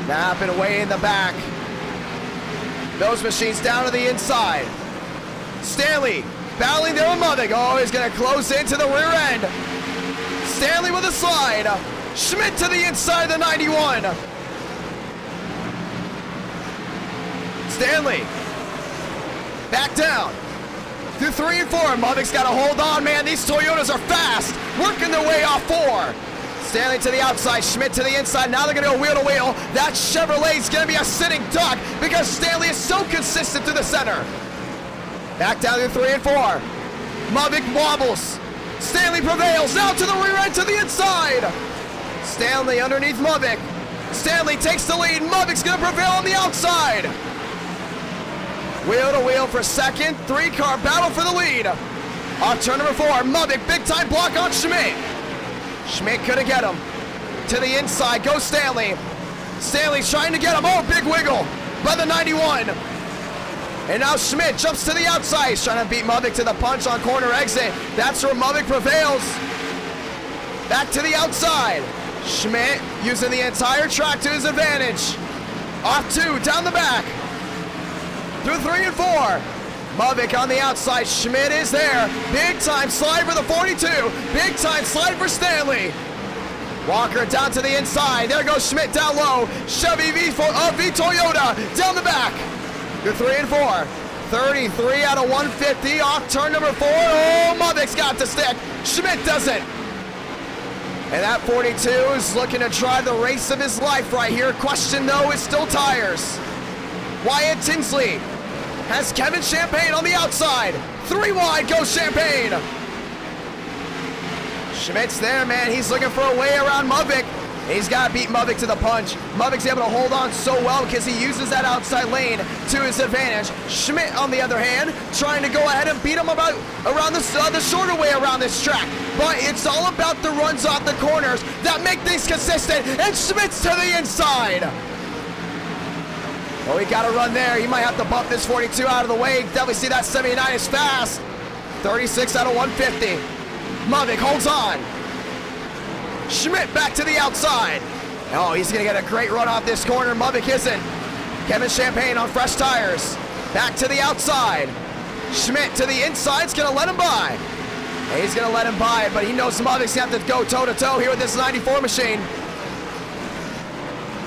That happened way in the back. Those machines down to the inside. Stanley battling there with Mavik. Oh, he's going to close into the rear end. Stanley with a slide. Schmidt to the inside of the 91. Stanley back down through 3 and 4. Mavik's got to hold on, man. These Toyotas are fast, working their way off 4. Stanley to the outside, Schmidt to the inside. Now they're going to go wheel to wheel. That Chevrolet's going to be a sitting duck because Stanley is so consistent through the center. Back down to 3 and 4. Mavik wobbles. Stanley prevails. Now to the rear end, to the inside. Stanley underneath Mavik. Stanley takes the lead. Mavik's going to prevail on the outside. Wheel to wheel for second. 3-car battle for the lead. Off turn number 4. Mavik, big time block on Schmidt. Schmidt couldn't get him. To the inside goes Stanley. Stanley's trying to get him. Oh, big wiggle by the 91. And now Schmidt jumps to the outside. He's trying to beat Mavik to the punch on corner exit. That's where Mavik prevails. Back to the outside. Schmidt using the entire track to his advantage. Off 2, down the back. Through 3 and 4. Mavik on the outside. Schmidt is there. Big time slide for the 42. Big time slide for Stanley. Walker down to the inside. There goes Schmidt down low. Chevy V Toyota down the back. Through 3 and 4. 33 out of 150. Off turn number 4. Oh, Mavik's got the stick. Schmidt doesn't. And that 42 is looking to try the race of his life right here. Question, though, is still tires. Wyatt Tinsley has Kevin Champagne on the outside. 3 wide goes Champagne. Schmidt's there, man. He's looking for a way around Mavik. He's got to beat Muvik to the punch. Muvik's able to hold on so well because he uses that outside lane to his advantage. Schmidt, on the other hand, trying to go ahead and beat him around the shorter way around this track. But it's all about the runs off the corners that make things consistent. And Schmidt's to the inside. Oh, he got a run there. He might have to bump this 42 out of the way. Definitely see that 79 is fast. 36 out of 150. Muvik holds on. Schmidt back to the outside. Oh, he's going to get a great run off this corner. Muvik isn't. Kevin Champagne on fresh tires. Back to the outside. Schmidt to the inside. Is going to let him by. And he's going to let him by, but he knows Muvik's going to have to go toe-to-toe here with this 94 machine.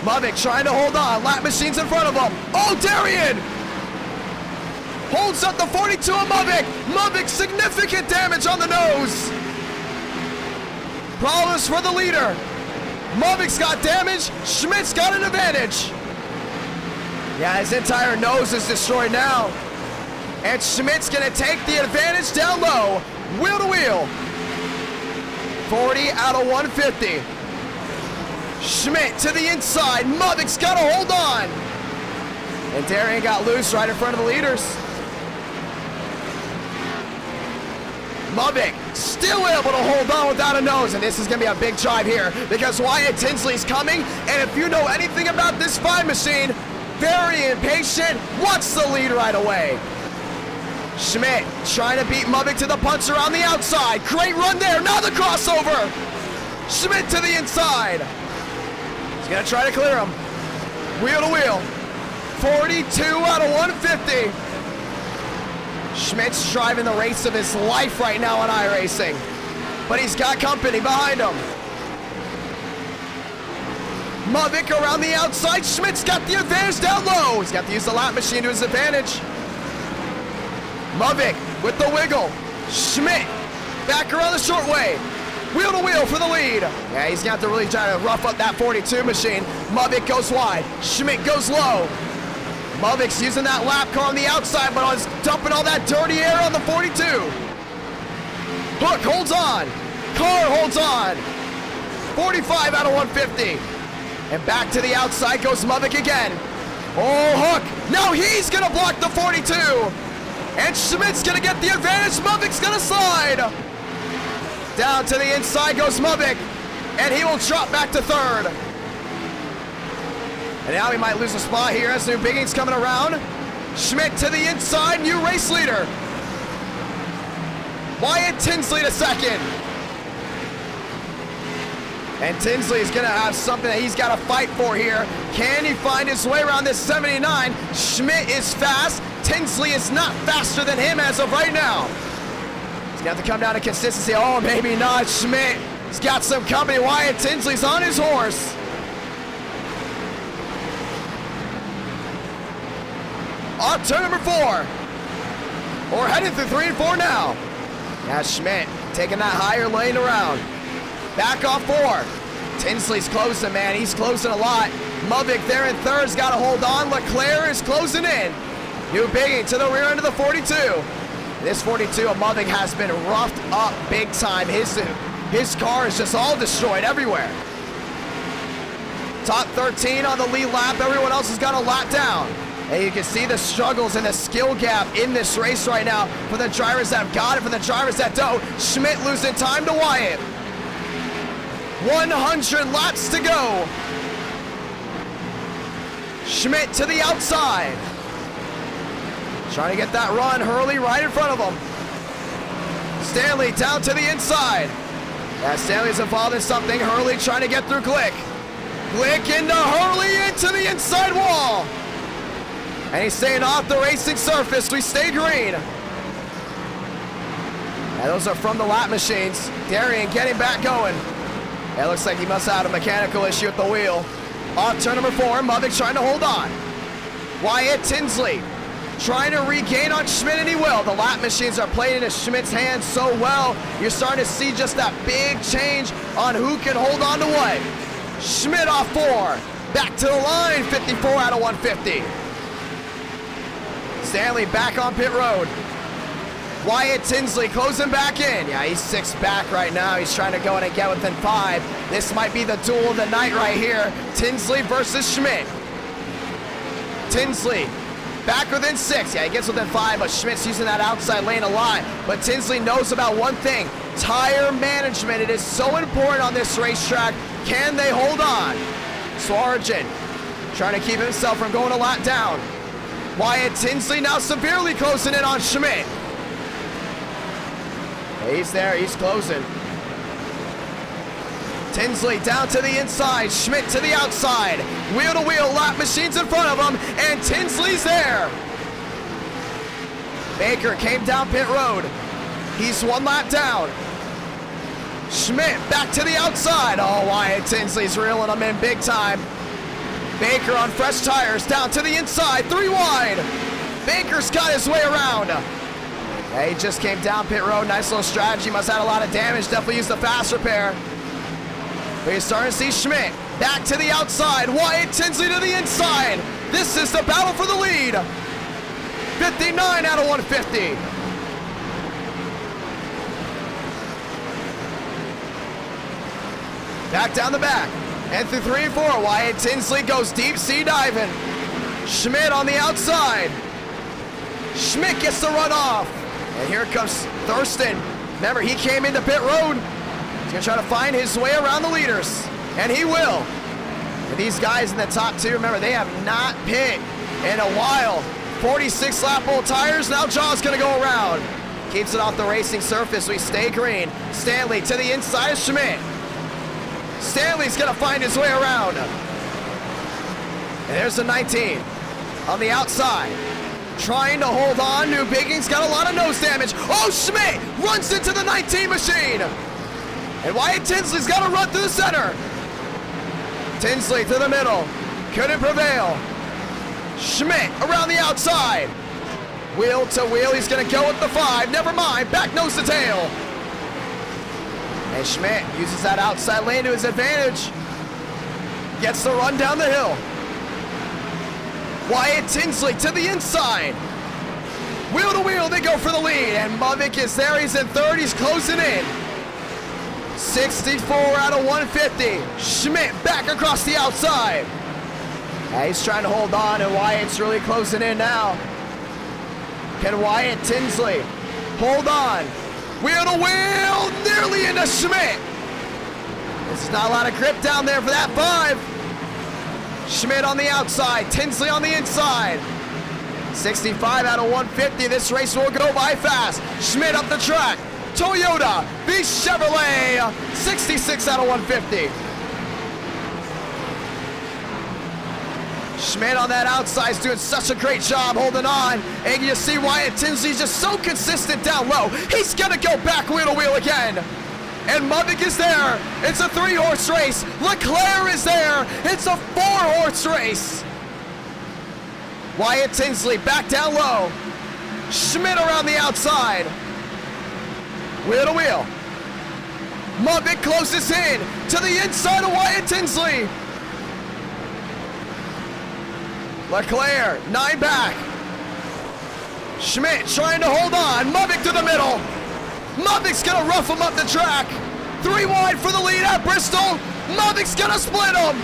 Muvik trying to hold on. Lap machine's in front of him. Oh, Darian! Holds up the 42 of Muvik. Muvik, significant damage on the nose. Problems for the leader. Muvik's got damage. Schmidt's got an advantage. Yeah, his entire nose is destroyed now. And Schmidt's going to take the advantage down low. Wheel to wheel. 40 out of 150. Schmidt to the inside. Muvik's got to hold on. And Darian got loose right in front of the leaders. Muvik still able to hold on without a nose, and this is going to be a big drive here because Wyatt Tinsley's coming, and if you know anything about this 5 machine, very impatient, wants the lead right away. Schmidt trying to beat Muvik to the punch around the outside. Great run there, now the crossover. Schmidt to the inside. He's going to try to clear him. Wheel to wheel. 42 out of 150. Schmidt's driving the race of his life right now on iRacing, but he's got company behind him. Muvik around the outside. Schmidt's got the advantage down low. He's got to use the lap machine to his advantage. Muvik with the wiggle. Schmidt back around the short way. Wheel to wheel for the lead. Yeah, he's got to really try to rough up that 42 machine. Muvik goes wide. Schmidt goes low. Muvik's using that lap car on the outside, but is dumping all that dirty air on the 42. Hook holds on. Car holds on. 45 out of 150. And back to the outside goes Muvik again. Oh, Hook. Now he's going to block the 42. And Schmidt's going to get the advantage. Muvik's going to slide. Down to the inside goes Muvik. And he will drop back to third. And now he might lose a spot here as New Biggins coming around. Schmidt to the inside, new race leader. Wyatt Tinsley to second. And Tinsley is gonna have something that he's gotta fight for here. Can he find his way around this 79? Schmidt is fast. Tinsley is not faster than him as of right now. He's gonna have to come down to consistency. Oh, maybe not. Schmidt has got some company. Wyatt Tinsley's on his horse. On turn number 4. We're heading through 3 and 4 now. Now Schmidt taking that higher lane around. Back off 4. Tinsley's closing, man. He's closing a lot. Muvik there in third's got to hold on. Leclerc is closing in. New Biggie to the rear end of the 42. This 42 of Muvik has been roughed up big time. His car is just all destroyed everywhere. Top 13 on the lead lap. Everyone else has got a lap down. And you can see the struggles and the skill gap in this race right now for the drivers that have got it, for the drivers that don't. Schmidt losing time to Wyatt. 100 laps to go. Schmidt to the outside. Trying to get that run. Hurley right in front of him. Stanley down to the inside. Yeah, Stanley's involved in something. Hurley trying to get through Glick. Glick into Hurley into the inside wall. And he's staying off the racing surface. We stay green. And those are from the lap machines. Darian getting back going. It looks like he must have had a mechanical issue with the wheel. On turn number 4, Muvik trying to hold on. Wyatt Tinsley trying to regain on Schmidt, and he will. The lap machines are playing into Schmidt's hands so well. You're starting to see just that big change on who can hold on to what. Schmidt off 4. Back to the line, 54 out of 150. Stanley back on pit road. Wyatt Tinsley closing back in. Yeah, he's 6 back right now. He's trying to go in and get within 5. This might be the duel of the night right here. Tinsley versus Schmidt. Tinsley back within 6. Yeah, he gets within 5, but Schmidt's using that outside lane a lot. But Tinsley knows about one thing. Tire management. It is so important on this racetrack. Can they hold on? Sargent trying to keep himself from going a lot down. Wyatt Tinsley now severely closing in on Schmidt. He's there, he's closing. Tinsley down to the inside, Schmidt to the outside. Wheel to wheel, lap machines in front of him, and Tinsley's there. Baker came down pit road. He's 1 lap down. Schmidt back to the outside. Oh, Wyatt Tinsley's reeling him in big time. Baker on fresh tires, down to the inside, 3 wide. Baker's got his way around. He just came down pit road. Nice little strategy. Must have had a lot of damage. Definitely used the fast repair. But you're starting to see Schmidt back to the outside. Wyatt Tinsley to the inside. This is the battle for the lead. 59 out of 150. Back down the back. And through 3 and 4. Wyatt Tinsley goes deep sea diving. Schmidt on the outside. Schmidt gets the run off. And here comes Thurston. Remember, he came into pit road. He's going to try to find his way around the leaders. And he will. And these guys in the top 2, remember, they have not pit in a while. 46 lap old tires. Now Jaw's going to go around. Keeps it off the racing surface. We stay green. Stanley to the inside of Schmidt. Stanley's going to find his way around. And there's the 19 on the outside. Trying to hold on. New Bigging's got a lot of nose damage. Oh, Schmidt runs into the 19 machine. And Wyatt Tinsley's got to run through the center. Tinsley to the middle. Couldn't prevail. Schmidt around the outside. Wheel to wheel. He's going to go with the 5. Never mind. Back nose to tail. And Schmidt uses that outside lane to his advantage. Gets the run down the hill. Wyatt Tinsley to the inside. Wheel to wheel, they go for the lead. And Muvik is there. He's in 3rd. He's closing in. 64 out of 150. Schmidt back across the outside. He's trying to hold on, and Wyatt's really closing in now. Can Wyatt Tinsley hold on? Wheel to wheel, nearly into Schmidt. There's not a lot of grip down there for that 5. Schmidt on the outside, Tinsley on the inside. 65 out of 150. This race will go by fast. Schmidt up the track. Toyota v Chevrolet. 66 out of 150. Schmidt on that outside is doing such a great job holding on. And you see Wyatt Tinsley's just so consistent down low. He's going to go back wheel to wheel again. And Muvik is there. It's a 3-horse race. Leclerc is there. It's a 4-horse race. Wyatt Tinsley back down low. Schmidt around the outside. Wheel to wheel. Muvik closes in to the inside of Wyatt Tinsley. Leclerc, 9 back. Schmidt trying to hold on. Muvik to the middle. Muvik's gonna rough him up the track. 3 wide for the lead at Bristol. Muvik's gonna split him.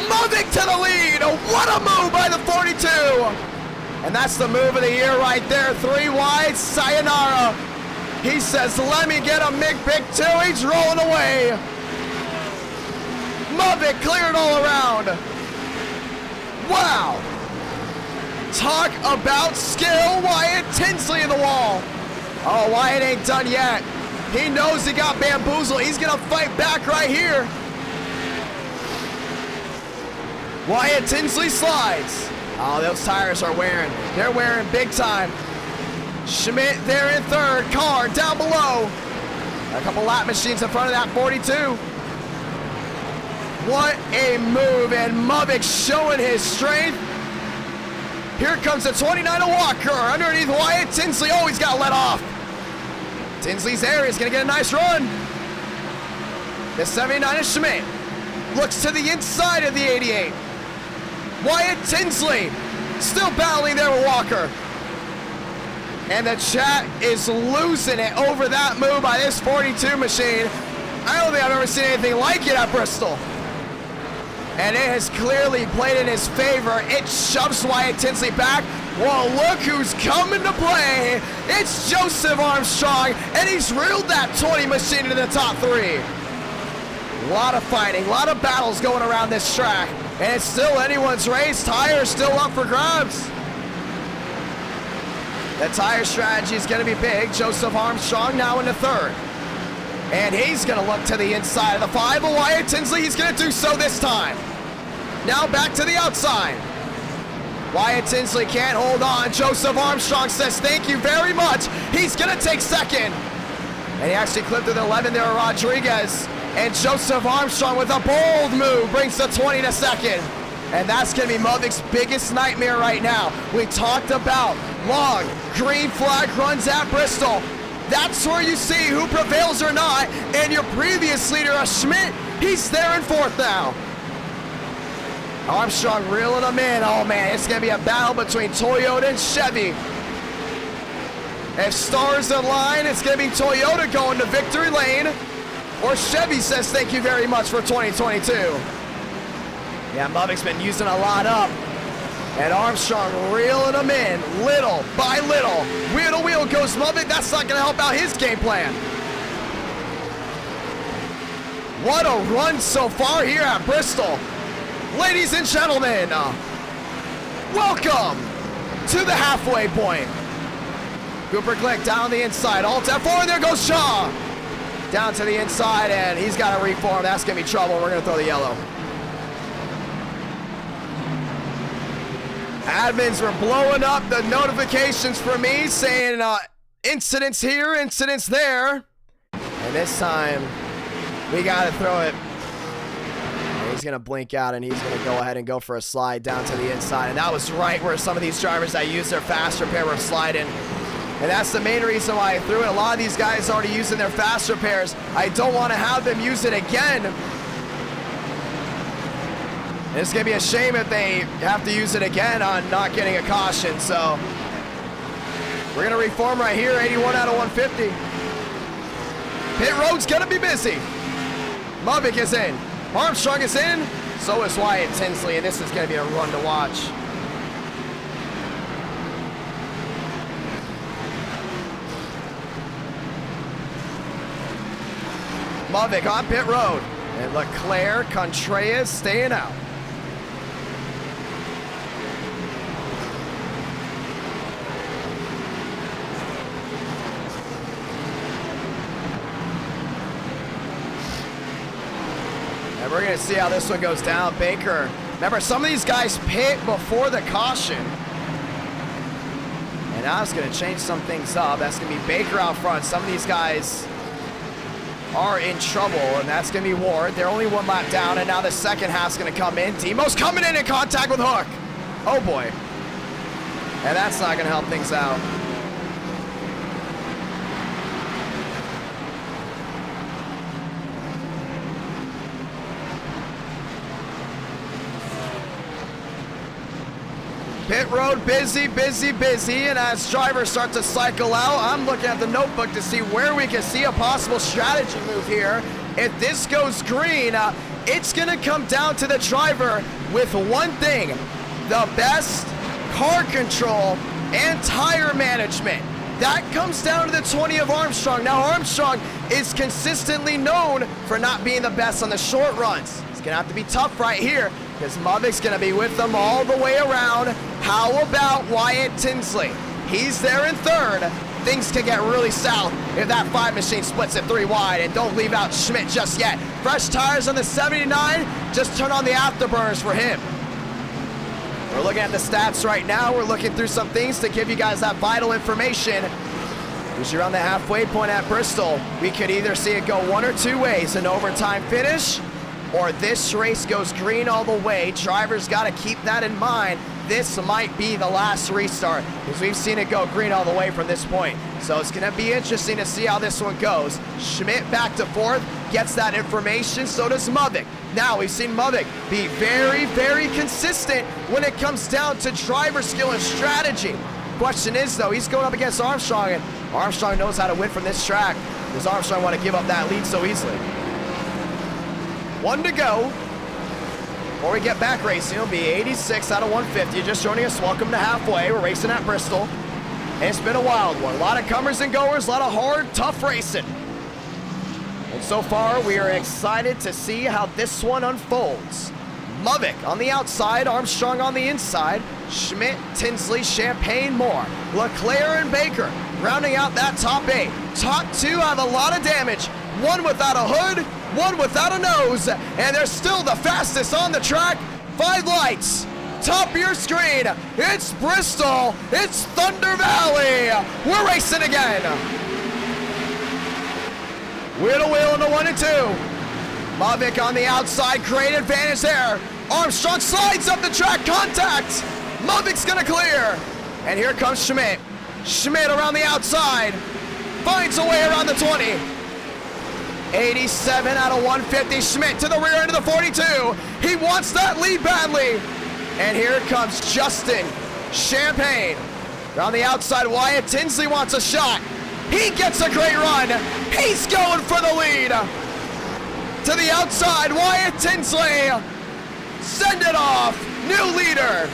Muvik to the lead. What a move by the 42. And that's the move of the year right there. 3 wide, sayonara. He says, let me get a McPick 2. He's rolling away. Muvik cleared all around. Wow. Talk about skill. Wyatt Tinsley in the wall. Oh, Wyatt ain't done yet. He knows he got bamboozled. He's going to fight back right here. Wyatt Tinsley slides. Oh, those tires are wearing. They're wearing big time. Schmidt there in 3rd. Car down below. A couple lap machines in front of that 42. What a move. And Muvik showing his strength. Here comes the 29 of Walker underneath Wyatt Tinsley. Oh, he's got let off. Tinsley's there. He's going to get a nice run. The 79 of Schmidt looks to the inside of the 88. Wyatt Tinsley still battling there with Walker. And the chat is losing it over that move by this 42 machine. I don't think I've ever seen anything like it at Bristol. And it has clearly played in his favor. It shoves Wyatt Tinsley back. Well, look who's coming to play. It's Joseph Armstrong, and he's reeled that 20 machine into the top 3. A lot of fighting, a lot of battles going around this track. And it's still anyone's race. Tires still up for grabs. The tire strategy is going to be big. Joseph Armstrong now into 3rd. And he's going to look to the inside of the 5. But Wyatt Tinsley, he's going to do so this time. Now back to the outside. Wyatt Tinsley can't hold on. Joseph Armstrong says thank you very much. He's going to take 2nd. And he actually clipped through the 11 there, Rodriguez. And Joseph Armstrong with a bold move brings the 20 to 2nd. And that's going to be Movik's biggest nightmare right now. We talked about long green flag runs at Bristol. That's where you see who prevails or not. And your previous leader, Schmidt, he's there in 4th now. Armstrong reeling him in. Oh man, it's going to be a battle between Toyota and Chevy. If stars align, it's going to be Toyota going to victory lane. Or Chevy says thank you very much for 2022. Yeah, Movik's been using a lot up. And Armstrong reeling him in, little by little. Wheel to wheel goes Movik. That's not going to help out his game plan. What a run so far here at Bristol. Ladies and gentlemen, welcome to the halfway point. Cooper Glick down the inside. Alt F4, and there goes Shaw. Down to the inside, and he's got to reform. That's going to be trouble. We're going to throw the yellow. Admins were blowing up the notifications for me saying incidents here, incidents there. And this time, we got to throw it. And he's going to blink out, and he's going to go ahead and go for a slide down to the inside. And that was right where some of these drivers that use their fast repair were sliding. And that's the main reason why I threw it. A lot of these guys already using their fast repairs. I don't want to have them use it again. It's going to be a shame if they have to use it again on not getting a caution. So we're going to reform right here, 81 out of 150. Pit road's going to be busy. Movik is in. Armstrong is in. So is Wyatt Tinsley, and this is going to be a run to watch. Movik on pit road. And Leclerc, Contreras staying out. And we're going to see how this one goes down. Baker. Remember, some of these guys pit before the caution. And now it's going to change some things up. That's going to be Baker out front. Some of these guys are in trouble, and that's going to be Ward. They're only 1 lap down, and now the second half's going to come in. Demo's coming in contact with Hook. Oh, boy. And that's not going to help things out. Pit road busy, busy, busy, and as drivers start to cycle out, I'm looking at the notebook to see where we can see a possible strategy move here. If this goes green, it's going to come down to the driver with one thing: the best car control and tire management. That comes down to the 20 of Armstrong. Now, Armstrong is consistently known for not being the best on the short runs. It's going to have to be tough right here, because Movik's going to be with them all the way around. How about Wyatt Tinsley? He's there in 3rd. Things can get really south if that 5 machine splits it 3 wide. And don't leave out Schmidt just yet. Fresh tires on the 79. Just turn on the afterburners for him. We're looking at the stats right now. We're looking through some things to give you guys that vital information. As you're on the halfway point at Bristol, we could either see it go one or two ways: an overtime finish, or this race goes green all the way. Drivers got to keep that in mind. This might be the last restart, because we've seen it go green all the way from this point. So it's going to be interesting to see how this one goes. Schmidt back to 4th, gets that information. So does Movik. Now we've seen Movik be very, very consistent when it comes down to driver skill and strategy. Question is, though, he's going up against Armstrong, and Armstrong knows how to win from this track. Does Armstrong want to give up that lead so easily? 1 to go. Before we get back racing, it'll be 86 out of 150. Just joining us, welcome to Halfway. We're racing at Bristol. And it's been a wild one. A lot of comers and goers, a lot of hard, tough racing. And so far, we are excited to see how this one unfolds. Lovick on the outside, Armstrong on the inside, Schmidt, Tinsley, Champagne, Moore, Leclerc, and Baker rounding out that top 8. Top 2 have a lot of damage. One without a hood, one without a nose, and they're still the fastest on the track. 5 lights, top of your screen. It's Bristol, it's Thunder Valley. We're racing again. Wheel to wheel into 1 and 2. Lovick on the outside, great advantage there. Armstrong slides up the track, contact. Lovick's gonna clear. And here comes Schmidt. Schmidt around the outside, finds a way around the 20. 87 out of 150, Schmidt to the rear end of the 42. He wants that lead badly. And here comes Justin Champagne. Around the outside, Wyatt Tinsley wants a shot. He gets a great run. He's going for the lead. To the outside, Wyatt Tinsley. Send it off. New leader.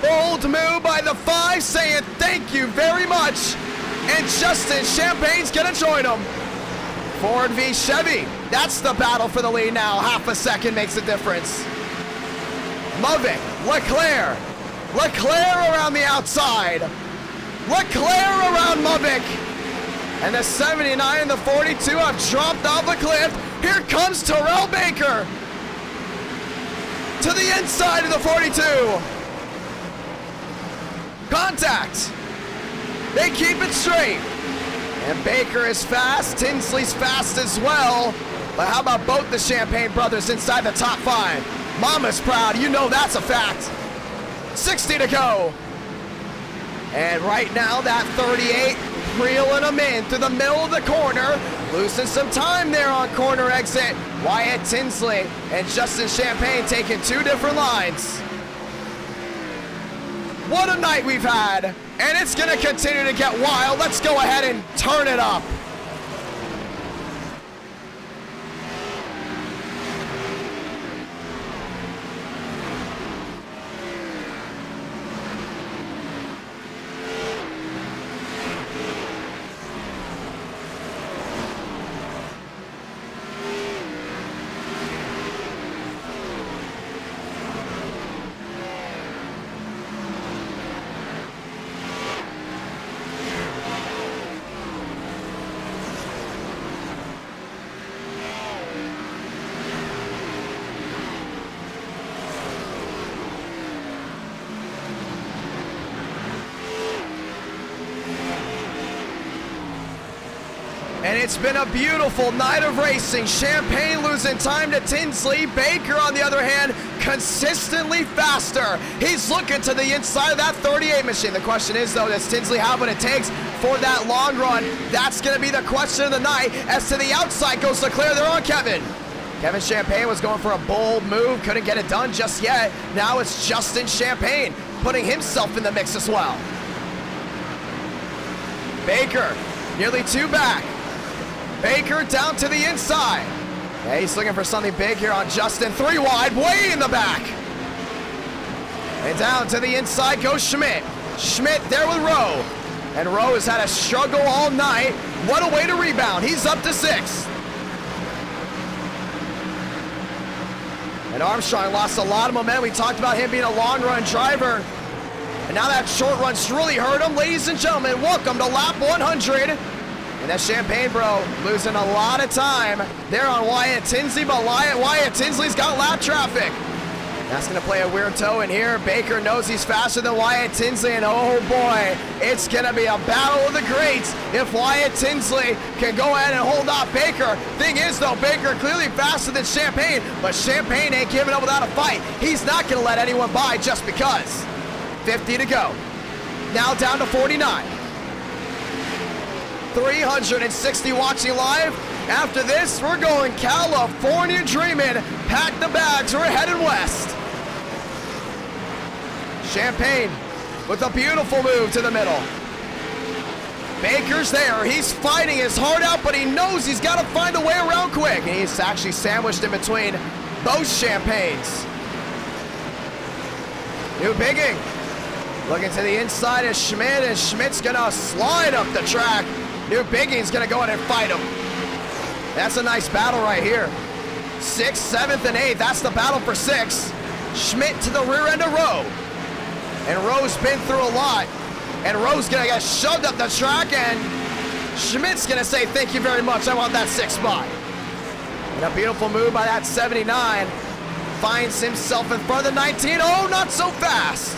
Bold move by the 5, saying thank you very much. And Justin Champagne's gonna join him. Ford v Chevy. That's the battle for the lead now. Half a second makes a difference. Lovick, Leclerc. Leclerc around the outside. Leclerc around Lovick. And the 79 and the 42 have dropped off the cliff. Here comes Terrell Baker. To the inside of the 42. Contact. They keep it straight. And Baker is fast. Tinsley's fast as well. But how about both the Champagne brothers inside the top 5? Mama's proud. You know that's a fact. 60 to go. And right now, that 38 reeling them in through the middle of the corner. Losing some time there on corner exit. Wyatt Tinsley and Justin Champagne taking 2 different lines. What a night we've had. And it's going to continue to get wild. Let's go ahead and turn it up. And it's been a beautiful night of racing. Champagne losing time to Tinsley. Baker, on the other hand, consistently faster. He's looking to the inside of that 38 machine. The question is, though, does Tinsley have what it takes for that long run? That's going to be the question of the night. As to the outside goes Leclerc, they're on Kevin. Kevin Champagne was going for a bold move, couldn't get it done just yet. Now it's Justin Champagne putting himself in the mix as well. Baker, nearly 2 back. Baker down to the inside. Yeah, he's looking for something big here on Justin. 3 wide, way in the back. And down to the inside goes Schmidt. Schmidt there with Rowe. And Rowe has had a struggle all night. What a way to rebound. He's up to 6th. And Armstrong lost a lot of momentum. We talked about him being a long run driver. And now that short run's really hurt him. Ladies and gentlemen, welcome to lap 100. And that Champagne bro losing a lot of time there on Wyatt Tinsley, but Wyatt Tinsley's got lap traffic. That's going to play a weird toe in here. Baker knows he's faster than Wyatt Tinsley, and oh boy, it's going to be a battle of the greats if Wyatt Tinsley can go ahead and hold off Baker. Thing is, though, Baker clearly faster than Champagne, but Champagne ain't giving up without a fight. He's not going to let anyone by just because. 50 to go. Now down to 49. 360 watching live. After this, we're going California dreaming. Pack the bags, we're heading west. Champagne with a beautiful move to the middle. Baker's there. He's fighting his heart out, but he knows he's got to find a way around quick. And he's actually sandwiched in between both Champagnes. New Bigging looking to the inside of Schmidt, and Schmidt's going to slide up the track. New Bigging's going to go in and fight him. That's a nice battle right here. 6th, 7th, and 8th. That's the battle for 6. Schmidt to the rear end of Rowe. And Rowe's been through a lot. And Rowe's gonna get shoved up the track, and Schmidt's gonna say, thank you very much, I want that 6th spot. And a beautiful move by that 79. Finds himself in front of the 19. Oh, not so fast.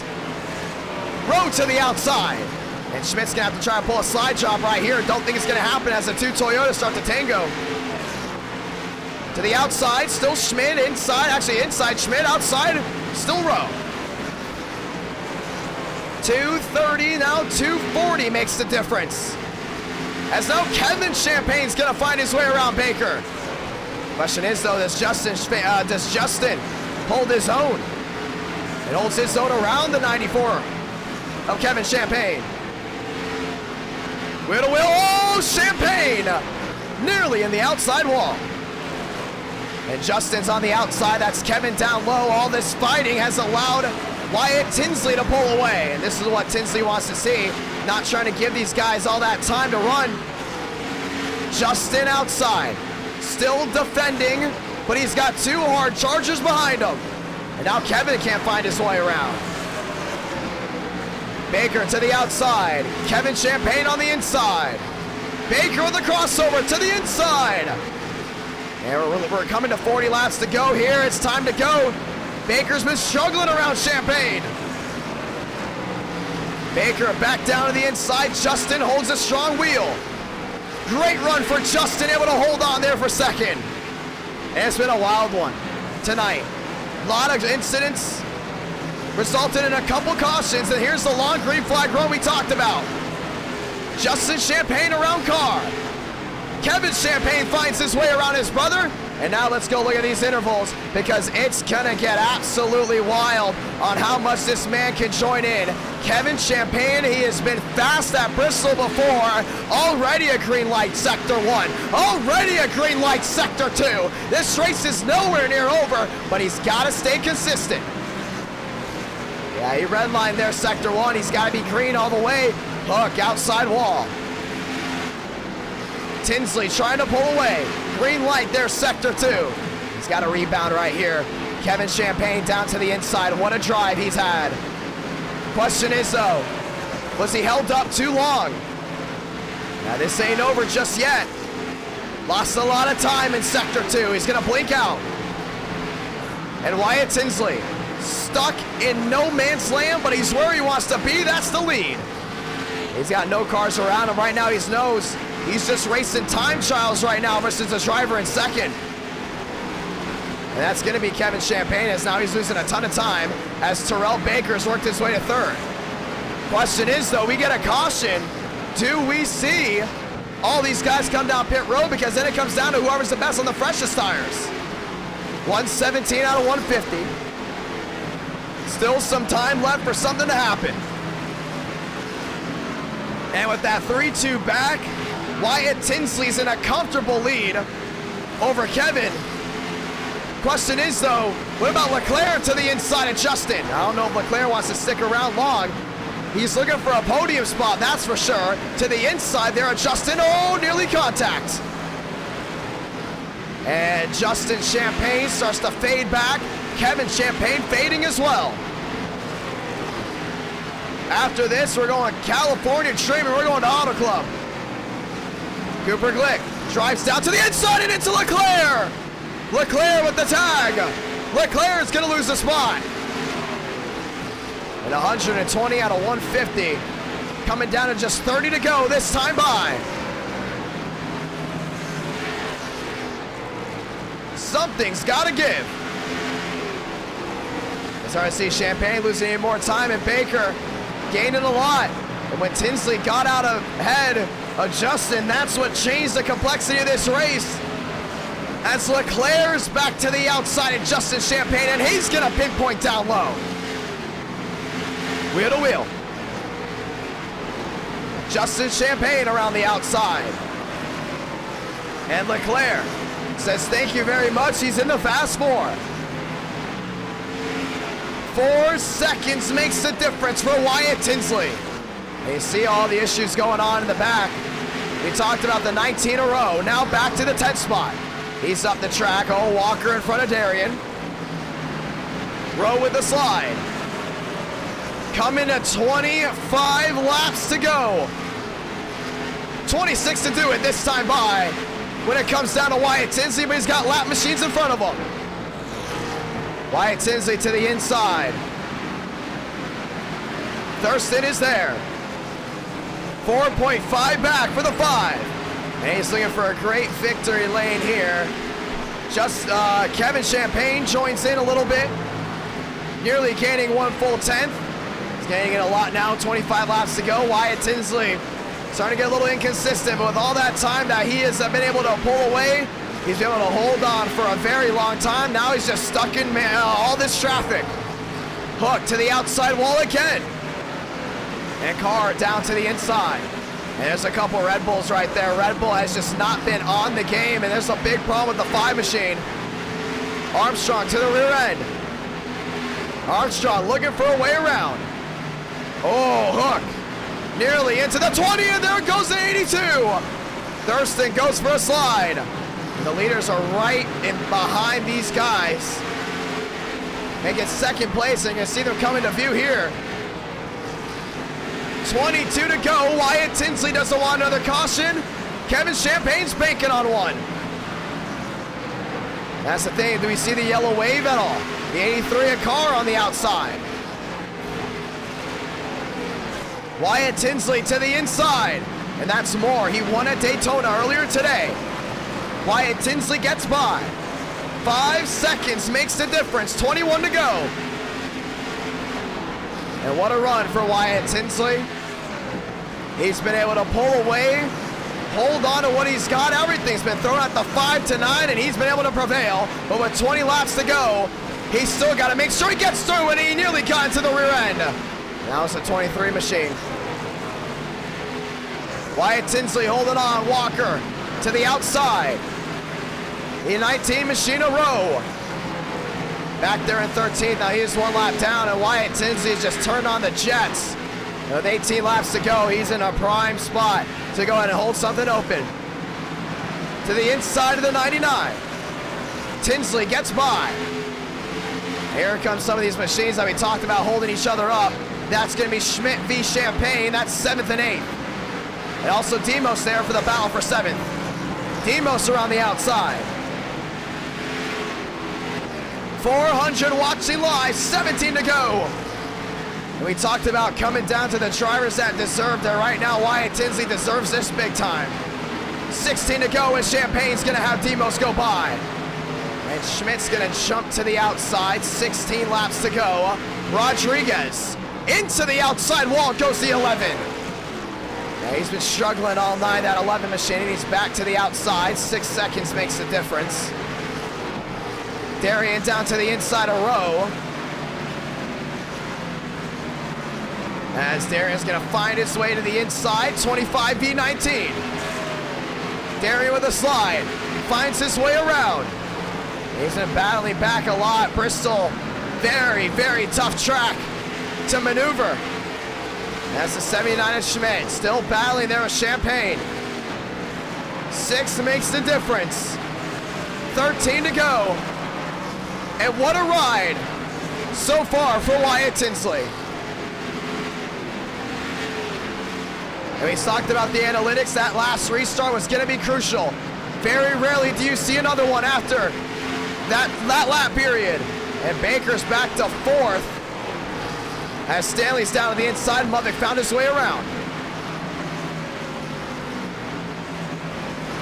Rowe to the outside. And Schmidt's gonna have to try and pull a slide job right here. Don't think it's gonna happen as the two Toyotas start to tango. To the outside, still Schmidt, inside, actually inside Schmidt, outside, still Rowe. 230, now 240 makes the difference. As now Kevin Champagne's gonna find his way around Baker. Question is though, does Justin hold his own? It holds his own around the 94 of Kevin Champagne. Wheel to wheel, oh, Champagne! Nearly in the outside wall. And Justin's on the outside, that's Kevin down low. All this fighting has allowed Wyatt Tinsley to pull away, and this is what Tinsley wants to see. Not trying to give these guys all that time to run. Justin outside, still defending, but he's got 2 hard chargers behind him. And now Kevin can't find his way around. Baker to the outside, Kevin Champagne on the inside. Baker with the crossover to the inside. And we're coming to 40 laps to go here. It's time to go. Baker's been struggling around Champagne. Baker back down to the inside. Justin holds a strong wheel. Great run for Justin, able to hold on there for second. And it's been a wild one tonight. A lot of incidents resulted in a couple cautions, and here's the long green flag run we talked about. Justin Champagne around car. Kevin Champagne finds his way around his brother. And now let's go look at these intervals, because it's gonna get absolutely wild on how much this man can join in. Kevin Champagne, he has been fast at Bristol before. Already a green light sector 1. Already a green light sector 2. This race is nowhere near over, but he's gotta stay consistent. Yeah, he redlined there sector 1. He's gotta be green all the way. Hook, outside wall. Tinsley trying to pull away. Green light there, sector 2. He's got a rebound right here. Kevin Champagne down to the inside. What a drive he's had. Question is though, was he held up too long? Now this ain't over just yet. Lost a lot of time in sector 2. He's gonna blink out. And Wyatt Tinsley stuck in no man's land, but he's where he wants to be. That's the lead. He's got no cars around him right now. He knows he's just racing time trials right now versus a driver in second. And that's going to be Kevin Champagne, as now he's losing a ton of time as Terrell Baker's worked his way to third. Question is, though, we get a caution. Do we see all these guys come down pit road? Because then it comes down to whoever's the best on the freshest tires. 117 out of 150. Still some time left for something to happen. And with that 3-2 back, Wyatt Tinsley's in a comfortable lead over Kevin. Question is though, what about Leclerc to the inside of Justin? I don't know if Leclerc wants to stick around long. He's looking for a podium spot, that's for sure. To the inside there of Justin, oh, nearly contact. And Justin Champagne starts to fade back. Kevin Champagne fading as well. After this, we're going California Dream, and we're going to Auto Club. Cooper Glick drives down to the inside and into Leclerc. Leclerc with the tag. Leclerc is going to lose the spot. And 120 out of 150. Coming down to just 30 to go this time by. Something's got to give. It's hard to see Champagne losing any more time, and Baker gaining a lot. And when Tinsley got out ahead of Justin, that's what changed the complexity of this race. As Leclerc's back to the outside of Justin Champagne, and he's gonna pinpoint down low. Wheel to wheel. Justin Champagne around the outside. And Leclerc says thank you very much. He's in the fast 4. 4 seconds makes the difference for Wyatt Tinsley. And you see all the issues going on in the back. We talked about the 19 in a row. Now back to the 10th spot. He's up the track. Oh, Walker in front of Darian. Rowe with the slide. Coming to 25 laps to go. 26 to do it this time by when it comes down to Wyatt Tinsley, but he's got lap machines in front of him. Wyatt Tinsley to the inside. Thurston is there. 4.5 back for the 5. And he's looking for a great victory lane here. Just Kevin Champagne joins in a little bit. Nearly gaining 1 full tenth. He's gaining it a lot now, 25 laps to go. Wyatt Tinsley starting to get a little inconsistent, but with all that time that he has been able to pull away, he's been able to hold on for a very long time. Now he's just stuck in all this traffic. Hook to the outside wall again. And Carr down to the inside. And there's a couple Red Bulls right there. Red Bull has just not been on the game, and there's a big problem with the 5 machine. Armstrong to the rear end. Armstrong looking for a way around. Oh, Hook. Nearly into the 20, and there goes the 82. Thurston goes for a slide. The leaders are right in behind these guys. They get second place, and you can see them coming to view here. 22 to go. Wyatt Tinsley doesn't want another caution. Kevin Champagne's banking on one. That's the thing. Do we see the yellow wave at all? The 83 a car on the outside. Wyatt Tinsley to the inside. And that's more. He won at Daytona earlier today. Wyatt Tinsley gets by. 5 seconds makes the difference. 21 to go. And what a run for Wyatt Tinsley. He's been able to pull away, hold on to what he's got. Everything's been thrown at the 5 to 9, and he's been able to prevail. But with 20 laps to go, he's still got to make sure he gets through, and he nearly got into the rear end. Now it's a 23 machine. Wyatt Tinsley holding on. Walker to the outside. The 19 machine a row. Back there in 13th. Now he's 1 lap down, and Wyatt Tinsley's just turned on the jets. With 18 laps to go, he's in a prime spot to go ahead and hold something open. To the inside of the 99. Tinsley gets by. Here comes some of these machines that we talked about holding each other up. That's going to be Schmidt v. Champagne. That's 7th and 8th. And also Demos there for the battle for 7th. Demos around the outside. 400 watching live, 17 to go. And we talked about coming down to the drivers that deserved it. Right now, Wyatt Tinsley deserves this big time. 16 to go, and Champagne's gonna have Demos go by. And Schmidt's gonna jump to the outside, 16 laps to go. Rodriguez into the outside wall, goes the 11. Yeah, he's been struggling all night, that 11 machine, and he's back to the outside. 6 seconds makes the difference. Darian down to the inside of Rowe. As Darian's gonna find his way to the inside, 25 v 19. Darian with a slide, finds his way around. He's been battling back a lot. Bristol, very, very tough track to maneuver. That's the 79 of Schmidt, still battling there with Champagne. 6 makes the difference. 13 to go. And what a ride so far for Wyatt Tinsley. And we talked about the analytics. That last restart was going to be crucial. Very rarely do you see another one after that lap period. And Baker's back to 4th. As Stanley's down to the inside, Mudvick found his way around.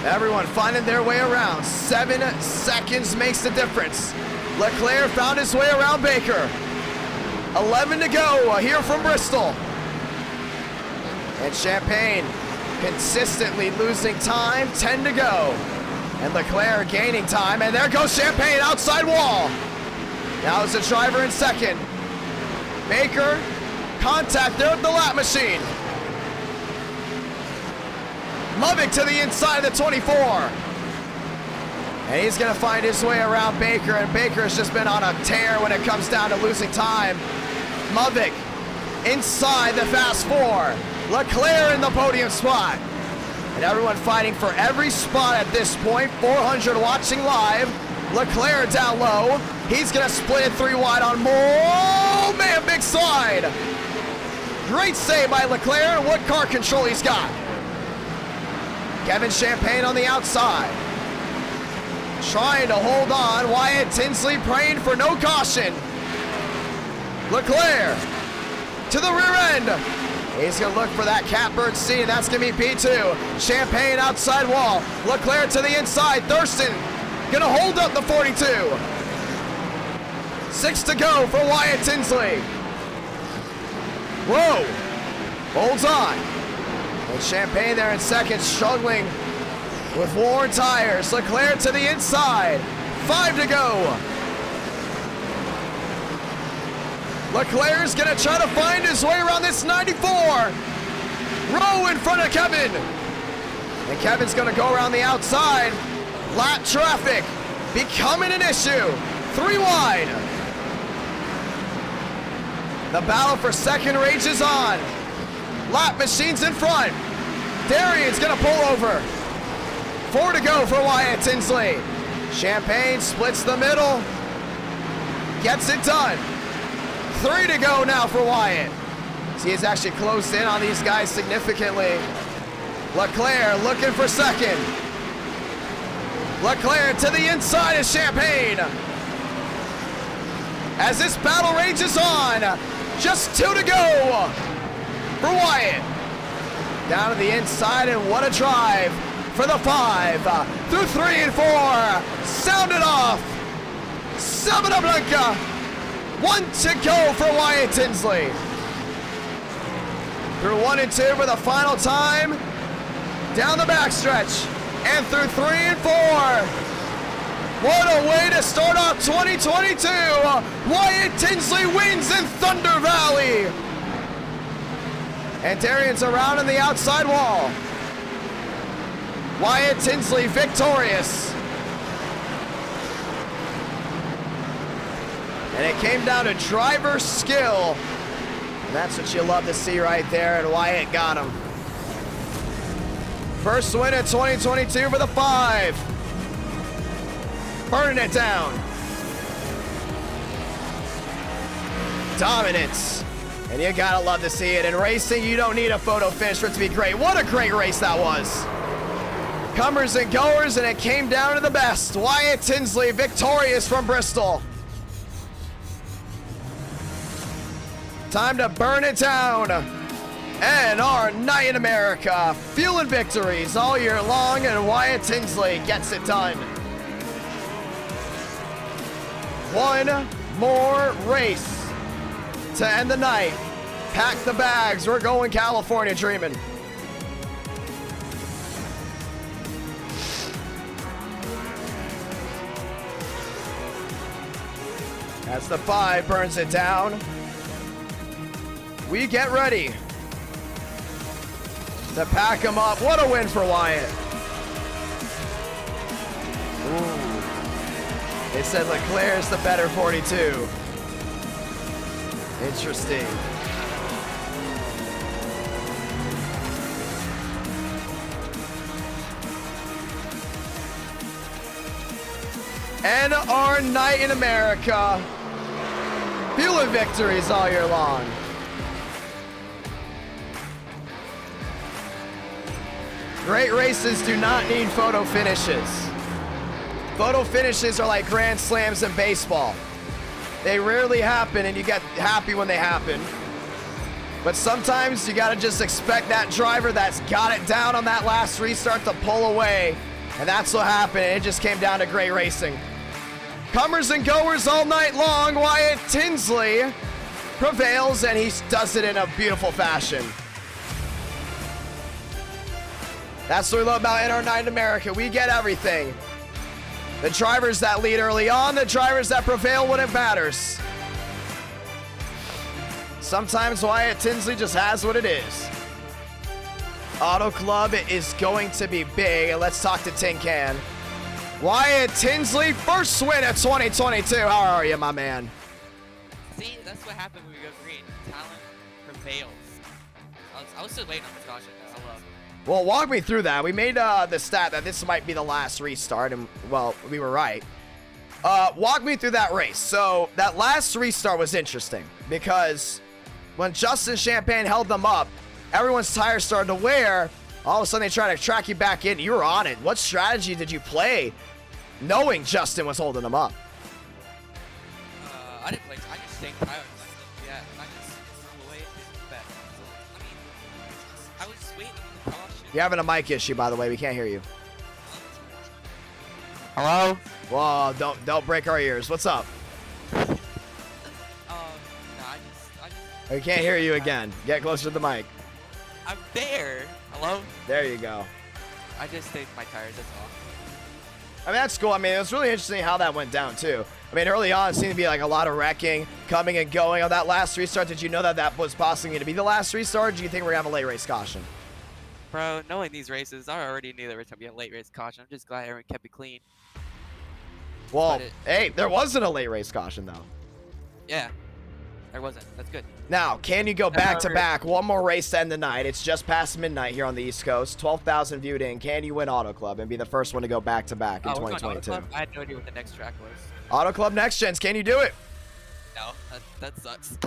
Everyone finding their way around. 7 seconds makes the difference. Leclerc found his way around Baker. 11 to go here from Bristol. And Champagne consistently losing time, 10 to go. And Leclerc gaining time, and there goes Champagne, outside wall. Now it's the driver in second. Baker, contact there with the lap machine. Lubbock to the inside of the 24. And he's going to find his way around Baker, and Baker has just been on a tear when it comes down to losing time. Lubbock inside the fast four. Leclerc in the podium spot. And everyone fighting for every spot at this point. 400 watching live. Leclerc down low. He's going to split it 3 wide on Moore. Oh, man, big slide. Great save by Leclerc. What car control he's got. Kevin Champagne on the outside. Trying to hold on. Wyatt Tinsley praying for no caution. Leclerc to the rear end. He's going to look for that catbird seat, and that's going to be P2. Champagne outside wall. Leclerc to the inside. Thurston going to hold up the 42. 6 to go for Wyatt Tinsley. Whoa. Holds on. And Champagne there in second, struggling with worn tires. Leclerc to the inside. 5 to go. Leclerc's gonna try to find his way around this 94. Rowe in front of Kevin. And Kevin's gonna go around the outside. Lap traffic becoming an issue. 3 wide. The battle for second rages on. Lap machines in front. Darian's gonna pull over. 4 to go for Wyatt Tinsley. Champagne splits the middle. Gets it done. 3 to go now for Wyatt. See, he's actually closed in on these guys significantly. Leclerc looking for second. Leclerc to the inside of Champagne. As this battle rages on, just 2 to go for Wyatt. Down to the inside, and what a drive for the 5. Through 3 and 4. Sounded off. Sabana Blanca. 1 to go for Wyatt Tinsley. Through 1 and 2 for the final time. Down the backstretch. And through 3 and 4. What a way to start off 2022. Wyatt Tinsley wins in Thunder Valley. And Darian's around on the outside wall. Wyatt Tinsley victorious. And it came down to driver skill. And that's what you love to see right there, and Wyatt got him. First win of 2022 for the 5. Burning it down. Dominance. And you gotta love to see it. In racing, you don't need a photo finish for it to be great. What a great race that was. Comers and goers, and it came down to the best. Wyatt Tinsley victorious from Bristol. Time to burn it down. And our night in America. Fueling victories all year long, and Wyatt Tinsley gets it done. One more race to end the night. Pack the bags. We're going California dreaming. As the 5 burns it down, we get ready to pack him up. What a win for Wyatt. Ooh. They said Leclerc's the better 42. Interesting. And our night in America. Fueling victories all year long. Great races do not need photo finishes. Photo finishes are like grand slams in baseball. They rarely happen, and you get happy when they happen. But sometimes you gotta just expect that driver that's got it down on that last restart to pull away. And that's what happened. It just came down to great racing. Comers and goers all night long. Wyatt Tinsley prevails, and he does it in a beautiful fashion. That's what we love about In Our Night in America. We get everything. The drivers that lead early on, the drivers that prevail when it matters. Sometimes Wyatt Tinsley just has what it is. Auto Club is going to be big. Let's talk to Tin Can. Wyatt Tinsley, first win of 2022. How are you, my man? See, that's what happened when we go green. Talent prevails. I was still waiting on this caution. Hello. Well, walk me through that. We made the stat that this might be the last restart, and, well, we were right. Walk me through that race. So, that last restart was interesting, because when Justin Champagne held them up, everyone's tires started to wear. All of a sudden, they tried to track you back in. You were on it. What strategy did you play, knowing Justin was holding them up? I didn't play. I just stayed tired. Yeah, and I just flew away and back. So, I mean, I was waiting on the caution. You're having a mic issue, by the way. We can't hear you. Hello? Whoa, don't break our ears. What's up? No, I just. We can't hear you again. Get closer to the mic. I'm there. Hello? There you go. I just stayed my tires. That's all. I mean, that's cool. I mean, it was really interesting how that went down, too. I mean, early on, it seemed to be like a lot of wrecking, coming and going on that last restart. Did you know that that was possibly going to be the last restart, or do you think we're going to have a late race caution? Bro, knowing these races, I already knew there was going to be a late race caution. I'm just glad everyone kept it clean. Well, hey, there wasn't a late race caution, though. Yeah, there wasn't. That's good. Now, can you go back-to-back? One more race to end the night. It's just past midnight here on the East Coast. 12,000 viewed in. Can you win Auto Club and be the first one to go back-to-back in 2022? I had no idea what the next track was. Auto Club Next Gens, can you do it? No, that sucks.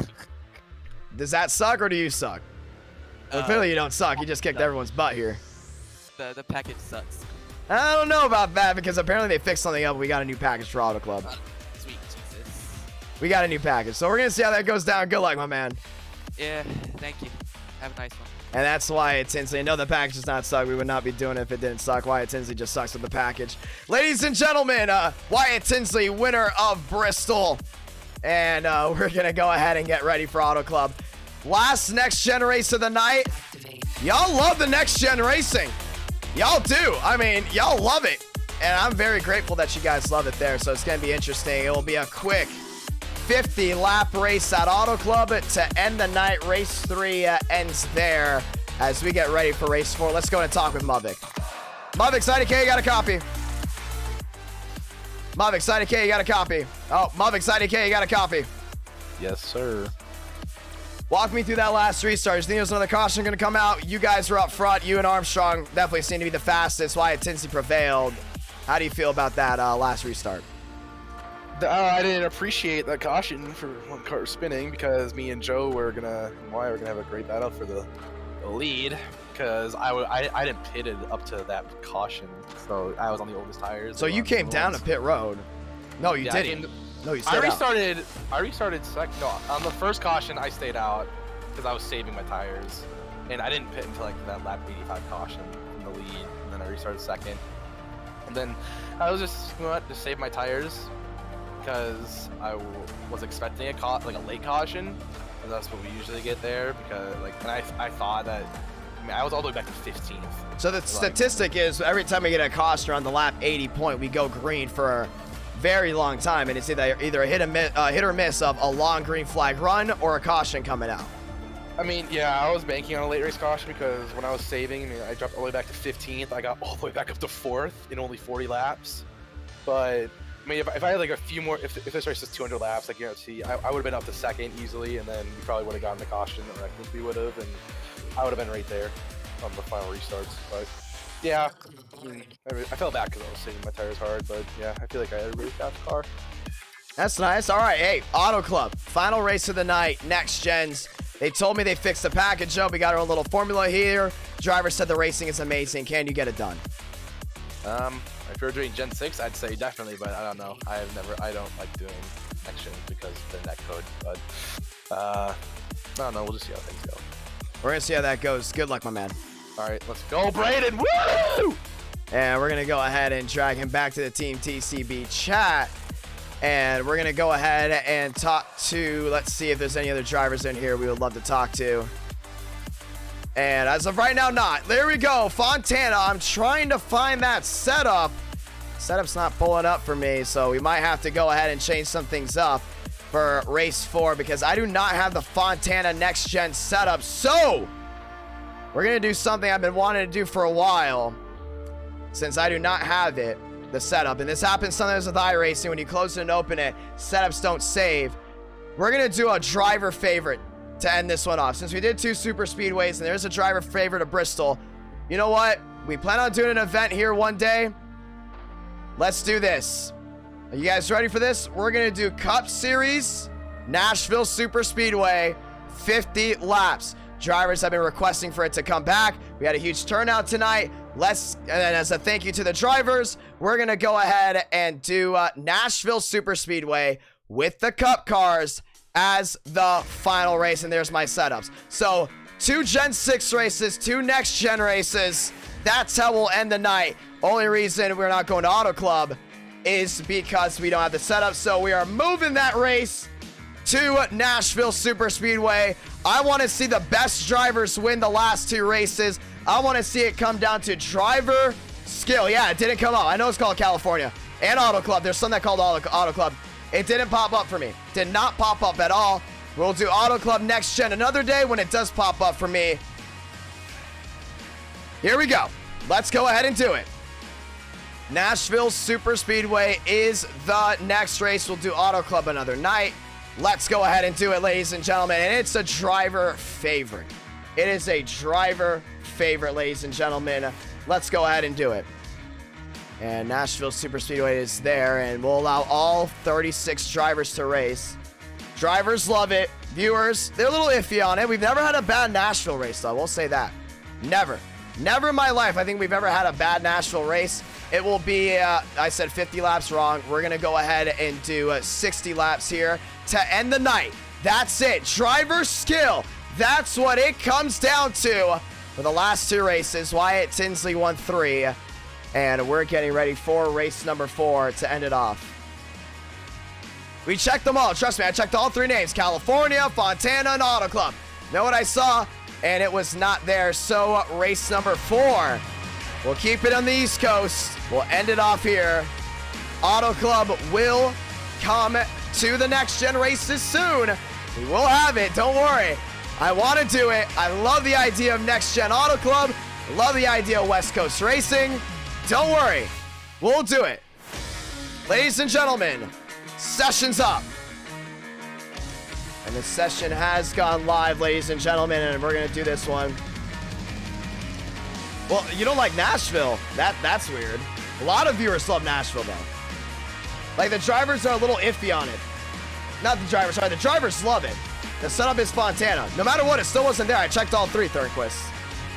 Does that suck, or do you suck? Well, clearly you don't suck. You just kicked everyone's butt here. The package sucks. I don't know about that, because apparently they fixed something up. We got a new package for Auto Club. Sweet Jesus. We got a new package, so we're going to see how that goes down. Good luck, my man. Yeah, thank you. Have a nice one. And that's Wyatt Tinsley. No, the package does not suck. We would not be doing it if it didn't suck. Wyatt Tinsley just sucks with the package. Ladies and gentlemen, Wyatt Tinsley, winner of Bristol. And we're going to go ahead and get ready for Auto Club. Last next gen race of the night. Y'all love the next gen racing. Y'all do. I mean, y'all love it. And I'm very grateful that you guys love it there. So it's going to be interesting. It will be a quick 50-lap race at Auto Club to end the night. Race 3 ends there as we get ready for race 4. Let's go and talk with Mavik. Mavik, IDK, you got a copy. Mavik, IDK, you got a copy. Oh, Mavik, IDK, you got a copy. Yes, sir. Walk me through that last restart. You think there's another caution going to come out? You guys were up front. You and Armstrong definitely seem to be the fastest. Wyatt Tinsley prevailed. How do you feel about that last restart? I didn't appreciate the caution for one car spinning because me and Joe were gonna have a great battle for the lead because I didn't pit it up to that caution, so I was on the oldest tires. So you came down to pit road? No, you didn't. No, you stayed out. I restarted second. No, on the first caution I stayed out because I was saving my tires, and I didn't pit until like that lap 85 caution in the lead, and then I restarted second, and then I was just just save my tires because I was expecting a late caution, and that's what we usually get there because and I thought that. I mean, I was all the way back to 15th. So the statistic is every time we get a caution around the lap 80 point, we go green for a very long time, and it's either a hit or miss of a long green flag run or a caution coming out. I mean, yeah, I was banking on a late race caution because when I was saving, I dropped all the way back to 15th. I got all the way back up to 4th in only 40 laps. But I mean, if I had like a few more, if this race is 200 laps, I guarantee I would have been up to second easily, and then we probably would have gotten the caution, or I think we would have, and I would have been right there on the final restarts. But yeah, I felt bad because I was saving my tires hard, but yeah, I feel like I had a really fast car. That's nice. All right, hey, Auto Club, final race of the night, next gens. They told me they fixed the package up. We got our own little formula here. Driver said the racing is amazing. Can you get it done? If you're doing Gen 6, I'd say definitely, but I don't know. I don't like doing next gens because of the net code, but I don't know. We'll just see how things go. We're going to see how that goes. Good luck, my man. All right, let's go, Brayden. Woo! And we're going to go ahead and drag him back to the Team TCB chat. And we're going to go ahead and talk to, let's see if there's any other drivers in here we would love to talk to. And as of right now, not. There we go, Fontana. I'm trying to find that setup. Setup's not pulling up for me, so we might have to go ahead and change some things up for race 4 because I do not have the Fontana Next Gen setup. So, we're going to do something I've been wanting to do for a while since I do not have it, the setup. And this happens sometimes with iRacing. When you close it and open it, setups don't save. We're going to do a driver favorite to end this one off. Since we did 2 super speedways and there's a driver favorite of Bristol, you know what? We plan on doing an event here one day. Let's do this. Are you guys ready for this? We're going to do Cup Series, Nashville Super Speedway, 50 laps. Drivers have been requesting for it to come back. We had a huge turnout tonight. And then as a thank you to the drivers, we're going to go ahead and do Nashville Super Speedway with the Cup cars as the final race. And there's my setups. So 2 Gen 6 races, 2 Next Gen races. That's how we'll end the night. Only reason we're not going to Auto Club is because we don't have the setup. So we are moving that race to Nashville Super Speedway. I want to see the best drivers win the last 2 races. I want to see it come down to driver skill. Yeah, it didn't come up. I know it's called California and Auto Club. There's something called Auto Club. It didn't pop up for me. Did not pop up at all. We'll do Auto Club Next Gen another day when it does pop up for me. Here we go. Let's go ahead and do it. Nashville Super Speedway is the next race. We'll do Auto Club another night. Let's go ahead and do it, ladies and gentlemen. And it's a driver favorite. It is a driver favorite, ladies and gentlemen. Let's go ahead and do it. And Nashville Super Speedway is there, and we'll allow all 36 drivers to race. Drivers love it. Viewers, they're a little iffy on it. We've never had a bad Nashville race, though. We'll say that. Never. Never in my life I think we've ever had a bad Nashville race. It will be, I said 50 laps wrong. We're going to go ahead and do 60 laps here to end the night. That's it. Driver skill. That's what it comes down to for the last 2 races. Wyatt Tinsley won 3. And we're getting ready for race number 4 to end it off. We checked them all. Trust me, I checked all 3 names. California, Fontana, and Auto Club. Know what I saw? And it was not there. So race number 4. We'll keep it on the East Coast. We'll end it off here. Auto Club will come to the Next Gen races soon. We will have it. Don't worry. I want to do it. I love the idea of Next Gen Auto Club. I love the idea of West Coast Racing. Don't worry. We'll do it. Ladies and gentlemen, session's up. And the session has gone live, ladies and gentlemen, and we're going to do this one. Well, you don't like Nashville. That's weird. A lot of viewers love Nashville, though. Like, the drivers are a little iffy on it. Not the drivers, sorry. The drivers love it. The setup is Fontana. No matter what, it still wasn't there. I checked all 3 Thornquists.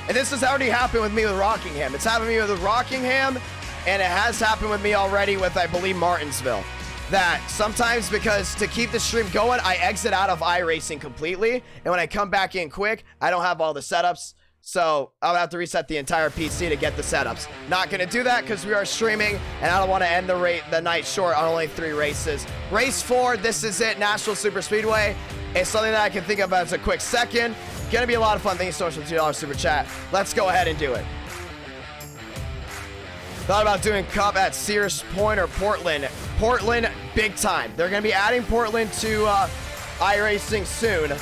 And this has already happened with me with Rockingham. It's happened with me with Rockingham, and it has happened with me already with, I believe, Martinsville. That sometimes, because to keep the stream going, I exit out of iRacing completely. And when I come back in quick, I don't have all the setups. So I'll have to reset the entire PC to get the setups. Not going to do that because we are streaming, and I don't want to end the night short on only 3 races. Race 4, this is it, Nashville Super Speedway. It's something that I can think of as a quick second. Going to be a lot of fun. Thank you so much for the $2 super chat. Let's go ahead and do it. Thought about doing Cup at Sears Point or Portland. Portland, big time. They're going to be adding Portland to iRacing soon.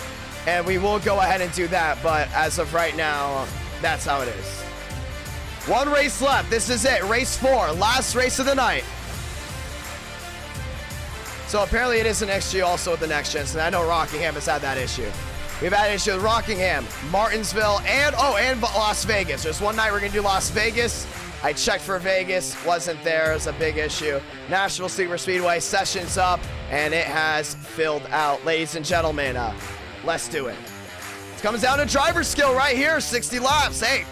And we will go ahead and do that, but as of right now, that's how it is. 1 race left. This is it. Race 4. Last race of the night. So apparently it is an XG also with the Next Gen. And I know Rockingham has had that issue. We've had an issue with Rockingham, Martinsville, and Las Vegas. There's one night we're going to do Las Vegas. I checked for Vegas. Wasn't there. It's a big issue. Nashville Super Speedway. Session's up, and it has filled out. Ladies and gentlemen, let's do it. It comes down to driver skill right here. 60 laps. Hey,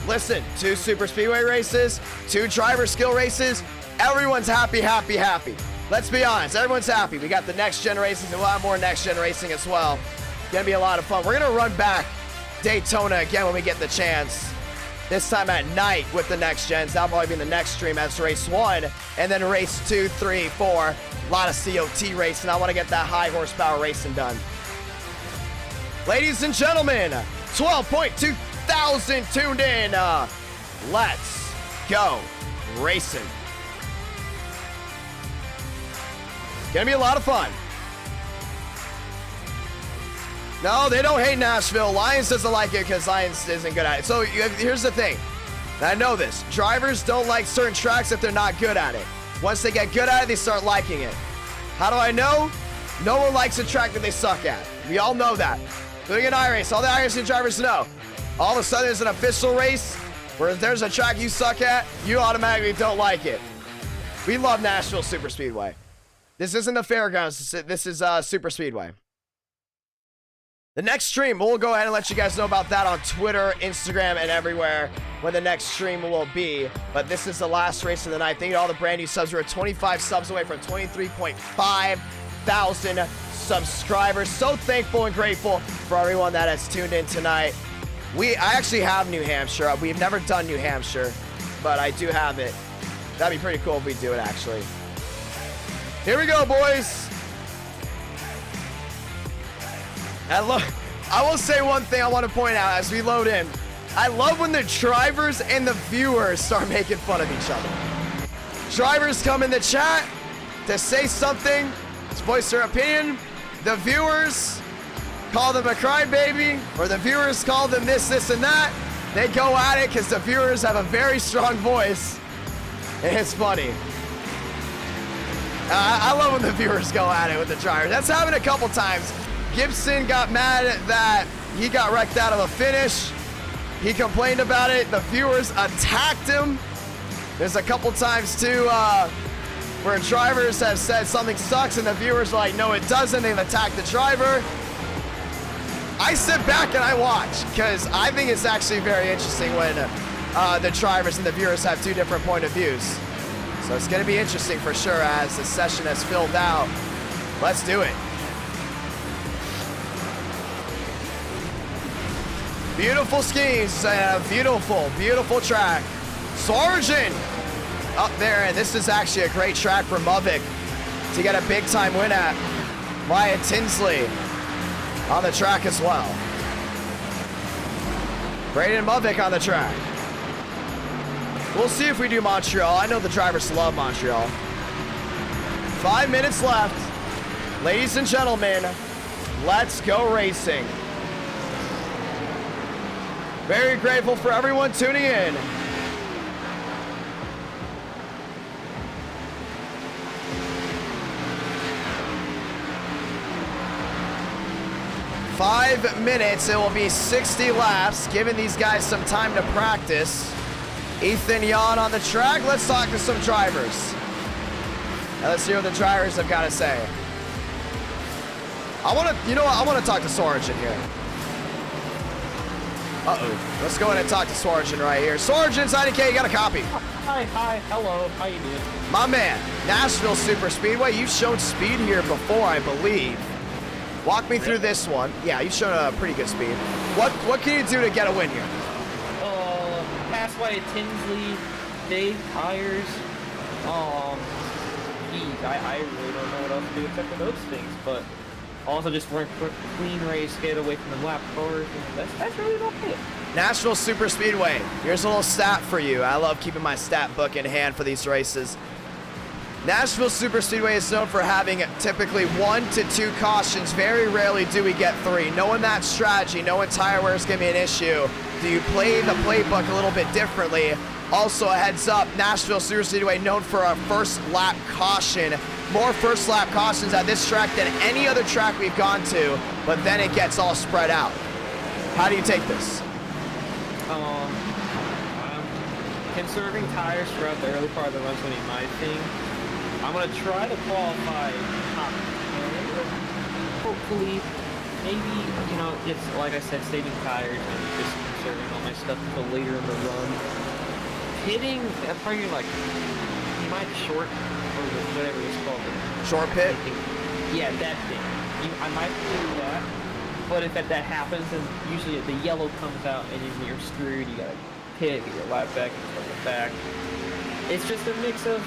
listen, 2 super speedway races, 2 driver skill races. Everyone's happy, happy, happy. Let's be honest. Everyone's happy. We got the Next Gen races, and we'll have more Next Gen racing as well. Gonna be a lot of fun. We're gonna run back Daytona again when we get the chance. This time at night with the Next Gens. That'll probably be in the next stream as race 1. And then race 2, 3, 4. A lot of COT racing. I want to get that high horsepower racing done. Ladies and gentlemen, 12.2 thousand tuned in. Let's go racing. Gonna be a lot of fun. No, they don't hate Nashville. Lions doesn't like it because Lions isn't good at it. So here's the thing. I know this. Drivers don't like certain tracks if they're not good at it. Once they get good at it, they start liking it. How do I know? No one likes a track that they suck at. We all know that. Doing an iRace, all the iRacing drivers know. All of a sudden, there's an official race where if there's a track you suck at, you automatically don't like it. We love Nashville Super Speedway. This isn't the fairgrounds. This is Super Speedway. The next stream, we'll go ahead and let you guys know about that on Twitter, Instagram, and everywhere when the next stream will be. But this is the last race of the night. Thank you to all the brand new subs. We're 25 subs away from 23.5 thousand subscribers. So thankful and grateful for everyone that has tuned in tonight. I actually have New Hampshire. We've never done New Hampshire, but I do have it. That'd be pretty cool if we do it, actually. Here we go, boys. I will say one thing I want to point out as we load in. I love when the drivers and the viewers start making fun of each other. Drivers come in the chat to say something, to voice their opinion. The viewers call them a crybaby, or the viewers call them this, and that. They go at it because the viewers have a very strong voice, and it's funny. I love when the viewers go at it with the drivers. That's happened a couple times. Gibson got mad that he got wrecked out of a finish. He complained about it. The viewers attacked him. There's a couple times too where drivers have said something sucks and the viewers are like, no, it doesn't. They've attacked the driver. I sit back and I watch because I think it's actually very interesting when the drivers and the viewers have two different point of views. So it's going to be interesting for sure as the session has filled out. Let's do it. Beautiful skis, beautiful, beautiful track. Sargent up there, and this is actually a great track for Muvik to get a big time win at. Wyatt Tinsley on the track as well. Braden Muvik on the track. We'll see if we do Montreal. I know the drivers love Montreal. 5 minutes left. Ladies and gentlemen, let's go racing. Very grateful for everyone tuning in. Five minutes, it will be 60 laps, giving these guys some time to practice. Ethan Yan on the track. Let's talk to some drivers. Now let's see what the drivers have got to say. I want to talk to Sargent here. Uh-oh. Let's go ahead and talk to Sargent right here. Sargent, IDK, you got a copy. Hi, hello, how you doing? My man, Nashville Super Speedway. You've shown speed here before, I believe. Walk me through this one. Yeah, you've shown a pretty good speed. What can you do to get a win here? Pass Wyatt Tinsley, Dave tires. Geez, I really don't know what else to do except for those things, but also just run a clean race, get away from the lap cars, and that's really about it. Nashville Super Speedway. Here's a little stat for you. I love keeping my stat book in hand for these races. Nashville Super Speedway is known for having typically 1 to 2 cautions. Very rarely do we get 3. Knowing that strategy, knowing tire wear is going to be an issue, do you play the playbook a little bit differently? Also, a heads up, Nashville Super Speedway known for a first lap caution. More first lap cautions at this track than any other track we've gone to, but then it gets all spread out. How do you take this? I'm conserving tires throughout the early part of the run's going to be my thing. I'm going to try to qualify top 10. Hopefully, maybe, it's like I said, saving tires and just conserving all my stuff until later in the run. Hitting, that's probably like, you might short, or whatever it's called. Short pit? Yeah, that thing. I might do that, but if that happens, then usually the yellow comes out and you're screwed. You gotta pit, get your lap back, and start it back. It's just a mix of,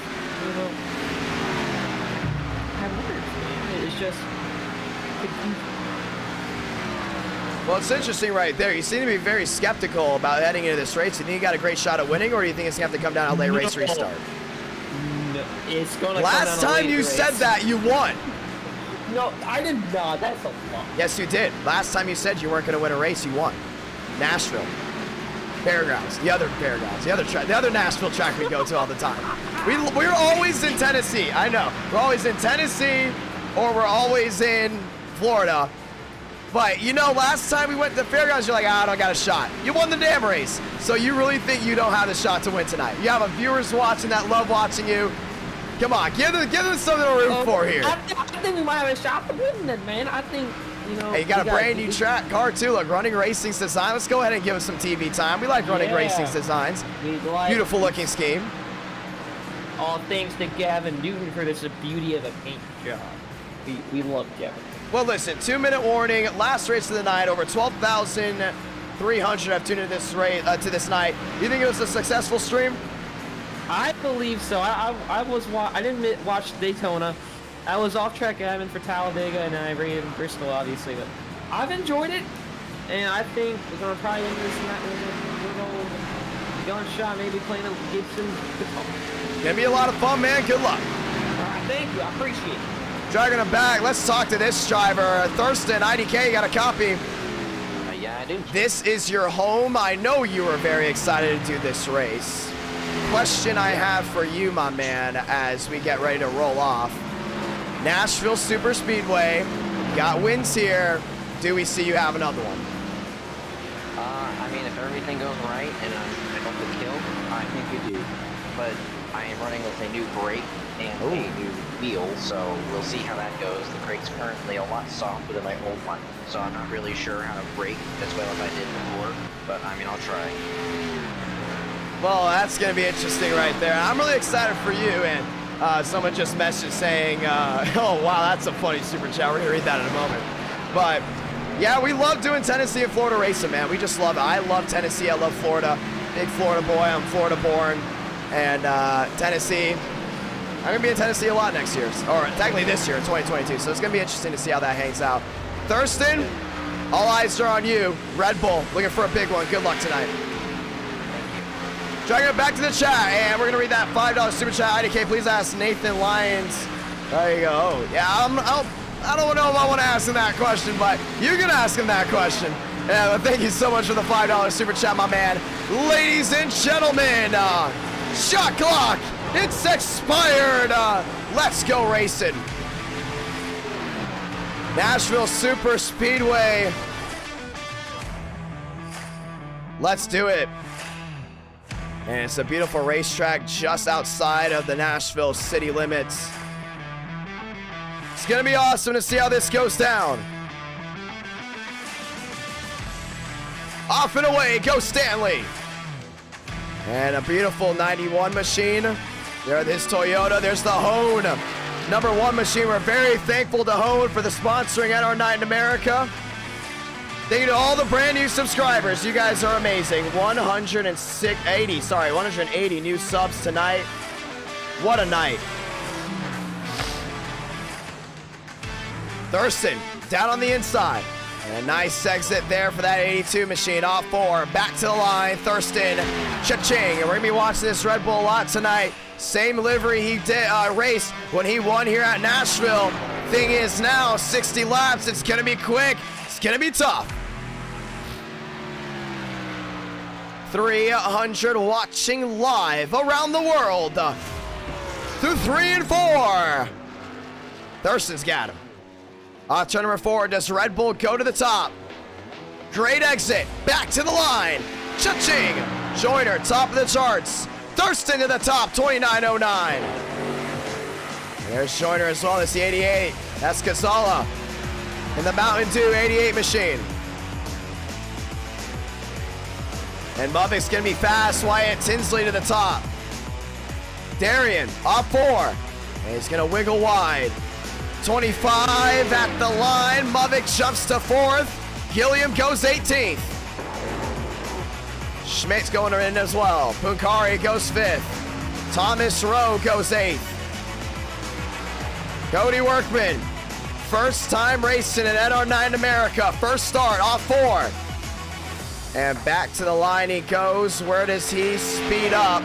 it's just confusing. Well, it's interesting right there. You seem to be very skeptical about heading into this race. Do you think you got a great shot at winning, or do you think it's going to have to come down to a late race restart? No, it's going to Last time you said that, you won. No, I did not. That's a lot. Yes, you did. Last time you said you weren't going to win a race, you won. Nashville. Fairgrounds. The other fairgrounds. The other Nashville track we go to all the time. We're always in Tennessee. I know. We're always in Tennessee or we're always in Florida. But, you know, last time we went to Fairgrounds, you're like, I don't got a shot. You won the damn race. So you really think you don't have the shot to win tonight. You have viewers watching that love watching you. Come on, give them something to root for here. I think we might have a shot to win then, man. I think, you know. Hey, you got a brand new track car, too. Look, Running Racing's design. Let's go ahead and give us some TV time. We like Running Racing's designs. Beautiful looking scheme. All thanks to Gavin Newton for this beauty of a paint job. We love Gavin. Well, listen, 2-minute warning. Last race of the night. Over 12,300 have tuned into this race to this night. You think it was a successful stream? I believe so. I didn't watch Daytona. I was off track driving for Talladega, and I ran in Bristol, obviously. But I've enjoyed it, and I think we're gonna probably end this night with a gun shot, maybe playing a Gibson guitar. Gonna be a lot of fun, man. Good luck. All right, thank you. I appreciate it. Dragging him back. Let's talk to this driver. Thurston, IDK, you got a copy. Yeah, I do. This is your home. I know you were very excited to do this race. Question I have for you, my man, as we get ready to roll off. Nashville Super Speedway, got wins here. Do we see you have another one? I mean, if everything goes right and I don't get killed, I think we do. But I am running with a new brake and a new wheel, so we'll see how that goes. The brake's currently a lot softer than my old one, so I'm not really sure how to brake as well as I did before, but I mean, I'll try. Well, that's going to be interesting right there. I'm really excited for you, and someone just messaged saying, oh, wow, that's a funny super chat. We're going to read that in a moment. But, yeah, we love doing Tennessee and Florida racing, man. We just love it. I love Tennessee. I love Florida. Big Florida boy. I'm Florida born. And Tennessee, I'm going to be in Tennessee a lot next year, or technically this year, 2022. So it's going to be interesting to see how that hangs out. Thurston, all eyes are on you. Red Bull, looking for a big one. Good luck tonight. Dragging it back to the chat, and we're going to read that $5 super chat. IDK, please ask Nathan Lyons. There you go. Oh, yeah, I don't know if I want to ask him that question, but you can ask him that question. Yeah, but thank you so much for the $5 super chat, my man. Ladies and gentlemen, shot clock, it's expired. Let's go racing. Nashville Super Speedway. Let's do it. And it's a beautiful racetrack just outside of the Nashville city limits. It's gonna be awesome to see how this goes down. Off and away goes Stanley. And a beautiful 91 machine. There, this Toyota, there's the Hone. #1 machine. We're very thankful to Hone for the sponsoring at our night in America. Thank you to all the brand new subscribers. You guys are amazing. 180 new subs tonight. What a night. Thurston down on the inside. And a nice exit there for that 82 machine. Off 4, back to the line. Thurston, cha-ching. And we're going to be watching this Red Bull a lot tonight. Same livery he did raced when he won here at Nashville. Thing is now 60 laps. It's going to be quick. It's going to be tough. 300 watching live around the world through 3 and 4. Thurston's got him. Off turn number 4, does Red Bull go to the top? Great exit, back to the line. Cha-ching, Joyner, top of the charts. Thurston to the top, 29.09. There's Joyner as well, that's the 88. That's Gonzala in the Mountain Dew 88 machine. And Mubbock's gonna be fast. Wyatt Tinsley to the top. Darian off 4. And he's gonna wiggle wide. 25 at the line. Mubbock jumps to 4th. Gilliam goes 18th. Schmidt's going in as well. Punkari goes 5th. Thomas Rowe goes 8th. Cody Workman, first time racing in NR9 in America. First start off 4. And back to the line he goes. Where does he speed up?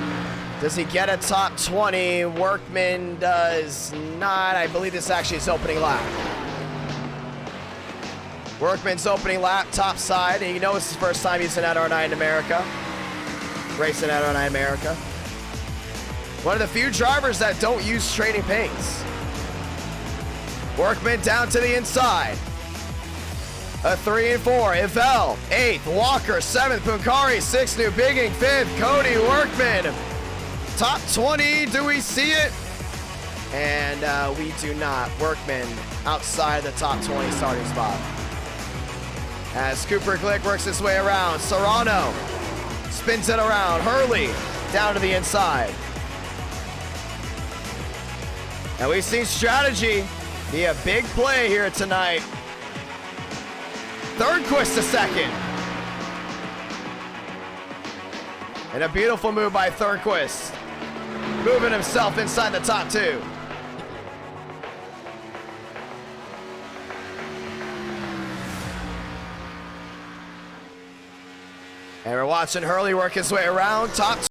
Does he get a top 20? Workman does not. I believe this actually is opening lap. Workman's opening lap, top side, and you know it's his first time using that R9 in America. Racing at R9 America. One of the few drivers that don't use trading paints. Workman down to the inside. A 3 and 4. Ivel, 8th. Walker, 7th. Punkari, 6th. New Bigging, 5th. Cody Workman. Top 20. Do we see it? And we do not. Workman outside the top 20 starting spot. As Cooper Glick works his way around. Serrano spins it around. Hurley down to the inside. And we've seen strategy be a big play here tonight. Thirdquist to second. And a beautiful move by Thirdquist. Moving himself inside the top 2. And we're watching Hurley work his way around top 2.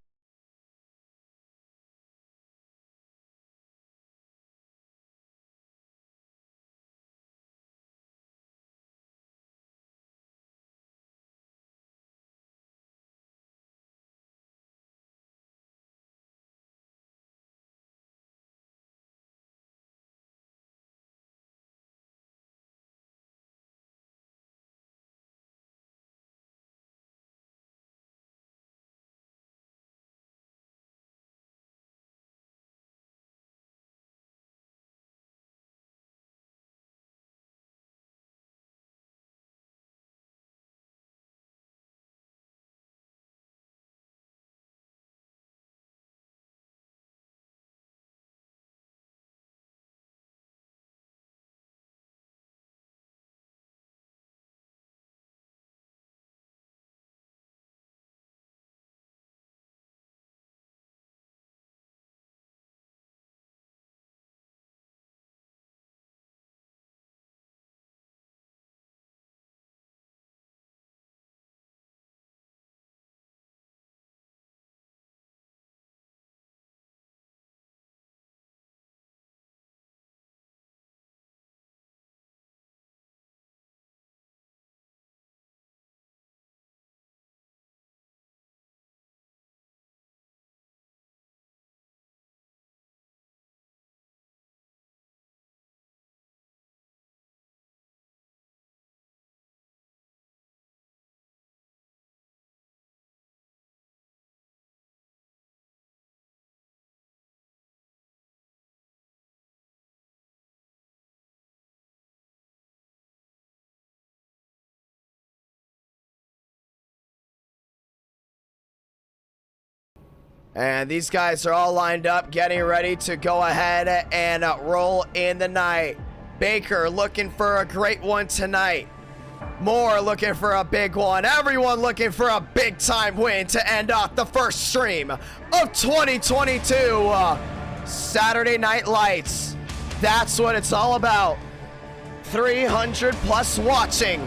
And these guys are all lined up, getting ready to go ahead and roll in the night. Baker looking for a great one tonight. Moore looking for a big one. Everyone looking for a big time win to end off the first stream of 2022. Saturday Night Lights. That's what it's all about. 300 plus watching.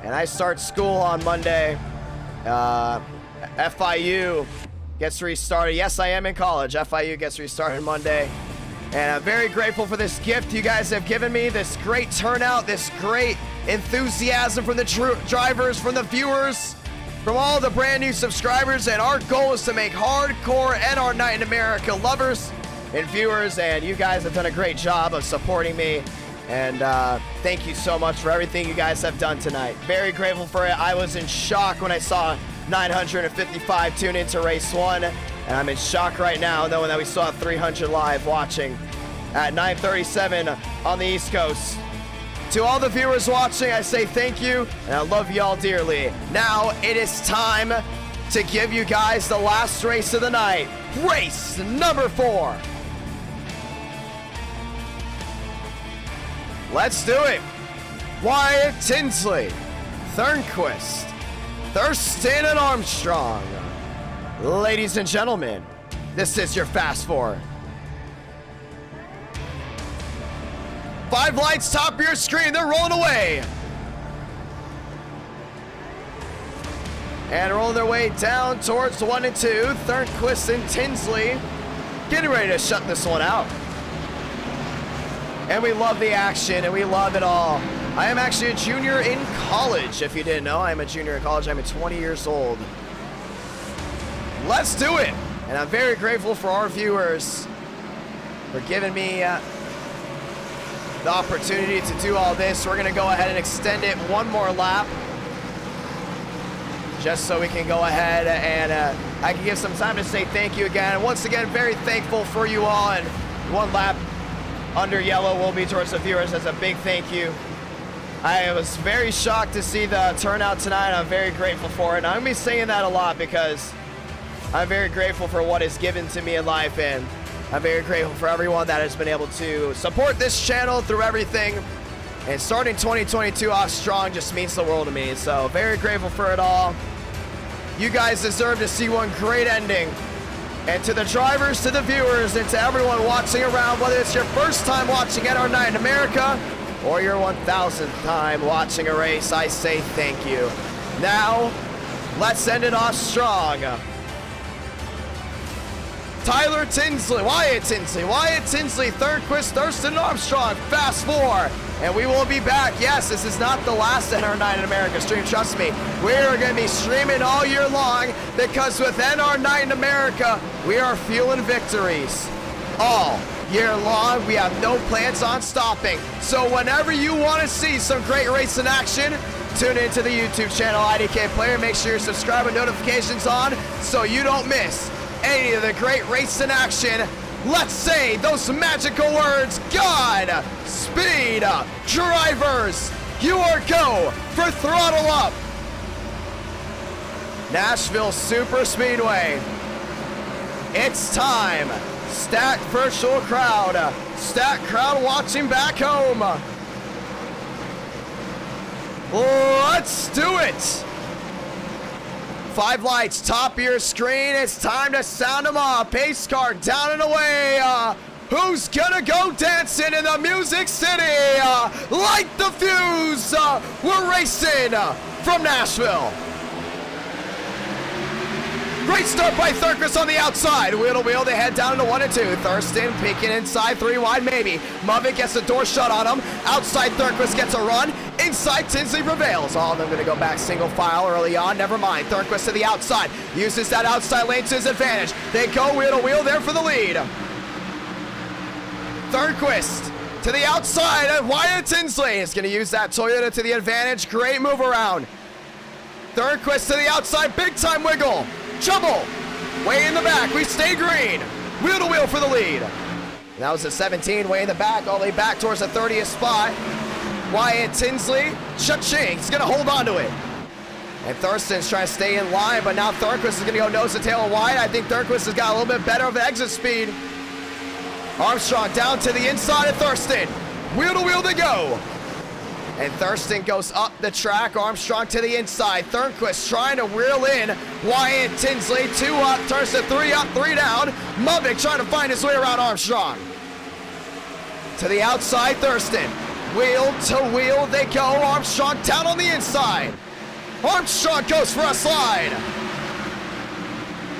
And I start school on Monday. FIU gets restarted. Yes, I am in college. FIU gets restarted Monday. And I'm very grateful for this gift you guys have given me, this great turnout, this great enthusiasm from the drivers, from the viewers, from all the brand new subscribers. And our goal is to make hardcore NR Night in America lovers and viewers. And you guys have done a great job of supporting me. And thank you so much for everything you guys have done tonight. Very grateful for it. I was in shock when I saw 955 tune into race 1, and I'm in shock right now knowing that we saw 300 live watching at 9:37 on the East Coast. To all the viewers watching, I say thank you, and I love y'all dearly. Now it is time to give you guys the last race of the night, race number 4. Let's do it. Wyatt Tinsley, Thornquist, Thurston and Armstrong. Ladies and gentlemen, this is your Fast Four. 5 lights top of your screen, they're rolling away. And rolling their way down towards 1 and 2. Thornquist and Tinsley getting ready to shut this one out. And we love the action and we love it all. I am actually a junior in college. If you didn't know, I'm a junior in college. I'm 20 years old. Let's do it. And I'm very grateful for our viewers for giving me the opportunity to do all this. We're going to go ahead and extend it one more lap, just so we can go ahead and I can give some time to say thank you again. And once again, very thankful for you all. And one lap under yellow will be towards the viewers as a big thank you. I was very shocked to see the turnout tonight. I'm very grateful for it. And I'm going to be saying that a lot because I'm very grateful for what is given to me in life. And I'm very grateful for everyone that has been able to support this channel through everything. And starting 2022 off strong just means the world to me. So very grateful for it all. You guys deserve to see one great ending. And to the drivers, to the viewers, and to everyone watching around, whether it's your first time watching NR9 in America or your 1000th time watching a race, I say thank you. Now, let's end it off strong. Tyler Tinsley, Wyatt Tinsley, Thurnquist, Thurston Armstrong, Fast 4. And we will be back. Yes, this is not the last NR9 in America stream. Trust me, we are going to be streaming all year long because with NR9 in America, we are fueling victories all year long. We have no plans on stopping. So whenever you want to see some great racing action, tune into the YouTube channel IDK Player. Make sure you're subscribed with notifications on so you don't miss any of the great racing action. Let's say those magical words, God, speed, drivers, you are go for throttle up. Nashville Super Speedway. It's time. Stack virtual crowd. Stack crowd watching back home. Let's do it. 5 lights, top of your screen. It's time to sound them off. Pace car down and away. Who's gonna go dancing in the Music City? Light the fuse. We're racing from Nashville. Great start by Thurnquist on the outside. Wheel to wheel, they head down to 1 and 2. Thurston peeking inside, 3 wide maybe. Muvick gets the door shut on him. Outside Thurnquist gets a run. Inside Tinsley prevails. All of them gonna go back single file early on. Never mind. Thurnquist to the outside. Uses that outside lane to his advantage. They go wheel to wheel there for the lead. Thurnquist to the outside of Wyatt Tinsley. Is gonna use that Toyota to the advantage. Great move around. Thurnquist to the outside. Big time wiggle. Trouble. Way in the back. We stay green. Wheel to wheel for the lead. That was a 17. Way in the back. All the way back towards the 30th spot. Wyatt Tinsley. Cha-ching. He's going to hold on to it. And Thurston's trying to stay in line, but now Thurnquist is going to go nose to tail wide. I think Thurnquist has got a little bit better of the exit speed. Armstrong down to the inside of Thurston. Wheel to wheel they go. And Thurston goes up the track. Armstrong to the inside. Thurnquist trying to wheel in. Wyatt Tinsley, 2 up, turns to 3 up, 3 down. Muvick trying to find his way around Armstrong. To the outside, Thurston. Wheel to wheel they go. Armstrong down on the inside. Armstrong goes for a slide.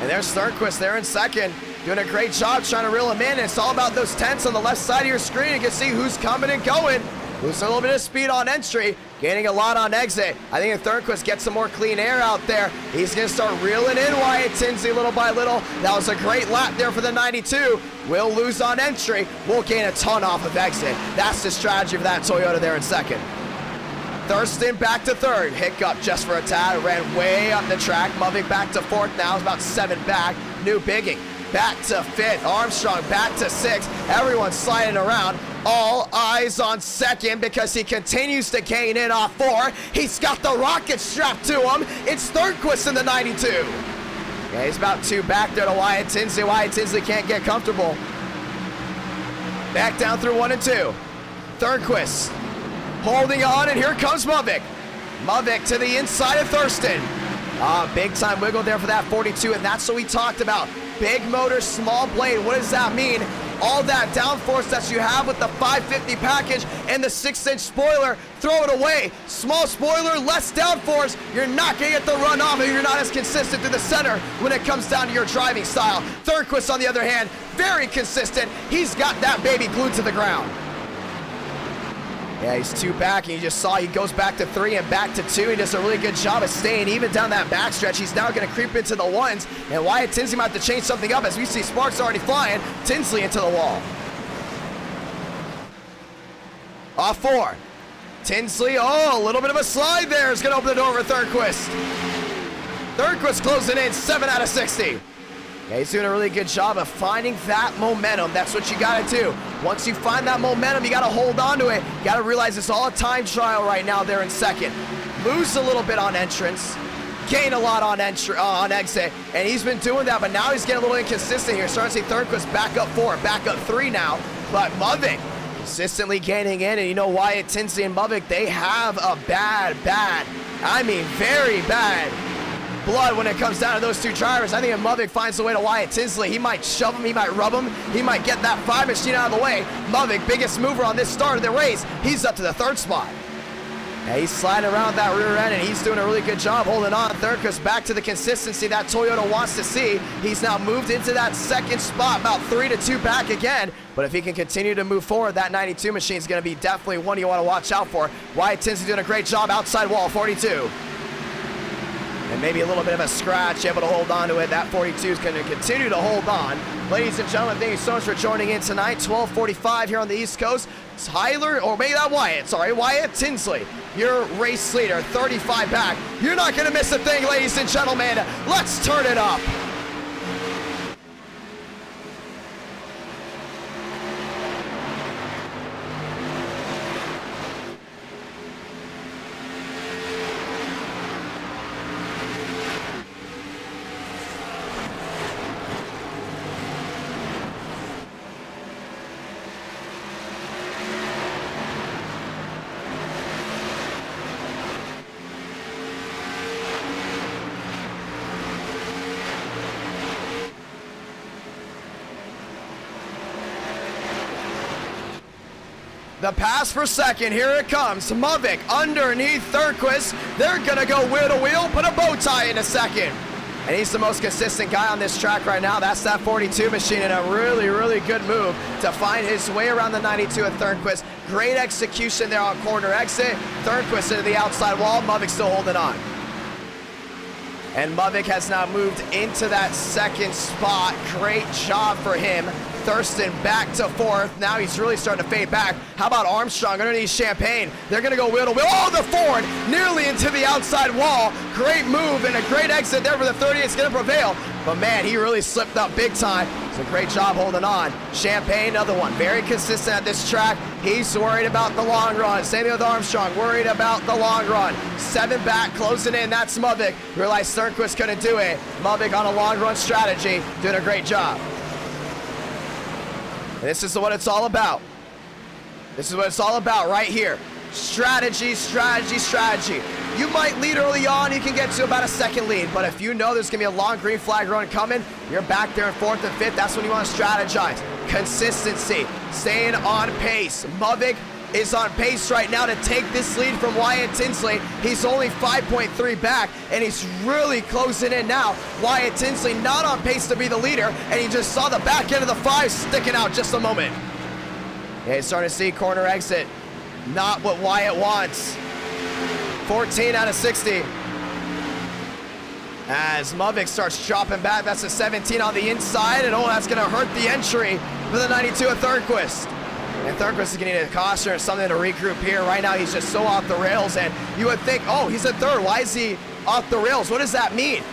And there's Thurnquist there in second. Doing a great job trying to reel him in. It's all about those tents on the left side of your screen. You can see who's coming and going. Losing a little bit of speed on entry, gaining a lot on exit. I think if Thurnquist gets some more clean air out there, he's going to start reeling in Wyatt Tinsley little by little. That was a great lap there for the 92. Will lose on entry. Will gain a ton off of exit. That's the strategy for that Toyota there in second. Thurston back to third. Hiccup just for a tad. Ran way up the track. Muvick back to fourth now. It's about 7 back. New Bigging back to fifth. Armstrong back to 6th. Everyone's sliding around. All eyes on second because he continues to gain in off 4. He's got the rocket strapped to him. It's Thurnquist in the 92. Yeah, he's about 2 back there to Wyatt Tinsley. Wyatt Tinsley can't get comfortable. Back down through 1 and 2. Thurnquist holding on, and here comes Muvick. Muvick to the inside of Thurston. Big time wiggle there for that 42, and that's what we talked about. Big motor, small blade. What does that mean? All that downforce that you have with the 550 package and the 6-inch spoiler, throw it away. Small spoiler, less downforce. You're not going to get the run off, and you're not as consistent through the center when it comes down to your driving style. Thurnquist, on the other hand, very consistent. He's got that baby glued to the ground. Yeah, he's 2 back, and you just saw he goes back to 3 and back to 2. He does a really good job of staying even down that backstretch. He's now going to creep into the 1s, and Wyatt Tinsley might have to change something up as we see sparks already flying. Tinsley into the wall. Off 4. Tinsley, oh, a little bit of a slide there. Is going to open the door for Thurquist. Thurquist closing in 7 out of 60. Yeah, he's doing a really good job of finding that momentum. That's what you got to do. Once you find that momentum, you got to hold on to it. You got to realize it's all a time trial right now there in second. Lose a little bit on entrance. Gain a lot on exit. And he's been doing that, but now he's getting a little inconsistent here. Starting to see Thurquist back up 4, back up 3 now. But Muvik consistently gaining in. And you know, Wyatt Tinsley and Muvik, they have a bad, I mean very bad blood when it comes down to those 2 drivers. I think if Muvik finds a way to Wyatt Tinsley, he might shove him, he might rub him, he might get that 5 machine out of the way. Muvik, biggest mover on this start of the race, he's up to the 3rd spot. Yeah, he's sliding around that rear end, and he's doing a really good job holding on. Thurquist back to the consistency that Toyota wants to see. He's now moved into that 2nd spot, about 3 to 2 back again. But if he can continue to move forward, that 92 machine is going to be definitely one you want to watch out for. Wyatt Tinsley doing a great job outside wall, 42. And maybe a little bit of a scratch, able to hold on to it. That 42 is going to continue to hold on. Ladies and gentlemen, thank you so much for joining in tonight. 12:45 here on the East Coast. Wyatt Tinsley, your race leader, 35 back. You're not going to miss a thing, ladies and gentlemen. Let's turn it up. The pass for second, here it comes. Muvik underneath Thurquist. They're gonna go wheel to wheel, put a bow tie in a second. And he's the most consistent guy on this track right now. That's that 42 machine, and a really, really good move to find his way around the 92 at Thurquist. Great execution there on corner exit. Thurquist into the outside wall. Muvik still holding on. And Muvik has now moved into that 2nd spot. Great job for him. Thurston back to 4th. Now he's really starting to fade back. How about Armstrong underneath Champagne? They're going to go wheel to wheel. Oh, the Ford nearly into the outside wall. Great move and a great exit there for the 30. It's going to prevail. But man, he really slipped up big time. It's a great job holding on. Champagne, another one. Very consistent at this track. He's worried about the long run. Same thing with Armstrong. Worried about the long run. 7 back, closing in. That's Muvik. Realized Thurquist couldn't do it. Muvik on a long run strategy. Doing a great job. And this is what it's all about. This is what it's all about right here. Strategy, strategy, strategy. You might lead early on, you can get to about a 2nd lead, but if you know there's gonna be a long green flag run coming, you're back there in 4th and 5th, that's when you wanna strategize. Consistency, staying on pace. Muvik is on pace right now to take this lead from Wyatt Tinsley. He's only 5.3 back, and he's really closing in now. Wyatt Tinsley not on pace to be the leader, and he just saw the back end of the 5 sticking out just a moment. Yeah, he's starting to see corner exit. Not what Wyatt wants. 14 out of 60. As Muvik starts dropping back, that's a 17 on the inside, and oh, that's gonna hurt the entry for the 92 at Thurquist. And Thurquist is going to need a caution or something to regroup here. Right now, he's just so off the rails, and you would think, oh, he's at 3rd. Why is he off the rails? What does that mean?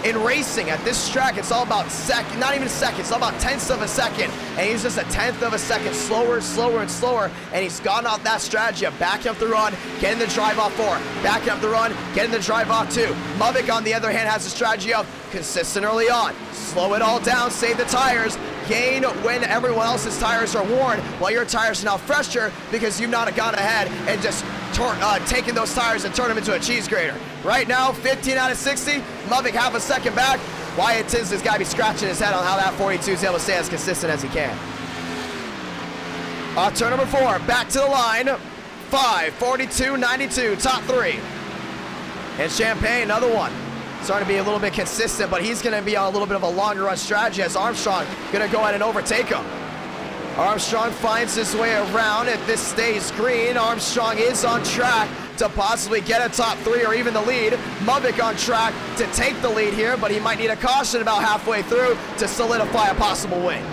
In racing, at this track, it's all about second, not even seconds, it's all about 10ths of a second. And he's just a 10th of a second slower, slower, and slower. And he's gone off that strategy of backing up the run, getting the drive off 4, backing up the run, getting the drive off 2. Muvik, on the other hand, has a strategy of consistent early on, slow it all down, save the tires, gain when everyone else's tires are worn, while your tires are now fresher because you've not gone ahead and just taken those tires and turned them into a cheese grater. Right now, 15 out of 60, Muvik half a second back. Wyatt Tinsley's got to be scratching his head on how that 42 is able to stay as consistent as he can. Turn number 4, back to the line. 5, 42, 92, top 3. And Champagne, another one. Starting to be a little bit consistent, but he's going to be on a little bit of a longer run strategy as Armstrong going to go ahead and overtake him. Armstrong finds his way around. If this stays green, Armstrong is on track to possibly get a top 3 or even the lead. Mubik on track to take the lead here, but he might need a caution about halfway through to solidify a possible win.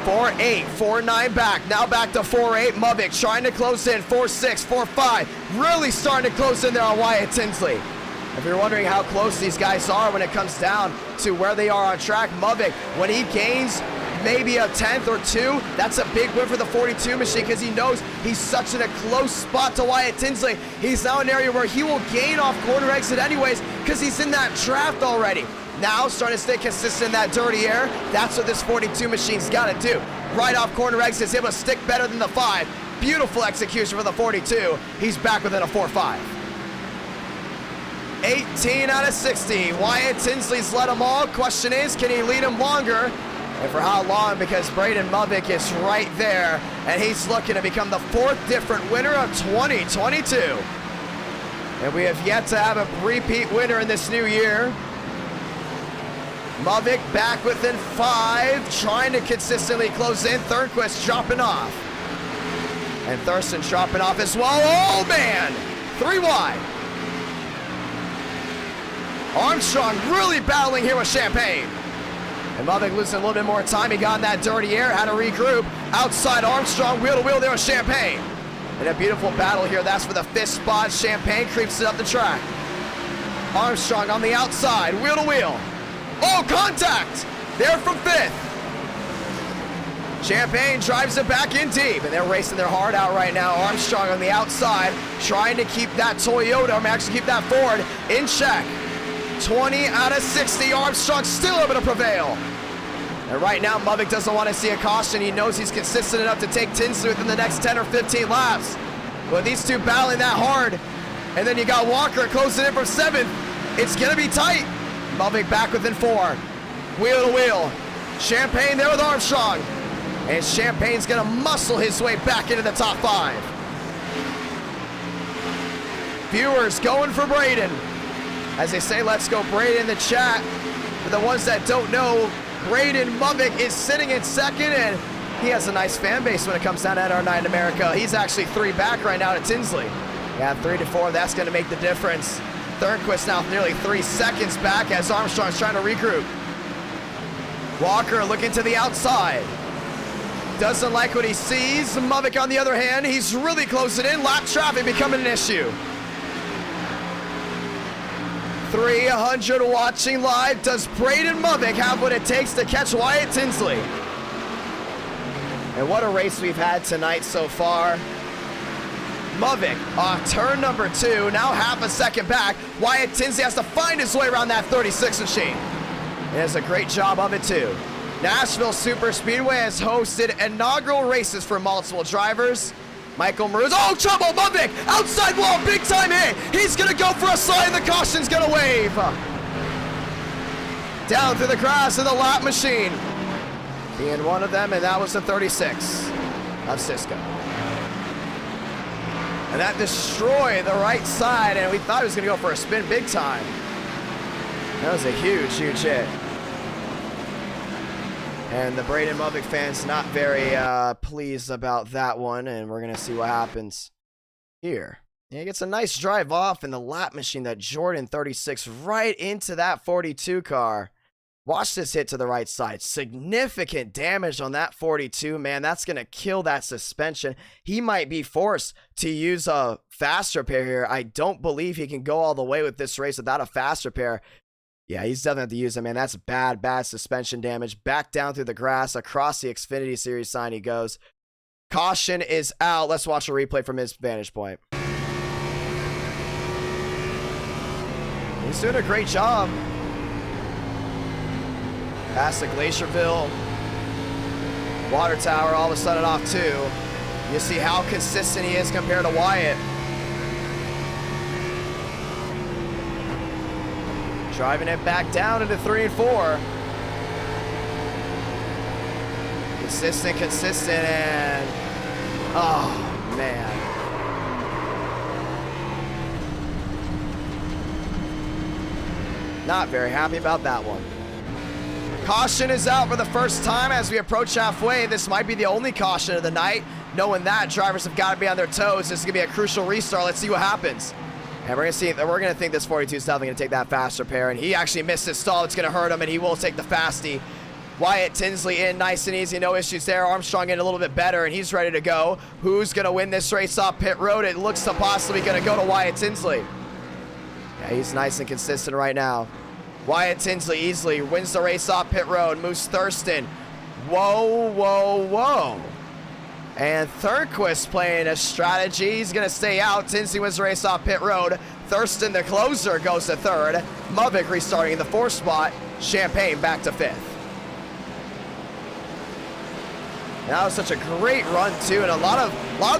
4-8, 4-9 back, now back to 4-8. Mubik trying to close in, 4-6, 4-5, really starting to close in there on Wyatt Tinsley. If you're wondering how close these guys are when it comes down to where they are on track, Mubik, when he gains maybe a 10th or 2, that's a big win for the 42 machine because he knows he's such in a close spot to Wyatt Tinsley. He's now in an area where he will gain off corner exit anyways because he's in that draft already. Now starting to stay consistent in that dirty air. That's what this 42 machine's got to do. Right off corner exit is able to stick better than the 5. Beautiful execution for the 42. He's back within a 4-5. 18 out of 60. Wyatt Tinsley's led them all. Question is, can he lead them longer? And for how long? Because Braden Mubik is right there, and he's looking to become the 4th different winner of 2022. And we have yet to have a repeat winner in this new year. Mubik back within 5, trying to consistently close in. Thornquist dropping off. And Thurston dropping off as well. Oh, man! 3 wide. Armstrong really battling here with Champagne. And Mubik losing a little bit more time. He got in that dirty air, had to regroup. Outside Armstrong, wheel to wheel there with Champagne. And a beautiful battle here. That's for the 5th spot. Champagne creeps it up the track. Armstrong on the outside, wheel to wheel. Oh, contact! There from 5th. Champagne drives it back in deep, and they're racing their heart out right now. Armstrong on the outside, trying to keep that Toyota, actually keep that Ford in check. 20 out of 60. Armstrong still able to prevail. And right now, Mubik doesn't want to see a caution. He knows he's consistent enough to take Tinsley within the next 10 or 15 laps. But these two battling that hard, and then you got Walker closing in from 7th. It's going to be tight. Mubik back within 4. Wheel to wheel. Champagne there with Armstrong. And Champagne's going to muscle his way back into the top 5. Viewers going for Braden. As they say, let's go Braden in the chat. For the ones that don't know, Braden Mubik is sitting in 2nd, and he has a nice fan base when it comes down to NR9 in America. He's actually 3 back right now to Tinsley. Yeah, 3 to 4, that's going to make the difference. Thornquist now nearly 3 seconds back as Armstrong's trying to regroup. Walker looking to the outside. Doesn't like what he sees. Mubik on the other hand, he's really closing in. Lap traffic becoming an issue. 300 watching live. Does Braden Mubik have what it takes to catch Wyatt Tinsley? And what a race we've had tonight so far. Mubik off turn number 2, now half a second back. Wyatt Tinsley has to find his way around that 36 machine. He does a great job of it too. Nashville Super Speedway has hosted inaugural races for multiple drivers. Michael Maruz, oh, trouble, Mubik, outside wall, big time hit. He's gonna go for a slide, the caution's gonna wave. Down through the grass in the lap machine. Being one of them, and that was the 36 of Cisco. And that destroyed the right side, and we thought he was gonna go for a spin big time. That was a huge, huge hit. And the Braden Mubik fans not very pleased about that one, and we're going to see what happens here. And he gets a nice drive off in the lap machine, that Jordan 36 right into that 42 car. Watch this hit to the right side. Significant damage on that 42, man. That's going to kill that suspension. He might be forced to use a fast repair here. I don't believe he can go all the way with this race without a fast repair. Yeah, he's definitely have to use it, man. That's bad, bad suspension damage. Back down through the grass, across the Xfinity Series sign he goes. Caution is out. Let's watch a replay from his vantage point. He's doing a great job. Past the Glacierville. Water tower all of a sudden off too. You see how consistent he is compared to Wyatt. Driving it back down into 3 and 4. Consistent, and oh man. Not very happy about that one. Caution is out for the first time as we approach halfway. This might be the only caution of the night. Knowing that, drivers have got to be on their toes. This is going to be a crucial restart. Let's see what happens. And we're going to think this 42 is definitely going to take that fast repair. And he actually missed his stall. It's going to hurt him, and he will take the fasty. Wyatt Tinsley in nice and easy. No issues there. Armstrong in a little bit better, and he's ready to go. Who's going to win this race off pit road? It looks to possibly going to go to Wyatt Tinsley. Yeah, he's nice and consistent right now. Wyatt Tinsley easily wins the race off pit road. Moose Thurston. Whoa, whoa, whoa. And Thurquist playing a strategy. He's going to stay out. Tinsley wins the race off pit road. Thurston, the closer, goes to third. Movic restarting in the fourth spot. Champagne back to fifth. And that was such a great run, too. And a lot of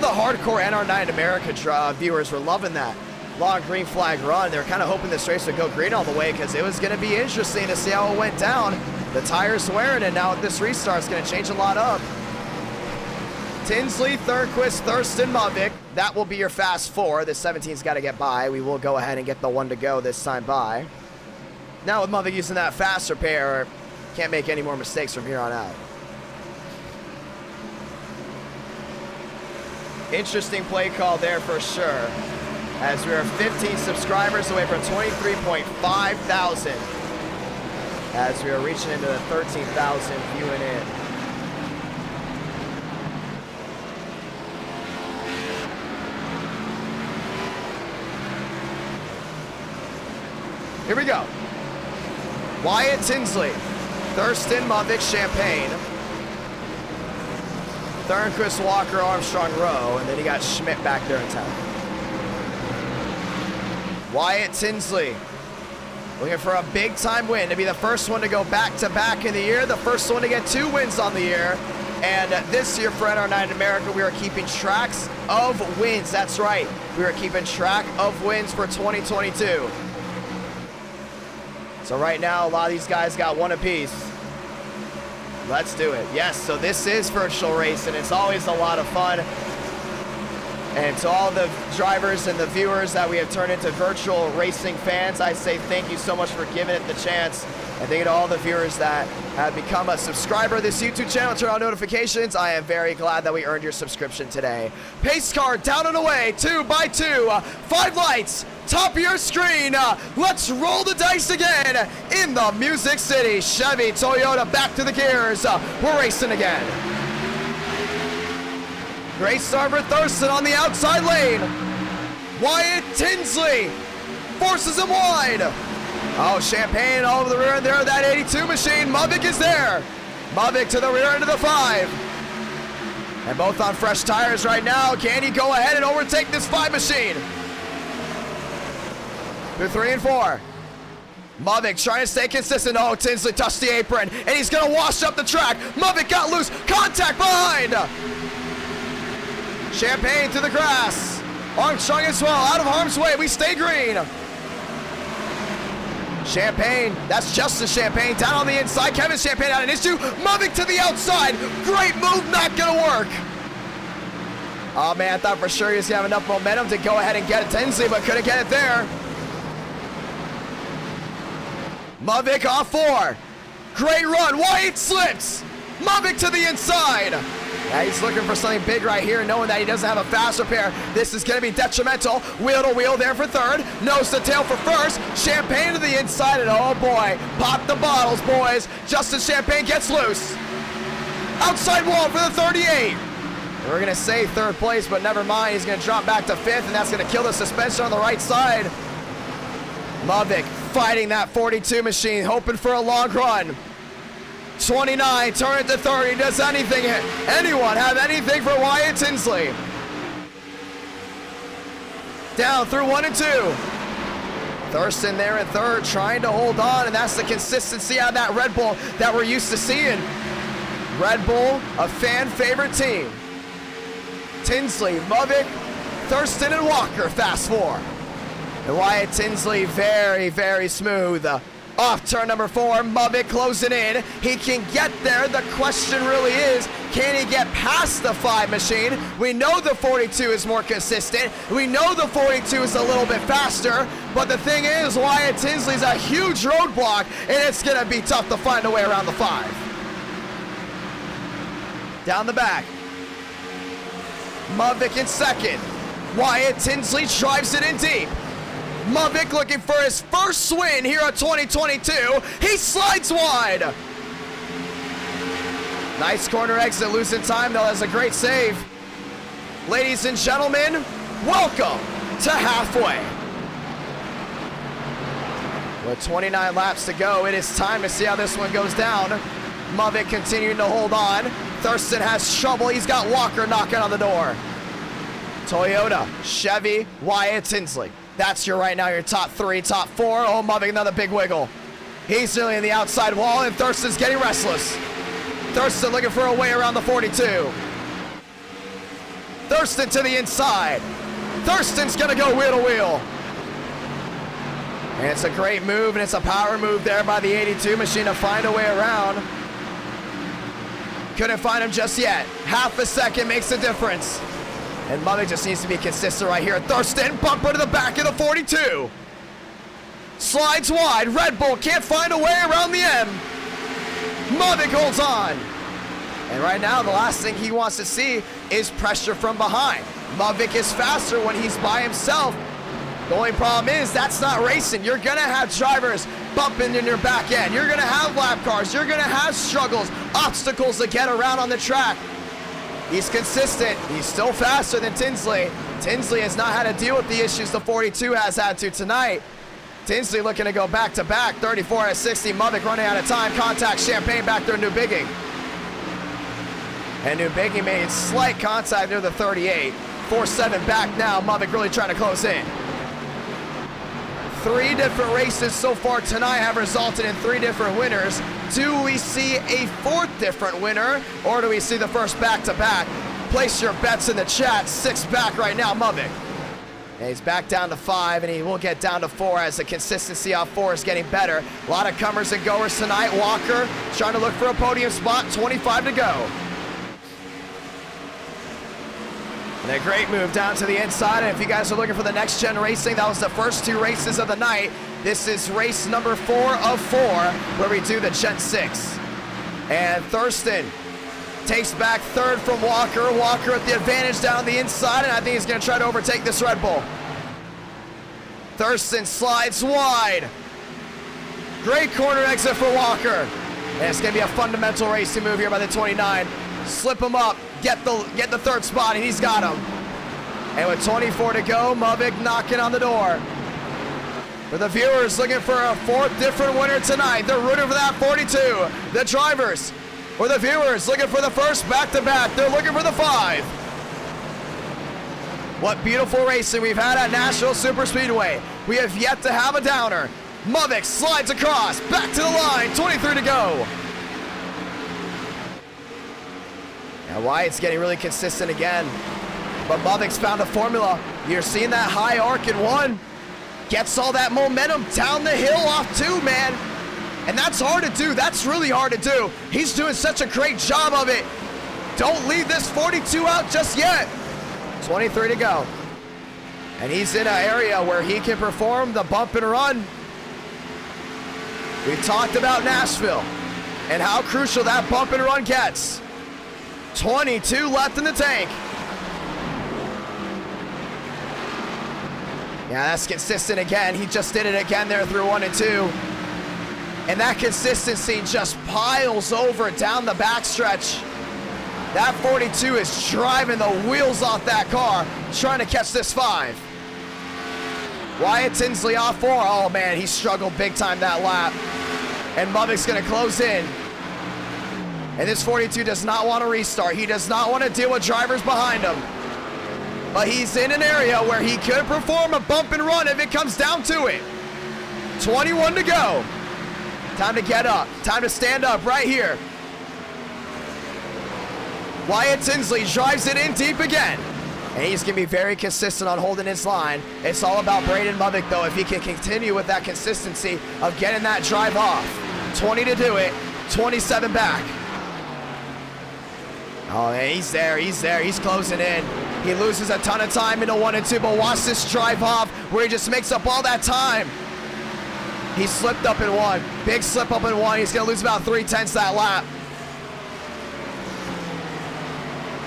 the hardcore NR9 America viewers were loving that long green flag run. They were kind of hoping this race would go green all the way because it was going to be interesting to see how it went down. The tires wearing, and now with this restart, it's going to change a lot up. Tinsley, Thurquist, Thurston, Movic. That will be your fast four. The 17's got to get by. We will go ahead and get the one to go this time by. Now with Movic using that fast repair, can't make any more mistakes from here on out. Interesting play call there for sure, as we are 15 subscribers away from 23.5 thousand, as we are reaching into the 13,000 viewing in. Here we go. Wyatt Tinsley, Thurston, Movic, Champagne, Thurnquist, Walker, Armstrong, Rowe, and then you got Schmidt back there in 10th. Wyatt Tinsley looking for a big-time win to be the first one to go back-to-back in the year, the first one to get 2 wins on the year. And this year for NR9 America, we are keeping tracks of wins. That's right. We are keeping track of wins for 2022. So right now, a lot of these guys got 1 apiece. Let's do it. Yes, so this is virtual racing. It's always a lot of fun. And to all the drivers and the viewers that we have turned into virtual racing fans, I say thank you so much for giving it the chance. And thank you to all the viewers that have become a subscriber of this YouTube channel, turn on notifications. I am very glad that we earned your subscription today. Pace car down and away, 2 by 2, 5 lights, top of your screen. Let's roll the dice again in the Music City. Chevy, Toyota, back to the gears. We're racing again. Great start for Thurston on the outside lane. Wyatt Tinsley forces him wide. Oh, Champagne all over the rear end there of that 82 machine. Movic is there. Movic to the rear end of the 5. And both on fresh tires right now. Can he go ahead and overtake this 5 machine? Through 3 and 4. Movic trying to stay consistent. Oh, Tinsley touched the apron, and he's going to wash up the track. Movic got loose. Contact behind. Champagne to the grass. Armstrong as well, out of harm's way. We stay green. Champagne, that's Justin Champagne down on the inside. Kevin Champagne out an issue. Movic to the outside. Great move, not gonna work. Oh man, I thought for sure he was gonna have enough momentum to go ahead and get it Tinsley, but couldn't get it there. Movic off 4. Great run, Wyatt slips. Movic to the inside. Yeah, he's looking for something big right here, knowing that he doesn't have a fast repair. This is going to be detrimental. Wheel to wheel there for third. Nose to tail for first. Champagne to the inside, and oh boy, pop the bottles, boys. Justin Champagne gets loose. Outside wall for the 38. We're going to say third place, but never mind. He's going to drop back to 5th, and that's going to kill the suspension on the right side. Movic fighting that 42 machine, hoping for a long run. 29, turn it to 30. Does anyone have anything for Wyatt Tinsley? Down through 1 and 2. Thurston there in third, trying to hold on, and that's the consistency out of that Red Bull that we're used to seeing. Red Bull, a fan favorite team. Tinsley, Movic, Thurston, and Walker, fast 4. And Wyatt Tinsley, very, very smooth. Off turn number 4, Mubik closing in. He can get there. The question really is, can he get past the 5 machine? We know the 42 is more consistent. We know the 42 is a little bit faster. But the thing is, Wyatt Tinsley's a huge roadblock, and it's going to be tough to find a way around the 5. Down the back. Mubik in second. Wyatt Tinsley drives it in deep. Mubik looking for his first win here at 2022. He slides wide. Nice corner exit, losing time though. That's a great save. Ladies and gentlemen, welcome to halfway. With 29 laps to go, it is time to see how this one goes down. Mubik continuing to hold on. Thurston has trouble. He's got Walker knocking on the door. Toyota, Chevy, Wyatt Tinsley. That's right now your top 3, top 4. Oh, Mubik, another big wiggle. He's nearly in the outside wall, and Thurston's getting restless. Thurston looking for a way around the 42. Thurston to the inside. Thurston's gonna go wheel to wheel. And it's a great move, and it's a power move there by the 82 machine to find a way around. Couldn't find him just yet. Half a second makes a difference. And Mubik just needs to be consistent right here. Thurston, bumper to the back of the 42. Slides wide. Red Bull can't find a way around the M. Mubik holds on. And right now, the last thing he wants to see is pressure from behind. Mubik is faster when he's by himself. The only problem is that's not racing. You're going to have drivers bumping in your back end. You're going to have lap cars. You're going to have struggles, obstacles to get around on the track. He's consistent. He's still faster than Tinsley. Tinsley has not had to deal with the issues the 42 has had to tonight. Tinsley looking to go back-to-back. 34 out of 60. Mubik running out of time. Contact Champagne back there in New Bigging. And New Bigging made slight contact near the 38. 4-7 back now. Mubik really trying to close in. 3 different races so far tonight have resulted in 3 different winners. Do we see a 4th different winner, or do we see the first back-to-back? Place your bets in the chat. 6 back right now, Mubik. And he's back down to 5, and he will get down to 4 as the consistency off 4 is getting better. A lot of comers and goers tonight. Walker trying to look for a podium spot. 25 to go. And a great move down to the inside. And if you guys are looking for the next gen racing, that was the first 2 races of the night. This is race number 4 of 4, where we do the Gen 6. And Thurston takes back 3rd from Walker. Walker at the advantage down the inside, and I think he's going to try to overtake this Red Bull. Thurston slides wide. Great corner exit for Walker. And it's going to be a fundamental racing move here by the 29. Slip him up. Get the 3rd spot, and he's got him. And with 24 to go, Mubik knocking on the door. For the viewers looking for a 4th different winner tonight, they're rooting for that 42. The drivers, or the viewers, looking for the first back-to-back, they're looking for the 5. What beautiful racing we've had at National Superspeedway. We have yet to have a downer. Mubik slides across, back to the line, 23 to go. Now Wyatt's getting really consistent again. But Mubik's found a formula. You're seeing that high arc in 1. Gets all that momentum down the hill off 2, man. And that's hard to do. That's really hard to do. He's doing such a great job of it. Don't leave this 42 out just yet. 23 to go. And he's in an area where he can perform the bump and run. We talked about Nashville and how crucial that bump and run gets. 22 left in the tank. Yeah, that's consistent again. He just did it again there through 1 and 2. And that consistency just piles over down the backstretch. That 42 is driving the wheels off that car, trying to catch this 5. Wyatt Tinsley off 4. Oh man, he struggled big time that lap. And Mubik's gonna close in. And this 42 does not want to restart. He does not want to deal with drivers behind him. But he's in an area where he could perform a bump and run if it comes down to it. 21 to go. Time to get up. Time to stand up right here. Wyatt Tinsley drives it in deep again. And he's going to be very consistent on holding his line. It's all about Braden Movick, though, if he can continue with that consistency of getting that drive off. 20 to do it, 27 back. Oh, man, he's there, he's closing in. He loses a ton of time into 1 and 2, but watch this drive off where he just makes up all that time. He slipped up in 1, big slip up in 1. He's gonna lose about 3/10 that lap.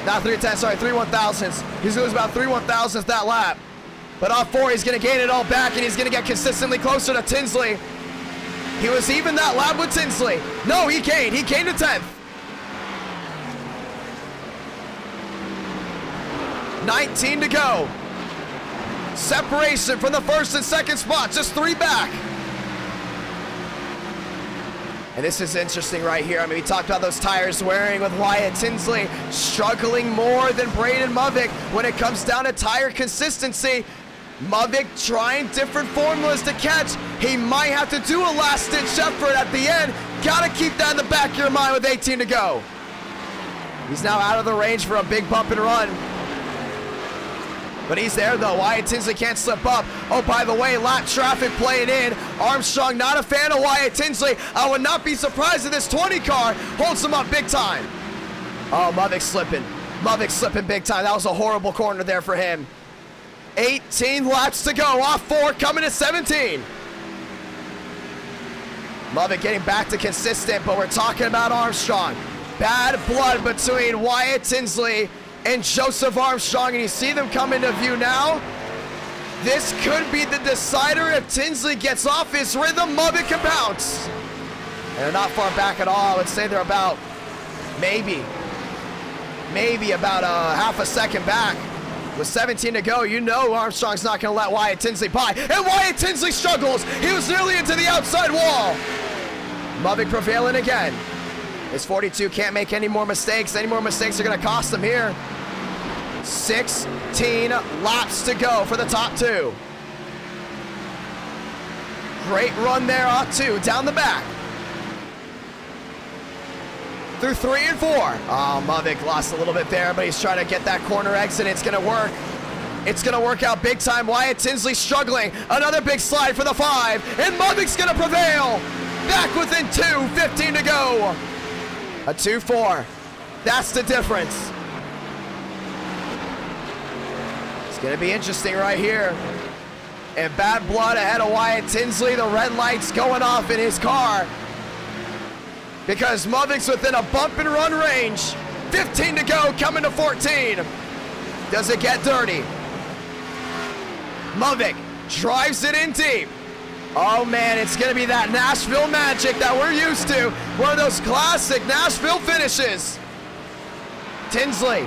Not 3/10, sorry, 3/1000s. He's gonna lose about 3/1000 that lap. But off 4, he's gonna gain it all back, and he's gonna get consistently closer to Tinsley. He was even that lap with Tinsley. No, he gained to 10th. 19 to go. Separation from the first and second spot, just 3 back. And this is interesting right here. I mean, we talked about those tires wearing with Wyatt Tinsley struggling more than Braden Movick when it comes down to tire consistency. Movick trying different formulas to catch. He might have to do a last-ditch effort at the end. Gotta keep that in the back of your mind with 18 to go. He's now out of the range for a big bump and run. But he's there, though. Wyatt Tinsley can't slip up. Oh, by the way, lap traffic playing in. Armstrong not a fan of Wyatt Tinsley. I would not be surprised if this 20 car holds him up big time. Oh, Movick slipping. Movick slipping big time. That was a horrible corner there for him. 18 laps to go. Off 4, coming to 17. Movick getting back to consistent, but we're talking about Armstrong. Bad blood between Wyatt Tinsley and Joseph Armstrong, and you see them come into view now. This could be the decider. If Tinsley gets off his rhythm, Movick can bounce. And they're not far back at all. I would say they're about maybe about a half a second back. With 17 to go, you know Armstrong's not going to let Wyatt Tinsley by. And Wyatt Tinsley struggles. He was nearly into the outside wall. Movick prevailing again. His 42 can't make any more mistakes. Any more mistakes are going to cost him here. 16 laps to go for the top 2. Great run there off 2, down the back. Through 3 and 4. Oh, Movick lost a little bit there, but he's trying to get that corner exit. It's going to work. It's going to work out big time. Wyatt Tinsley struggling. Another big slide for the 5, and Movick's going to prevail. Back within 2, 15 to go. A 2-4. That's the difference. It's going to be interesting right here. And bad blood ahead of Wyatt Tinsley. The red light's going off in his car because Movick's within a bump and run range. 15 to go, coming to 14. Does it get dirty? Movick drives it in deep. Oh man, it's gonna be that Nashville magic that we're used to. One of those classic Nashville finishes. Tinsley,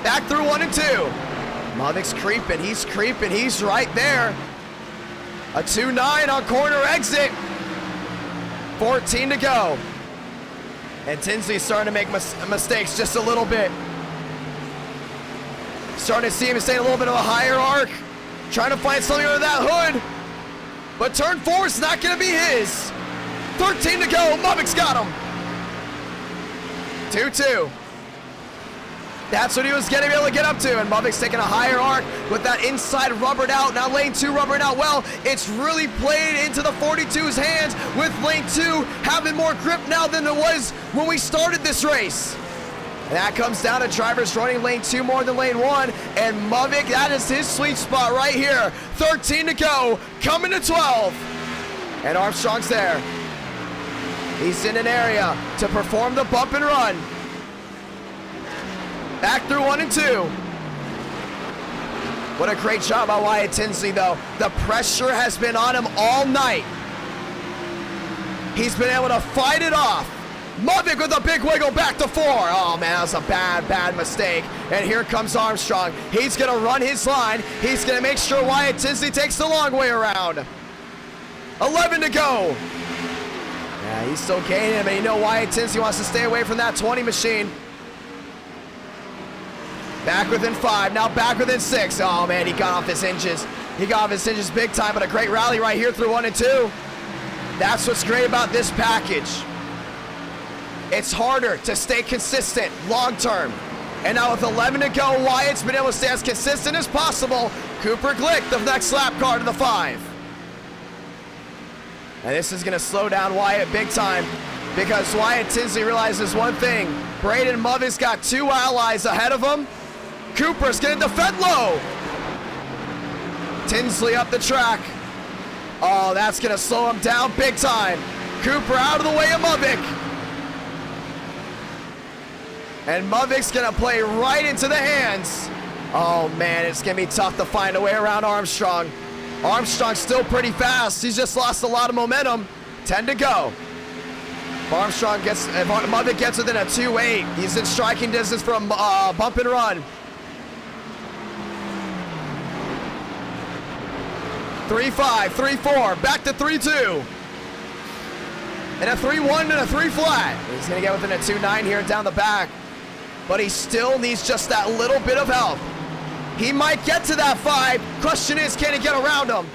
back through 1 and 2. Movick's creeping, he's right there. A 2-9 on corner exit. 14 to go. And Tinsley's starting to make mistakes just a little bit. Starting to see him stay a little bit of a higher arc. Trying to find something under that hood. But turn 4 is not going to be his. 13 to go. Movick's got him. 2-2. That's what he was going to be able to get up to. And Movick's taking a higher arc with that inside rubbered out. Now lane 2 rubbered out well. It's really played into the 42's hands with lane 2 having more grip now than it was when we started this race. And that comes down to drivers running lane 2 more than lane 1. And Movick, that is his sweet spot right here. 13 to go, coming to 12. And Armstrong's there. He's in an area to perform the bump and run. Back through 1 and 2. What a great job by Wyatt Tinsley, though. The pressure has been on him all night. He's been able to fight it off. Movick with a big wiggle back to 4. Oh, man, that was a bad mistake. And here comes Armstrong. He's going to run his line. He's going to make sure Wyatt Tinsley takes the long way around. 11 to go. Yeah, he's still gaining, but you know Wyatt Tinsley wants to stay away from that 20 machine. Back within 5, now back within 6. Oh, man, he got off his hinges. He got off his hinges big time, but a great rally right here through 1 and 2. That's what's great about this package. It's harder to stay consistent long term. And now with 11 to go, Wyatt's been able to stay as consistent as possible. Cooper Glick, the next lap car to the 5. And this is going to slow down Wyatt big time because Wyatt Tinsley realizes one thing. Braden Movis got 2 allies ahead of him. Cooper's going to defend low. Tinsley up the track. Oh, that's going to slow him down big time. Cooper out of the way of Movic. And Movic's going to play right into the hands. Oh, man, it's going to be tough to find a way around Armstrong. Armstrong's still pretty fast. He's just lost a lot of momentum. 10 to go. If Movic gets within a 2.8, he's in striking distance from bump and run. 3.5, 3.4, back to 3.2. And a 3.1 and a 3 flat. He's going to get within a 2.9 here down the back. But he still needs just that little bit of help. He might get to that 5. Question is, can he get around him?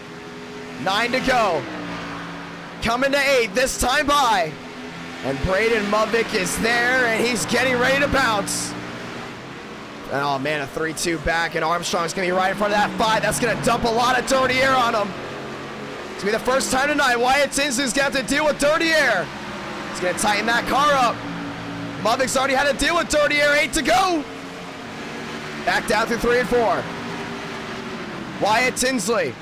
9 to go. Coming to 8, this time by. And Braden Movic is there, and he's getting ready to bounce. Oh, man, a 3.2 back, and Armstrong's going to be right in front of that 5. That's going to dump a lot of dirty air on him. It's going to be the first time tonight Wyatt Tinsley's going to have to deal with dirty air. He's going to tighten that car up. Movic's already had to deal with dirty air. 8 to go. Back down through 3 and 4. Wyatt Tinsley.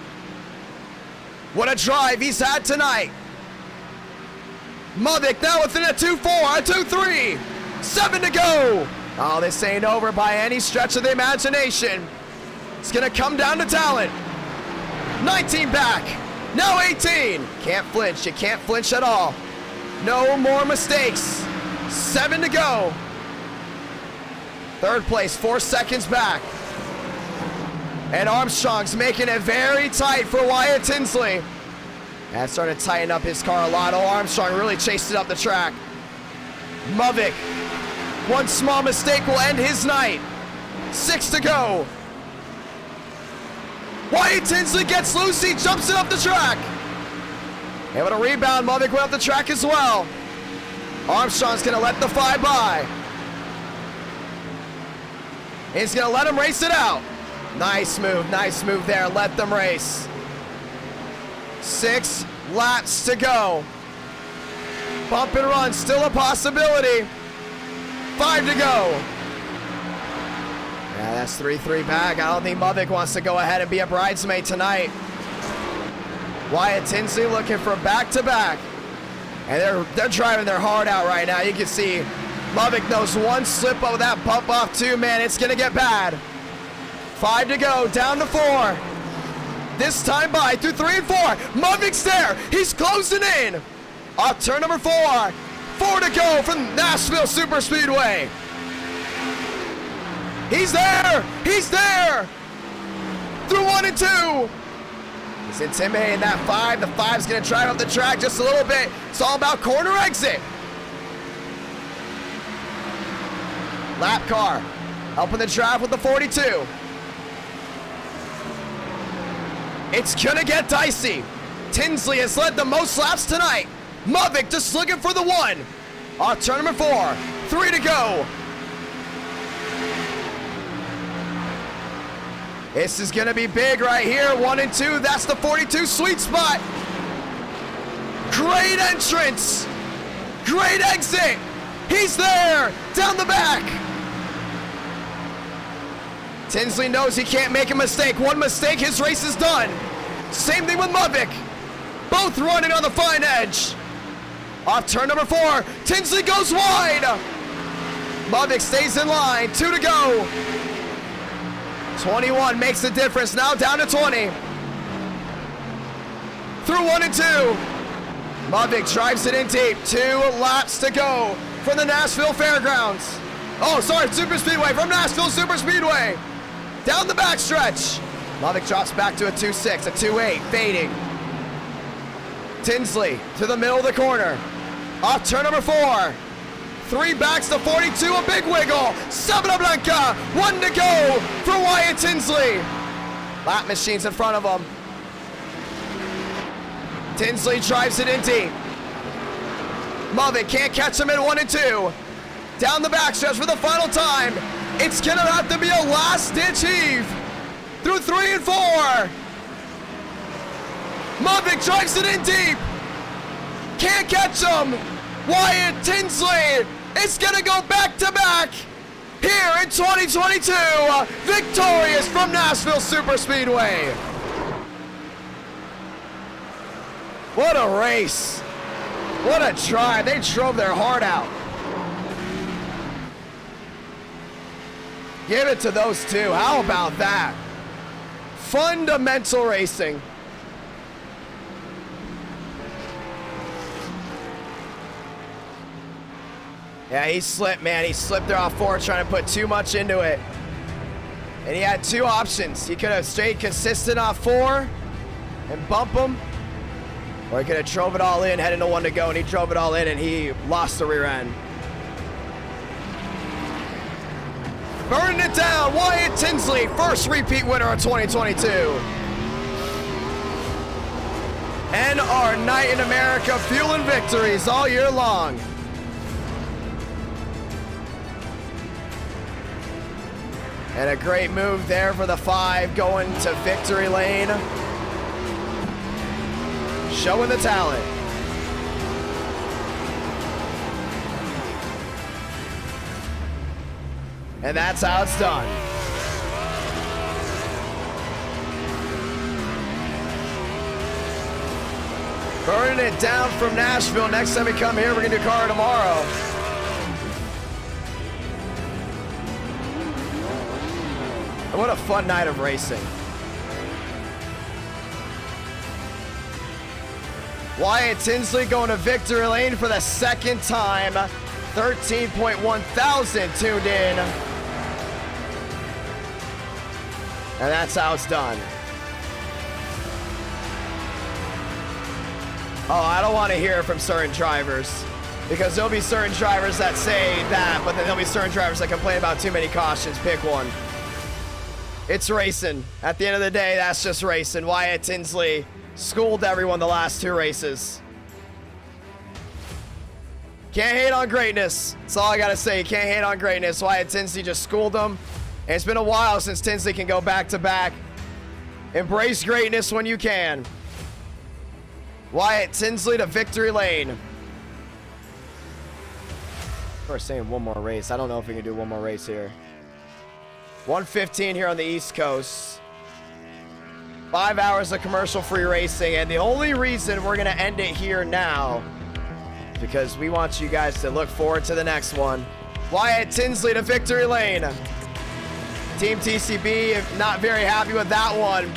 What a drive he's had tonight. Movic now within a 2.4, a 2.3. 7 to go. Oh, this ain't over by any stretch of the imagination. It's going to come down to talent. 19 back. Now 18. Can't flinch. You can't flinch at all. No more mistakes. 7 to go. Third place, 4 seconds back. And Armstrong's making it very tight for Wyatt Tinsley. That's starting to tighten up his car a lot. Oh, Armstrong really chased it up the track. Movic. One small mistake will end his night. 6 to go. Wyatt Tinsley gets loose. He jumps it up the track. Able to rebound. Movic went up the track as well. Armstrong's going to let the 5 by. He's going to let him race it out. Nice move there. Let them race. 6 laps to go. Bump and run, still a possibility. 5 to go. Yeah, that's 3-3 back. I don't think Movic wants to go ahead and be a bridesmaid tonight. Wyatt Tinsley looking for back-to-back. And they're driving their heart out right now. You can see Movic knows one slip of that bump off too, man. It's going to get bad. 5 to go, down to 4. This time by through 3 and 4. Movic's there. He's closing in. Off turn number 4. 4 to go from Nashville Super Speedway. He's there. He's there. Through 1 and 2. He's intimidating that 5. The 5's going to drive up the track just a little bit. It's all about corner exit. Lap car helping the drive with the 42. It's gonna get dicey. Tinsley has led the most laps tonight. Movic just looking for the 1. Off turn number 4. 3 to go. This is gonna be big right here. 1 and 2. That's the 42 sweet spot. Great entrance. Great exit. He's there. Down the back. Tinsley knows he can't make a mistake. One mistake, his race is done. Same thing with Movic. Both running on the fine edge. Off turn number 4. Tinsley goes wide. Movic stays in line. 2 to go. 21 makes the difference. Now down to 20. Through 1 and 2. Movic drives it in deep. 2 laps to go from the Nashville Fairgrounds. Oh, sorry, Super Speedway from Nashville Super Speedway. Down the backstretch. Movic drops back to a 2.6, a 2.8, fading. Tinsley to the middle of the corner. Off turn number 4. 3 backs to 42, a big wiggle. Sabra Blanca, 1 to go for Wyatt Tinsley. Lap machines in front of him. Tinsley drives it in deep. Movic can't catch him at 1 and 2. Down the backstretch for the final time. It's gonna have to be a last-ditch heave through 3 and 4. Mavic drives it in deep. Can't catch him. Wyatt Tinsley is gonna go back-to-back here in 2022. Victorious from Nashville Superspeedway. What a race. What a try. They drove their heart out. Give it to those two. How about that? Fundamental racing. Yeah, he slipped, man. He slipped there off 4, trying to put too much into it. And he had 2 options. He could have stayed consistent off 4 and bump him, or he could have drove it all in, had into 1 to go, and he drove it all in, and he lost the rear end. Burning it down, Wyatt Tinsley, first repeat winner of 2022. And our night in America, fueling victories all year long. And a great move there for the 5 going to victory lane. Showing the talent. And that's how it's done. Burning it down from Nashville. Next time we come here, we're gonna do car tomorrow. And what a fun night of racing. Wyatt Tinsley going to victory lane for the 2nd time. 13.1 thousand tuned in. And that's how it's done. Oh, I don't want to hear from certain drivers, because there'll be certain drivers that say that, but then there'll be certain drivers that complain about too many cautions. Pick one. It's racing. At the end of the day, that's just racing. Wyatt Tinsley schooled everyone the last 2 races. Can't hate on greatness. That's all I gotta say. You can't hate on greatness. Wyatt Tinsley just schooled them. And it's been a while since Tinsley can go back-to-back. Embrace greatness when you can. Wyatt Tinsley to victory lane. We're saying one more race. I don't know if we can do one more race here. 1:15 here on the East Coast. 5 hours of commercial-free racing, and the only reason we're gonna end it here now is because we want you guys to look forward to the next one. Wyatt Tinsley to victory lane. Team TCB not very happy with that one.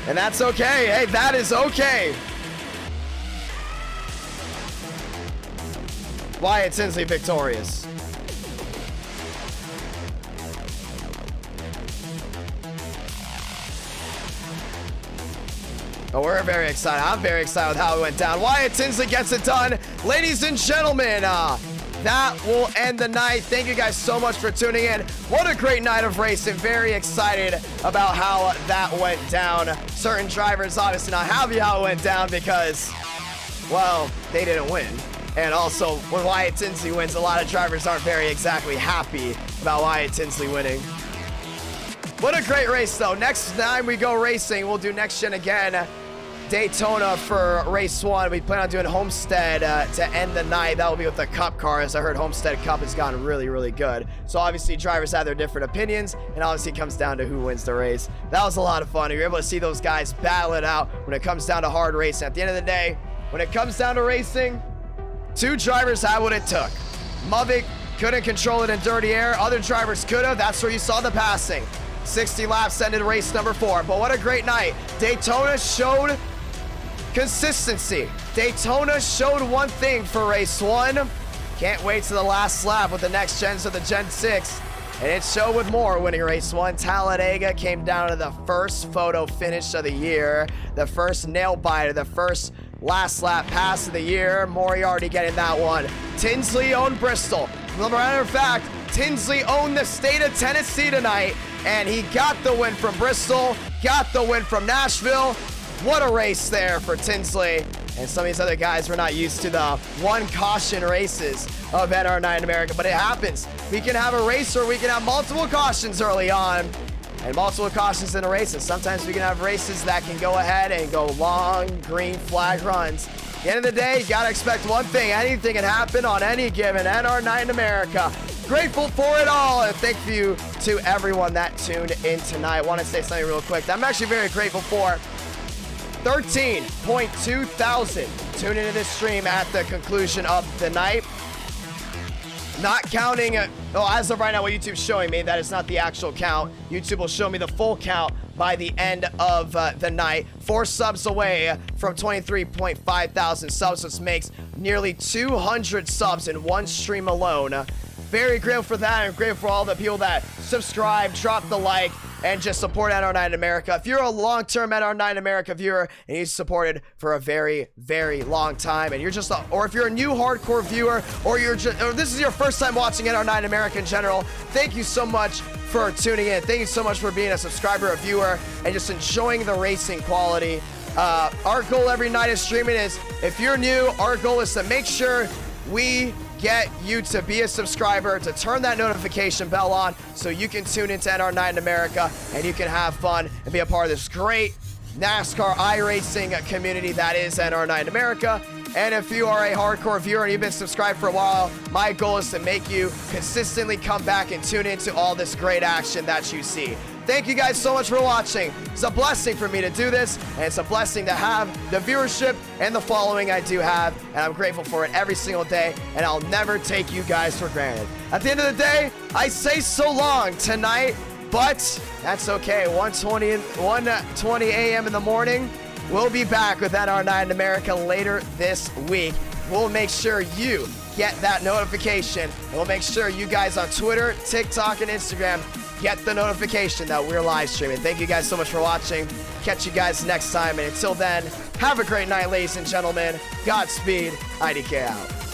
And that's okay. Hey, that is okay. Wyatt Tinsley victorious. Oh, we're very excited. I'm very excited with how it went down. Wyatt Tinsley gets it done. Ladies and gentlemen, that will end the night. Thank you guys so much for tuning in. What a great night of racing. Very excited about how that went down. Certain drivers obviously not happy how it went down because, well, they didn't win. And also, when Wyatt Tinsley wins, a lot of drivers aren't very exactly happy about Wyatt Tinsley winning. What a great race, though. Next time we go racing, we'll do next gen again. Daytona for race 1. We plan on doing Homestead to end the night. That will be with the Cup cars. I heard Homestead Cup has gotten really, really good. So obviously drivers have their different opinions, and obviously it comes down to who wins the race. That was a lot of fun. You're able to see those guys battle it out when it comes down to hard racing. At the end of the day, when it comes down to racing, 2 drivers had what it took. Mavic couldn't control it in dirty air. Other drivers could have. That's where you saw the passing. 60 laps ended race number 4. But what a great night. Daytona showed consistency. Daytona showed one thing for race 1. Can't wait to the last lap with the next gens of the Gen 6. And it showed with more winning race 1. Talladega came down to the first photo finish of the year. The first nail biter, the first last lap pass of the year. Moriarty getting that one. Tinsley owned Bristol. As a matter of fact, Tinsley owned the state of Tennessee tonight. And he got the win from Bristol, got the win from Nashville. What a race there for Tinsley. And some of these other guys were not used to the one caution races of NR9 in America, but it happens. We can have a race where we can have multiple cautions early on and multiple cautions in a race. And sometimes we can have races that can go ahead and go long green flag runs. At the end of the day, you gotta expect one thing. Anything can happen on any given NR9 in America. Grateful for it all, and thank you to everyone that tuned in tonight. I want to say something real quick that I'm actually very grateful for. 13.2 thousand tuned into this stream at the conclusion of the night. Not counting, as of right now, what YouTube's showing me, that is not the actual count. YouTube will show me the full count by the end of the night. 4 subs away from 23.5 thousand subs, which makes nearly 200 subs in one stream alone. Very grateful for that, and grateful for all the people that subscribe, drop the like, and just support NR9 in America. If you're a long-term NR9 in America viewer and you supported for a very, very long time, and you're just, or if you're a new hardcore viewer, or this is your first time watching NR9 in America in general, thank you so much for tuning in. Thank you so much for being a subscriber, a viewer, and just enjoying the racing quality. Our goal every night of streaming is, if you're new, our goal is to make sure we get you to be a subscriber, to turn that notification bell on so you can tune into NR9 in America and you can have fun and be a part of this great NASCAR iRacing community that is NR9 in America. And if you are a hardcore viewer and you've been subscribed for a while, my goal is to make you consistently come back and tune into all this great action that you see. Thank you guys so much for watching. It's a blessing for me to do this, and it's a blessing to have the viewership and the following I do have, and I'm grateful for it every single day, and I'll never take you guys for granted. At the end of the day, I say so long tonight, but that's okay. 1:20 a.m. in the morning, we'll be back with NR9 in America later this week. We'll make sure you get that notification, and we'll make sure you guys on Twitter, TikTok, and Instagram get the notification that we're live streaming. Thank you guys so much for watching. Catch you guys next time, and until then, have a great night, ladies and gentlemen. Godspeed. IDK out.